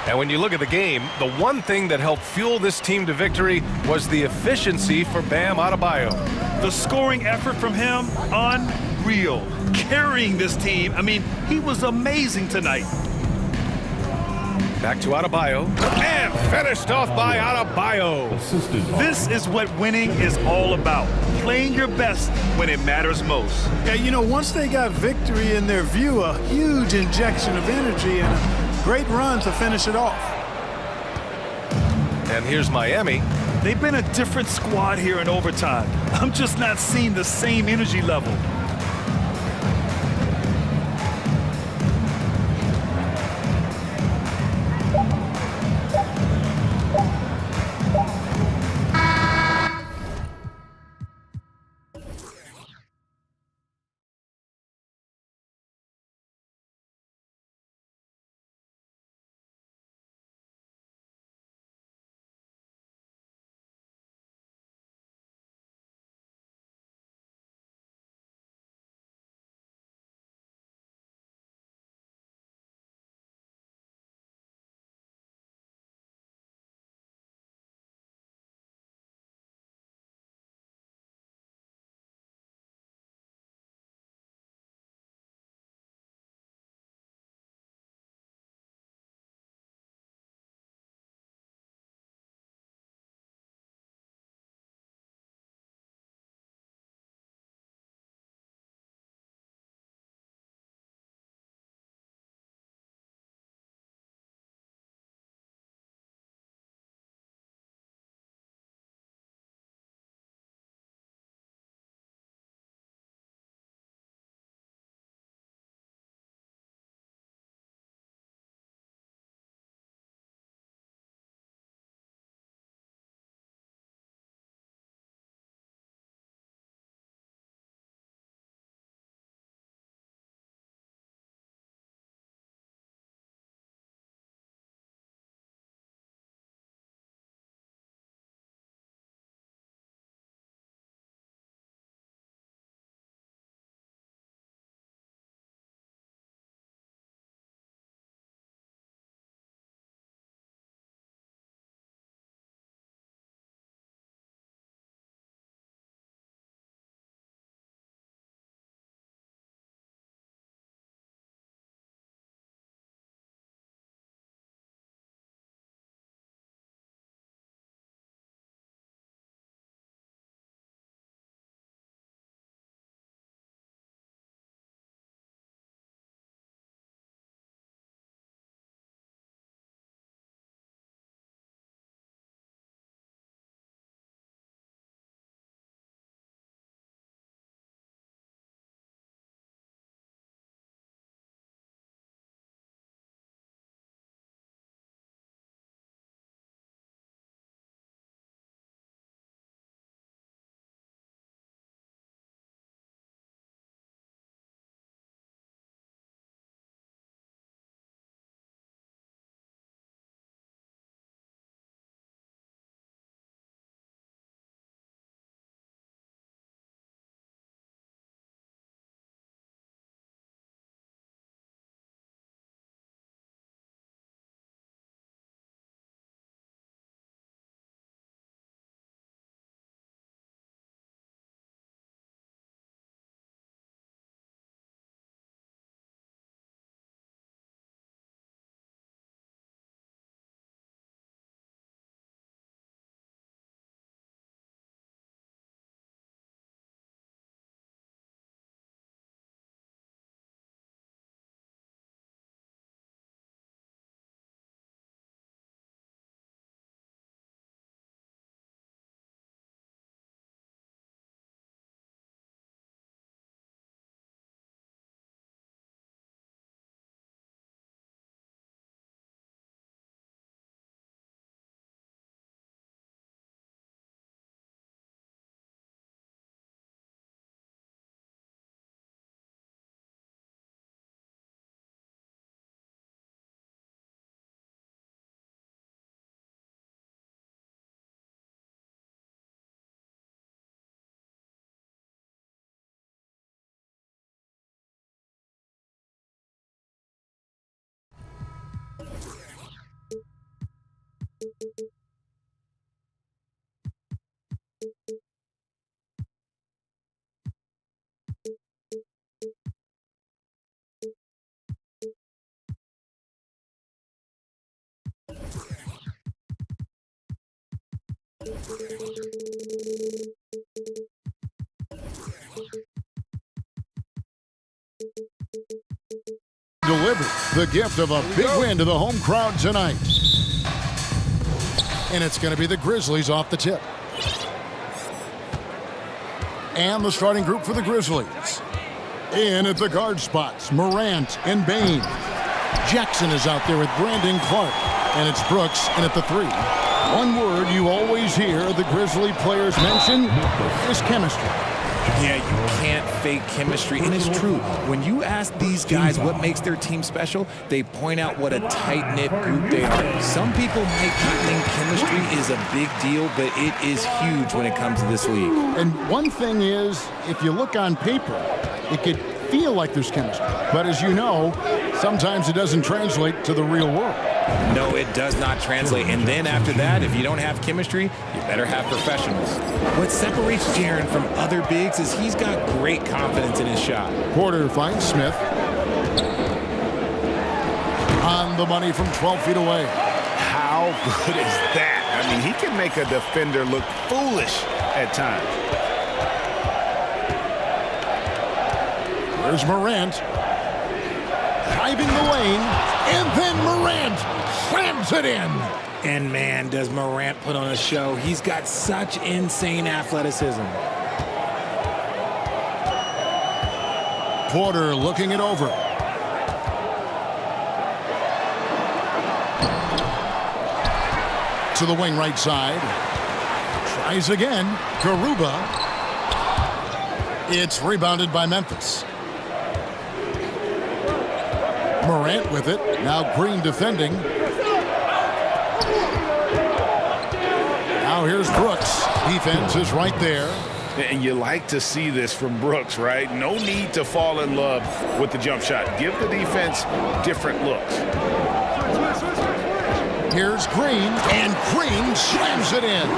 And when you look at the game, the one thing that helped fuel this team to victory was the efficiency for Bam Adebayo. The scoring effort from him, unreal. Carrying this team, I mean, he was amazing tonight. Back to Adebayo, and finished off by Adebayo. This is what winning is all about. Playing your best when it matters most. Yeah, you know, once they got victory in their view, a huge injection of energy and a great run to finish it off. And here's Miami. They've been a different squad here in overtime. I'm just not seeing the same energy level. Delivered the gift of a big win to the home crowd tonight. And it's going to be the Grizzlies off the tip. And the starting group for the Grizzlies. In at the guard spots, Morant and Bain. Jackson is out there with Brandon Clark. And it's Brooks in at the 3. One word you always hear the Grizzly players mention is chemistry. Yeah, you can't fake chemistry, and it's true. When you ask these guys what makes their team special, they point out what a tight-knit group they are. Some people might not think chemistry is a big deal, but it is huge when it comes to this league. And one thing is, if you look on paper, it could feel like there's chemistry. But as you know, sometimes it doesn't translate to the real world. No, it does not translate. And then after that, if you don't have chemistry, you better have professionals. What separates Jaren from other bigs is he's got great confidence in his shot. Porter finds Smith. On the money from 12 feet away. How good is that? I mean, he can make a defender look foolish at times. There's Morant. Driving the lane, and then Morant slams it in. And man, does Morant put on a show. He's got such insane athleticism. Porter looking it over. To the wing right side. Tries again. Garuba. It's rebounded by Memphis. Morant with it. Now Green defending. Now here's Brooks. Defense is right there. And you like to see this from Brooks, right? No need to fall in love with the jump shot. Give the defense different looks. Here's Green, and Green slams it in.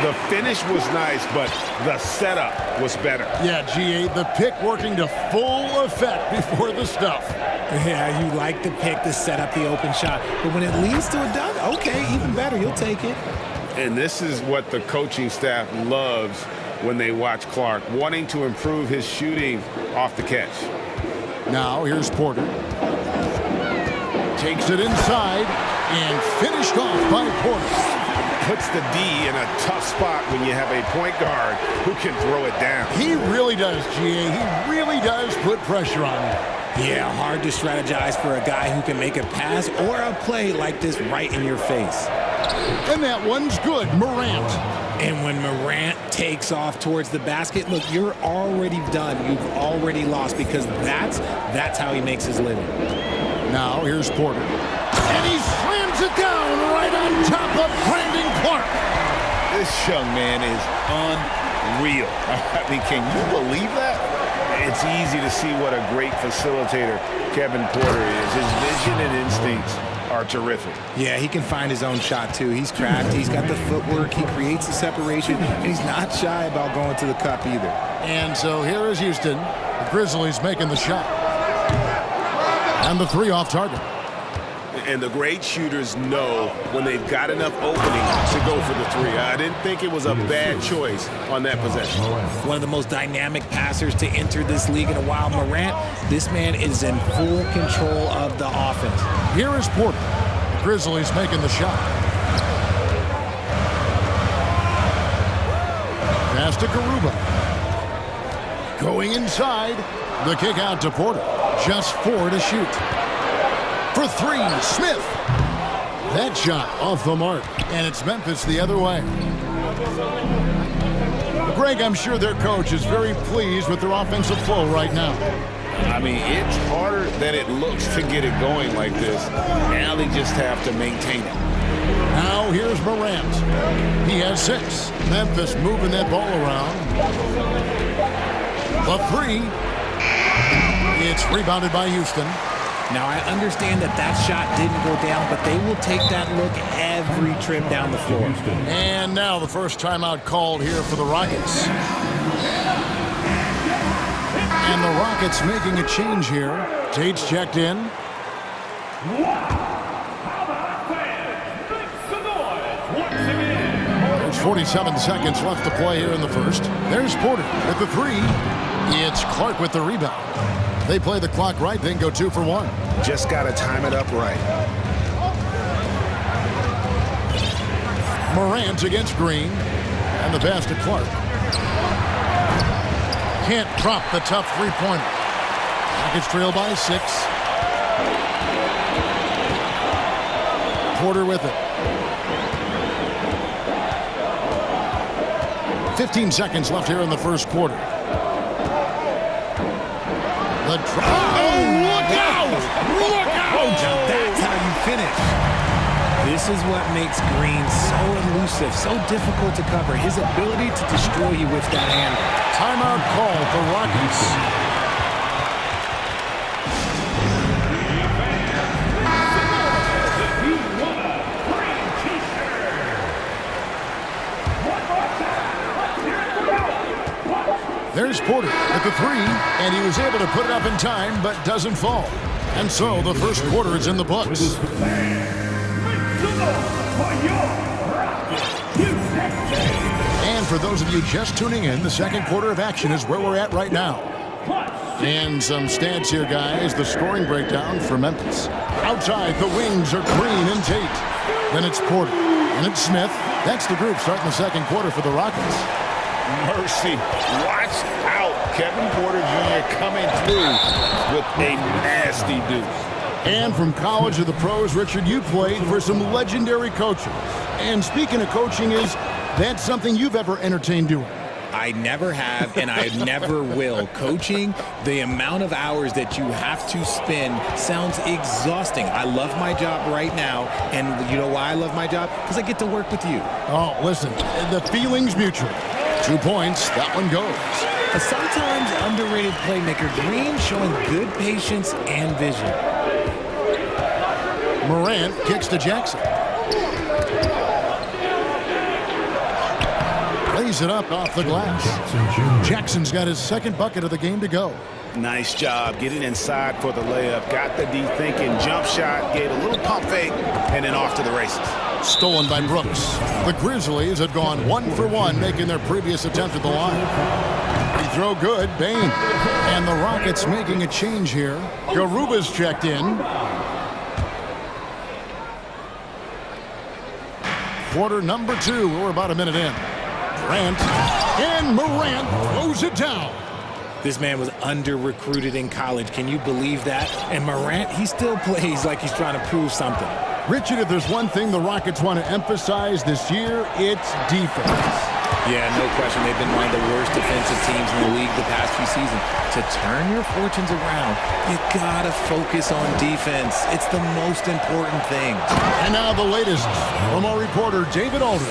The finish was nice, but the setup was better. Yeah, GA, the pick working to full effect before the stuff. Yeah, you like the pick to set up the open shot. But when it leads to a dunk, okay, even better, you'll take it. And this is what the coaching staff loves when they watch Clark, wanting to improve his shooting off the catch. Now here's Porter. Takes it inside and finished off by Porter. Puts the D in a tough spot when you have a point guard who can throw it down. He really does, GA. He really does put pressure on him. Yeah, hard to strategize for a guy who can make a pass or a play like this right in your face. And that one's good, Morant. And when Morant takes off towards the basket, look, you're already done. You've already lost because that's how he makes his living. Now here's Porter. And he slams it down right on top of Brandon Clark. This young man is unreal. I mean, can you believe that? It's easy to see what a great facilitator Kevin Porter is. His vision and instincts are terrific. Yeah, he can find his own shot, too. He's crafty. He's got the footwork. He creates the separation. And he's not shy about going to the cup either. And so here is Houston. The Grizzlies making the shot. And the 3 off target. And the great shooters know when they've got enough opening to go for the 3. I didn't think it was a bad choice on that possession. One of the most dynamic passers to enter this league in a while. Morant, this man is in full control of the offense. Here is Porter. The Grizzlies making the shot. Pass to Garuba. Going inside. The kick out to Porter. Just 4 to shoot. For 3, Smith. That shot off the mark. And it's Memphis the other way. Greg, I'm sure their coach is very pleased with their offensive flow right now. I mean, it's harder than it looks to get it going like this. Now they just have to maintain it. Now here's Morant. He has 6. Memphis moving that ball around. The 3. It's rebounded by Houston. Now, I understand that shot didn't go down, but they will take that look every trip down the floor. And now the first timeout called here for the Rockets. And the Rockets making a change here. Tate's checked in. There's 47 seconds left to play here in the first. There's Porter with the three. It's Clark with the rebound. They play the clock right, then go 2 for 1. Just got to time it up right. Morant against Green. And the pass to Clark. Can't drop the tough three-pointer. Rockets trail by 6. Porter with it. 15 seconds left here in the first quarter. The look out! Look out! Now that's how you finish. This is what makes Green so elusive, so difficult to cover. His ability to destroy you with that hand. Timeout call for Rockets. There's Porter with the three, and he was able to put it up in time, but doesn't fall. And so the first quarter is in the books. And for those of you just tuning in, the second quarter of action is where we're at right now. And some stats here, guys. The scoring breakdown for Memphis. Outside, the wings are Green and Tate. Then it's Porter, and it's Smith. That's the group starting the second quarter for the Rockets. Mercy. Watch out. Kevin Porter Jr. coming through with a nasty deuce. And from college to the pros, Richard, you played for some legendary coaches. And speaking of coaching, that's something you've ever entertained doing? I never have, and I never will. Coaching, the amount of hours that you have to spend sounds exhausting. I love my job right now, and you know why I love my job? Because I get to work with you. Oh, listen, the feeling's mutual. 2 points, that one goes. A sometimes underrated playmaker, Green showing good patience and vision. Morant kicks to Jackson. Lays it up off the glass. Jackson's got his second bucket of the game to go. Nice job getting inside for the layup. Got the D thinking, jump shot, gave a little pump fake, and then off to the races. Stolen by Brooks. The Grizzlies had gone 1 for 1, making their previous attempt at the line. Free throw good, Bain. And the Rockets making a change here. Garuba's checked in. Quarter number 2. We're about a minute in. Morant throws it down. This man was under-recruited in college. Can you believe that? And Morant, he still plays like he's trying to prove something. Richard, if there's one thing the Rockets want to emphasize this year, it's defense. Yeah, no question. They've been one of the worst defensive teams in the league the past few seasons. To turn your fortunes around, you gotta focus on defense. It's the most important thing. And now the latest from our reporter, David Aldridge.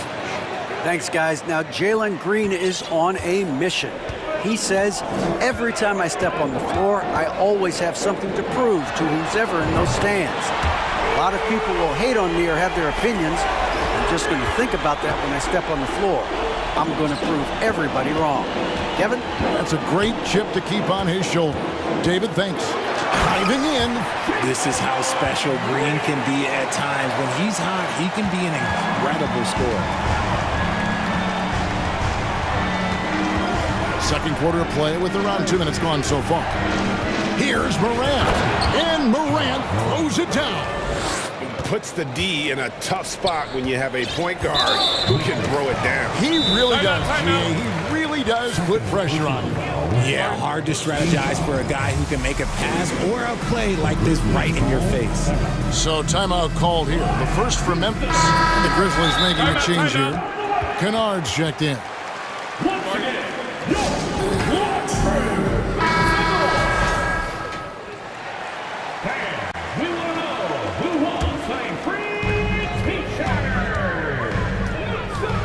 Thanks, guys. Now, Jalen Green is on a mission. He says, every time I step on the floor, I always have something to prove to who's ever in those stands. A lot of people will hate on me or have their opinions. I'm just going to think about that when I step on the floor. I'm going to prove everybody wrong. Kevin? That's a great chip to keep on his shoulder. David, thanks. Diving in. This is how special Green can be at times. When he's hot, he can be an incredible scorer. Second quarter of play with around 2 minutes gone so far. Here's Morant. And Morant throws it down. Puts the D in a tough spot when you have a point guard who can throw it down. He really does, G.A. He really does put pressure on him. Yeah, hard to strategize for a guy who can make a pass or a play like this right in your face. So timeout called here. The first for Memphis. The Grizzlies making a change here. Kennard's checked in.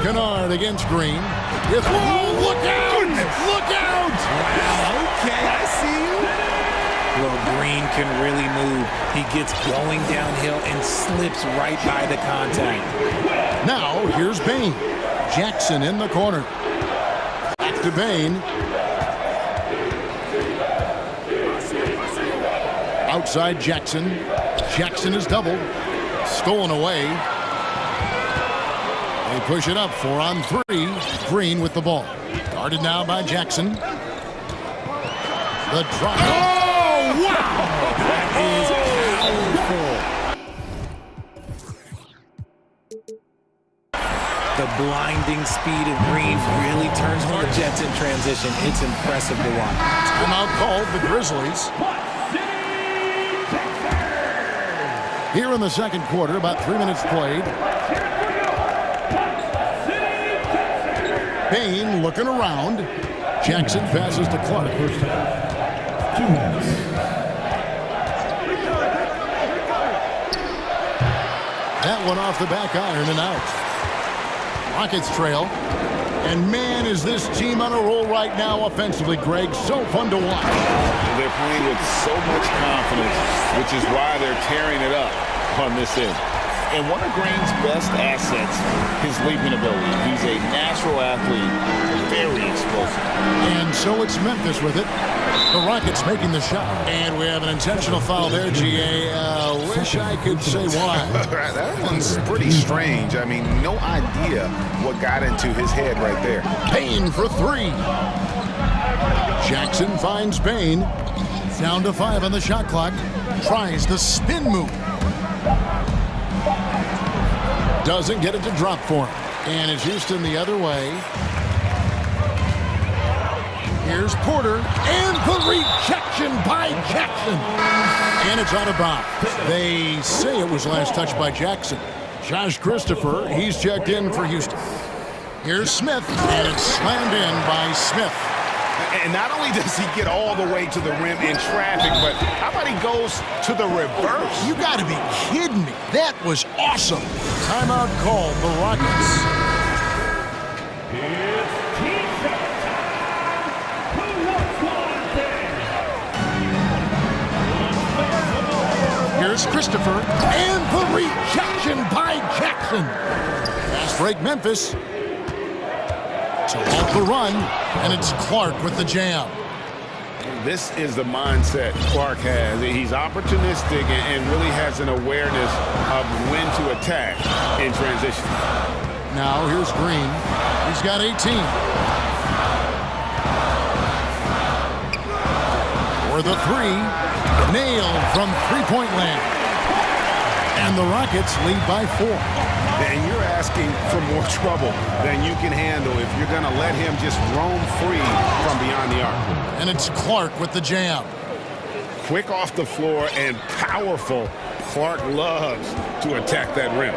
Kennard against Green. Look out! Look out! Wow, okay, I see you. Well, Green can really move. He gets going downhill and slips right by the contact. Now, here's Bain. Jackson in the corner. Back to Bain. Outside Jackson. Jackson is doubled. Stolen away. They push it up 4-on-3. Green with the ball. Guarded now by Jackson. The drop. Oh, wow! That is powerful. The blinding speed of Green really turns on the Jets in transition. It's impressive to watch. Timeout called the Grizzlies. Here in the second quarter, about 3 minutes played. Bain looking around. Jackson passes to Clark. 2 minutes. That one off the back iron and out. Rockets trail. And man, is this team on a roll right now offensively, Greg. So fun to watch. They're playing with so much confidence, which is why they're tearing it up on this end. And one of Green's best assets, his leaping ability. He's a natural athlete, very explosive. And so it's Memphis with it. The Rockets making the shot. And we have an intentional foul there, GA. Wish I could say why. That one's pretty strange. I mean, no idea what got into his head right there. Bain for 3. Jackson finds Bain. Down to 5 on the shot clock. Tries the spin move. Doesn't get it to drop for him. And it's Houston the other way. Here's Porter. And the rejection by Jackson. And it's out of bounds. They say it was last touched by Jackson. Josh Christopher, he's checked in for Houston. Here's Smith. And it's slammed in by Smith. And not only does he get all the way to the rim in traffic, but how about he goes to the reverse? You got to be kidding me. That was awesome. Timeout called the Rockets. It's T-shirt time. Who wants one thing? Here's Christopher. And the rejection by Jackson. Fast break Memphis. To halt the run, and it's Clark with the jam. This is the mindset Clark has. He's opportunistic and really has an awareness of when to attack in transition. Now here's Green. He's got 18. For the 3. Nailed from three-point land. And the Rockets lead by 4. And you're asking for more trouble than you can handle if you're going to let him just roam free from beyond the arc. And it's Clark with the jam. Quick off the floor and powerful. Clark loves to attack that rim.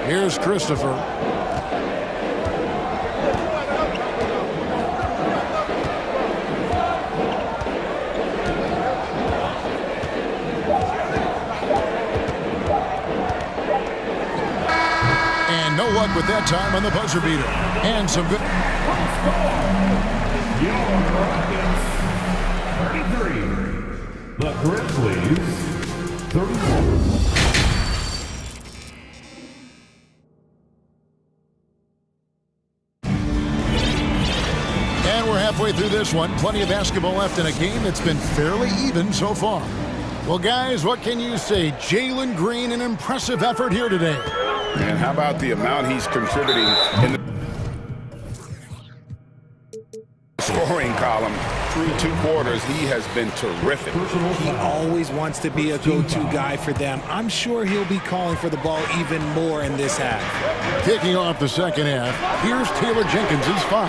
Here's Christopher. No luck with that time on the buzzer beater. And some good. Your Rockets, 33. The Grizzlies, 31. And we're halfway through this one. Plenty of basketball left in a game that's been fairly even so far. Well, guys, what can you say? Jalen Green, an impressive effort here today. And how about the amount he's contributing in the scoring column? Through 2 quarters, he has been terrific. He always wants to be a go-to guy for them. I'm sure he'll be calling for the ball even more in this half. Kicking off the second half, here's Taylor Jenkins' 5.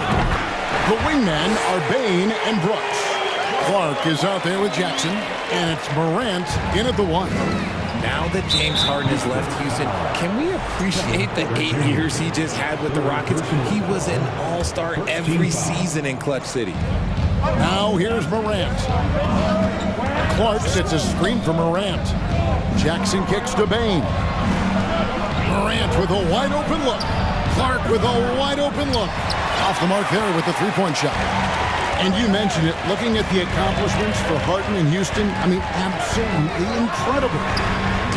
The wingmen are Bain and Brooks. Clark is out there with Jackson, and it's Morant in at the 1. Now that James Harden has left Houston, can we appreciate the 8 years he just had with the Rockets? He was an all-star every season in Clutch City. Now here's Morant. Clark sets a screen for Morant. Jackson kicks to Bain. Morant with a wide-open look. Clark with a wide-open look. Off the mark there with the three-point shot. And you mentioned it, looking at the accomplishments for Harden in Houston, I mean, absolutely incredible.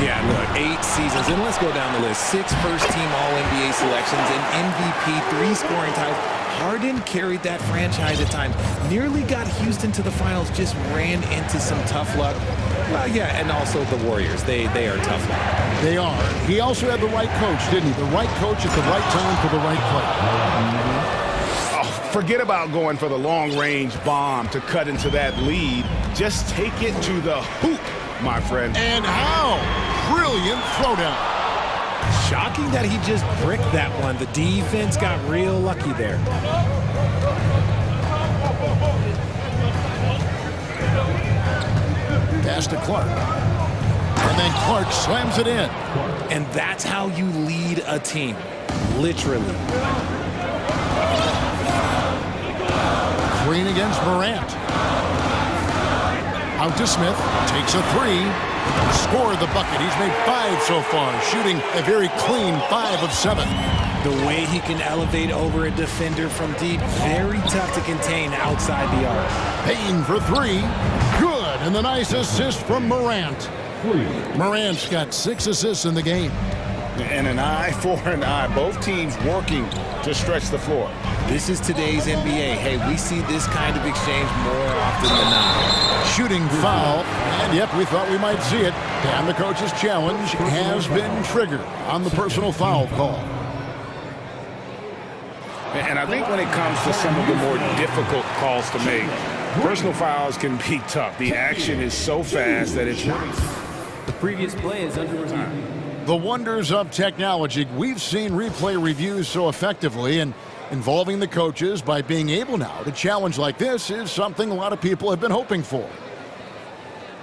Yeah, look, 8 seasons, and let's go down the list. 6 first-team All-NBA selections, an MVP, 3 scoring titles. Harden carried that franchise at times, nearly got Houston to the finals, just ran into some tough luck. Well, yeah, and also the Warriors. They are tough luck. They are. He also had the right coach, didn't he? The right coach at the right time for the right play. Oh, forget about going for the long-range bomb to cut into that lead. Just take it to the hoop, my friend. And how? Brilliant throwdown. Shocking that he just bricked that one. The defense got real lucky there. Pass to Clark. And then Clark slams it in. And that's how you lead a team. Literally. Green against Morant. Out to Smith. Takes a three. Scored the bucket. He's made 5 so far, shooting a very clean 5 of 7. The way he can elevate over a defender from deep, very tough to contain outside the arc. Payne for 3. Good. And the nice assist from Morant. Morant's got 6 assists in the game. And an eye for an eye. Both teams working to stretch the floor. This is today's NBA. Hey, we see this kind of exchange more often than not. Shooting foul. And yep, we thought we might see it. And the coach's challenge has been triggered on the personal foul call. And I think when it comes to some of the more difficult calls to make, personal fouls can be tough. The action is so fast that it's... The previous play is under review. The wonders of technology. We've seen replay reviews so effectively, and involving the coaches by being able now to challenge like this is something a lot of people have been hoping for.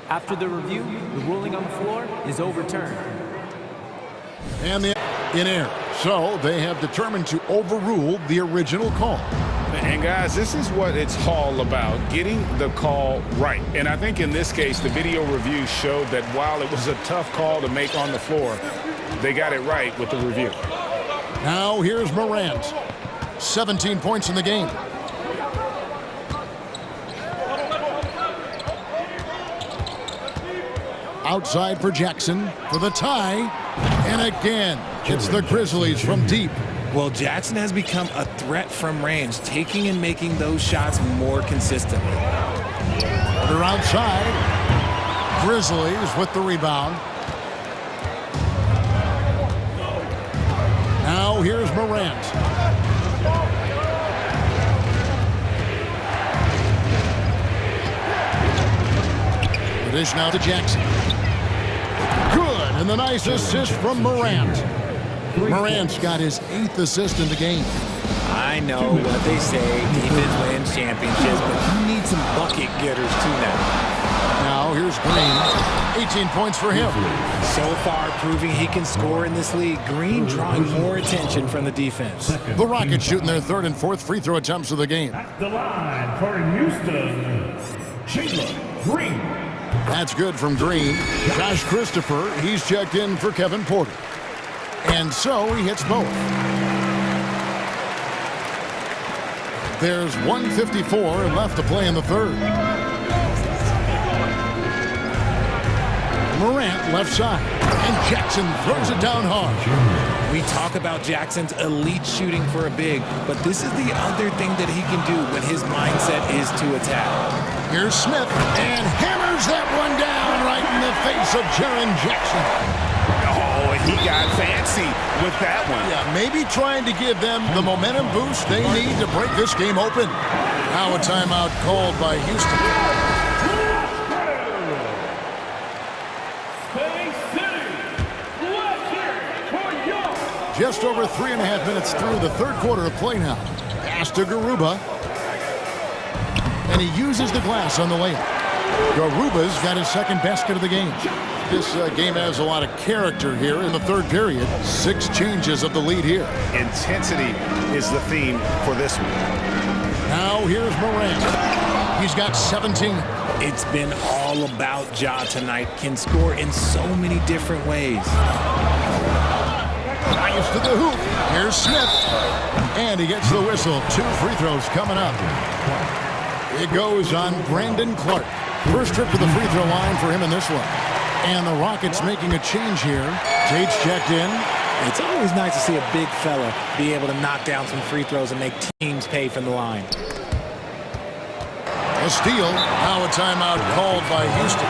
After the review, the ruling on the floor is overturned. And the in air. So they have determined to overrule the original call. And guys, this is what it's all about, getting the call right. And I think in this case, the video review showed that while it was a tough call to make on the floor, they got it right with the review. Now here's Morant. 17 points in the game. Outside for Jackson for the tie. And again, it's the Grizzlies from deep. Well, Jackson has become a threat from range, taking and making those shots more consistently. They're outside. Grizzlies with the rebound. Now here's Morant. The dish now to Jackson. Good, and the nice assist from Morant. Morant's got his 8th assist in the game. I know what they say, defense wins championships, but you need some bucket getters too now. Now here's Green, 18 points for him. So far proving he can score in this league. Green drawing more attention from the defense. The Rockets shooting their 3rd and 4th free throw attempts of the game. At the line for Houston, Green. That's good from Green. Josh Christopher, he's checked in for Kevin Porter. And so he hits both. There's 1:54 left to play in the 3rd. Morant left side. And Jackson throws it down hard. We talk about Jackson's elite shooting for a big, but this is the other thing that he can do when his mindset is to attack. Here's Smith, and hammers that one down right in the face of Jaren Jackson. Oh, he got fancy with that one. Yeah, maybe trying to give them the momentum boost they need to break this game open. Now a timeout called by Houston. Just over 3.5 minutes through the 3rd quarter of play now. Pass to Garuba. And he uses the glass on the layup. Garuba's got his 2nd basket of the game. This game has a lot of character here in the 3rd period. 6 changes of the lead here. Intensity is the theme for this one. Now here's Morant. He's got 17. It's been all about Ja tonight. Can score in so many different ways. Drives to the hoop. Here's Smith. And he gets the whistle. 2 free throws coming up. It goes on Brandon Clark. First trip to the free throw line for him in this one. And the Rockets making a change here. Tate's checked in. It's always nice to see a big fella be able to knock down some free throws and make teams pay from the line. A steal. Now a timeout called by Houston.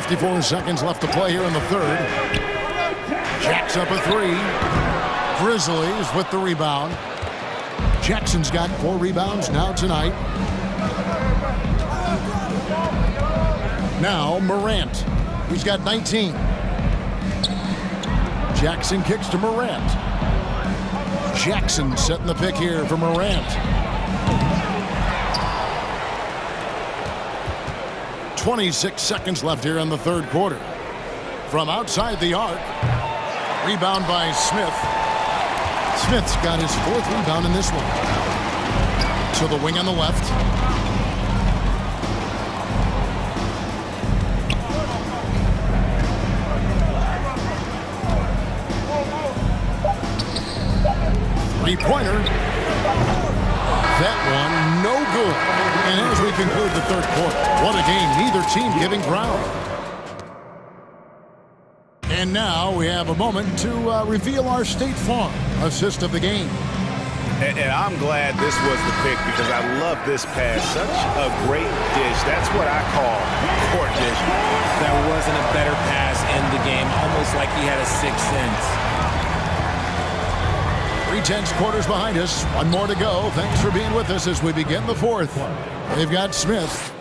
54 seconds left to play here in the third. Jacks up a three. Grizzlies with the rebound. Jackson's got 4 rebounds now tonight. Now Morant. He's got 19. Jackson kicks to Morant. Jackson setting the pick here for Morant. 26 seconds left here in the third quarter. From outside the arc. Rebound by Smith. Smith's got his 4th rebound in this one. To the wing on the left. Three-pointer. That one, no good. And as we conclude the third quarter, what a game. Neither team giving ground. And now we have a moment to reveal our State Farm assist of the game. And I'm glad this was the pick because I love this pass. Such a great dish. That's what I call court vision. There wasn't a better pass in the game, almost like he had a 6th sense. 3/10 quarters behind us. One more to go. Thanks for being with us as we begin the fourth. They've got Smith,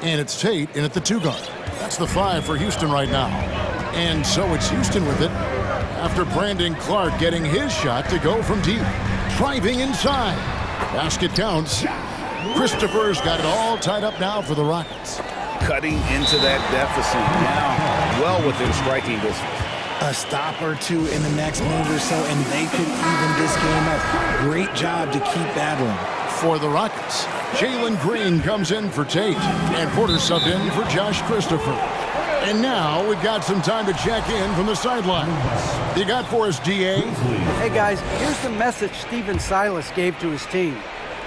and it's Tate in at the 2 guard. That's the 5 for Houston right now. And so it's Houston with it after Brandon Clark getting his shot to go from deep. Driving inside. Basket counts. Christopher's got it all tied up now for the Rockets. Cutting into that deficit now, well within striking distance. A stop or two in the next move or so, and they could even this game up. Great job to keep battling. For the Rockets, Jalen Green comes in for Tate, and Porter subbed in for Josh Christopher. And now we've got some time to check in from the sideline. You got for us, DA? Hey guys, here's the message Stephen Silas gave to his team.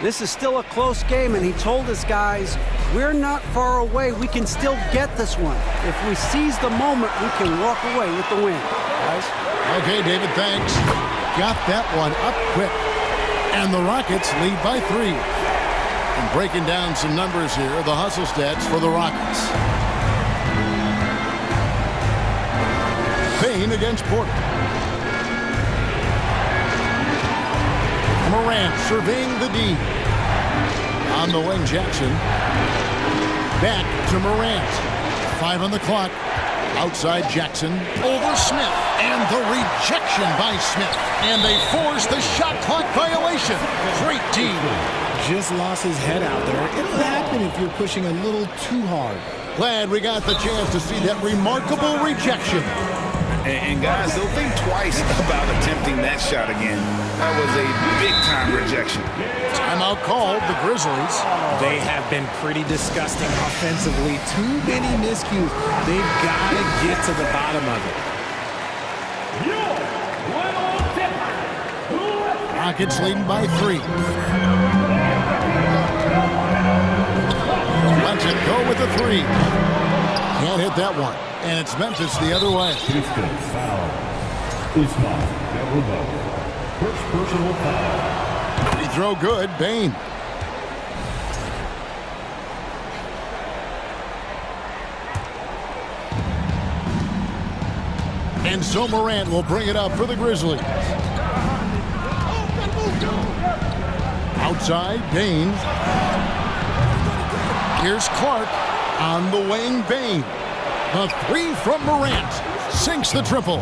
This is still a close game, and he told his guys, we're not far away. We can still get this one. If we seize the moment, we can walk away with the win. Guys? Okay, David, thanks. Got that one up quick. And the Rockets lead by 3. And breaking down some numbers here, the hustle stats for the Rockets. Payne against Porter. Morant surveying the D. On the wing, Jackson. Back to Morant. 5 on the clock. Outside Jackson. Over Smith. And the rejection by Smith. And they force the shot clock violation. Great D. Just lost his head out there. It'll happen if you're pushing a little too hard. Glad we got the chance to see that remarkable rejection. And guys, they'll think twice about attempting that shot again. That was a big-time rejection. Timeout called, the Grizzlies. They have been pretty disgusting offensively. Too many miscues. They've got to get to the bottom of it. Rockets leading by 3. Lets it go with the 3. Can't hit that one. And it's Memphis the other way. Houston foul. Usman, first personal foul. Free throw good, Bane. And so Morant will bring it up for the Grizzlies. Outside, Bane. Here's Clark on the wing, Bane. A 3 from Morant. Sinks the triple.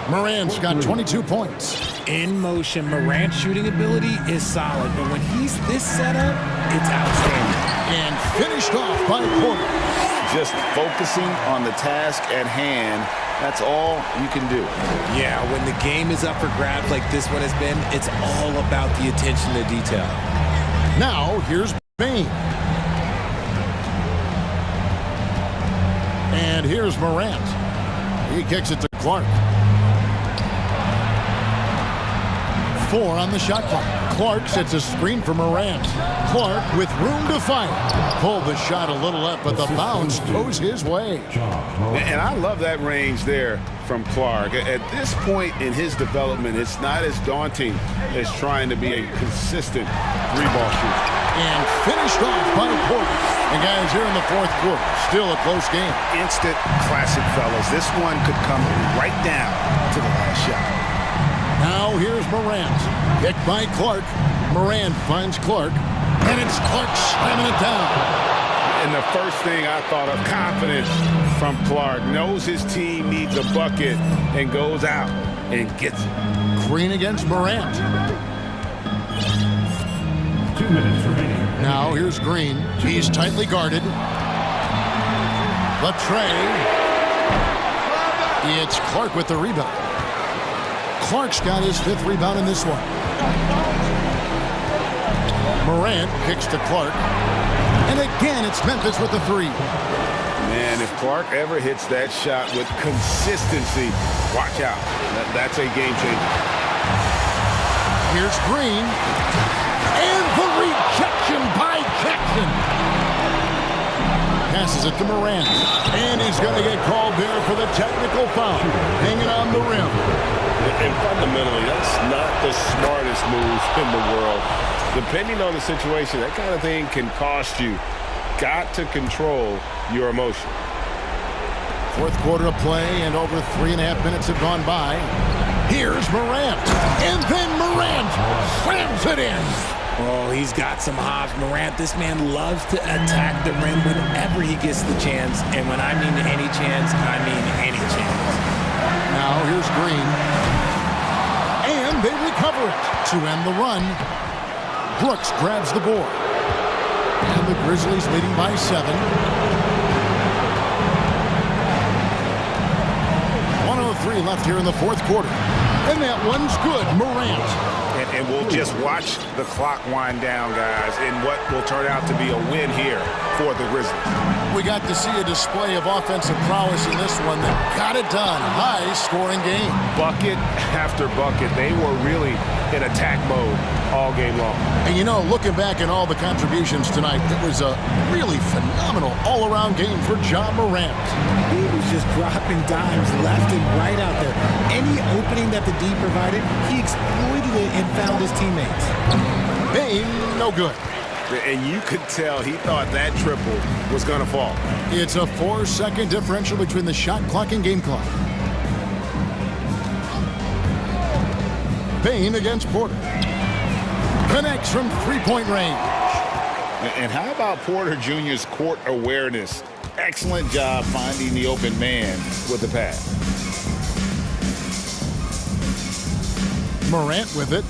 Morant's got 22 points. In motion, Morant's shooting ability is solid, but when he's this setup, it's outstanding. And finished off by Porter. Just focusing on the task at hand, that's all you can do. Yeah, when the game is up for grabs like this one has been, it's all about the attention to detail. Now, here's Bane. And here's Morant. He kicks it to Clark. 4 on the shot clock. Clark sets a screen for Morant. Clark with room to fire. Pulled the shot a little up, but the bounce goes his way. And I love that range there from Clark. At this point in his development, it's not as daunting as trying to be a consistent three-ball shooter. And finished off by Porter. And guys, here in the fourth quarter, still a close game. Instant classic, fellas. This one could come right down to the last shot. Now here's Morant. Picked by Clark. Morant finds Clark. And it's Clark slamming it down. And the first thing I thought of, confidence from Clark. Knows his team needs a bucket and goes out and gets it. Green against Morant. 2 minutes remaining. Now here's Green. He's tightly guarded. The tray. It's Clark with the rebound. Clark's got his 5th rebound in this one. Morant kicks to Clark. And again, it's Memphis with the 3. Man, if Clark ever hits that shot with consistency, watch out. That's a game changer. Here's Green. And the rejection by Jackson. Passes it to Morant. And he's going to get called there for the technical foul. Hanging on the rim. And fundamentally, that's not the smartest move in the world. Depending on the situation, that kind of thing can cost you. Got to control your emotion. Fourth quarter of play, and over 3.5 minutes have gone by. Here's Morant. And then Morant slams it in. Oh, he's got some hops. Morant, this man loves to attack the rim whenever he gets the chance. And when I mean any chance, I mean any chance. Now here's Green. And they recover it to end the run. Brooks grabs the board. And the Grizzlies leading by 7. 1:03 left here in the fourth quarter. And that one's good. Morant. And we'll just watch the clock wind down, guys, in what will turn out to be a win here for the Grizzlies. We got to see a display of offensive prowess in this one that got it done. High-scoring game. Bucket after bucket. They were really in attack mode all game long. And, you know, looking back at all the contributions tonight, it was a really phenomenal all-around game for Ja Morant. He was just dropping dimes left and right out there. Any opening that the D provided, he exploited it and found his teammates. Bane, no good. And you could tell he thought that triple was going to fall. It's a 4-second differential between the shot clock and game clock. Bane against Porter. Connects from three-point range. And how about Porter Jr.'s court awareness? Excellent job finding the open man with the pass. Morant with it.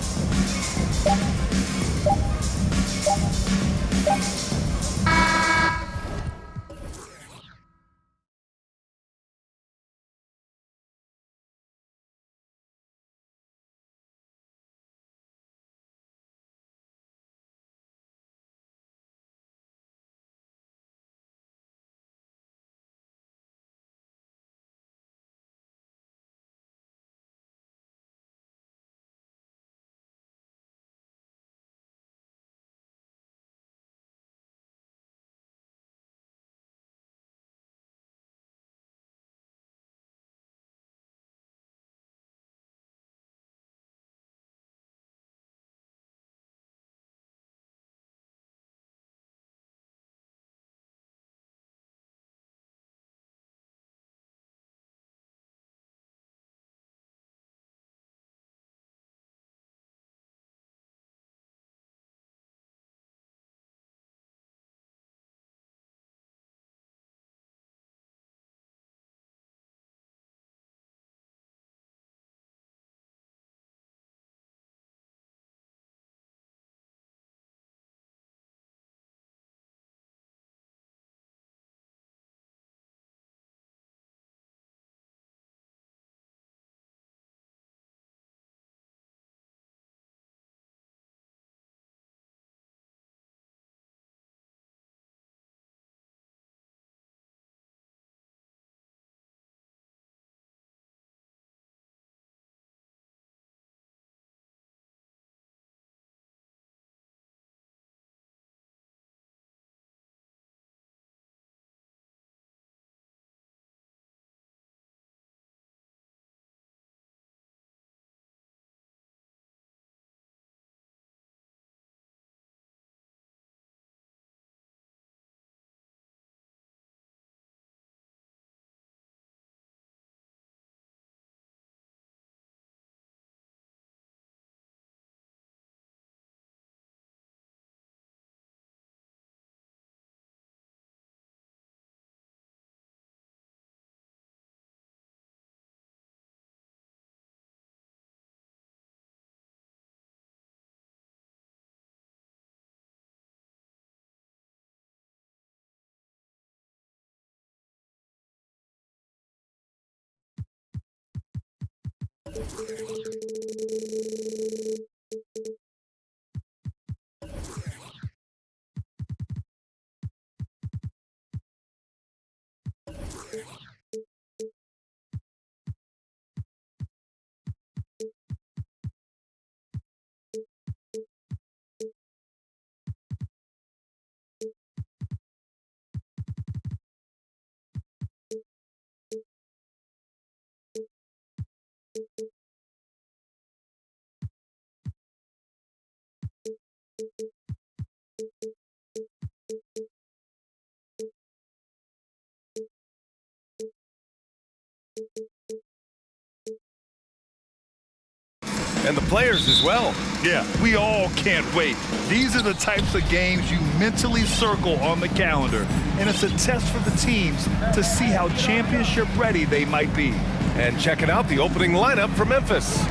And the players as well. Yeah, we all can't wait. These are the types of games you mentally circle on the calendar. And it's a test for the teams to see how championship ready they might be. And checking out the opening lineup for Memphis.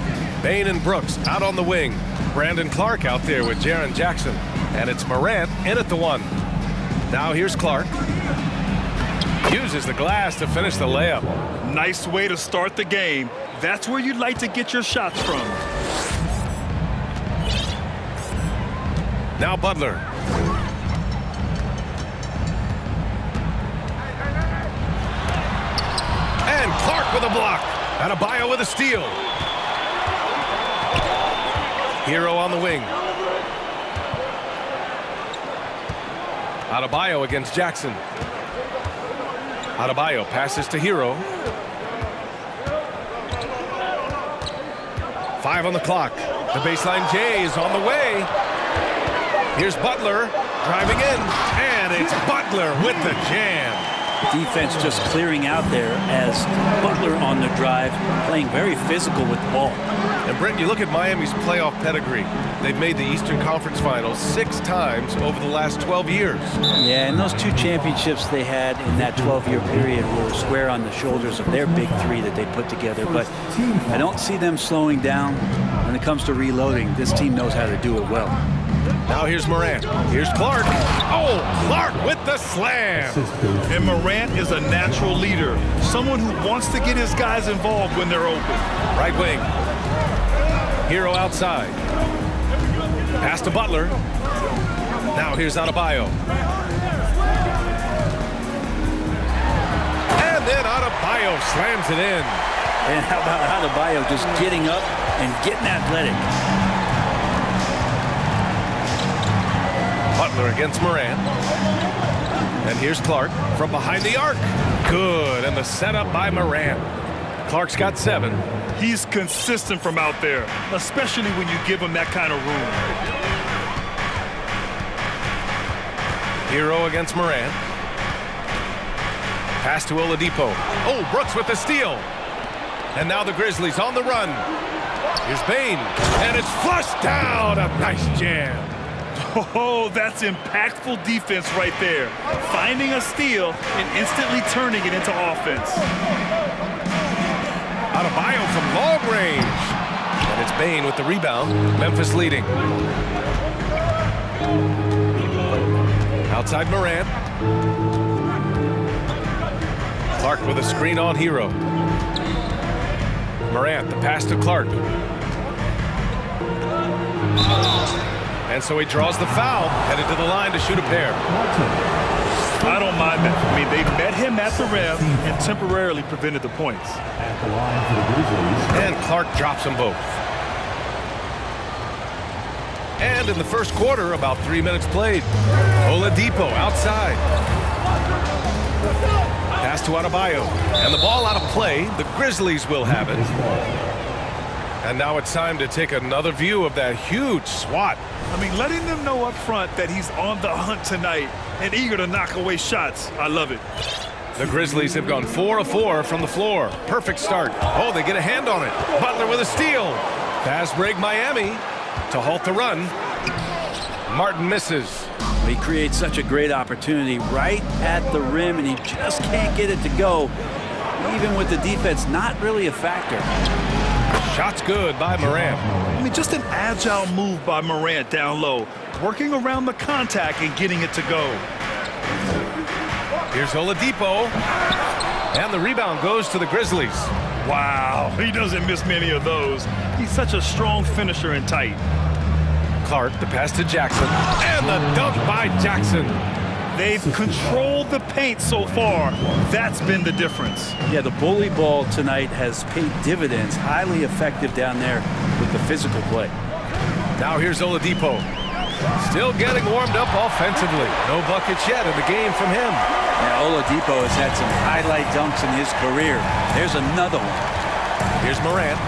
Bain and Brooks out on the wing. Brandon Clark out there with Jaren Jackson. And it's Morant in at the 1. Now here's Clark. Uses the glass to finish the layup. Nice way to start the game. That's where you'd like to get your shots from. Now Butler. And Clark with a block. Adebayo with a steal. Hero on the wing. Adebayo against Jackson. Adebayo passes to Hero. 5 on the clock. The baseline J is on the way. Here's Butler driving in, and it's Butler with the jam. Defense just clearing out there as Butler on the drive, playing very physical with the ball. And Brent, you look at Miami's playoff pedigree. They've made the Eastern Conference Finals 6 times over the last 12 years. Yeah, and those 2 championships they had in that 12-year period were square on the shoulders of their big 3 that they put together. But I don't see them slowing down when it comes to reloading. This team knows how to do it well. Now here's Morant. Here's Clark. Oh, Clark with the slam. And Morant is a natural leader. Someone who wants to get his guys involved when they're open. Right wing. Hero outside. Pass to Butler. Now here's Adebayo. And then Adebayo slams it in. And how about Adebayo just getting up and getting athletic? Butler against Morant. And here's Clark from behind the arc. Good, and the setup by Morant. Clark's got 7. He's consistent from out there, especially when you give him that kind of room. Hero against Morant. Pass to Oladipo. Oh, Brooks with the steal. And now the Grizzlies on the run. Here's Bain, and it's flushed down. A nice jam. Oh, that's impactful defense right there. Finding a steal and instantly turning it into offense. Adebayo from long range. And it's Bain with the rebound. Memphis leading. Outside Morant. Clark with a screen on Hero. Morant, the pass to Clark. And so he draws the foul, headed to the line to shoot a pair. I don't mind that. I mean, they met him at the rim and temporarily prevented the points. And Clark drops them both. And in the first quarter, about 3 minutes played. Oladipo outside. Pass to Adebayo. And the ball out of play. The Grizzlies will have it. And now it's time to take another view of that huge swat. I mean, letting them know up front that he's on the hunt tonight and eager to knock away shots. I love it. The Grizzlies have gone 4 of 4 from the floor. Perfect start. Oh, they get a hand on it. Butler with a steal. Fast break Miami to halt the run. Martin misses. He creates such a great opportunity right at the rim, and he just can't get it to go. Even with the defense not really a factor. Shot's good by Morant. I mean, just an agile move by Morant down low, working around the contact and getting it to go. Here's Oladipo. And the rebound goes to the Grizzlies. Wow, he doesn't miss many of those. He's such a strong finisher and tight. Clark, the pass to Jackson, and the dunk by Jackson. They've controlled the paint so far. That's been the difference. Yeah, the bully ball tonight has paid dividends. Highly effective down there with the physical play. Now here's Oladipo. Still getting warmed up offensively. No buckets yet in the game from him. Yeah, Oladipo has had some highlight dunks in his career. There's another one. Here's Morant.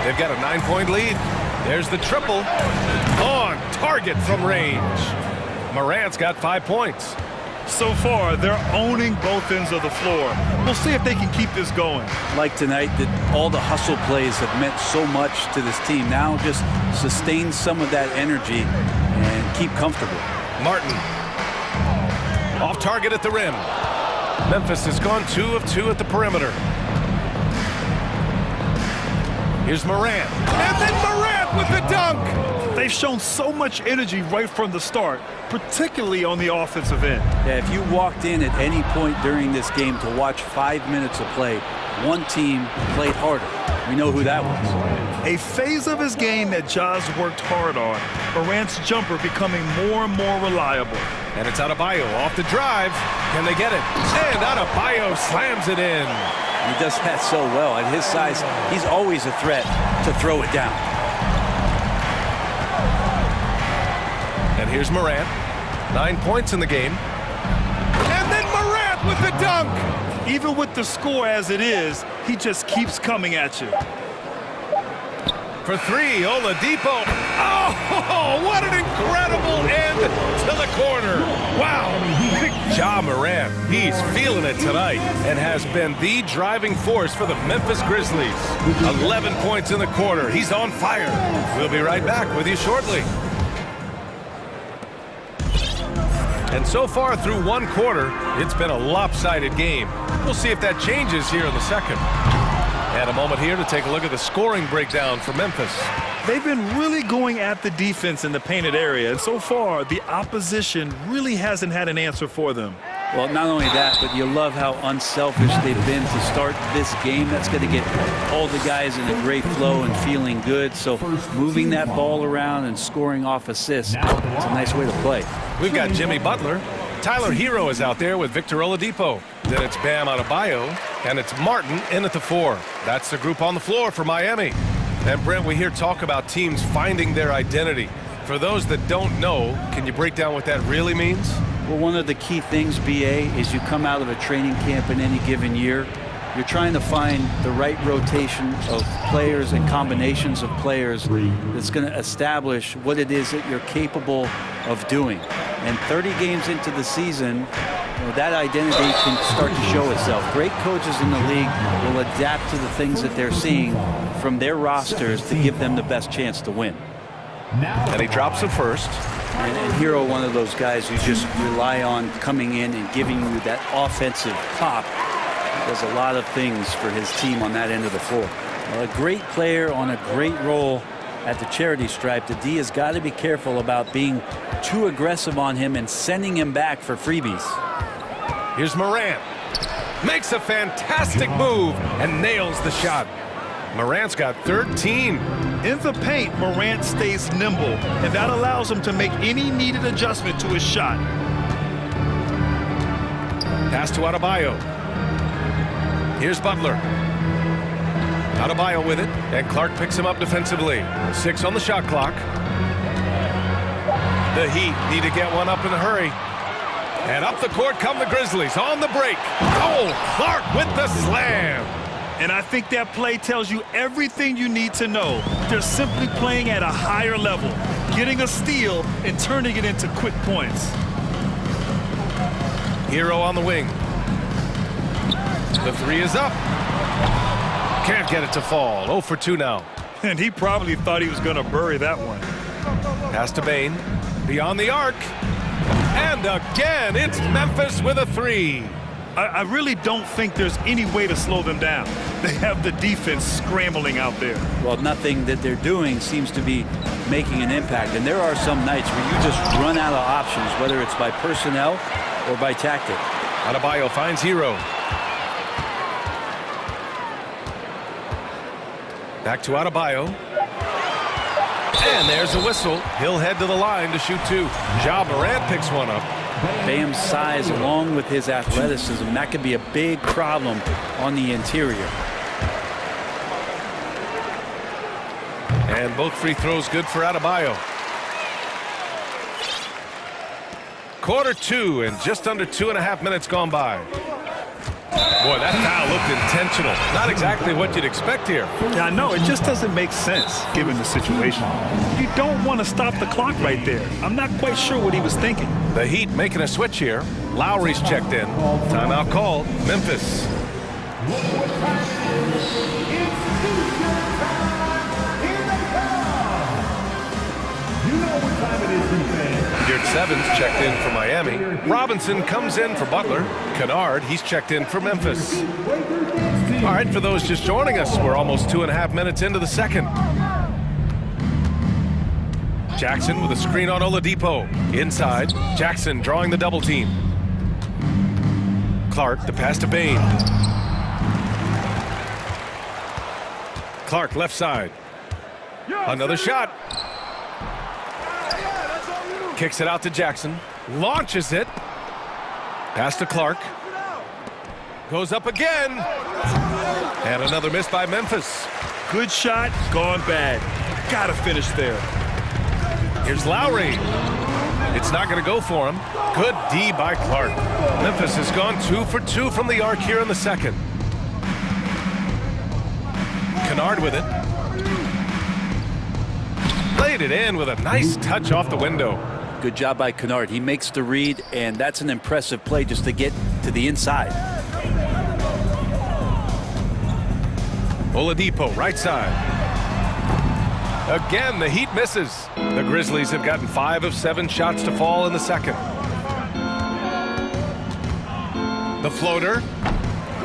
They've got a 9-point lead. There's the triple. On target from range. Morant's got 5 points. So far, they're owning both ends of the floor. We'll see if they can keep this going. Like tonight, that all the hustle plays have meant so much to this team. Now just sustain some of that energy and keep comfortable. Martin. Off target at the rim. Memphis has gone 2 of 2 at the perimeter. Here's Morant. And then Morant with the dunk. They've shown so much energy right from the start, particularly on the offensive end. Yeah, if you walked in at any point during this game to watch 5 minutes of play, one team played harder. We know who that was. A phase of his game that Ja's worked hard on. Morant's jumper becoming more and more reliable. And it's Adebayo off the drive. Can they get it? And Adebayo slams it in. He does that so well. At his size, he's always a threat to throw it down. And here's Morant. 9 points in the game. And then Morant with the dunk. Even with the score as it is, he just keeps coming at you. For 3, Oladipo. Oh, what an incredible end to the corner. Wow. Ja Morant, he's feeling it tonight and has been the driving force for the Memphis Grizzlies. 11 points in the quarter. He's on fire. We'll be right back with you shortly. And so far through one quarter, it's been a lopsided game. We'll see if that changes here in the second. And a moment here to take a look at the scoring breakdown for Memphis. They've been really going at the defense in the painted area, and so far the opposition really hasn't had an answer for them. Well, not only that, but you love how unselfish they've been to start this game. That's going to get all the guys in a great flow and feeling good. So moving that ball around and scoring off assists, it's a nice way to play. We've got Jimmy Butler. Tyler Hero is out there with Victor Oladipo. Then it's Bam Adebayo, and it's Martin in at the 4. That's the group on the floor for Miami. And Brent, we hear talk about teams finding their identity. For those that don't know, can you break down what that really means? Well, one of the key things, BA, is you come out of a training camp in any given year. You're trying to find the right rotation of players and combinations of players that's going to establish what it is that you're capable of doing. And 30 games into the season, that identity can start to show itself. Great coaches in the league will adapt to the things that they're seeing from their rosters to give them the best chance to win. And he drops it first. And Hero, one of those guys who just rely on coming in and giving you that offensive pop. Does a lot of things for his team on that end of the floor. Well, a great player on a great role at the charity stripe. The D has got to be careful about being too aggressive on him and sending him back for freebies. Here's Morant. Makes a fantastic move and nails the shot. Morant's got 13. In the paint, Morant stays nimble, and that allows him to make any needed adjustment to his shot. Pass to Adebayo. Here's Butler. Adebayo with it, and Clark picks him up defensively. 6 on the shot clock. The Heat need to get one up in a hurry. And up the court come the Grizzlies on the break. Oh, Clark with the slam. And I think that play tells you everything you need to know. They're simply playing at a higher level, getting a steal and turning it into quick points. Hero on the wing. The 3 is up. Can't get it to fall. 0 for 2 now. And he probably thought he was going to bury that one. Pass to Bane. Beyond the arc. And again, it's Memphis with a 3. I really don't think there's any way to slow them down. They have the defense scrambling out there. Well, nothing that they're doing seems to be making an impact. And there are some nights where you just run out of options, whether it's by personnel or by tactic. Adebayo finds Hero. Back to Adebayo. And there's a whistle. He'll head to the line to shoot two. Ja Morant picks one up. Bam's size along with his athleticism, that could be a big problem on the interior. And both free throws good for Adebayo. Quarter two and just under 2.5 minutes gone by. Boy, that foul looked intentional. Not exactly what you'd expect here. Yeah, I know. It just doesn't make sense given the situation. You don't want to stop the clock right there. I'm not quite sure what he was thinking. The Heat making a switch here. Lowry's checked in. Timeout called. Memphis. Geared Sevens checked in for Miami. Robinson comes in for Butler. Kennard, he's checked in for Memphis. All right, for those just joining us, we're almost 2.5 minutes into the second. Jackson with a screen on Oladipo. Inside, Jackson drawing the double team. Clark, the pass to Bane. Clark, left side. Another shot. Kicks it out to Jackson. Launches it. Pass to Clark. Goes up again. And another miss by Memphis. Good shot, gone bad. Gotta finish there. Here's Lowry. It's not going to go for him. Good D by Clark. Memphis has gone 2 for 2 from the arc here in the second. Kennard with it. Laid it in with a nice touch off the window. Good job by Kennard. He makes the read, and that's an impressive play just to get to the inside. Oladipo, right side. Again, the Heat misses. The Grizzlies have gotten 5 of 7 shots to fall in the second. The floater.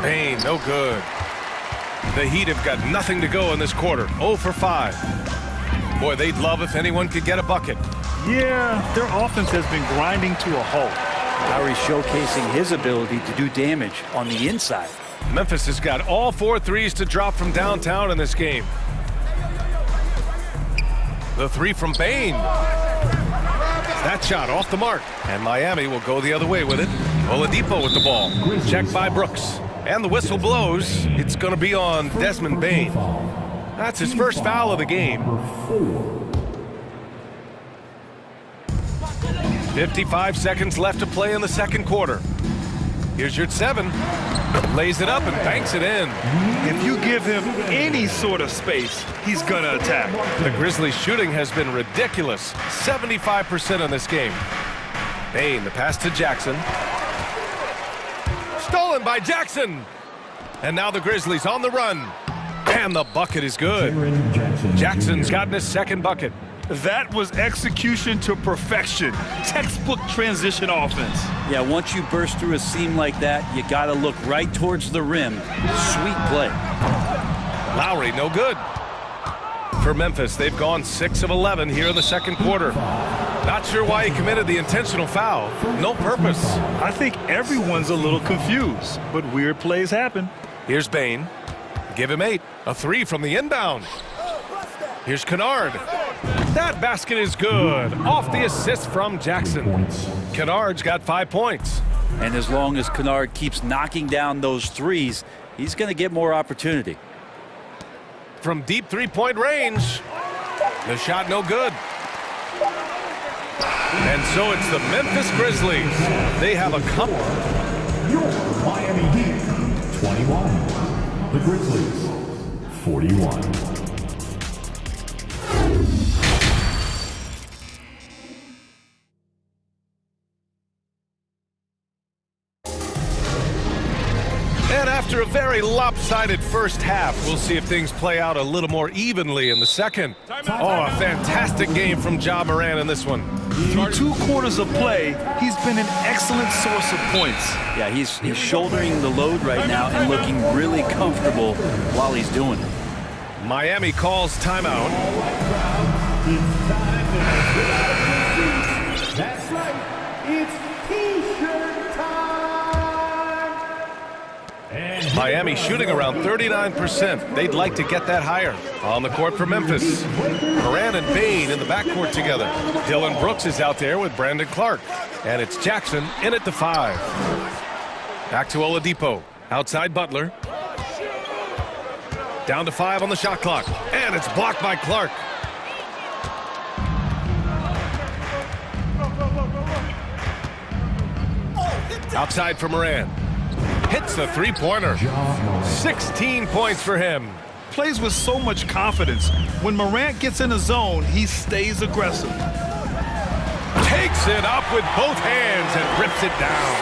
Bane, no good. The Heat have got nothing to go in this quarter. 0 for 5. Boy, they'd love if anyone could get a bucket. Yeah, their offense has been grinding to a halt. Lowry showcasing his ability to do damage on the inside. Memphis has got all 4 threes to drop from downtown in this game. The three from Bane. That shot off the mark. And Miami will go the other way with it. Oladipo with the ball. Checked by Brooks. And the whistle blows. It's going to be on Desmond Bane. That's his first foul of the game. 55 seconds left to play in the second quarter. Here's your 7. Lays it up and banks it in. If you give him any sort of space, he's going to attack. The Grizzlies' shooting has been ridiculous. 75% in this game. Bane, the pass to Jackson. Stolen by Jackson. And now the Grizzlies on the run. And the bucket is good. Jackson's gotten his second bucket. That was execution to perfection. Textbook transition offense. Yeah, once you burst through a seam like that, you got to look right towards the rim. Sweet play. Lowry, no good. For Memphis, they've gone 6 of 11 here in the second quarter. Not sure why he committed the intentional foul. No purpose. I think everyone's a little confused, but weird plays happen. Here's Bane. Give him 8. A 3 from the inbound. Here's Kennard. That basket is good. Off the assist from Jackson. Kennard's got 5 points. And as long as Kennard keeps knocking down those threes, he's going to get more opportunity. From deep three-point range. The shot no good. And so it's the Memphis Grizzlies. They have a couple. Your Miami Heat, 21. The Grizzlies, 41. And after a very lopsided first half, we'll see if things play out a little more evenly in the second. Oh, a fantastic game from Ja Morant in this one. Through 2 quarters of play, he's been an excellent source of points. Yeah, he's shouldering the load right now and looking really comfortable while he's doing it. Miami calls timeout. That's right. It's T-shirt time. And Miami shooting around 39%. They'd like to get that higher. On the court for Memphis. Moran and Bain in the backcourt together. Dylan Brooks is out there with Brandon Clark. And it's Jackson in at the 5. Back to Oladipo. Outside Butler. Down to 5 on the shot clock. And it's blocked by Clark. Outside for Moran. Hits the three-pointer. 16 points for him. Plays with so much confidence. When Morant gets in the zone, he stays aggressive. Takes it up with both hands and rips it down.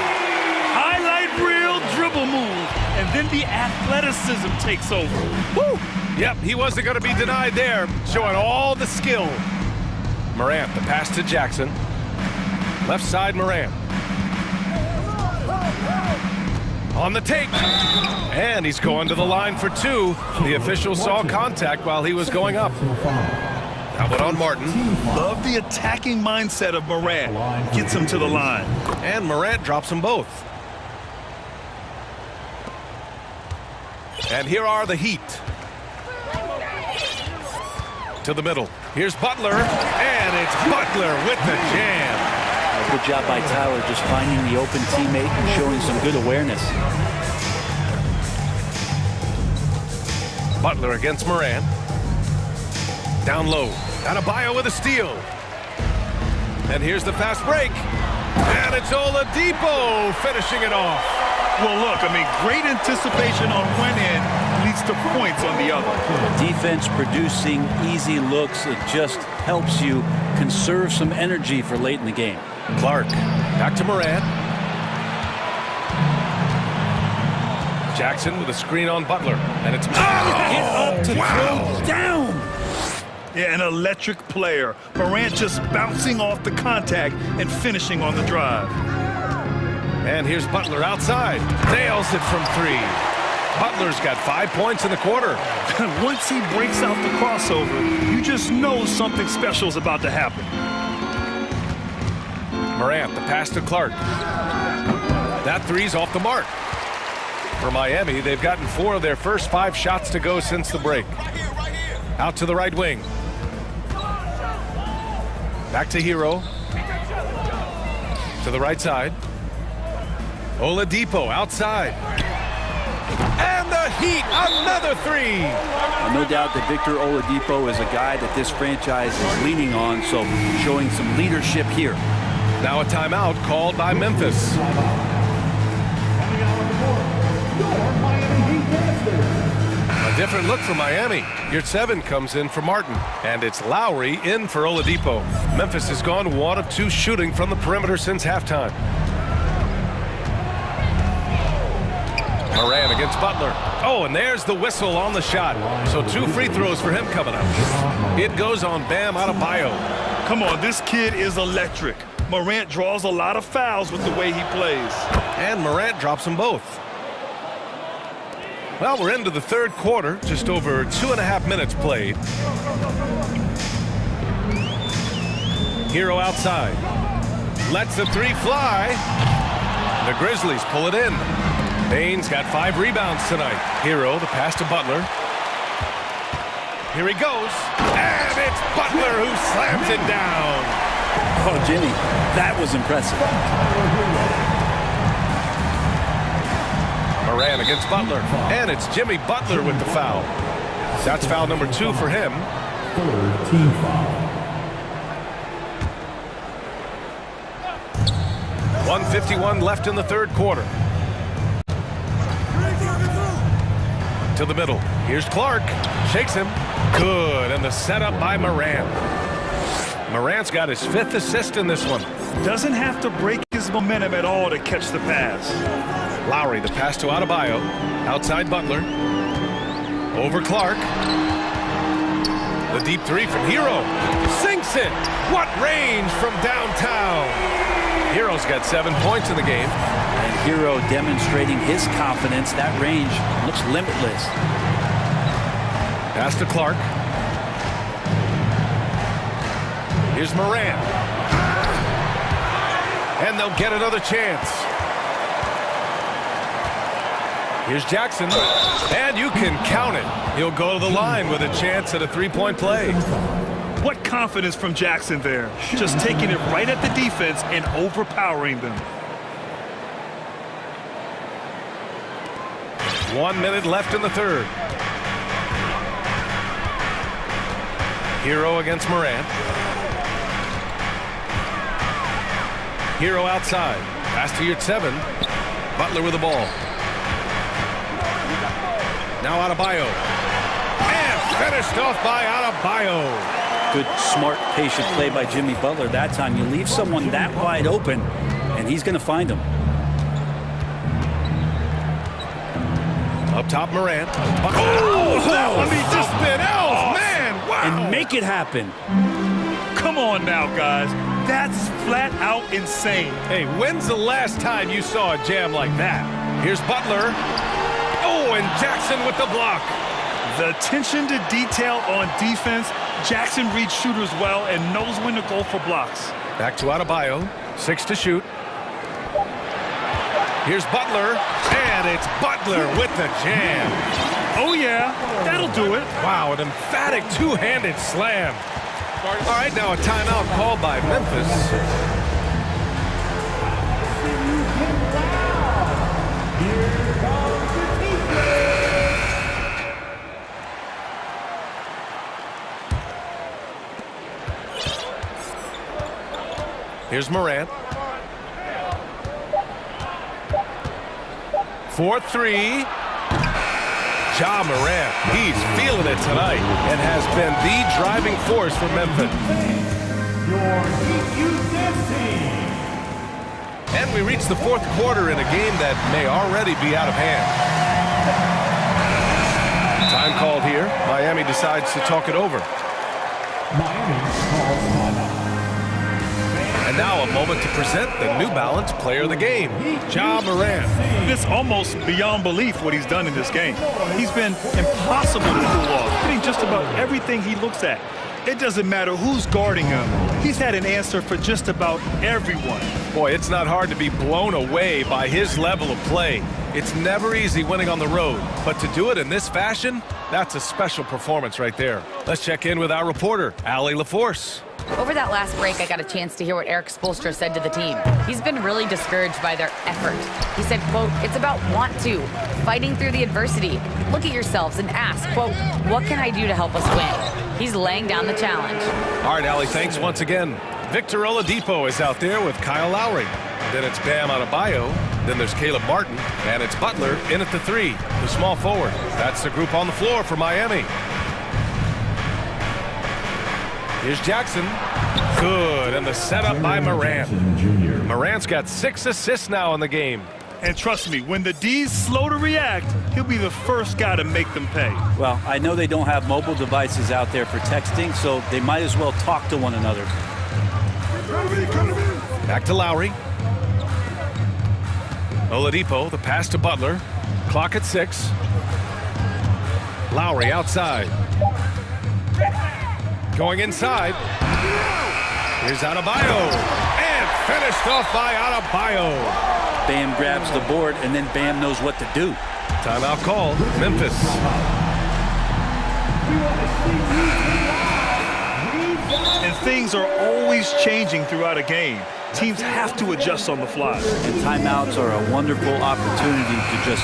Highlight reel dribble move, and then the athleticism takes over. Woo! Yep, he wasn't going to be denied there, showing all the skill. Morant, the pass to Jackson. Left side, Morant. On the take, and he's going to the line for 2. The official saw contact while he was going up. How about on Martin? Love the attacking mindset of Morant. Gets him to the line. And Morant drops them both. And here are the Heat. To the middle. Here's Butler, and it's Butler with the jam. Good job by Tyler just finding the open teammate and showing some good awareness. Butler against Moran. Down low. Adebayo with a steal. And here's the fast break. And it's Oladipo finishing it off. Well, look, I mean, great anticipation on one end leads to points on the other. Defense producing easy looks. It just helps you conserve some energy for late in the game. Clark, back to Moran. Jackson with a screen on Butler. And it's... Get up to throw down. Yeah, an electric player. Morant just bouncing off the contact and finishing on the drive. And here's Butler outside. Nails it from 3. Butler's got 5 points in the quarter. Once he breaks out the crossover, you just know something special is about to happen. Morant, the pass to Clark. That 3's off the mark. For Miami, they've gotten 4 of their first 5 shots to go since the break. Out to the right wing. Back to Hero. To the right side. Oladipo outside. And the Heat, another 3. No doubt that Victor Oladipo is a guy that this franchise is leaning on, so showing some leadership here. Now a timeout called by Memphis. A different look for Miami. Your 7 comes in for Martin, and it's Lowry in for Oladipo. Memphis has gone 1 of 2 shooting from the perimeter since halftime. Moran against Butler. Oh, and there's the whistle on the shot. So 2 free throws for him coming up. It goes on Bam Adebayo. Come on, this kid is electric. Morant draws a lot of fouls with the way he plays. And Morant drops them both. Well, we're into the 3rd quarter, just over 2.5 minutes played. Hero outside. Lets the 3 fly. The Grizzlies pull it in. Bain's got 5 rebounds tonight. Hero, the pass to Butler. Here he goes. And it's Butler who slams it down. Oh, Jimmy, that was impressive. Moran against Butler. And it's Jimmy Butler with the foul. That's foul number 2 for him. 3rd team foul. 1:51 left in the 3rd quarter. To the middle. Here's Clark. Shakes him. Good. And the setup by Moran. Morant's got his 5th assist in this one. Doesn't have to break his momentum at all to catch the pass. Lowry, the pass to Adebayo. Outside Butler. Over Clark. The deep 3 from Hero. Sinks it. What range from downtown. Hero's got 7 points in the game. And Hero demonstrating his confidence. That range looks limitless. Pass to Clark. Here's Moran. And they'll get another chance. Here's Jackson, and you can count it. He'll go to the line with a chance at a three-point play. What confidence from Jackson there. Just taking it right at the defense and overpowering them. 1 minute left in the third. Hero against Morant. Hero outside. Pass to your 7. Butler with the ball. Now Adebayo. And finished off by Adebayo. Good, smart, patient play by Jimmy Butler. That time you leave someone that wide open, and he's going to find him. Up top, Morant. Oh, that one he just spit out, man! Wow! And make it happen. Come on now, guys. That's flat out insane. Hey, when's the last time you saw a jam like that? Here's Butler. Oh, and Jackson with the block. The attention to detail on defense. Jackson reads shooters well and knows when to go for blocks. Back to Adebayo. 6 to shoot. Here's Butler, and it's Butler with the jam. Oh, yeah, that'll do it. Wow, an emphatic two-handed slam. All right, now a timeout called by Memphis. Here's Morant. 4-3. Ja Morant, he's feeling it tonight and has been the driving force for Memphis. Your Heat team. And we reach the fourth quarter in a game that may already be out of hand. Time called here. Miami decides to talk it over. Miami calls timeout. And now a moment to present the New Balance Player of the Game, Ja Morant. It's almost beyond belief what he's done in this game. He's been impossible to pull off, hitting just about everything he looks at. It doesn't matter who's guarding him. He's had an answer for just about everyone. Boy, it's not hard to be blown away by his level of play. It's never easy winning on the road, but to do it in this fashion, that's a special performance right there. Let's check in with our reporter, Allie LaForce. Over that last break, I got a chance to hear what Eric Spoelstra said to the team. He's been really discouraged by their effort. He said, quote, it's about want to, fighting through the adversity. Look at yourselves and ask, quote, what can I do to help us win? He's laying down the challenge. All right, Allie, thanks once again. Victor Oladipo is out there with Kyle Lowry. Then it's Bam Adebayo. Then there's Caleb Martin. And it's Butler in at the 3, the small forward. That's the group on the floor for Miami. Here's Jackson. Good, and the setup by Morant. Morant's got 6 assists now in the game. And trust me, when the D's slow to react, he'll be the first guy to make them pay. Well, I know they don't have mobile devices out there for texting, so they might as well talk to one another. Back to Lowry. Oladipo, the pass to Butler. Clock at 6. Lowry outside. Going inside. Here's Adebayo. And finished off by Adebayo. Bam grabs the board, and then Bam knows what to do. Timeout called. Memphis. And things are always changing throughout a game. Teams have to adjust on the fly. And timeouts are a wonderful opportunity to just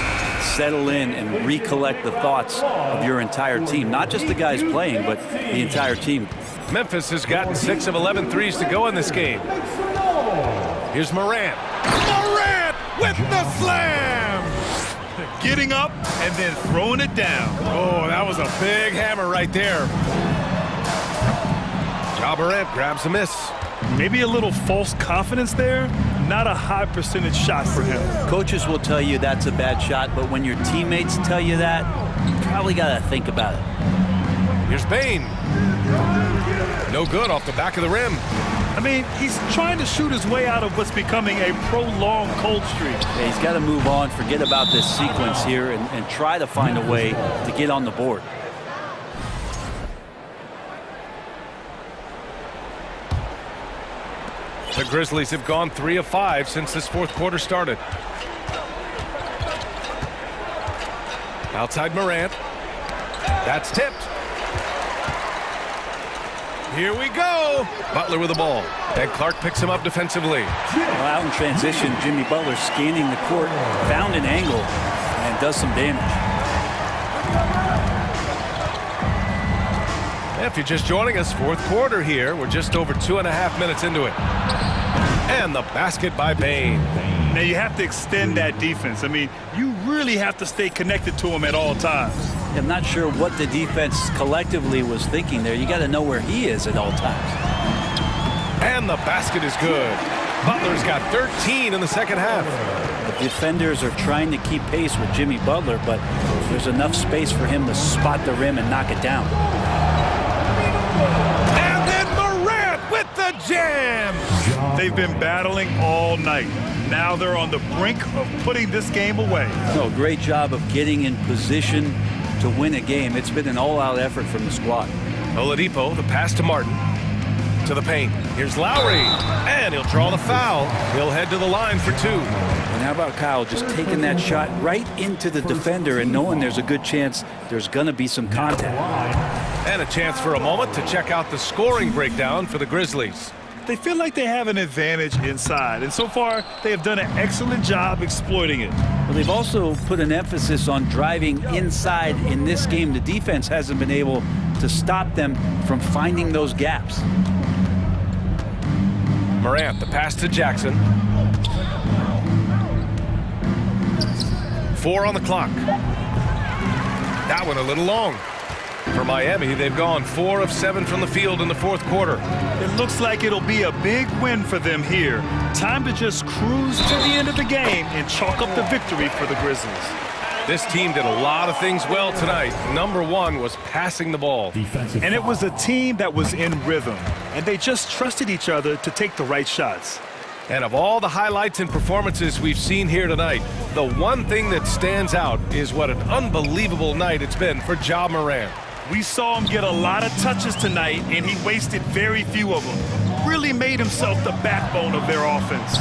settle in and recollect the thoughts of your entire team. Not just the guys playing, but the entire team. Memphis has gotten 6 of 11 threes to go in this game. Here's Morant. Morant with the slam! Getting up and then throwing it down. Oh, that was a big hammer right there. Ja Morant grabs a miss. Maybe a little false confidence there. Not a high percentage shot for him. Coaches will tell you that's a bad shot, but when your teammates tell you that, you probably got to think about it. Here's Bane. No good off the back of the rim. I mean, he's trying to shoot his way out of what's becoming a prolonged cold streak. Yeah, he's got to move on, forget about this sequence here, and try to find a way to get on the board. The Grizzlies have gone 3 of 5 since this fourth quarter started. Outside Morant. That's tipped. Here we go. Butler with the ball. And Clark picks him up defensively. Well, out in transition, Jimmy Butler scanning the court, found an angle, and does some damage. If you're just joining us, fourth quarter here. We're just over 2.5 minutes into it. And the basket by Bain. Now you have to extend that defense. I mean, you really have to stay connected to him at all times. I'm not sure what the defense collectively was thinking there. You got to know where he is at all times. And the basket is good. Butler's got 13 in the second half. The defenders are trying to keep pace with Jimmy Butler, but there's enough space for him to spot the rim and knock it down. And then Morant with the jam. They've been battling all night. Now they're on the brink of putting this game away. No, great job of getting in position to win a game. It's been an all-out effort from the squad. Oladipo, the pass to Martin. To the paint. Here's Lowry. And he'll draw the foul. He'll head to the line for two. And how about Kyle just taking that shot right into the defender and knowing there's a good chance there's going to be some contact. And a chance for a moment to check out the scoring breakdown for the Grizzlies. They feel like they have an advantage inside, and so far they have done an excellent job exploiting it. Well, they've also put an emphasis on driving inside in this game. The defense hasn't been able to stop them from finding those gaps. Morant, the pass to Jackson. 4 on the clock. That one a little long. For Miami, they've gone 4 of 7 from the field in the fourth quarter. It looks like it'll be a big win for them here. Time to just cruise to the end of the game and chalk up the victory for the Grizzlies. This team did a lot of things well tonight. Number one was passing the ball. And it was a team that was in rhythm, and they just trusted each other to take the right shots. And of all the highlights and performances we've seen here tonight, the one thing that stands out is what an unbelievable night it's been for Ja Morant. We saw him get a lot of touches tonight, and he wasted very few of them. Really made himself the backbone of their offense.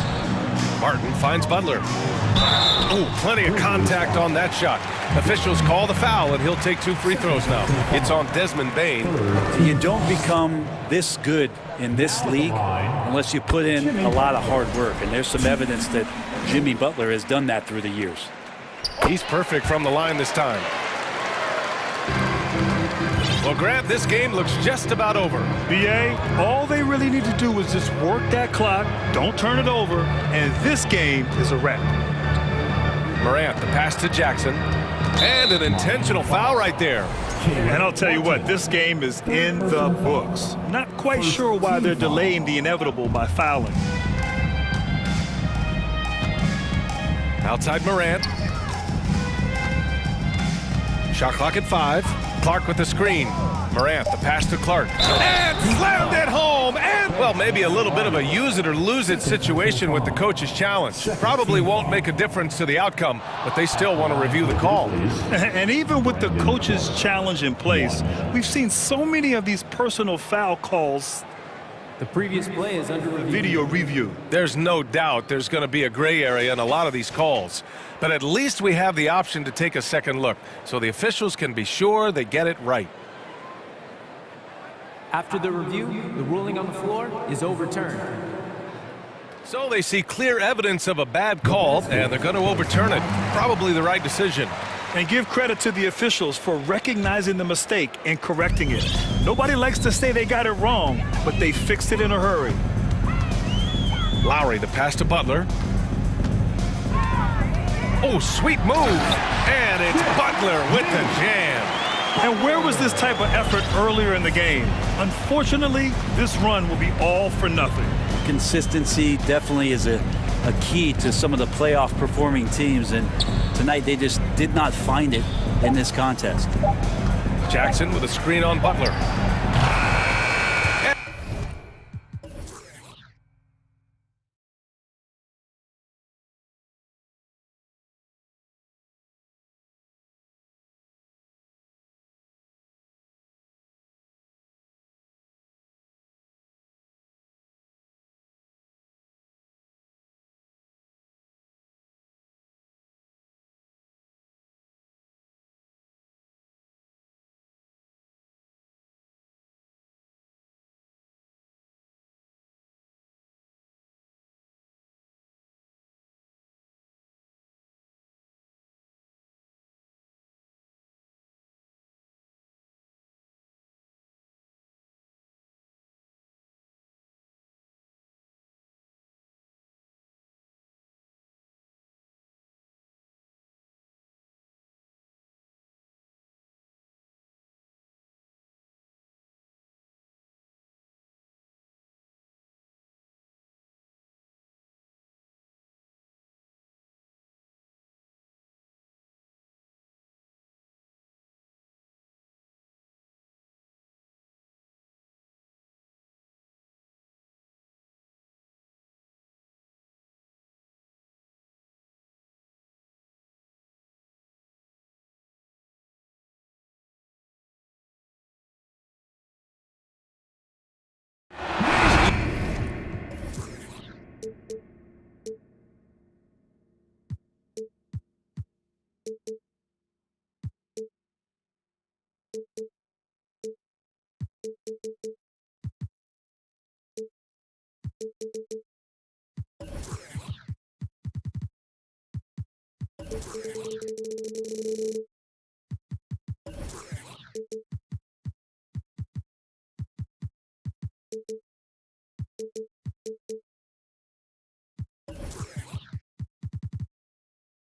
Martin finds Butler. Oh, plenty of contact on that shot. Officials call the foul, and he'll take 2 free throws now. It's on Desmond Bain. You don't become this good in this league unless you put in a lot of hard work, and there's some evidence that Jimmy Butler has done that through the years. He's perfect from the line this time. Well, Grant, this game looks just about over. B.A., all they really need to do is just work that clock, don't turn it over, and this game is a wrap. Morant, the pass to Jackson, and an intentional foul right there. And I'll tell you what, this game is in the books. Not quite sure why they're delaying the inevitable by fouling. Outside Morant. Shot clock at 5. Clark with the screen. Morant, the pass to Clark. And slammed it home. And, well, maybe a little bit of a use it or lose it situation with the coach's challenge. Probably won't make a difference to the outcome, but they still want to review the call. And even with the coach's challenge in place, we've seen so many of these personal foul calls. The previous play is under review. Video review. There's no doubt there's going to be a gray area in a lot of these calls. But at least we have the option to take a second look, so the officials can be sure they get it right. After the review, the ruling on the floor is overturned. So they see clear evidence of a bad call, and they're going to overturn it. Probably the right decision. And give credit to the officials for recognizing the mistake and correcting it. Nobody likes to say they got it wrong, but they fixed it in a hurry. Lowry, the pass to Butler. Oh, sweet move. And it's Butler with the jam. And where was this type of effort earlier in the game? Unfortunately, this run will be all for nothing. Consistency definitely is a key to some of the playoff performing teams, and tonight they just did not find it in this contest. Jackson with a screen on Butler.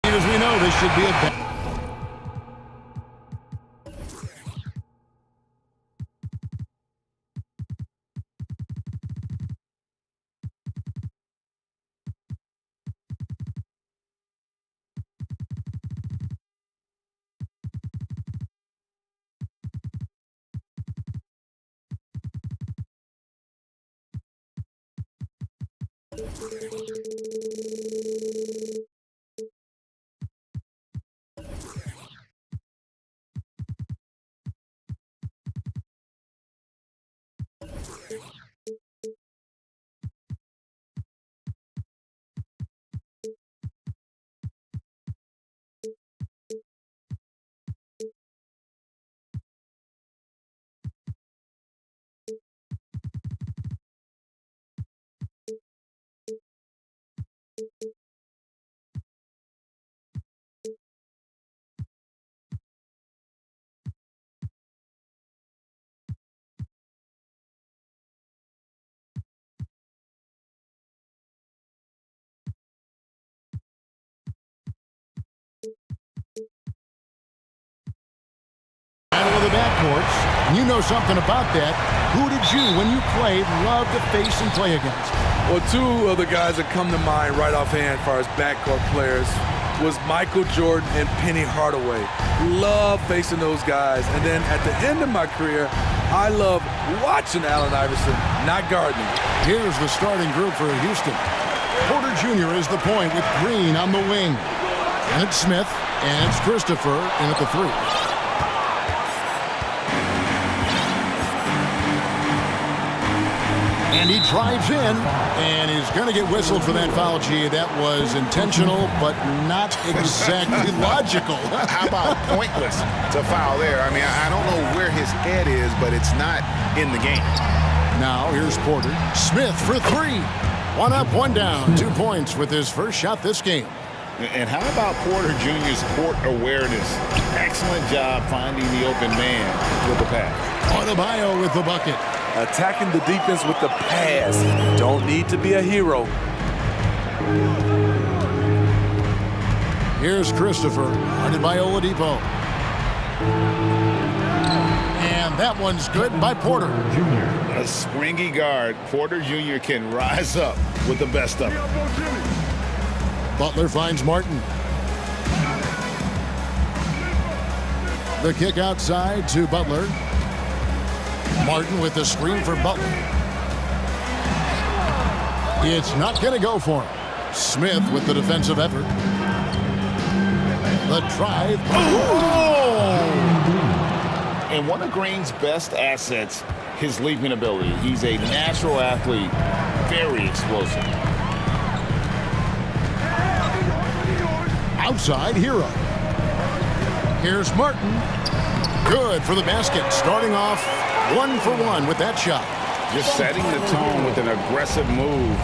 As we know, this should be a... Battle of the backcourts. You know something about that. Who did you, when you played, love to face and play against? Well, two of the guys that come to mind right offhand as far as backcourt players was Michael Jordan and Penny Hardaway. Love facing those guys. And then at the end of my career, I love watching Allen Iverson, not guarding him. Here's the starting group for Houston. Porter Jr. is the point with Green on the wing. And it's Smith, and it's Christopher in at the 3. And he drives in, and he's going to get whistled for that foul, G. That was intentional, but not exactly logical. How about pointless to foul there? I mean, I don't know where his head is, but it's not in the game. Now here's Porter. Smith for 3. 1 up, 1 down. 2 points with his first shot this game. And how about Porter Jr.'s court awareness? Excellent job finding the open man with the pass. Adebayo with the bucket. Attacking the defense with the pass. Don't need to be a hero. Here's Christopher, guarded by Oladipo. And that one's good by Porter. A springy guard, Porter Jr. can rise up with the best of it. Butler finds Martin. The kick outside to Butler. Martin with the screen for Butler. It's not going to go for him. Smith with the defensive effort. The drive. Oh! And one of Green's best assets, his leaping ability. He's a natural athlete, very explosive. Outside Hero. Here's Martin. Good for the basket. Starting off 1 for 1 with that shot. Just setting the tone with an aggressive move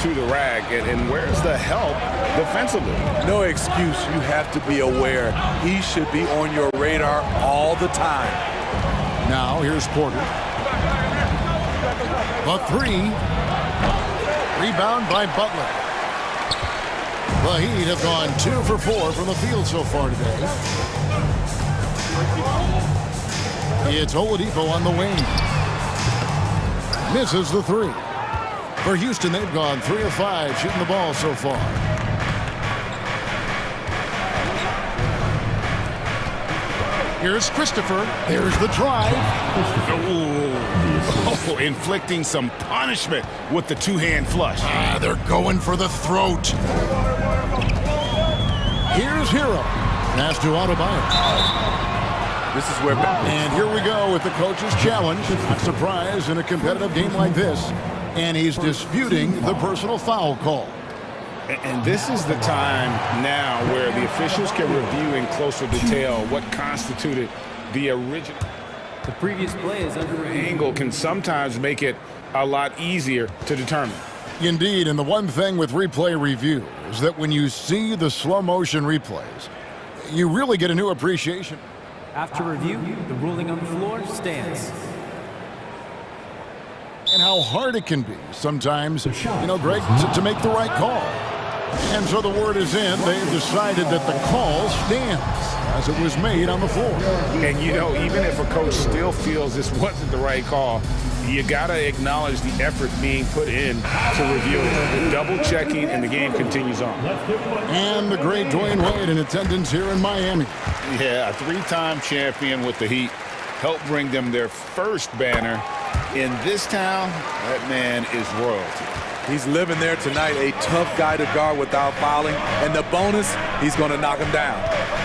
to the rack. And where's the help defensively? No excuse. You have to be aware. He should be on your radar all the time. Now here's Porter. The 3. Rebound by Butler. The Heat have gone 2 for 4 from the field so far today. It's Oladipo on the wing. Misses the 3. For Houston, they've gone 3 of 5 shooting the ball so far. Here's Christopher. There's the drive. Oh, inflicting some punishment with the two-hand flush. They're going for the throat. Here's Hero. Pass to Adebayo. This is where... And here we go with the coach's challenge. Not surprised in a competitive game like this. And he's disputing the personal foul call. And this is the time now where the officials can review in closer detail what constituted the original. The previous play is under review. Angle can sometimes make it a lot easier to determine. Indeed, and the one thing with replay review is that when you see the slow motion replays, you really get a new appreciation. After review, the ruling on the floor stands. And how hard it can be sometimes, Greg, to make the right call. And so the word is in. They've decided that the call stands as it was made on the floor. And, even if a coach still feels this wasn't the right call, you got to acknowledge the effort being put in to review it. The double-checking, and the game continues on. And the great Dwayne Wade in attendance here in Miami. Yeah, a three-time champion with the Heat. Helped bring them their first banner. In this town, that man is royalty. He's living there tonight, a tough guy to guard without fouling. And the bonus, he's going to knock him down.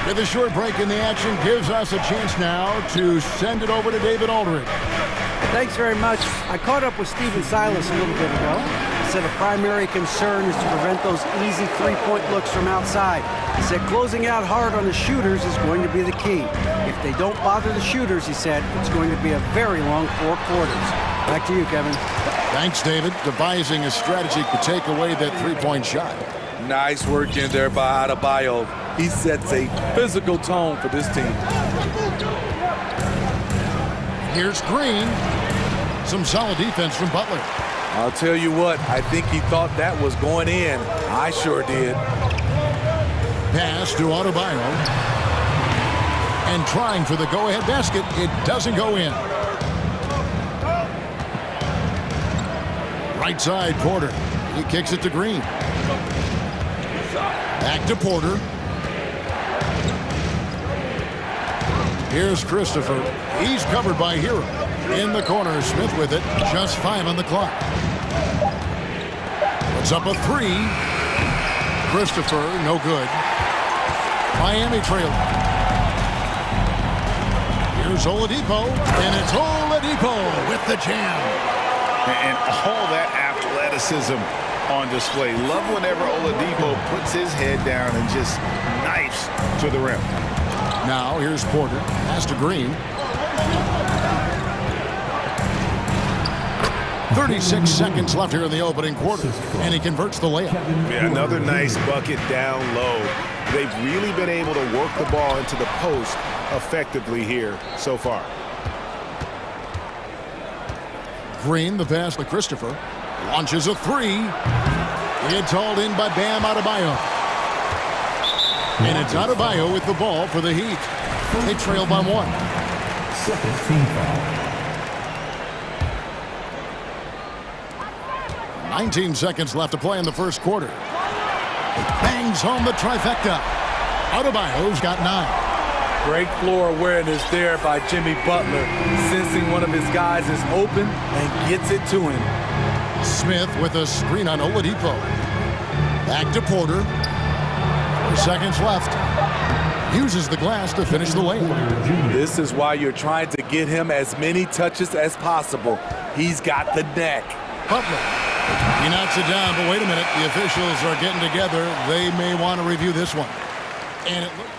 With a short break in the action gives us a chance now to send it over to David Aldridge. Thanks very much. I caught up with Stephen Silas a little bit ago. He said a primary concern is to prevent those easy three-point looks from outside. He said closing out hard on the shooters is going to be the key. If they don't bother the shooters, he said, it's going to be a very long 4 quarters. Back to you, Kevin. Thanks, David. Devising a strategy to take away that three-point shot. Nice work in there by Adebayo. He sets a physical tone for this team. Here's Green. Some solid defense from Butler. I'll tell you what, I think he thought that was going in. I sure did. Pass to Adebayo. And trying for the go-ahead basket. It doesn't go in. Right side, Porter. He kicks it to Green. Back to Porter. Here's Christopher. He's covered by Hero. In the corner, Smith with it. Just 5 on the clock. Puts up a 3. Christopher, no good. Miami trailing. Here's Oladipo. And it's Oladipo with the jam. And all that athleticism on display. Love whenever Oladipo puts his head down and just knifes to the rim. Now here's Porter. Pass to Green. 36 seconds left here in the opening quarter. And he converts the layup. Yeah, another nice bucket down low. They've really been able to work the ball into the post effectively here so far. Green, the pass to Christopher. Launches a 3. It's hauled in by Bam Adebayo. And it's Adebayo with the ball for the Heat. They trail by 1. Second team foul. 19 seconds left to play in the first quarter. Bangs home the trifecta. Adebayo's got 9. Great floor awareness there by Jimmy Butler, sensing one of his guys is open and gets it to him. Smith with a screen on Oladipo. Back to Porter. 4 seconds left. Uses the glass to finish the layup. This is why you're trying to get him as many touches as possible. He's got the neck. Butler. He knocks it down, but wait a minute. The officials are getting together. They may want to review this one. And it looks...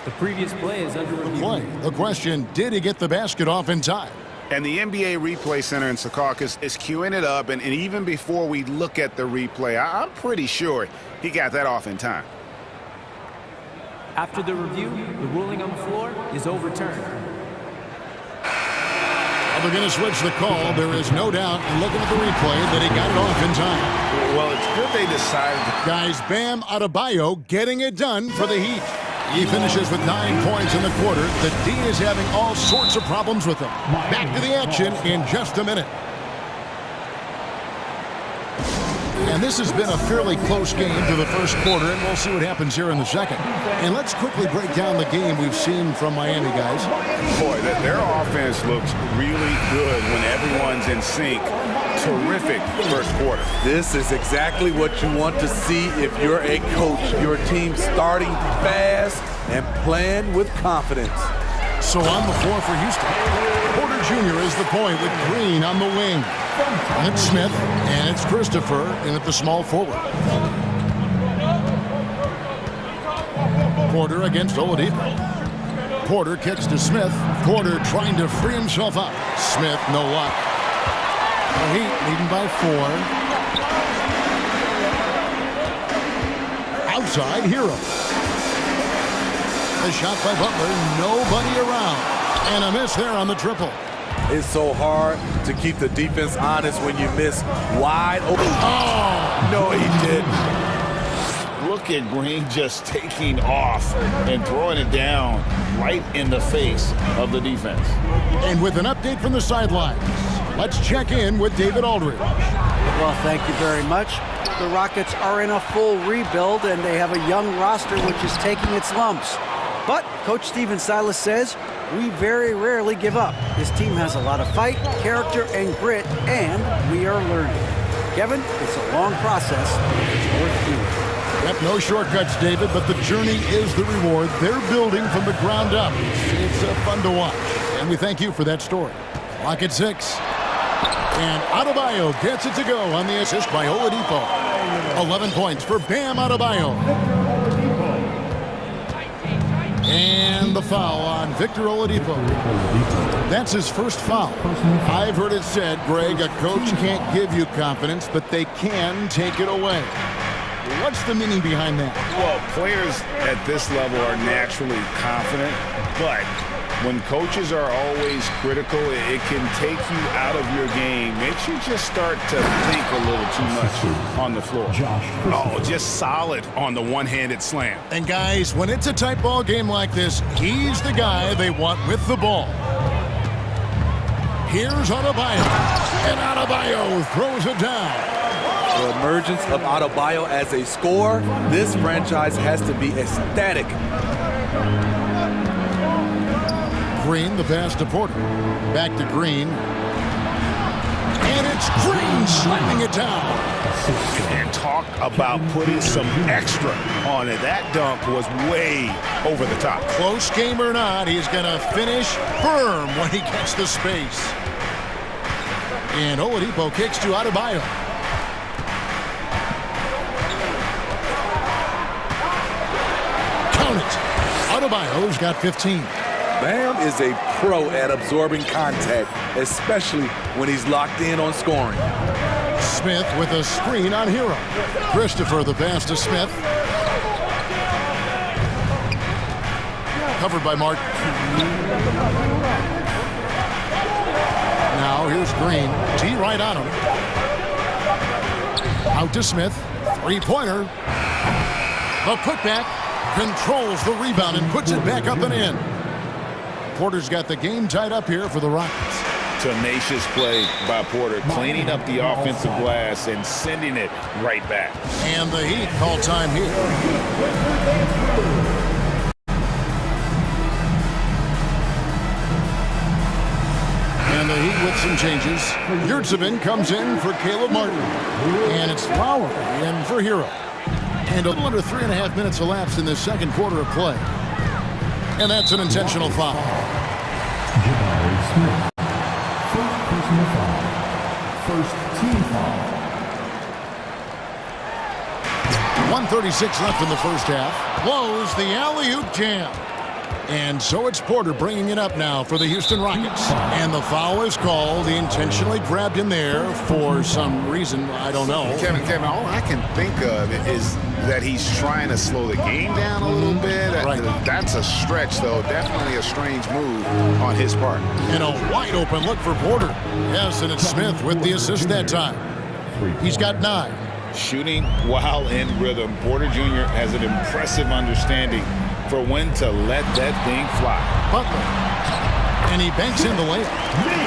The previous play is under review. The question, did he get the basket off in time? And the NBA Replay Center in Secaucus is queuing it up, and even before we look at the replay, I'm pretty sure he got that off in time. After the review, the ruling on the floor is overturned. Well, they're going to switch the call. There is no doubt, looking at the replay, that he got it off in time. Well, it's good they decided to... Guys, Bam Adebayo getting it done for the Heat. He finishes with 9 points in the quarter. The D is having all sorts of problems with him. Back to the action in just a minute. And this has been a fairly close game to the first quarter, and we'll see what happens here in the second. And let's quickly break down the game we've seen from Miami, guys. Boy, their offense looks really good when everyone's in sync. Terrific first quarter. This is exactly what you want to see if you're a coach. Your team starting fast and playing with confidence. So on the floor for Houston, Porter Jr. is the point with Green on the wing. And it's Smith, and it's Christopher in at the small forward. Porter against Oladipo. Porter kicks to Smith. Porter trying to free himself up. Smith, no luck. The Heat leading by 4. side, Hero. The shot by Butler, nobody around. And a miss there on the triple. It's so hard to keep the defense honest when you miss wide open. Oh! No, he didn't. Look at Green just taking off and throwing it down right in the face of the defense. And with an update from the sidelines, let's check in with David Aldridge. Well, thank you very much. The Rockets are in a full rebuild, and they have a young roster which is taking its lumps. But Coach Stephen Silas says, we very rarely give up. This team has a lot of fight, character, and grit, and we are learning. Kevin, it's a long process. It's worth doing. Yep, no shortcuts, David, but the journey is the reward. They're building from the ground up. It's fun to watch, and we thank you for that story. Clock at 6. And Adebayo gets it to go on the assist by Oladipo. 11 points for Bam Adebayo. And the foul on Victor Oladipo. That's his first foul. I've heard it said, Greg, a coach can't give you confidence, but they can take it away. What's the meaning behind that? Well, players at this level are naturally confident, but when coaches are always critical, it can take you out of your game. Makes you just start to think a little too much on the floor. Oh, just solid on the one-handed slam. And guys, when it's a tight ball game like this, he's the guy they want with the ball. Here's Adebayo, and Adebayo throws it down. The emergence of Adebayo as a scorer, this franchise has to be ecstatic. Green, the pass to Porter. Back to Green. And it's Green slamming it down. And talk about putting some extra on it. That dunk was way over the top. Close game or not, he's going to finish firm when he gets the space. And Oladipo kicks to Adebayo. Count it. Adebayo's got 15. Bam is a pro at absorbing contact, especially when he's locked in on scoring. Smith with a screen on Hero. Christopher the pass to Smith. Covered by Martin. Now here's Green. T right on him. Out to Smith. Three-pointer. The putback controls the rebound and puts it back up and in. Porter's got the game tied up here for the Rockets. Tenacious play by Porter, cleaning up the offensive glass and sending it right back. And the Heat call time here. And the Heat with some changes. Yurtsevin comes in for Caleb Martin. And it's Lowry in for Hero. And a little under 3.5 minutes elapsed in the second quarter of play. And that's an intentional foul. Smith. First personal foul. First team foul. 1:36 left in the first half. Blows the alley-oop jam. And so it's Porter bringing it up now for the Houston Rockets. And the foul is called. He intentionally grabbed him there for some reason. I don't know. Kevin, all I can think of is that he's trying to slow the game down a little bit. Right. That's a stretch, though. Definitely a strange move on his part. And a wide-open look for Porter. Yes, and it's Smith with the assist that time. He's got 9. Shooting while in rhythm. Porter Jr. has an impressive understanding for when to let that thing fly. Butler. And he banks in the layup.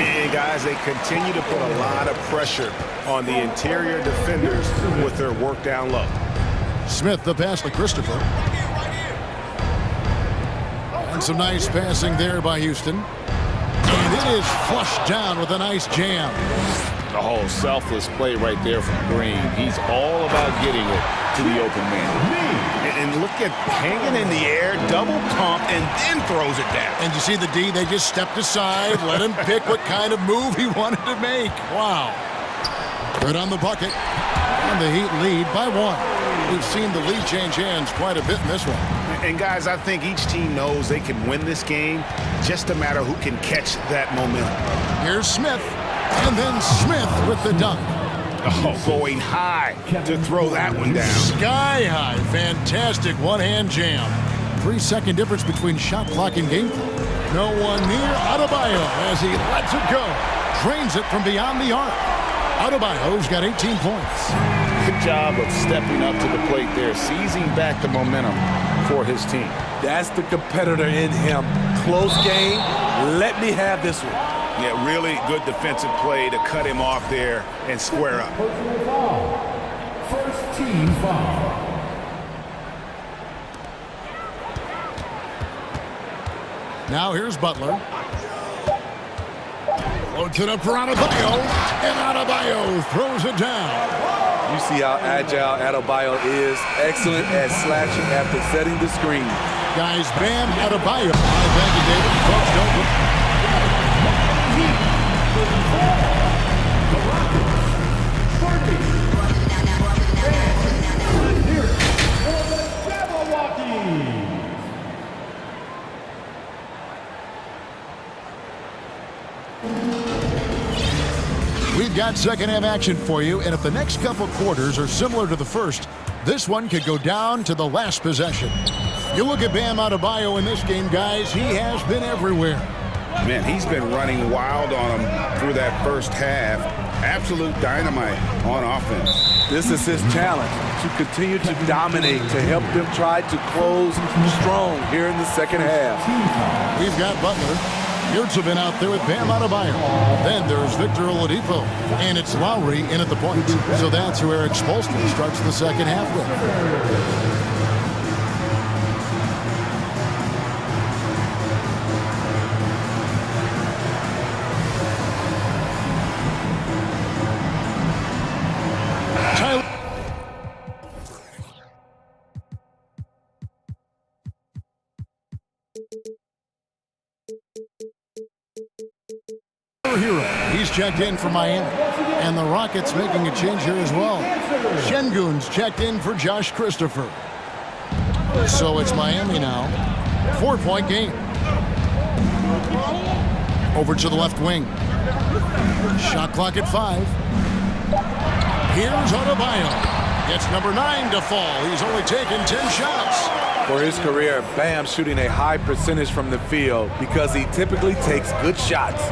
And guys, they continue to put a lot of pressure on the interior defenders with their work down low. Smith the pass to Christopher. And some nice passing there by Houston. And it is flushed down with a nice jam. Oh, selfless play right there from Green. He's all about getting it to the open man. And look at hanging in the air, double pump, and then throws it down. And you see the D, they just stepped aside, let him pick what kind of move he wanted to make. Wow. Good on the bucket. And the Heat lead by 1. We've seen the lead change hands quite a bit in this one. And guys, I think each team knows they can win this game, just a matter who can catch that momentum. Here's Smith. And then Smith with the dunk. Oh, going high to throw that one down. Sky high. Fantastic one-hand jam. 3-second difference between shot clock and game clock. No one near Adebayo as he lets it go. Drains it from beyond the arc. Adebayo's got 18 points. Good job of stepping up to the plate there, seizing back the momentum for his team. That's the competitor in him. Close game. Let me have this one. Yeah, really good defensive play to cut him off there and square up. First team foul. Now here's Butler. Floats it up for Adebayo, and Adebayo throws it down. You see how agile Adebayo is. Excellent at slashing after setting the screen. Guys, Bam Adebayo. Thank you, David. Folks, don't look. We've got second half action for you, and if the next couple quarters are similar to the first, this one could go down to the last possession. You look at Bam Adebayo in this game, guys, he has been everywhere. Man, he's been running wild on him through that first half. Absolute dynamite on offense. This is his challenge, to continue to dominate, to help them try to close strong here in the second half. We've got Butler. Yurtsevin out there with Bam Adebayo. Then there's Victor Oladipo. And it's Lowry in at the point. So that's who Eric Spoelstra starts the second half with. Hero. He's checked in for Miami. And the Rockets making a change here as well. Şengün's checked in for Josh Christopher. So it's Miami now. 4-point game. Over to the left wing. Shot clock at 5. Here's Adebayo. Gets number 9 to fall. He's only taken 10 shots. For his career, Bam shooting a high percentage from the field because he typically takes good shots.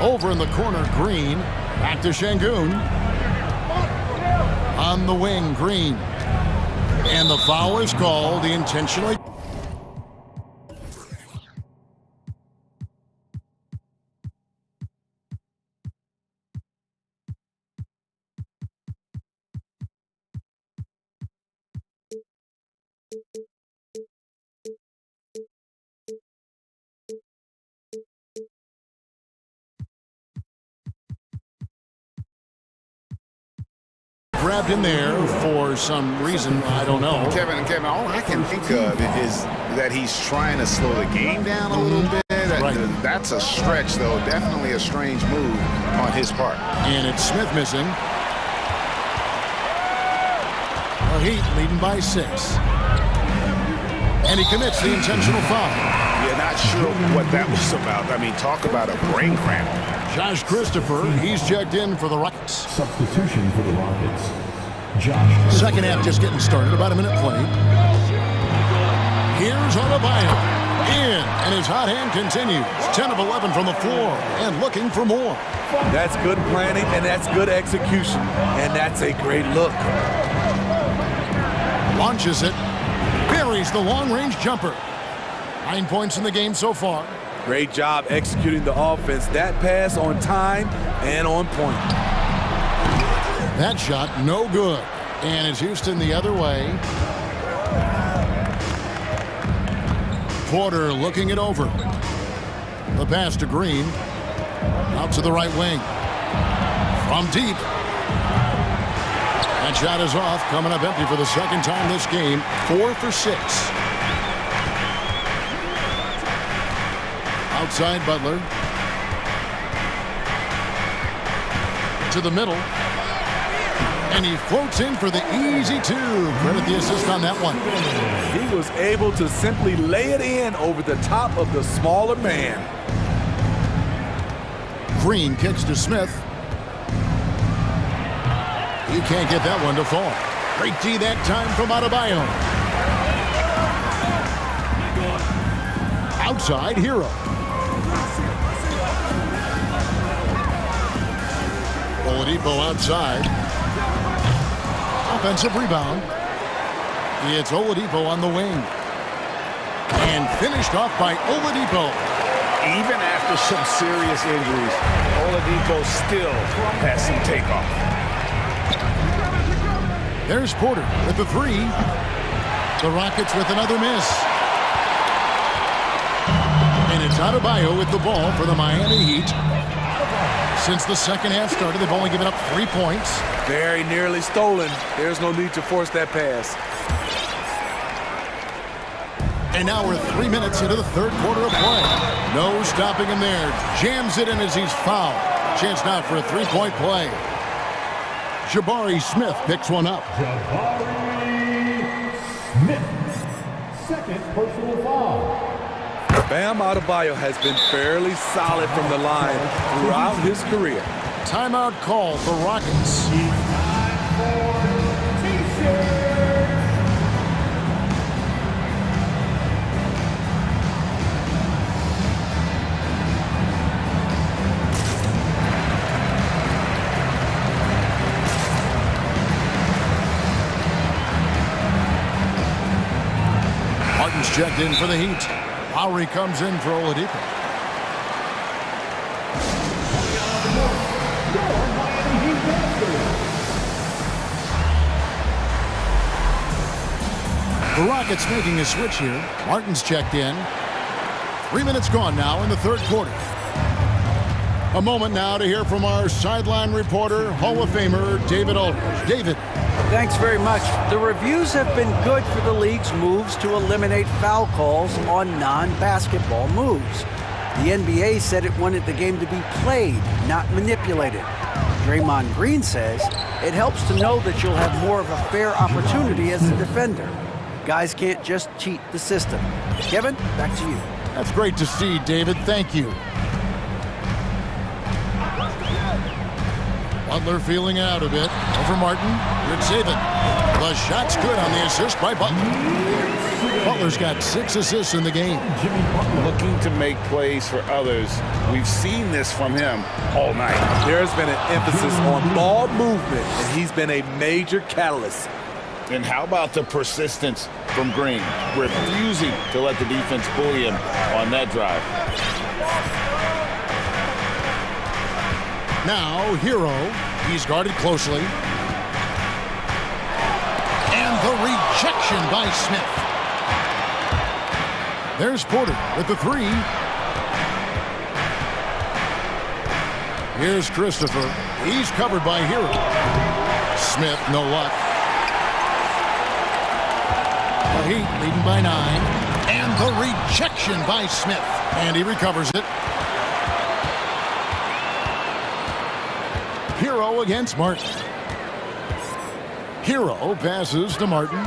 Over in the corner, Green. Back to Şengün. On the wing, Green. And the foul is called. He intentionally. Grabbed in there for some reason, I don't know. Kevin, all I can think of is that he's trying to slow the game down a little bit. That's a stretch, though. Definitely a strange move on his part. And it's Smith missing. The Heat leading by 6. And he commits the intentional foul. Yeah, not sure what that was about. I mean, talk about a brain cramp. Josh Christopher, he's checked in for the Rockets. Substitution for the Rockets. Josh. Second half just getting started, about a minute played. Here's Adebayo. In, and his hot hand continues. 10 of 11 from the floor, and looking for more. That's good planning, and that's good execution, and that's a great look. Launches it, buries the long-range jumper. 9 points in the game so far. Great job executing the offense. That pass on time and on point. That shot, no good. And it's Houston the other way. Porter looking it over. The pass to Green. Out to the right wing. From deep. That shot is off. Coming up empty for the second time this game. 4 for 6. Outside Butler. To the middle. And he floats in for the easy 2. Credit the assist on that one. He was able to simply lay it in over the top of the smaller man. Green kicks to Smith. He can't get that one to fall. Great D that time from Adebayo. Outside, Hero. Oladipo outside. Offensive rebound. It's Oladipo on the wing. And finished off by Oladipo. Even after some serious injuries, Oladipo still has some takeoff. There's Porter with the three. The Rockets with another miss. And it's Adebayo with the ball for the Miami Heat. Since the second half started, they've only given up 3 points. Very nearly stolen. There's no need to force that pass. And now we're 3 minutes into the third quarter of play. No stopping him there. Jams it in as he's fouled. Chance now for a three-point play. Jabari Smith picks one up. Jabari Smith, second personal foul. Bam Adebayo has been fairly solid from the line throughout his career. Timeout call for Rockets. Martin's checked in for the Heat. Lowry comes in for Oladipo. The Rockets making a switch here. Martin's checked in. 3 minutes gone now in the third quarter. A moment now to hear from our sideline reporter, Hall of Famer David Aldridge. David. Thanks very much. The reviews have been good for the league's moves to eliminate foul calls on non-basketball moves. The NBA said it wanted the game to be played, not manipulated. Draymond Green says it helps to know that you'll have more of a fair opportunity as a defender. Guys can't just cheat the system. Kevin, back to you. That's great to see, David. Thank you. Butler feeling it out a bit. Over Martin. Good saving. The shot's good on the assist by Butler. Butler's got 6 assists in the game. Looking to make plays for others. We've seen this from him all night. There's been an emphasis on ball movement, and he's been a major catalyst. And how about the persistence from Green, refusing to let the defense bully him on that drive. Now, Hero. He's guarded closely. And the rejection by Smith. There's Porter with the three. Here's Christopher. He's covered by Hero. Smith, no luck. The Heat leading by 9. And the rejection by Smith. And he recovers it. Hero against Martin. Hero passes to Martin.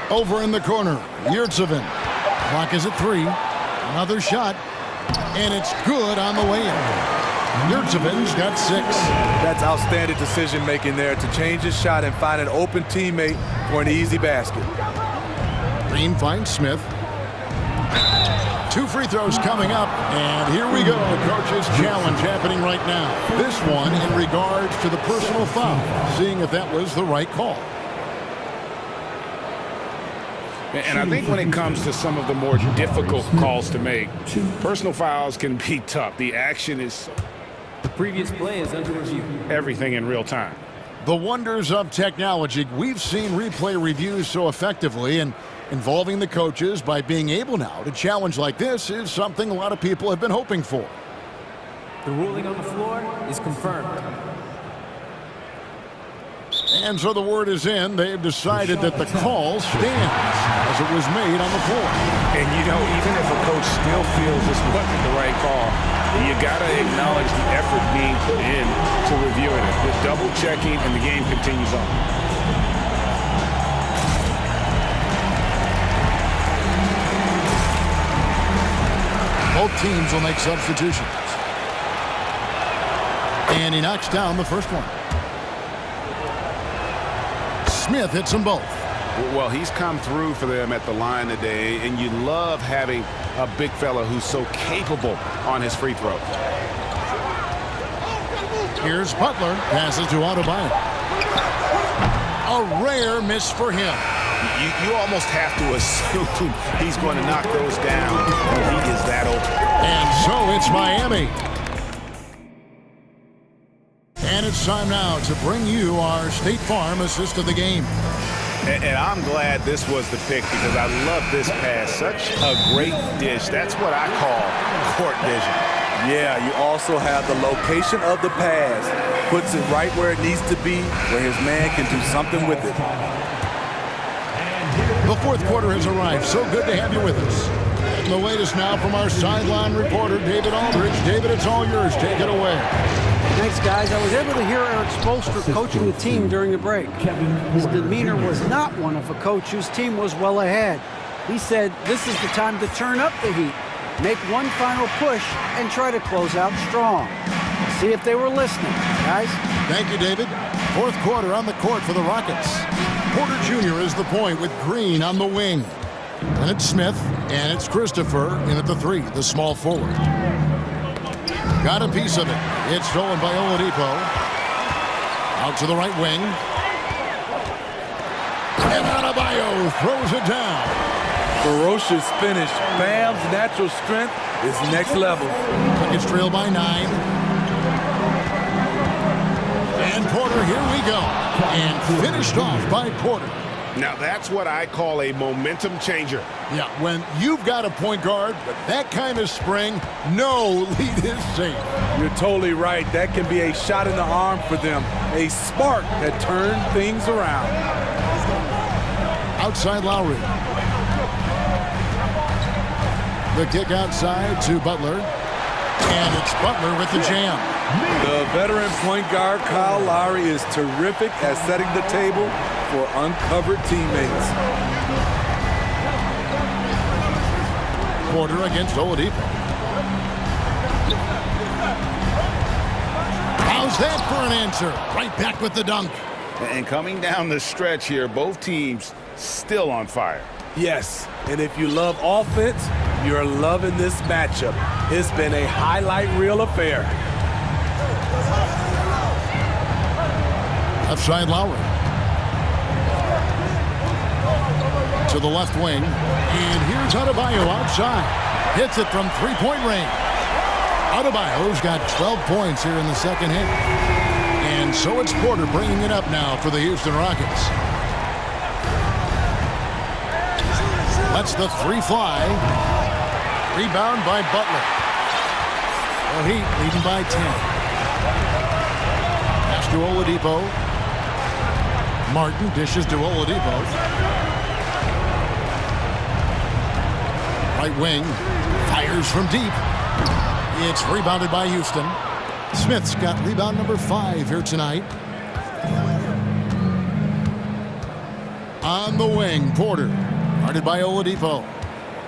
Over in the corner, Yurtsevin. Clock is at 3. Another shot. And it's good on the way in. Yurtsevin's got 6. That's outstanding decision making there to change his shot and find an open teammate for an easy basket. Green finds Smith. 2 free throws coming up, and here we go. Coach's challenge happening right now. This one in regards to the personal foul, seeing if that was the right call. And I think when it comes to some of the more difficult calls to make, personal fouls can be tough. The action is... The previous play is under review. Everything in real time. The wonders of technology. We've seen replay reviews so effectively, and involving the coaches by being able now to challenge like this is something a lot of people have been hoping for. The ruling on the floor is confirmed. And so the word is in. They've decided that the call stands as it was made on the floor. And, you know, even if a coach still feels this wasn't the right call, you got to acknowledge the effort being put in to reviewing it. The double checking, and the game continues on. Both teams will make substitutions. And he knocks down the first one. Smith hits them both. Well, he's come through for them at the line today, and you love having a big fella who's so capable on his free throw. Here's Butler, passes to Adebayo. A rare miss for him. You almost have to assume he's going to knock those down when he is that open. And so it's Miami. And it's time now to bring you our State Farm assist of the game. And I'm glad this was the pick because I love this pass. Such a great dish. That's what I call court vision. Yeah, you also have the location of the pass. Puts it right where it needs to be, where his man can do something with it. The fourth quarter has arrived. So good to have you with us. And the latest now from our sideline reporter, David Aldridge. David, it's all yours. Take it away. Thanks, guys. I was able to hear Eric Spoelstra coaching the team during the break. His demeanor was not one of a coach whose team was well ahead. He said this is the time to turn up the heat, make one final push, and try to close out strong. See if they were listening, guys. Thank you, David. Fourth quarter on the court for the Rockets. Porter Jr. is the point with Green on the wing. And it's Smith, and it's Christopher in at the three, the small forward. Got a piece of it. It's stolen by Oladipo. Out to the right wing. And Adebayo throws it down. Ferocious finish. Bam's natural strength is next level. It's trailed by 9. And Porter, here we go. And finished off by Porter. Now that's what I call a momentum changer. Yeah, when you've got a point guard with that kind of spring, no lead is safe. You're totally right. That can be a shot in the arm for them. A spark that turned things around. Outside Lowry. The kick outside to Butler. And it's Butler with the jam. The veteran point guard Kyle Lowry is terrific at setting the table for uncovered teammates. Porter against Oladipo. How's that for an answer? Right back with the dunk. And coming down the stretch here, both teams still on fire. Yes, and if you love offense, you're loving this matchup. It's been a highlight reel affair. Left side Lowry. To the left wing. And here's Adebayo outside. Hits it from three-point range. Adebayo's got 12 points here in the second half. And so it's Porter bringing it up now for the Houston Rockets. Lets the three fly. Rebound by Butler. The Heat leading by 10. Pass to Oladipo. Martin dishes to Oladipo. Right wing. Fires from deep. It's rebounded by Houston. Smith's got rebound number 5 here tonight. On the wing, Porter. Guarded by Oladipo.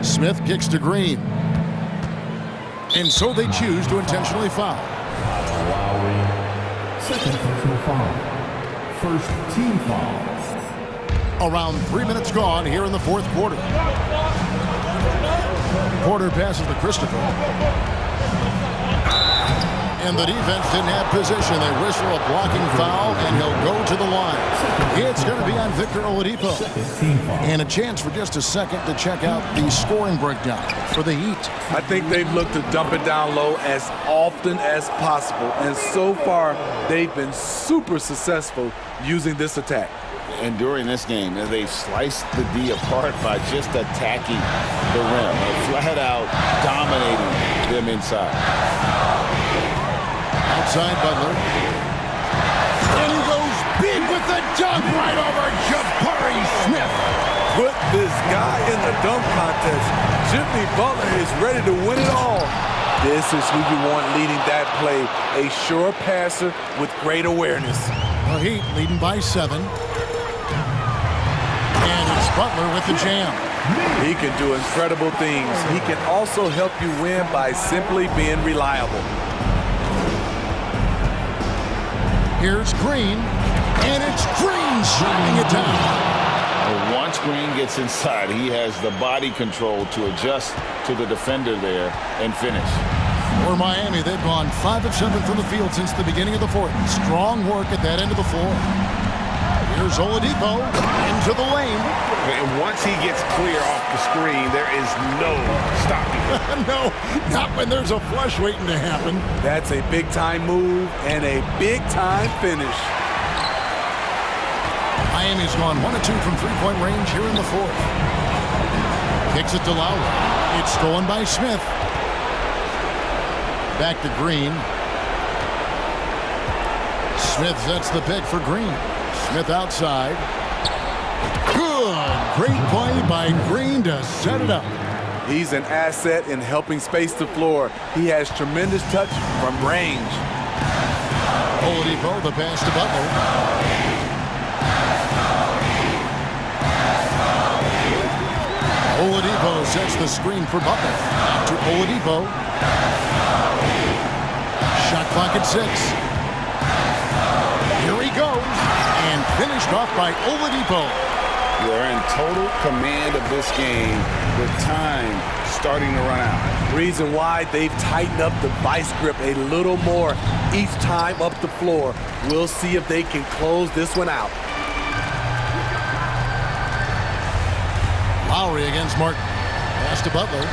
Smith kicks to Green. And so they choose to intentionally foul. Second personal foul. First team foul. Around 3 minutes gone here in the fourth quarter. Porter passes to Christopher. And the defense didn't have position. They whistle a blocking foul, and he'll go to the line. It's going to be on Victor Oladipo. And a chance for just a second to check out the scoring breakdown for the Heat. I think they've looked to dump it down low as often as possible. And so far, they've been super successful using this attack. And during this game, they've sliced the D apart by just attacking the rim. Flat out dominating them inside. Outside Butler. And he goes big with the dunk right over Jabari Smith. Put this guy in the dunk contest. Jimmy Butler is ready to win it all. This is who you want leading that play. A sure passer with great awareness. The Heat leading by 7. And it's Butler with the jam. He can do incredible things. He can also help you win by simply being reliable. Here's Green, and it's Green shooting it down. Once Green gets inside, he has the body control to adjust to the defender there and finish. For Miami, they've gone 5 of 7 from the field since the beginning of the fourth. Strong work at that end of the floor. Here's Oladipo into the lane. And once he gets clear off the screen, there is no stopping him. No, not when there's a flush waiting to happen. That's a big-time move and a big-time finish. Miami's gone 1 of 2 from three-point range here in the fourth. Kicks it to Lowry. It's stolen by Smith. Back to Green. Smith sets the pick for Green. Smith outside. Good. Great play by Green to set it up. He's an asset in helping space the floor. He has tremendous touch from range. Oladipo, the pass to Butler. Oladipo sets the screen for Butler. Out to Oladipo. Shot clock at 6. Here he goes. And finished off by Oladipo. They're in total command of this game with time starting to run out. Reason why they've tightened up the vice grip a little more each time up the floor. We'll see if they can close this one out. Lowry against Martin. Pass to Butler.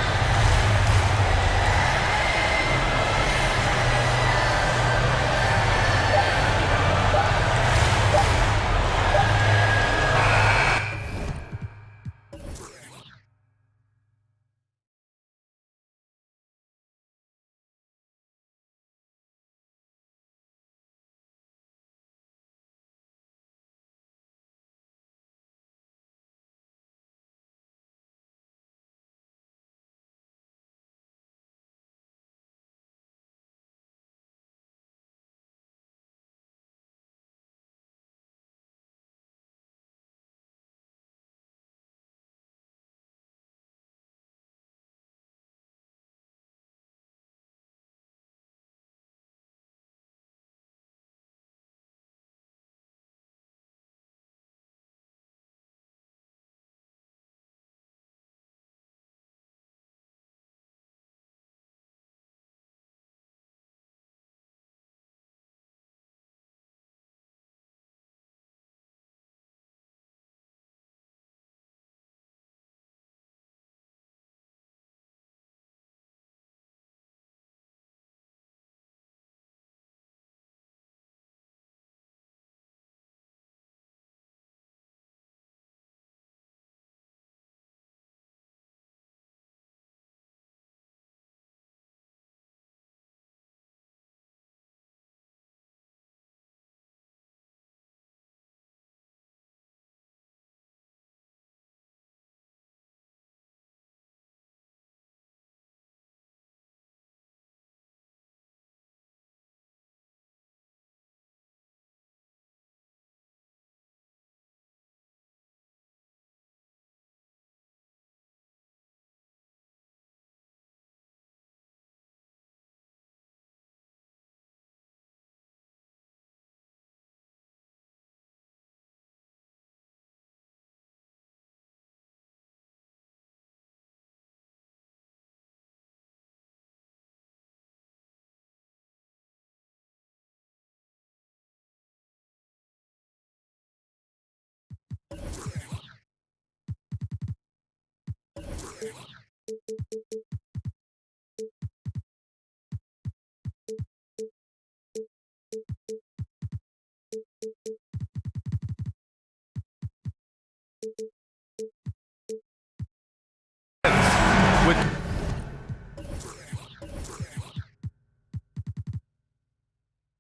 With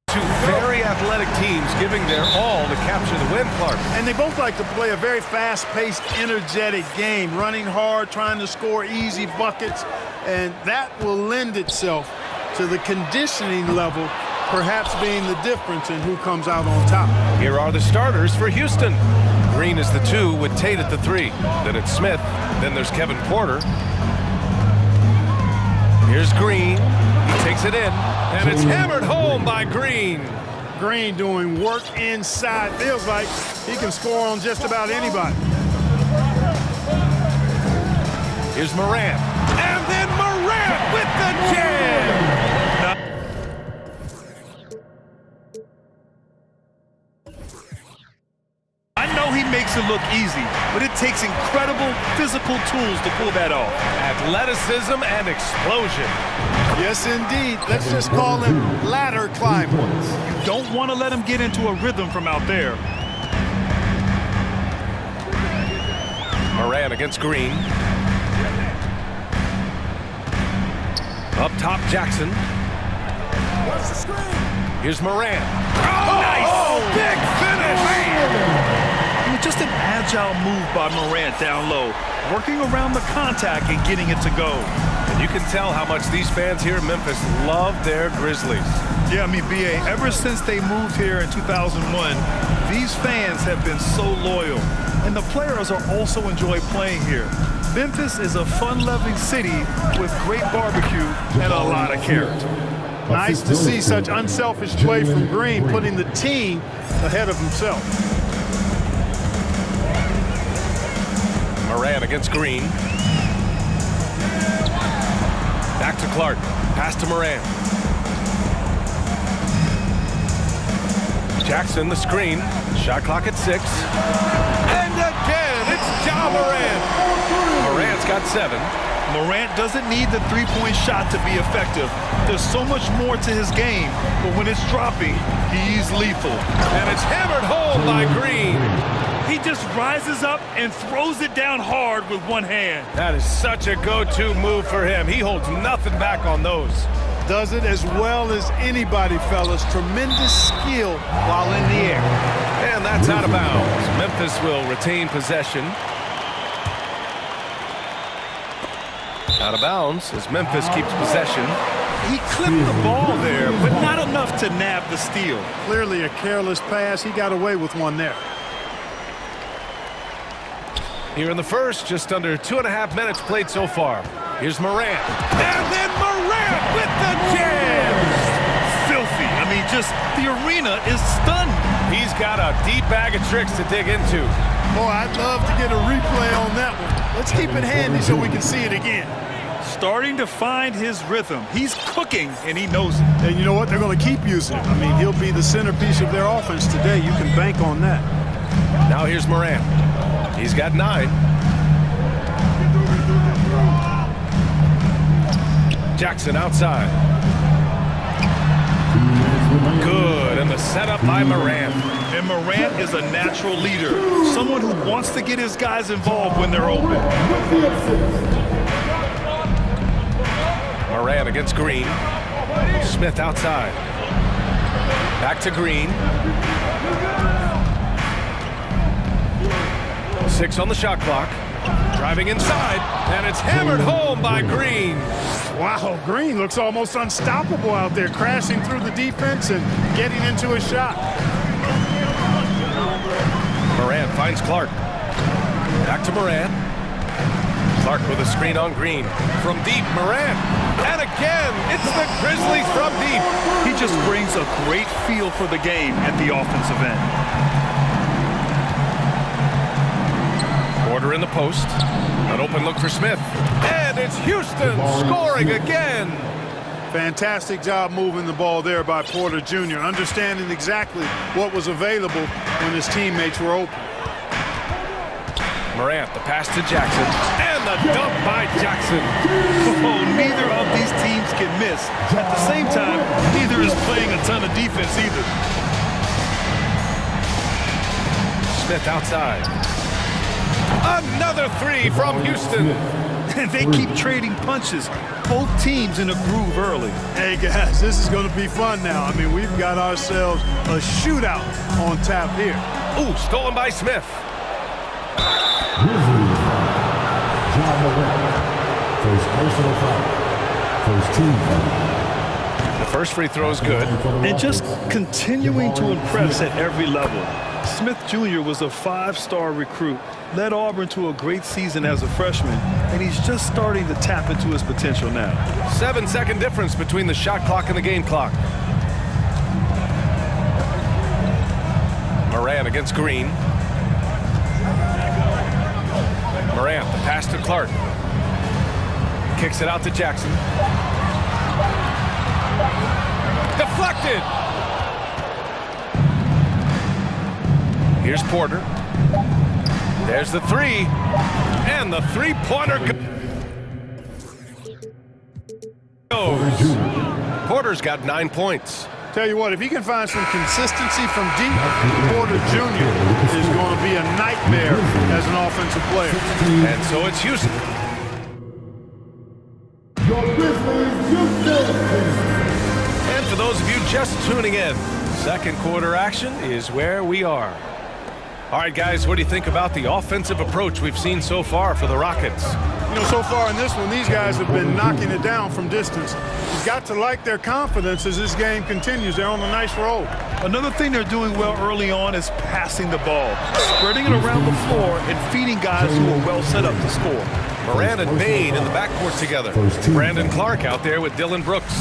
two very athletic teams giving their all to capture the win, Clark. And they both like to play a very fast-paced, energetic game, running hard, trying to score easy buckets, and that will lend itself to the conditioning level perhaps being the difference in who comes out on top. Here are the starters for Houston. Green is the 2 with Tate at the 3. Then it's Smith. Then there's Kevin Porter. Here's Green. He takes it in, and it's hammered home by Green. Green doing work inside. Feels like he can score on just about anybody. Here's Morant. And then Morant with the jam! I know he makes it look easy, but it takes incredible physical tools to pull that off. Athleticism and explosion. Yes, indeed. Let's just call him ladder climber. You don't want to let him get into a rhythm from out there. Morant against Green. Up top, Jackson. What's the screen? Here's Morant. Oh, nice! Oh, big finish! I mean, just an agile move by Morant down low, working around the contact and getting it to go. And you can tell how much these fans here in Memphis love their Grizzlies. Yeah, I mean, B.A., ever since they moved here in 2001, these fans have been so loyal. And the players are also enjoy playing here. Memphis is a fun-loving city with great barbecue and a lot of character. Nice to see such unselfish play from Green, putting the team ahead of himself. Morant against Green. Back to Clark. Pass to Morant. Jackson, the screen. Shot clock at 6. And again, it's Ja Morant. Morant's got 7. Morant doesn't need the three-point shot to be effective. There's so much more to his game, but when it's dropping, he's lethal. And it's hammered home by Green. He just rises up and throws it down hard with one hand. That is such a go-to move for him. He holds nothing back on those. Does it as well as anybody, fellas. Tremendous skill while in the air. And that's out of bounds. Memphis will retain possession. Out of bounds as Memphis keeps possession. He clipped the ball there, but not enough to nab the steal. Clearly a careless pass. He got away with one there. Here in the first, just under 2.5 minutes played so far. Here's Morant. And then Morant with the jam! Filthy. I mean, just the arena is stunned. He's got a deep bag of tricks to dig into. Boy, I'd love to get a replay on that one. Let's keep it handy so we can see it again. Starting to find his rhythm. He's cooking, and he knows it. And you know what? They're going to keep using it. I mean, he'll be the centerpiece of their offense today. You can bank on that. Now here's Morant. He's got 9. Jackson outside. Good, and the setup by Morant. And Morant is a natural leader, someone who wants to get his guys involved when they're open. Morant against Green. Smith outside. Back to Green. 6 on the shot clock. Driving inside, and it's hammered home by Green. Wow, Green looks almost unstoppable out there, crashing through the defense and getting into a shot. Morant finds Clark. Back to Morant. Clark with a screen on Green. From deep, Morant. And again, it's the Grizzlies from deep. He just brings a great feel for the game at the offensive end. Porter in the post. An open look for Smith. And it's Houston scoring again. Fantastic job moving the ball there by Porter Jr., understanding exactly what was available when his teammates were open. Morant, the pass to Jackson. And the dunk by Jackson. Oh, neither of these teams can miss. At the same time, neither is playing a ton of defense either. Smith outside. Another 3 from Houston. And they keep trading punches. Both teams in a groove early. Hey, guys, this is going to be fun now. I mean, we've got ourselves a shootout on tap here. Ooh, stolen by Smith. First personal foul. First team foul. The first free throw is good. And just continuing to impress at every level. Smith Jr. was a 5-star recruit, led Auburn to a great season as a freshman, and he's just starting to tap into his potential now. 7-second difference between the shot clock and the game clock. man against Green. Morant, the pass to Clark. Kicks it out to Jackson. Deflected! Here's Porter. There's the three. And the three-pointer goes. Porter's got 9 points. Tell you what, if he can find some consistency from deep, Porter Jr. is going to be a nightmare as an offensive player. And so it's Houston. And for those of you just tuning in, second quarter action is where we are. All right, guys, what do you think about the offensive approach we've seen so far for the Rockets? You know, so far in this one, these guys have been knocking it down from distance. You've got to like their confidence as this game continues. They're on a nice roll. Another thing they're doing well early on is passing the ball, spreading it around the floor and feeding guys who are well set up to score. Morant and Bain in the backcourt together. Brandon Clark out there with Dylan Brooks.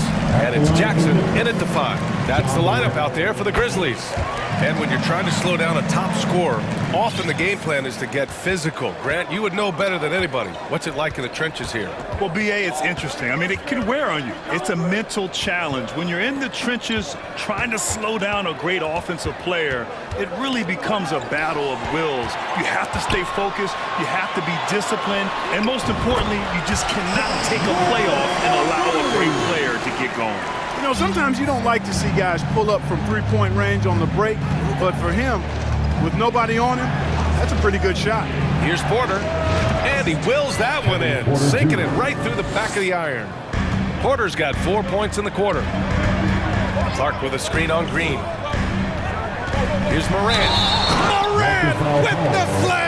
And it's Jackson in at the 5. That's the lineup out there for the Grizzlies. And when you're trying to slow down a top scorer, often the game plan is to get physical. Grant, you would know better than anybody. What's it like in the trenches here? Well, B.A., it's interesting. I mean, it can wear on you. It's a mental challenge. When you're in the trenches trying to slow down a great offensive player, it really becomes a battle of wills. You have to stay focused. You have to be disciplined. And most importantly, you just cannot take a play off and allow a great player to get going. You know, sometimes you don't like to see guys pull up from three-point range on the break, but for him, with nobody on him, that's a pretty good shot. Here's Porter, and he wills that one in, sinking it right through the back of the iron. Porter's got 4 points in the quarter. Clark with a screen on Green. Here's Morant. Morant with the slam!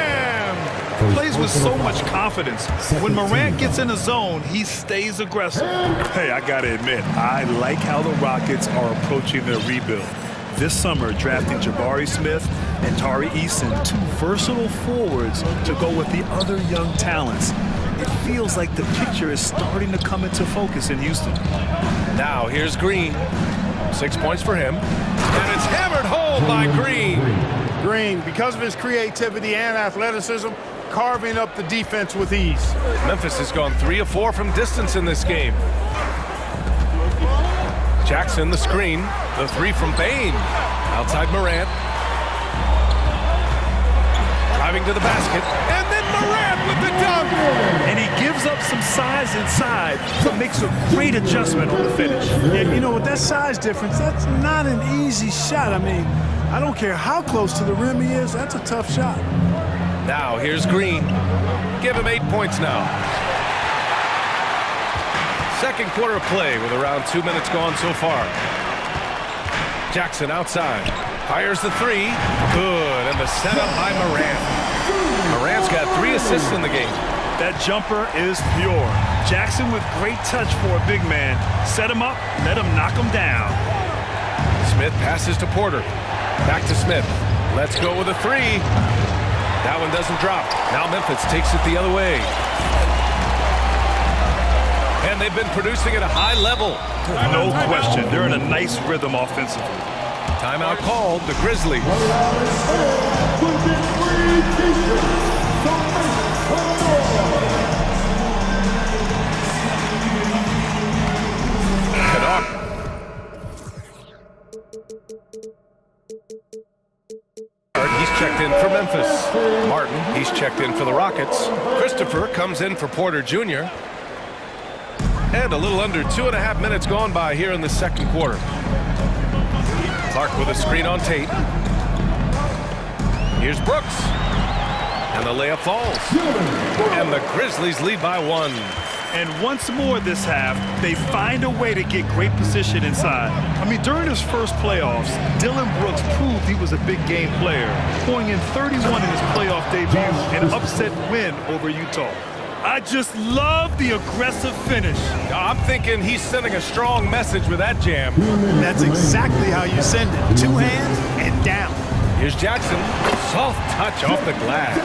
Plays with so much confidence. When Morant gets in the zone, he stays aggressive. Hey, I gotta admit, I like how the Rockets are approaching their rebuild. This summer, drafting Jabari Smith and Tari Eason, 2 versatile forwards to go with the other young talents. It feels like the picture is starting to come into focus in Houston. Now here's Green. 6 points for him. And it's hammered home by Green. Green, because of his creativity and athleticism, carving up the defense with ease. Memphis has gone 3 of 4 from distance in this game. Jackson, the screen. The 3 from Bain. Outside Morant. Driving to the basket. And then Morant with the dunk. And he gives up some size inside, but makes a great adjustment on the finish. And you know, with that size difference, that's not an easy shot. I mean, I don't care how close to the rim he is, that's a tough shot. Now here's Green. Give him 8 points now. Second quarter of play with around 2 minutes gone so far. Jackson outside. Fires the 3. Good. And the setup by Morant. Morant's got 3 assists in the game. That jumper is pure. Jackson with great touch for a big man. Set him up, let him knock him down. Smith passes to Porter. Back to Smith. Let's go with a 3. That one doesn't drop. Now Memphis takes it the other way. And they've been producing at a high level. No question. They're in a nice rhythm offensively. Timeout called, the Grizzlies. He's checked in for Memphis. Martin, he's checked in for the Rockets. Christopher comes in for Porter Jr. And a little under 2.5 minutes gone by here in the second quarter. Clark with a screen on Tate. Here's Brooks. And the layup falls. And the Grizzlies lead by 1. And once more this half, they find a way to get great position inside. I mean, during his first playoffs, Dylan Brooks proved he was a big game player, pouring in 31 in his playoff debut, an upset win over Utah. I just love the aggressive finish. I'm thinking he's sending a strong message with that jam. That's exactly how you send it. 2 hands and down. Here's Jackson. Soft touch off the glass.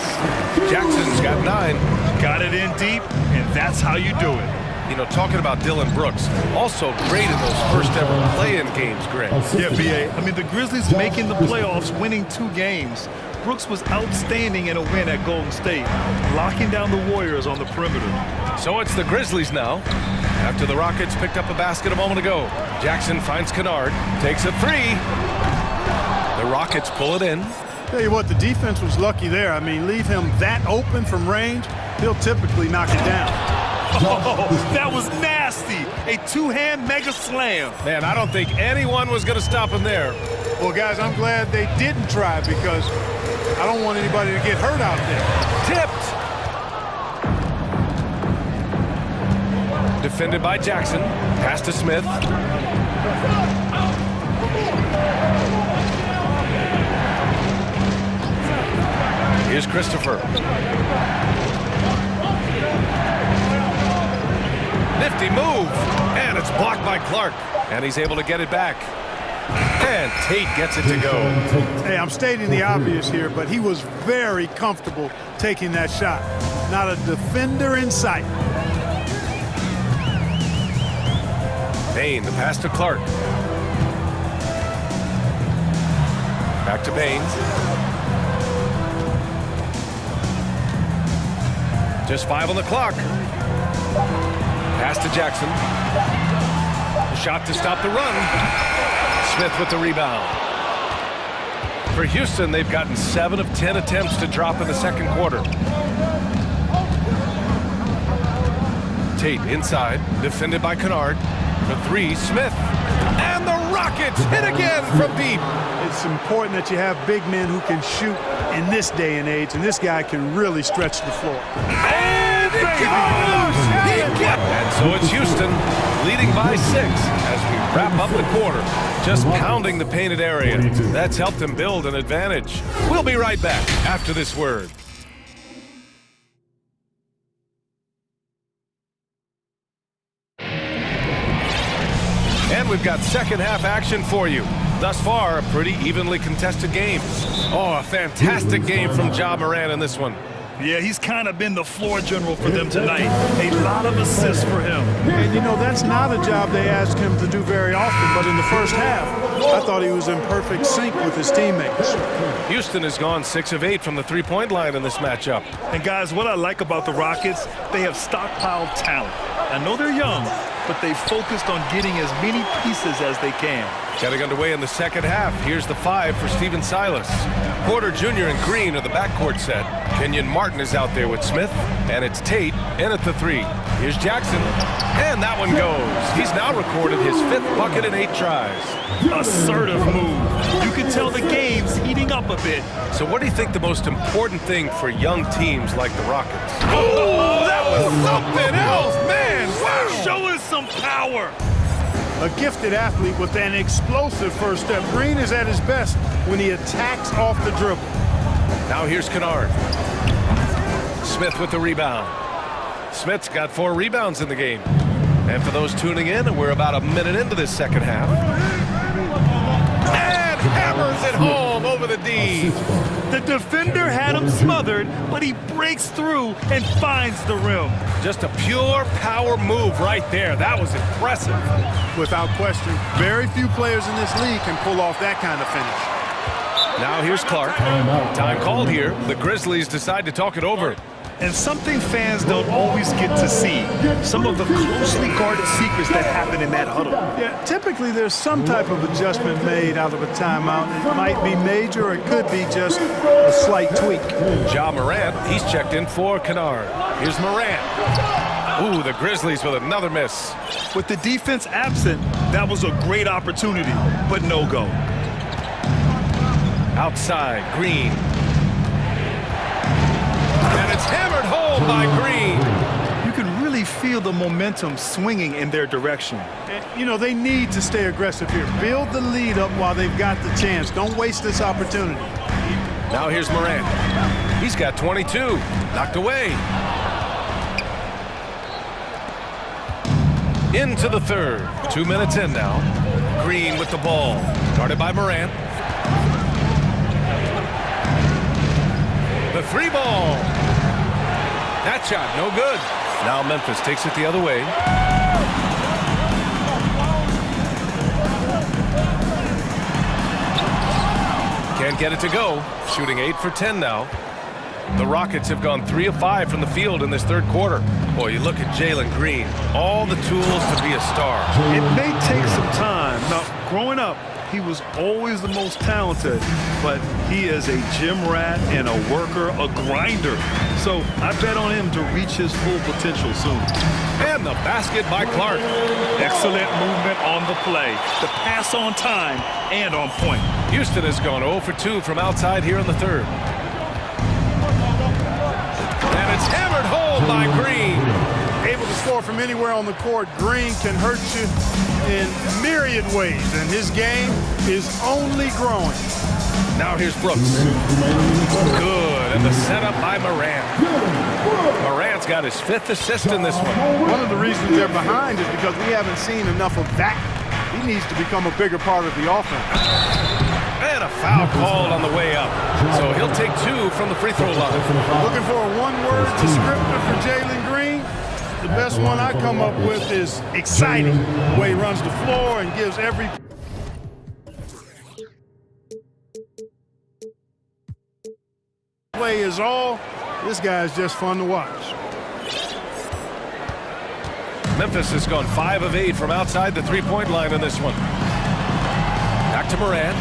Jackson's got 9. Got it in deep, and that's how you do it. You know, talking about Dylan Brooks, also great in those first ever play-in games, Greg. Yeah, B.A. I mean, the Grizzlies making the playoffs, winning 2 games. Brooks was outstanding in a win at Golden State, locking down the Warriors on the perimeter. So it's the Grizzlies now. After the Rockets picked up a basket a moment ago, Jackson finds Kennard, takes a 3. The Rockets pull it in. Tell you what, the defense was lucky there. I mean, leave him that open from range, he'll typically knock it down. Oh, that was nasty. A 2-hand mega slam. Man, I don't think anyone was going to stop him there. Well, guys, I'm glad they didn't try because I don't want anybody to get hurt out there. Tipped. Defended by Jackson. Pass to Smith. Here's Christopher. Nifty move. And it's blocked by Clark. And he's able to get it back. And Tate gets it to go. Hey, I'm stating the obvious here, but he was very comfortable taking that shot. Not a defender in sight. Bain, the pass to Clark. Back to Bain. Just 5 on the clock. Pass to Jackson. The shot to stop the run. Smith with the rebound. For Houston, they've gotten 7 of 10 attempts to drop in the second quarter. Tate inside, defended by Kennard. For 3, Smith. And the Rockets hit again from deep. It's important that you have big men who can shoot in this day and age, and this guy can really stretch the floor. And it goes! And so it's Houston leading by 6 as we wrap up the quarter. Just pounding the painted area. That's helped him build an advantage. We'll be right back after this word. And we've got second half action for you. Thus far, a pretty evenly contested game. Oh, a fantastic game from Ja Morant in this one. Yeah, he's kind of been the floor general for them tonight. A lot of assists for him. And, you know, that's not a job they ask him to do very often, but in the first half, I thought he was in perfect sync with his teammates. Houston has gone 6 of 8 from the three-point line in this matchup. And, guys, what I like about the Rockets, they have stockpiled talent. I know they're young, but they focused on getting as many pieces as they can. Getting underway in the second half. Here's the 5 for Steven Silas. Porter Jr. and Green are the backcourt set. Kenyon Martin is out there with Smith, and it's Tate in at the 3. Here's Jackson, and that one goes. He's now recorded his 5th bucket in 8 tries. Assertive move. You can tell the game's heating up a bit. So what do you think the most important thing for young teams like the Rockets? Oh, that was something else, man! Wow! Showing some power. A gifted athlete with an explosive first step. Green is at his best when he attacks off the dribble. Now here's Kennard. Smith with the rebound. Smith's got 4 rebounds in the game. And for those tuning in, we're about a minute into this second half. And hammers it home over the D. The defender had him smothered, but he breaks through and finds the rim. Just a pure power move right there. That was impressive. Without question, very few players in this league can pull off that kind of finish. Now here's Clark. Time called here. The Grizzlies decide to talk it over. And something fans don't always get to see. Some of the closely guarded secrets that happen in that huddle. Yeah, typically there's some type of adjustment made out of a timeout. It might be major or it could be just a slight tweak. Ja Morant, he's checked in for Kennard. Here's Morant. Ooh, the Grizzlies with another miss. With the defense absent, that was a great opportunity, but no go. Outside, Green. And it's hammered home by Green. You can really feel the momentum swinging in their direction. And, you know, they need to stay aggressive here. Build the lead up while they've got the chance. Don't waste this opportunity. Now here's Morant. He's got 22. Knocked away. Into the third. 2 minutes in now. Green with the ball. Guarded by Morant. The 3 ball. That shot, no good. Now Memphis takes it the other way. Can't get it to go. Shooting 8 for 10 now. The Rockets have gone 3 of 5 from the field in this third quarter. Boy, you look at Jalen Green. All the tools to be a star. It may take some time. Now, growing up, he was always the most talented, but he is a gym rat and a worker, a grinder. So I bet on him to reach his full potential soon. And the basket by Clark. Excellent movement on the play. The pass on time and on point. Houston has gone 0 for 2 from outside here in the third. And it's hammered home by Green. Able to score from anywhere on the court. Green can hurt you in myriad ways, and his game is only growing. Now here's Brooks. Good, and the setup by Morant. Morant's got his 5th assist in this one. One of the reasons they're behind is because we haven't seen enough of that. He needs to become a bigger part of the offense. And a foul called on the way up. So he'll take 2 from the free throw line. Looking for a one-word descriptor for Jalen Green? The best one I come up with is exciting. The way he runs the floor and gives every play is all. This guy's just fun to watch. Memphis has gone 5 of 8 from outside the three-point line in this one. Back to Morant.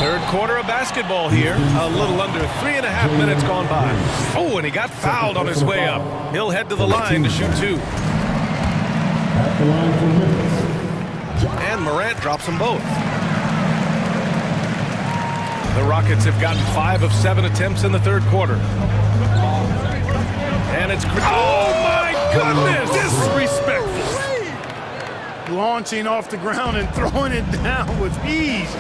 Third quarter of basketball here. A little under 3.5 minutes gone by. Oh, and he got fouled on his way up. He'll head to the line to shoot 2. And Morant drops them both. The Rockets have gotten 5 of 7 attempts in the third quarter. And it's... Oh, my goodness! Disrespectful. Launching off the ground and throwing it down with ease.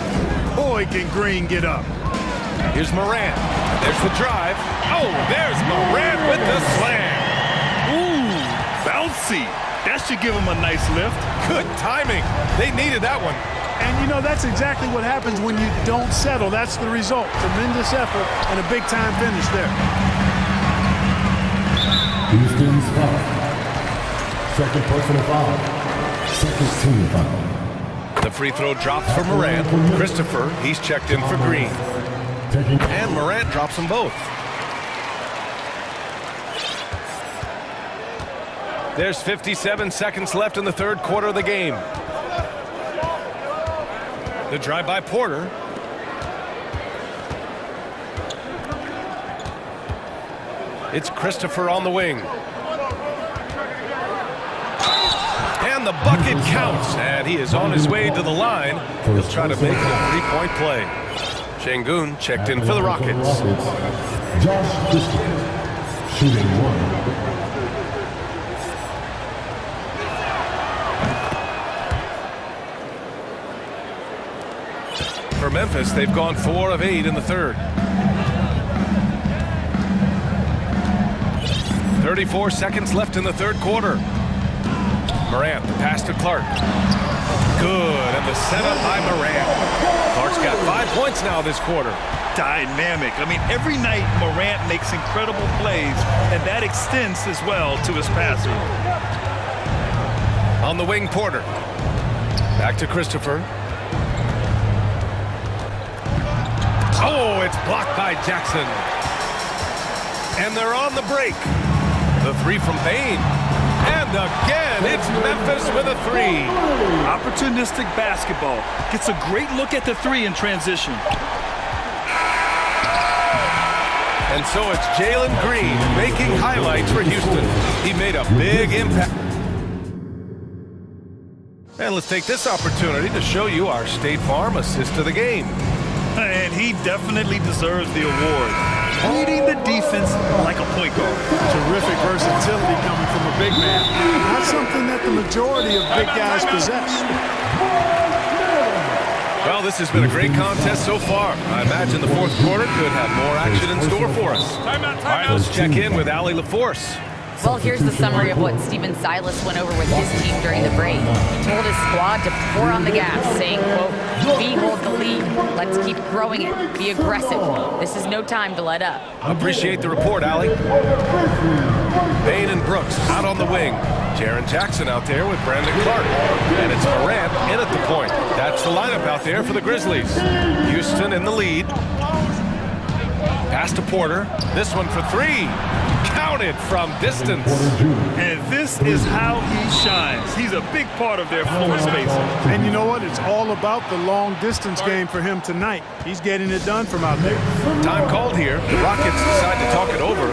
Boy, can Green get up. Here's Morant. There's the drive. Oh, there's Morant with the slam. Ooh, bouncy. That should give him a nice lift. Good timing. They needed that one. And, you know, that's exactly what happens when you don't settle. That's the result. Tremendous effort and a big-time finish there. Houston's foul. Second personal foul. Second team foul. The free throw drops for Morant. Christopher, he's checked in for Green. And Morant drops them both. There's 57 seconds left in the third quarter of the game. The drive by Porter. It's Christopher on the wing. And the bucket counts, and he is on his way to the line. He'll try to make it a three-point play. Şengün checked in for the Rockets. Josh Christopher, shooting 1. For Memphis, they've gone 4 of 8 in the third. 34 seconds left in the third quarter. Morant, the pass to Clark. Good, and the setup by Morant. Clark's got 5 points now this quarter. Dynamic. I mean, every night Morant makes incredible plays, and that extends as well to his passing. On the wing, Porter. Back to Christopher. Oh, it's blocked by Jackson. And they're on the break. The three from Bain. And again, it's Memphis with a 3. Opportunistic basketball. Gets a great look at the 3 in transition. And so it's Jalen Green making highlights for Houston. He made a big impact. And let's take this opportunity to show you our State Farm assist of the game. And he definitely deserves the award. Leading the defense like a point guard. Terrific versatility coming from a big man. Not something that the majority of big guys possess. Well, this has been a great contest so far. I imagine the fourth quarter could have more action in store for us. All right, let's check in with Allie LaForce. Well, here's the summary of what Stephen Silas went over with his team during the break. He told his squad to pour on the gas, saying, quote, "We hold the lead. Let's keep growing it. Be aggressive. This is no time to let up." Appreciate the report, Allie. Bain and Brooks out on the wing. Jaren Jackson out there with Brandon Clark. And it's Morant in at the point. That's the lineup out there for the Grizzlies. Houston in the lead. Pass to Porter. This one for three. Counted from distance. And this is how he shines. He's a big part of their floor spacing. And you know what? It's all about the long distance game for him tonight. He's getting it done from out there. Time called here. The Rockets decide to talk it over.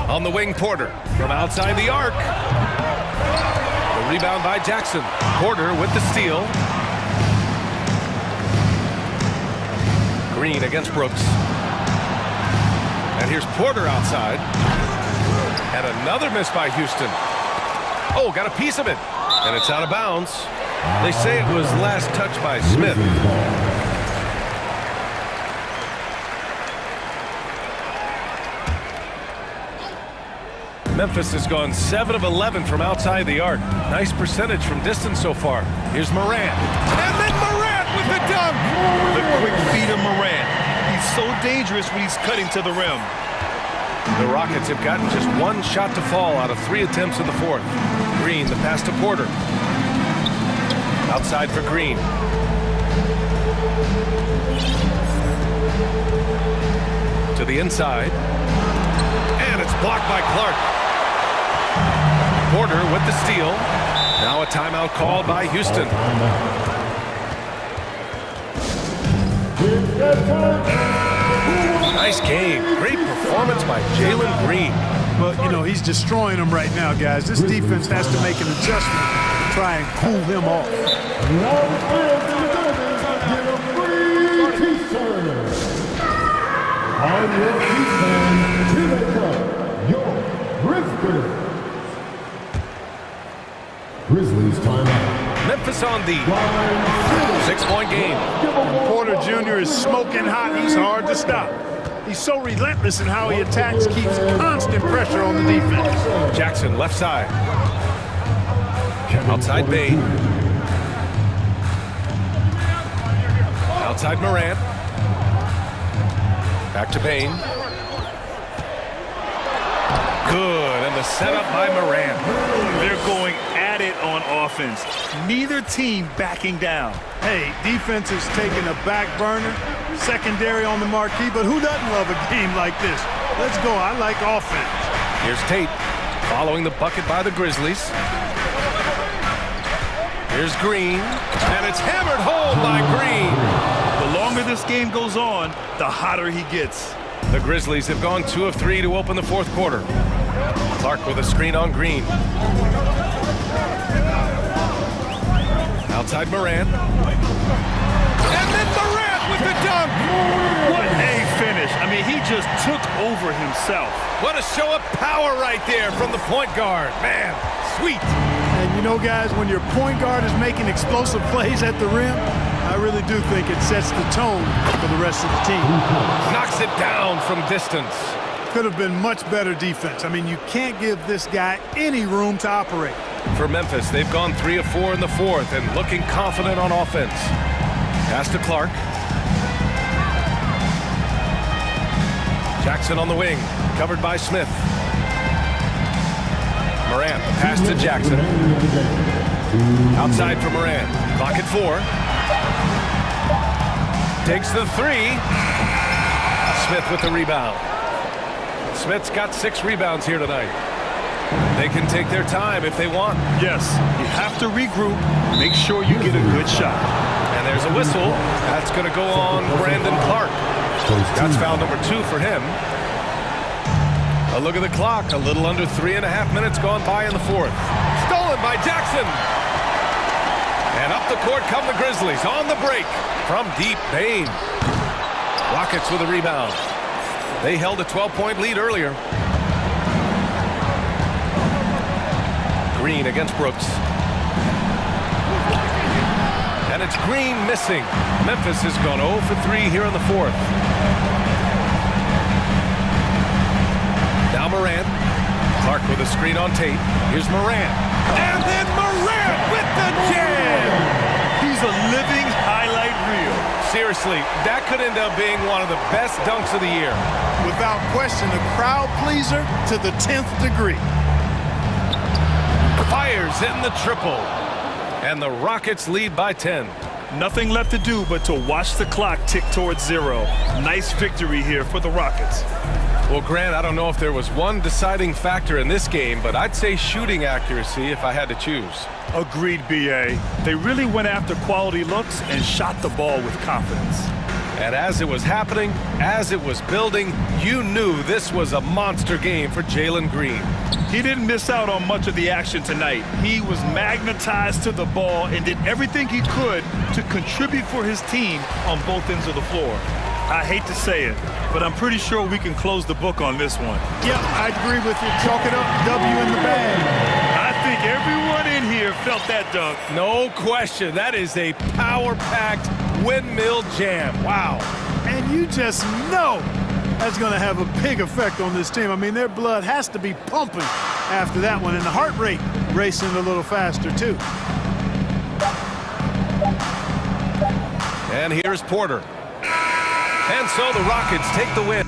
On the wing, Porter from outside the arc. The rebound by Jackson. Porter with the steal. Green against Brooks. And here's Porter outside. And another miss by Houston. Oh, got a piece of it. And it's out of bounds. They say it was last touched by Smith. Memphis has gone 7 of 11 from outside the arc. Nice percentage from distance so far. Here's Morant. And then Morant with the dunk! The quick feet of Morant. He's so dangerous when he's cutting to the rim. The Rockets have gotten just one shot to fall out of 3 attempts in the fourth. Green, the pass to Porter. Outside for Green. To the inside. And it's blocked by Clark. Porter with the steal. Now a timeout called by Houston. Nice game. Great performance by Jalen Green. But, you know, he's destroying them right now, guys. This defense has to make an adjustment to try and cool him off. On your defense, here they come, your Grizzlies timeout. Memphis on the 6-point game. Porter Jr. is smoking hot. He's hard to stop. He's so relentless in how he attacks, keeps constant pressure on the defense. Jackson left side. Outside Bain. Outside Morant. Back to Bain. Good, and the setup by Morant. They're going at it on offense. Neither team backing down. Hey, defense is taking a back burner, secondary on the marquee, but who doesn't love a game like this? Let's go. I like offense. Here's Tate following the bucket by the Grizzlies. Here's Green, and it's hammered home by Green. The longer this game goes on, the hotter he gets. The Grizzlies have gone 2 of 3 to open the fourth quarter. Clark with a screen on Green. Outside Morant. And then Morant with the dunk! What a finish. I mean, he just took over himself. What a show of power right there from the point guard. Man, sweet. And you know, guys, when your point guard is making explosive plays at the rim, I really do think it sets the tone for the rest of the team. Knocks it down from distance. Could have been much better defense. I mean, you can't give this guy any room to operate. For Memphis, they've gone 3 of 4 in the fourth and looking confident on offense. Pass to Clark. Jackson on the wing, covered by Smith. Morant, pass to Jackson. Outside for Morant. Clock at 4. Takes the 3. Smith with the rebound. Smith's got 6 rebounds here tonight. They can take their time if they want. Yes, you have to regroup, make sure you get a good shot. And there's a whistle. That's going to go on Brandon Clark. That's foul number 2 for him. A look at the clock. A little under 3.5 minutes gone by in the fourth. Stolen by Jackson. And up the court come the Grizzlies on the break from deep. Bain. Rockets with a rebound. They held a 12-point lead earlier. Green against Brooks. And it's Green missing. Memphis has gone 0 for 3 here in the fourth. the screen on Tate. Here's Morant. And then Morant with the jam! He's a living highlight reel. Seriously, that could end up being one of the best dunks of the year. Without question, a crowd pleaser to the 10th degree. Fires in the triple. And the Rockets lead by 10. Nothing left to do but to watch the clock tick towards 0. Nice victory here for the Rockets. Well, Grant, I don't know if there was one deciding factor in this game, but I'd say shooting accuracy if I had to choose. Agreed, B.A. They really went after quality looks and shot the ball with confidence. And as it was happening, as it was building, you knew this was a monster game for Jalen Green. He didn't miss out on much of the action tonight. He was magnetized to the ball and did everything he could to contribute for his team on both ends of the floor. I hate to say it, but I'm pretty sure we can close the book on this one. Yep, I agree with you. Chalk it up, W in the bag. I think everyone in here felt that dunk. No question. That is a power-packed windmill jam. Wow. And you just know that's going to have a big effect on this team. I mean, their blood has to be pumping after that one, and the heart rate racing a little faster, too. And here's Porter. And so the Rockets take the win.